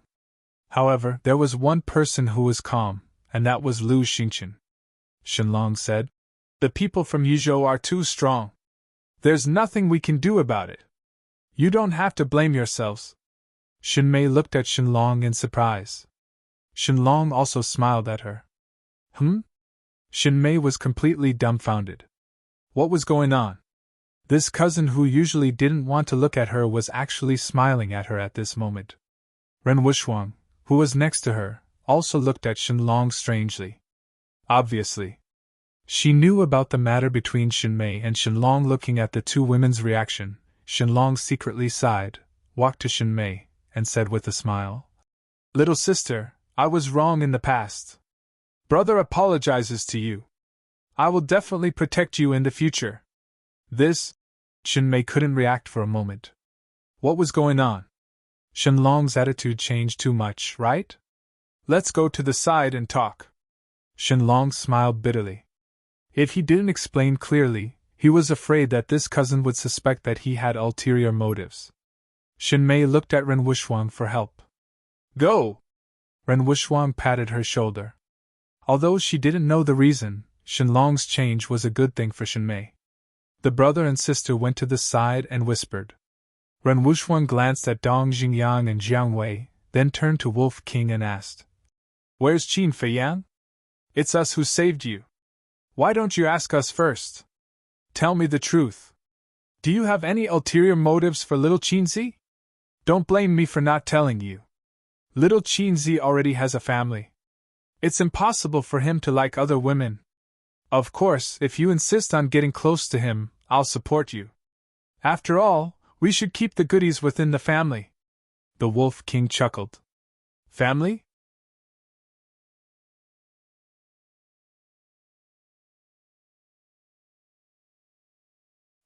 However, there was one person who was calm, and that was Lu Xingqian. Shenlong said, The people from Yuzhou are too strong. There's nothing we can do about it. You don't have to blame yourselves. Xinmei looked at Shenlong in surprise. Shenlong also smiled at her. Xinmei was completely dumbfounded. What was going on? This cousin who usually didn't want to look at her was actually smiling at her at this moment. Ren Wuxuang, who was next to her, also looked at Shenlong strangely. Obviously, she knew about the matter between Xinmei and Shenlong. Looking at the two women's reaction, Shenlong secretly sighed, walked to Xinmei, and said with a smile, Little sister, I was wrong in the past. Brother apologizes to you. I will definitely protect you in the future. This, Xinmei couldn't react for a moment. What was going on? Shenlong's attitude changed too much, right? Let's go to the side and talk. Shenlong smiled bitterly. If he didn't explain clearly, he was afraid that this cousin would suspect that he had ulterior motives. Shinmei looked at Ren Wuxuang for help. Go! Ren Wuxuang patted her shoulder. Although she didn't know the reason, Shenlong's change was a good thing for Shinmei. The brother and sister went to the side and whispered. Ren Wuxuang glanced at Dong Jingyang and Jiang Wei, then turned to Wolf King and asked, Where's Qin Feiyang? It's us who saved you. Why don't you ask us first? Tell me the truth. Do you have any ulterior motives for little Qinzi? Don't blame me for not telling you. Little Qinzi already has a family. It's impossible for him to like other women. Of course, if you insist on getting close to him, I'll support you. After all, we should keep the goodies within the family. The Wolf King chuckled. Family?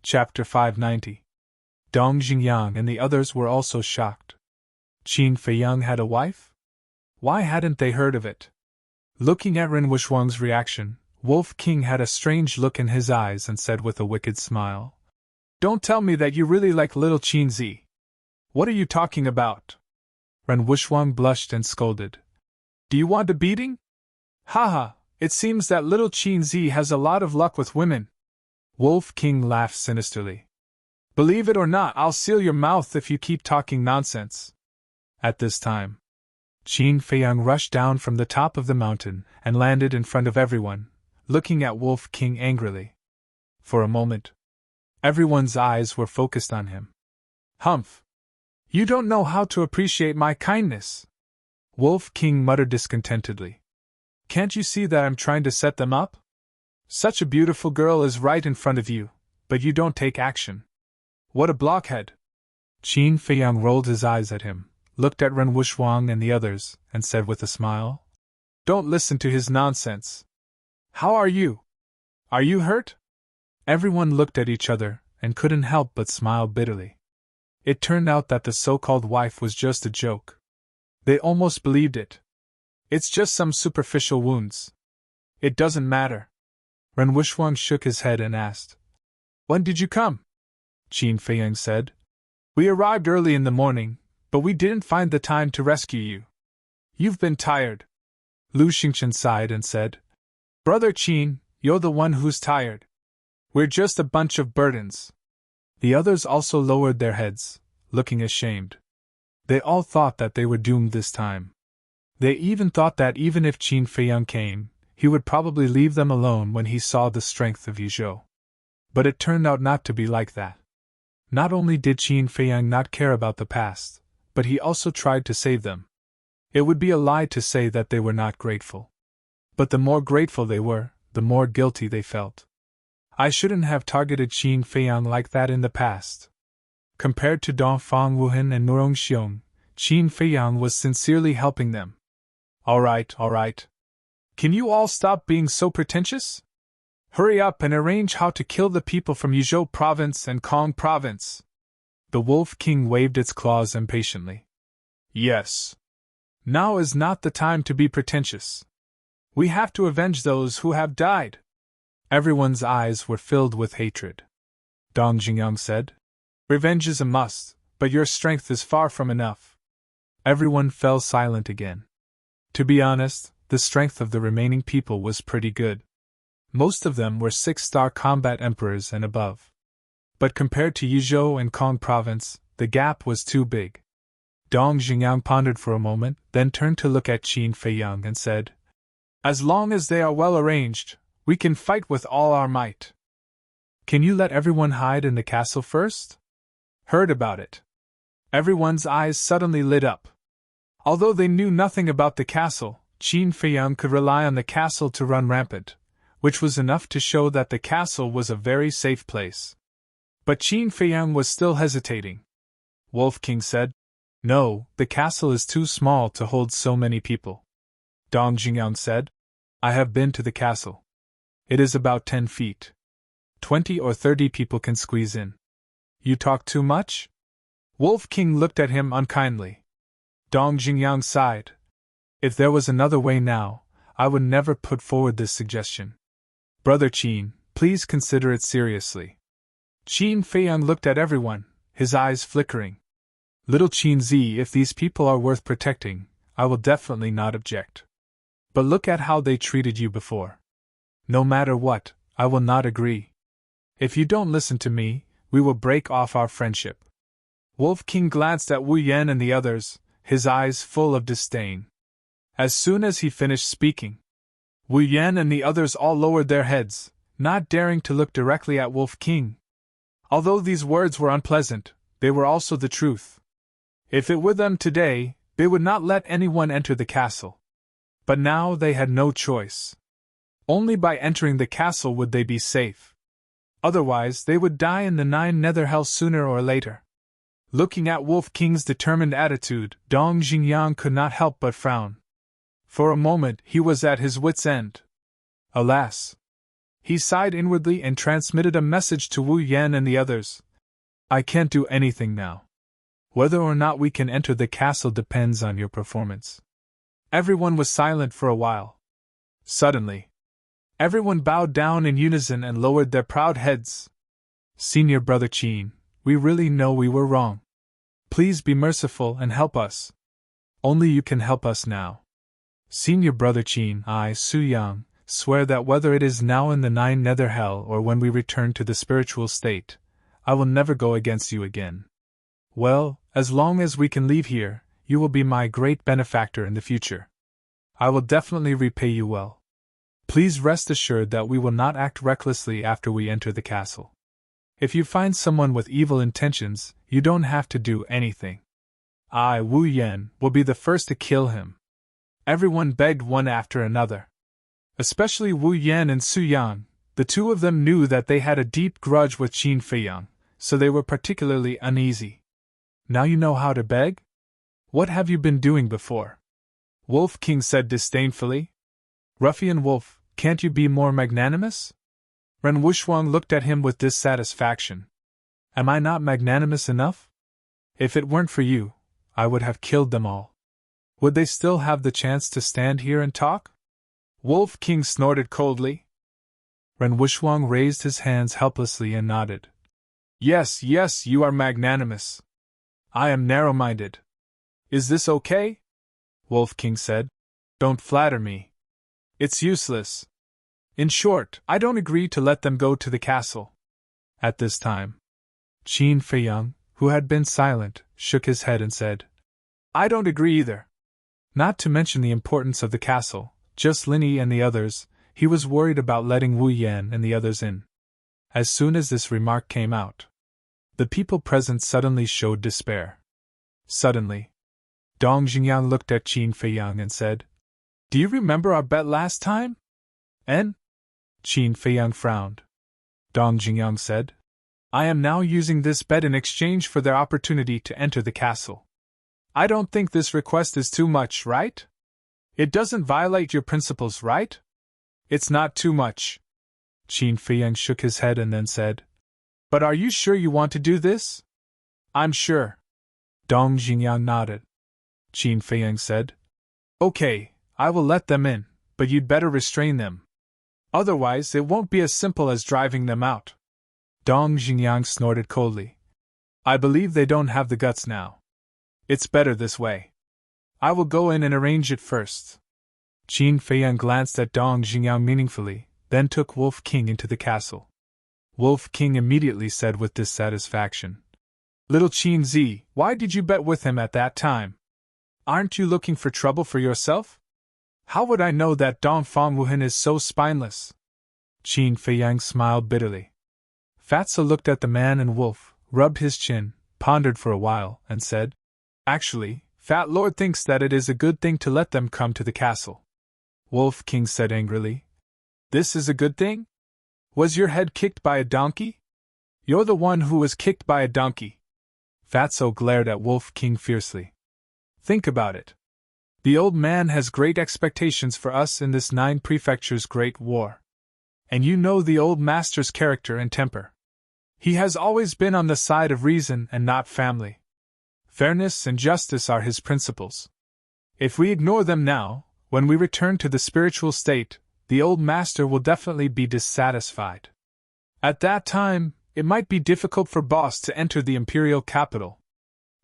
Chapter 590. Dong Jingyang and the others were also shocked. Qin Feiyang had a wife? Why hadn't they heard of it? Looking at Ren Wuxuang's reaction, Wolf King had a strange look in his eyes and said with a wicked smile, Don't tell me that you really like little Qinzi. What are you talking about? Ren Wuxuang blushed and scolded. Do you want a beating? Haha, it seems that little Qinzi has a lot of luck with women. Wolf King laughed sinisterly. Believe it or not, I'll seal your mouth if you keep talking nonsense. At this time, Qin Feiyang rushed down from the top of the mountain and landed in front of everyone, looking at Wolf King angrily. For a moment, everyone's eyes were focused on him. Humph! You don't know how to appreciate my kindness! Wolf King muttered discontentedly. Can't you see that I'm trying to set them up? Such a beautiful girl is right in front of you, but you don't take action. What a blockhead! Qin Feiyang rolled his eyes at him, looked at Ren Wuxuang and the others, and said with a smile, Don't listen to his nonsense. How are you? Are you hurt? Everyone looked at each other, and couldn't help but smile bitterly. It turned out that the so-called wife was just a joke. They almost believed it. It's just some superficial wounds. It doesn't matter. Ren Wuxuang shook his head and asked, When did you come? Qin Feiyang said, We arrived early in the morning, but we didn't find the time to rescue you. You've been tired. Lu Xingchen sighed and said, Brother Qin, you're the one who's tired. We're just a bunch of burdens. The others also lowered their heads, looking ashamed. They all thought that they were doomed this time. They even thought that even if Qin Feiyang came, he would probably leave them alone when he saw the strength of Yizhou. But it turned out not to be like that. Not only did Qin Feiyang not care about the past, but he also tried to save them. It would be a lie to say that they were not grateful. But the more grateful they were, the more guilty they felt. I shouldn't have targeted Qin Feiyang like that in the past. Compared to Dongfang Wuhan and Nurong Xiong, Qin Feiyang was sincerely helping them. All right. Can you all stop being so pretentious? Hurry up and arrange how to kill the people from Yizhou Province and Kong Province. The Wolf King waved its claws impatiently. Yes. Now is not the time to be pretentious. We have to avenge those who have died. Everyone's eyes were filled with hatred. Dong Jingyang said, Revenge is a must, but your strength is far from enough. Everyone fell silent again. To be honest, the strength of the remaining people was pretty good. Most of them were 6-star combat emperors and above. But compared to Yizhou and Kong Province, the gap was too big. Dong Jingyang pondered for a moment, then turned to look at Qin Feiyang and said, As long as they are well arranged, we can fight with all our might. Can you let everyone hide in the castle first? Heard about it. Everyone's eyes suddenly lit up. Although they knew nothing about the castle, Qin Feiyang could rely on the castle to run rampant, which was enough to show that the castle was a very safe place. But Qin Feiyang was still hesitating. Wolf King said, No, the castle is too small to hold so many people. Dong Jingyang said, I have been to the castle. It is about 10 feet. 20 or 30 people can squeeze in. You talk too much? Wolf King looked at him unkindly. Dong Jingyang sighed. If there was another way now, I would never put forward this suggestion. Brother Qin, please consider it seriously. Qin Feiyang looked at everyone, his eyes flickering. Little Qin Zi, if these people are worth protecting, I will definitely not object. But look at how they treated you before. No matter what, I will not agree. If you don't listen to me, we will break off our friendship. Wolf King glanced at Wu Yan and the others, his eyes full of disdain. As soon as he finished speaking, Wu Yan and the others all lowered their heads, not daring to look directly at Wolf King. Although these words were unpleasant, they were also the truth. If it were them today, they would not let anyone enter the castle. But now they had no choice. Only by entering the castle would they be safe. Otherwise, they would die in the 9 nether hells sooner or later. Looking at Wolf King's determined attitude, Dong Jingyang could not help but frown. For a moment he was at his wits' end. Alas! He sighed inwardly and transmitted a message to Wu Yan and the others. I can't do anything now. Whether or not we can enter the castle depends on your performance. Everyone was silent for a while. Suddenly, everyone bowed down in unison and lowered their proud heads. Senior Brother Qin, we really know we were wrong. Please be merciful and help us. Only you can help us now. Senior Brother Qin, I, Su Yang, swear that whether it is now in the 9 nether hell or when we return to the spiritual state, I will never go against you again. Well, as long as we can leave here, you will be my great benefactor in the future. I will definitely repay you well. Please rest assured that we will not act recklessly after we enter the castle. If you find someone with evil intentions, you don't have to do anything. I, Wu Yan, will be the first to kill him. Everyone begged one after another. Especially Wu Yan and Su Yang. The two of them knew that they had a deep grudge with Qin Feiyang, so they were particularly uneasy. Now you know how to beg? What have you been doing before? Wolf King said disdainfully. Ruffian Wolf, can't you be more magnanimous? Ren Wuxuang looked at him with dissatisfaction. Am I not magnanimous enough? If it weren't for you, I would have killed them all. Would they still have the chance to stand here and talk? Wolf King snorted coldly. Ren Wuxuang raised his hands helplessly and nodded. Yes, you are magnanimous. I am narrow-minded. Is this okay? Wolf King said. Don't flatter me. It's useless. In short, I don't agree to let them go to the castle. At this time, Qin Feiyang, who had been silent, shook his head and said, I don't agree either. Not to mention the importance of the castle, just Linny and the others, he was worried about letting Wu Yan and the others in. As soon as this remark came out, the people present suddenly showed despair. Suddenly, Dong Jingyang looked at Qin Feiyang and said, Do you remember our bet last time? And? Qin Feiyang frowned. Dong Jingyang said, I am now using this bet in exchange for their opportunity to enter the castle. I don't think this request is too much, right? It doesn't violate your principles, right? It's not too much. Qin Feiyang shook his head and then said, But are you sure you want to do this? I'm sure. Dong Jingyang nodded. Qin Feiyang said, Okay, I will let them in, but you'd better restrain them. Otherwise, it won't be as simple as driving them out. Dong Jingyang snorted coldly. I believe they don't have the guts now. It's better this way. I will go in and arrange it first. Qin Feiyang glanced at Dong Jingyang meaningfully, then took Wolf King into the castle. Wolf King immediately said with dissatisfaction, Little Qin Zi, why did you bet with him at that time? Aren't you looking for trouble for yourself? How would I know that Dong Fangwuhan is so spineless? Qin Feiyang smiled bitterly. Fatso looked at the man and Wolf, rubbed his chin, pondered for a while, and said, Actually, Fat Lord thinks that it is a good thing to let them come to the castle. Wolf King said angrily, This is a good thing? Was your head kicked by a donkey? You're the one who was kicked by a donkey. Fatso glared at Wolf King fiercely. Think about it. The old man has great expectations for us in this 9 prefectures great war. And you know the old master's character and temper. He has always been on the side of reason and not family. Fairness and justice are his principles. If we ignore them now, when we return to the spiritual state, the old master will definitely be dissatisfied. At that time, it might be difficult for Boss to enter the imperial capital.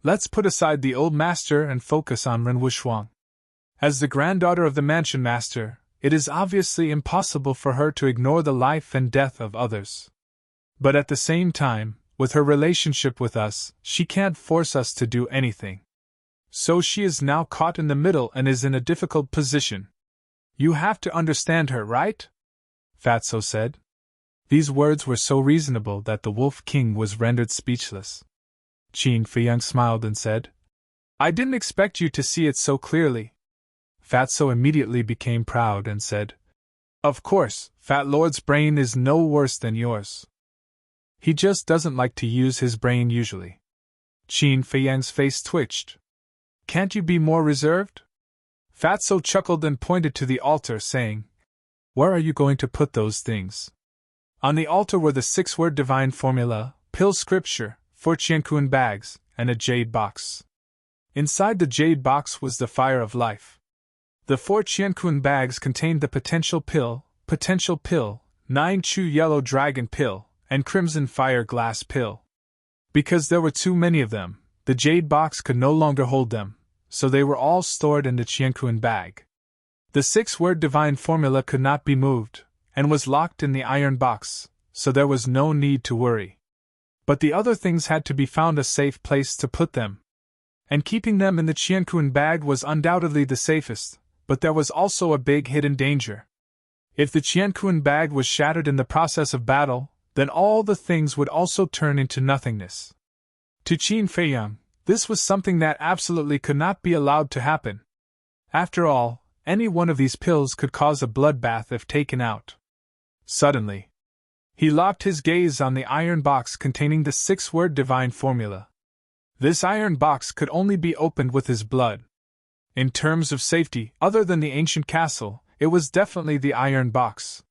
Let's put aside the old master and focus on Ren Wuxuang. As the granddaughter of the mansion master, it is obviously impossible for her to ignore the life and death of others. But at the same time, with her relationship with us, she can't force us to do anything. So she is now caught in the middle and is in a difficult position. You have to understand her, right? Fatso said. These words were so reasonable that the Wolf King was rendered speechless. Qin Feiyang smiled and said, I didn't expect you to see it so clearly. Fatso immediately became proud and said, Of course, Fat Lord's brain is no worse than yours. He just doesn't like to use his brain usually. Qin Feiyang's face twitched. Can't you be more reserved? Fatso chuckled and pointed to the altar, saying, Where are you going to put those things? On the altar were the 6-word divine formula, pill scripture, 4 qiankun bags, and a jade box. Inside the jade box was the fire of life. The 4 qiankun bags contained the potential pill, 9 chu yellow dragon pill, and crimson fire glass pill. Because there were too many of them, the jade box could no longer hold them, so they were all stored in the qiankun bag. The 6-word divine formula could not be moved, and was locked in the iron box, so there was no need to worry. But the other things had to be found a safe place to put them. And keeping them in the qiankun bag was undoubtedly the safest, but there was also a big hidden danger. If the qiankun bag was shattered in the process of battle, then all the things would also turn into nothingness. To Qin Feiyang, this was something that absolutely could not be allowed to happen. After all, any one of these pills could cause a bloodbath if taken out. Suddenly, he locked his gaze on the iron box containing the 6-word divine formula. This iron box could only be opened with his blood. In terms of safety, other than the ancient castle, it was definitely the iron box.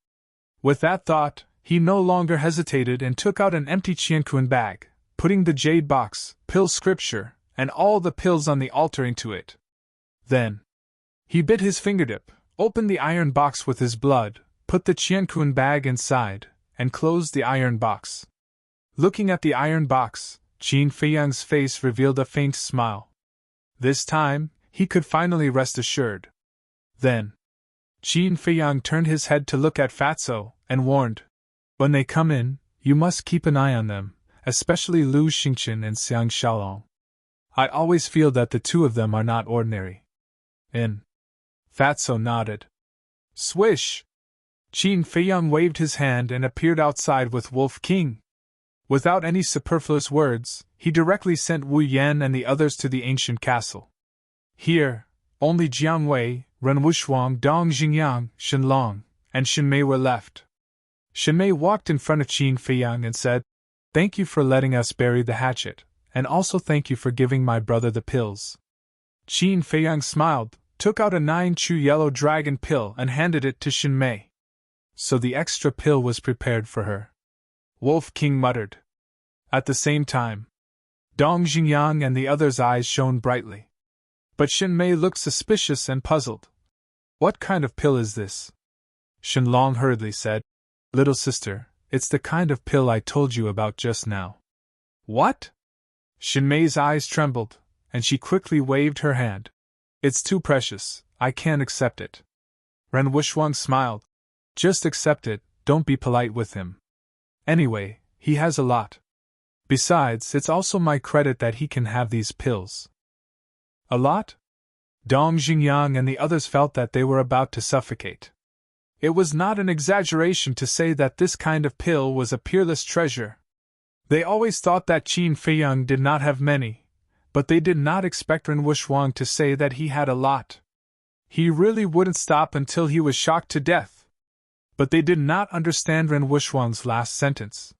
With that thought, he no longer hesitated and took out an empty qiankun bag, putting the jade box, pill scripture, and all the pills on the altar into it. Then, he bit his fingertip, opened the iron box with his blood, put the qiankun bag inside, and closed the iron box. Looking at the iron box, Qin Feiyang's face revealed a faint smile. This time, he could finally rest assured. Then, Qin Feiyang turned his head to look at Fatso, and warned, When they come in, you must keep an eye on them, especially Lu Xingqian and Xiang Xiaolong. I always feel that the two of them are not ordinary. Fatso nodded. Swish! Qin Feiyang waved his hand and appeared outside with Wolf King. Without any superfluous words, he directly sent Wu Yan and the others to the ancient castle. Here, only Jiang Wei, Ren Wuxuang, Dong Xingyang, Shenlong, and Shenmei were left. Shenmei walked in front of Qin Feiyang and said, Thank you for letting us bury the hatchet, and also thank you for giving my brother the pills. Qin Feiyang smiled, took out a 9 chu yellow dragon pill and handed it to Shenmei. So the extra pill was prepared for her. Wolf King muttered. At the same time, Dong Xingyang and the others' eyes shone brightly. But Shenmei looked suspicious and puzzled. What kind of pill is this? Shenlong hurriedly said, Little sister, it's the kind of pill I told you about just now. What? Shenmei's eyes trembled, and she quickly waved her hand. It's too precious, I can't accept it. Ren Wuxuang smiled. Just accept it, don't be polite with him. Anyway, he has a lot. Besides, it's also my credit that he can have these pills. A lot? Dong Xingyang and the others felt that they were about to suffocate. It was not an exaggeration to say that this kind of pill was a peerless treasure. They always thought that Qin Feiyang did not have many, but they did not expect Ren Wuxuang to say that he had a lot. He really wouldn't stop until he was shocked to death. But they did not understand Ren Wuxuang's last sentence.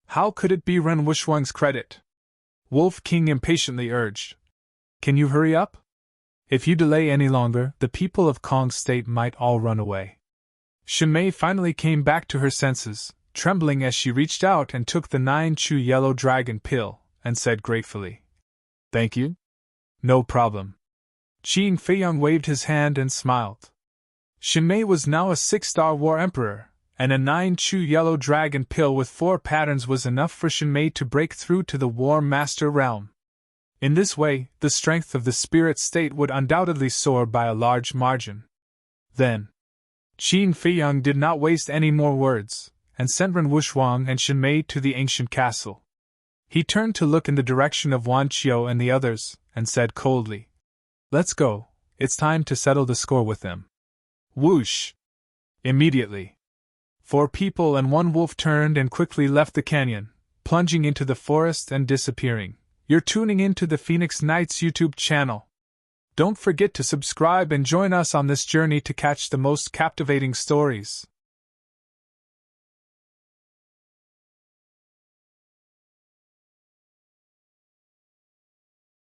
How could it be Ren Wuxuang's credit? Wolf King impatiently urged. Can you hurry up? If you delay any longer, the people of Kong State might all run away. Shenmei finally came back to her senses, trembling as she reached out and took the 9 chu yellow dragon pill, and said gratefully, Thank you. No problem. Qin Feiyang waved his hand and smiled. Shinmei was now a 6-star war emperor, and a 9-chu yellow dragon pill with 4 patterns was enough for Shinmei to break through to the War Master realm. In this way, the strength of the spirit state would undoubtedly soar by a large margin. Then, Qin Feiyang did not waste any more words, and sent Ren Wushuang and Shinmei to the ancient castle. He turned to look in the direction of Wan Qiu and the others, and said coldly, "Let's go, it's time to settle the score with them." Whoosh! Immediately, 4 people and 1 wolf turned and quickly left the canyon, plunging into the forest and disappearing. You're tuning in to the Phoenix Knights YouTube channel. Don't forget to subscribe and join us on this journey to catch the most captivating stories.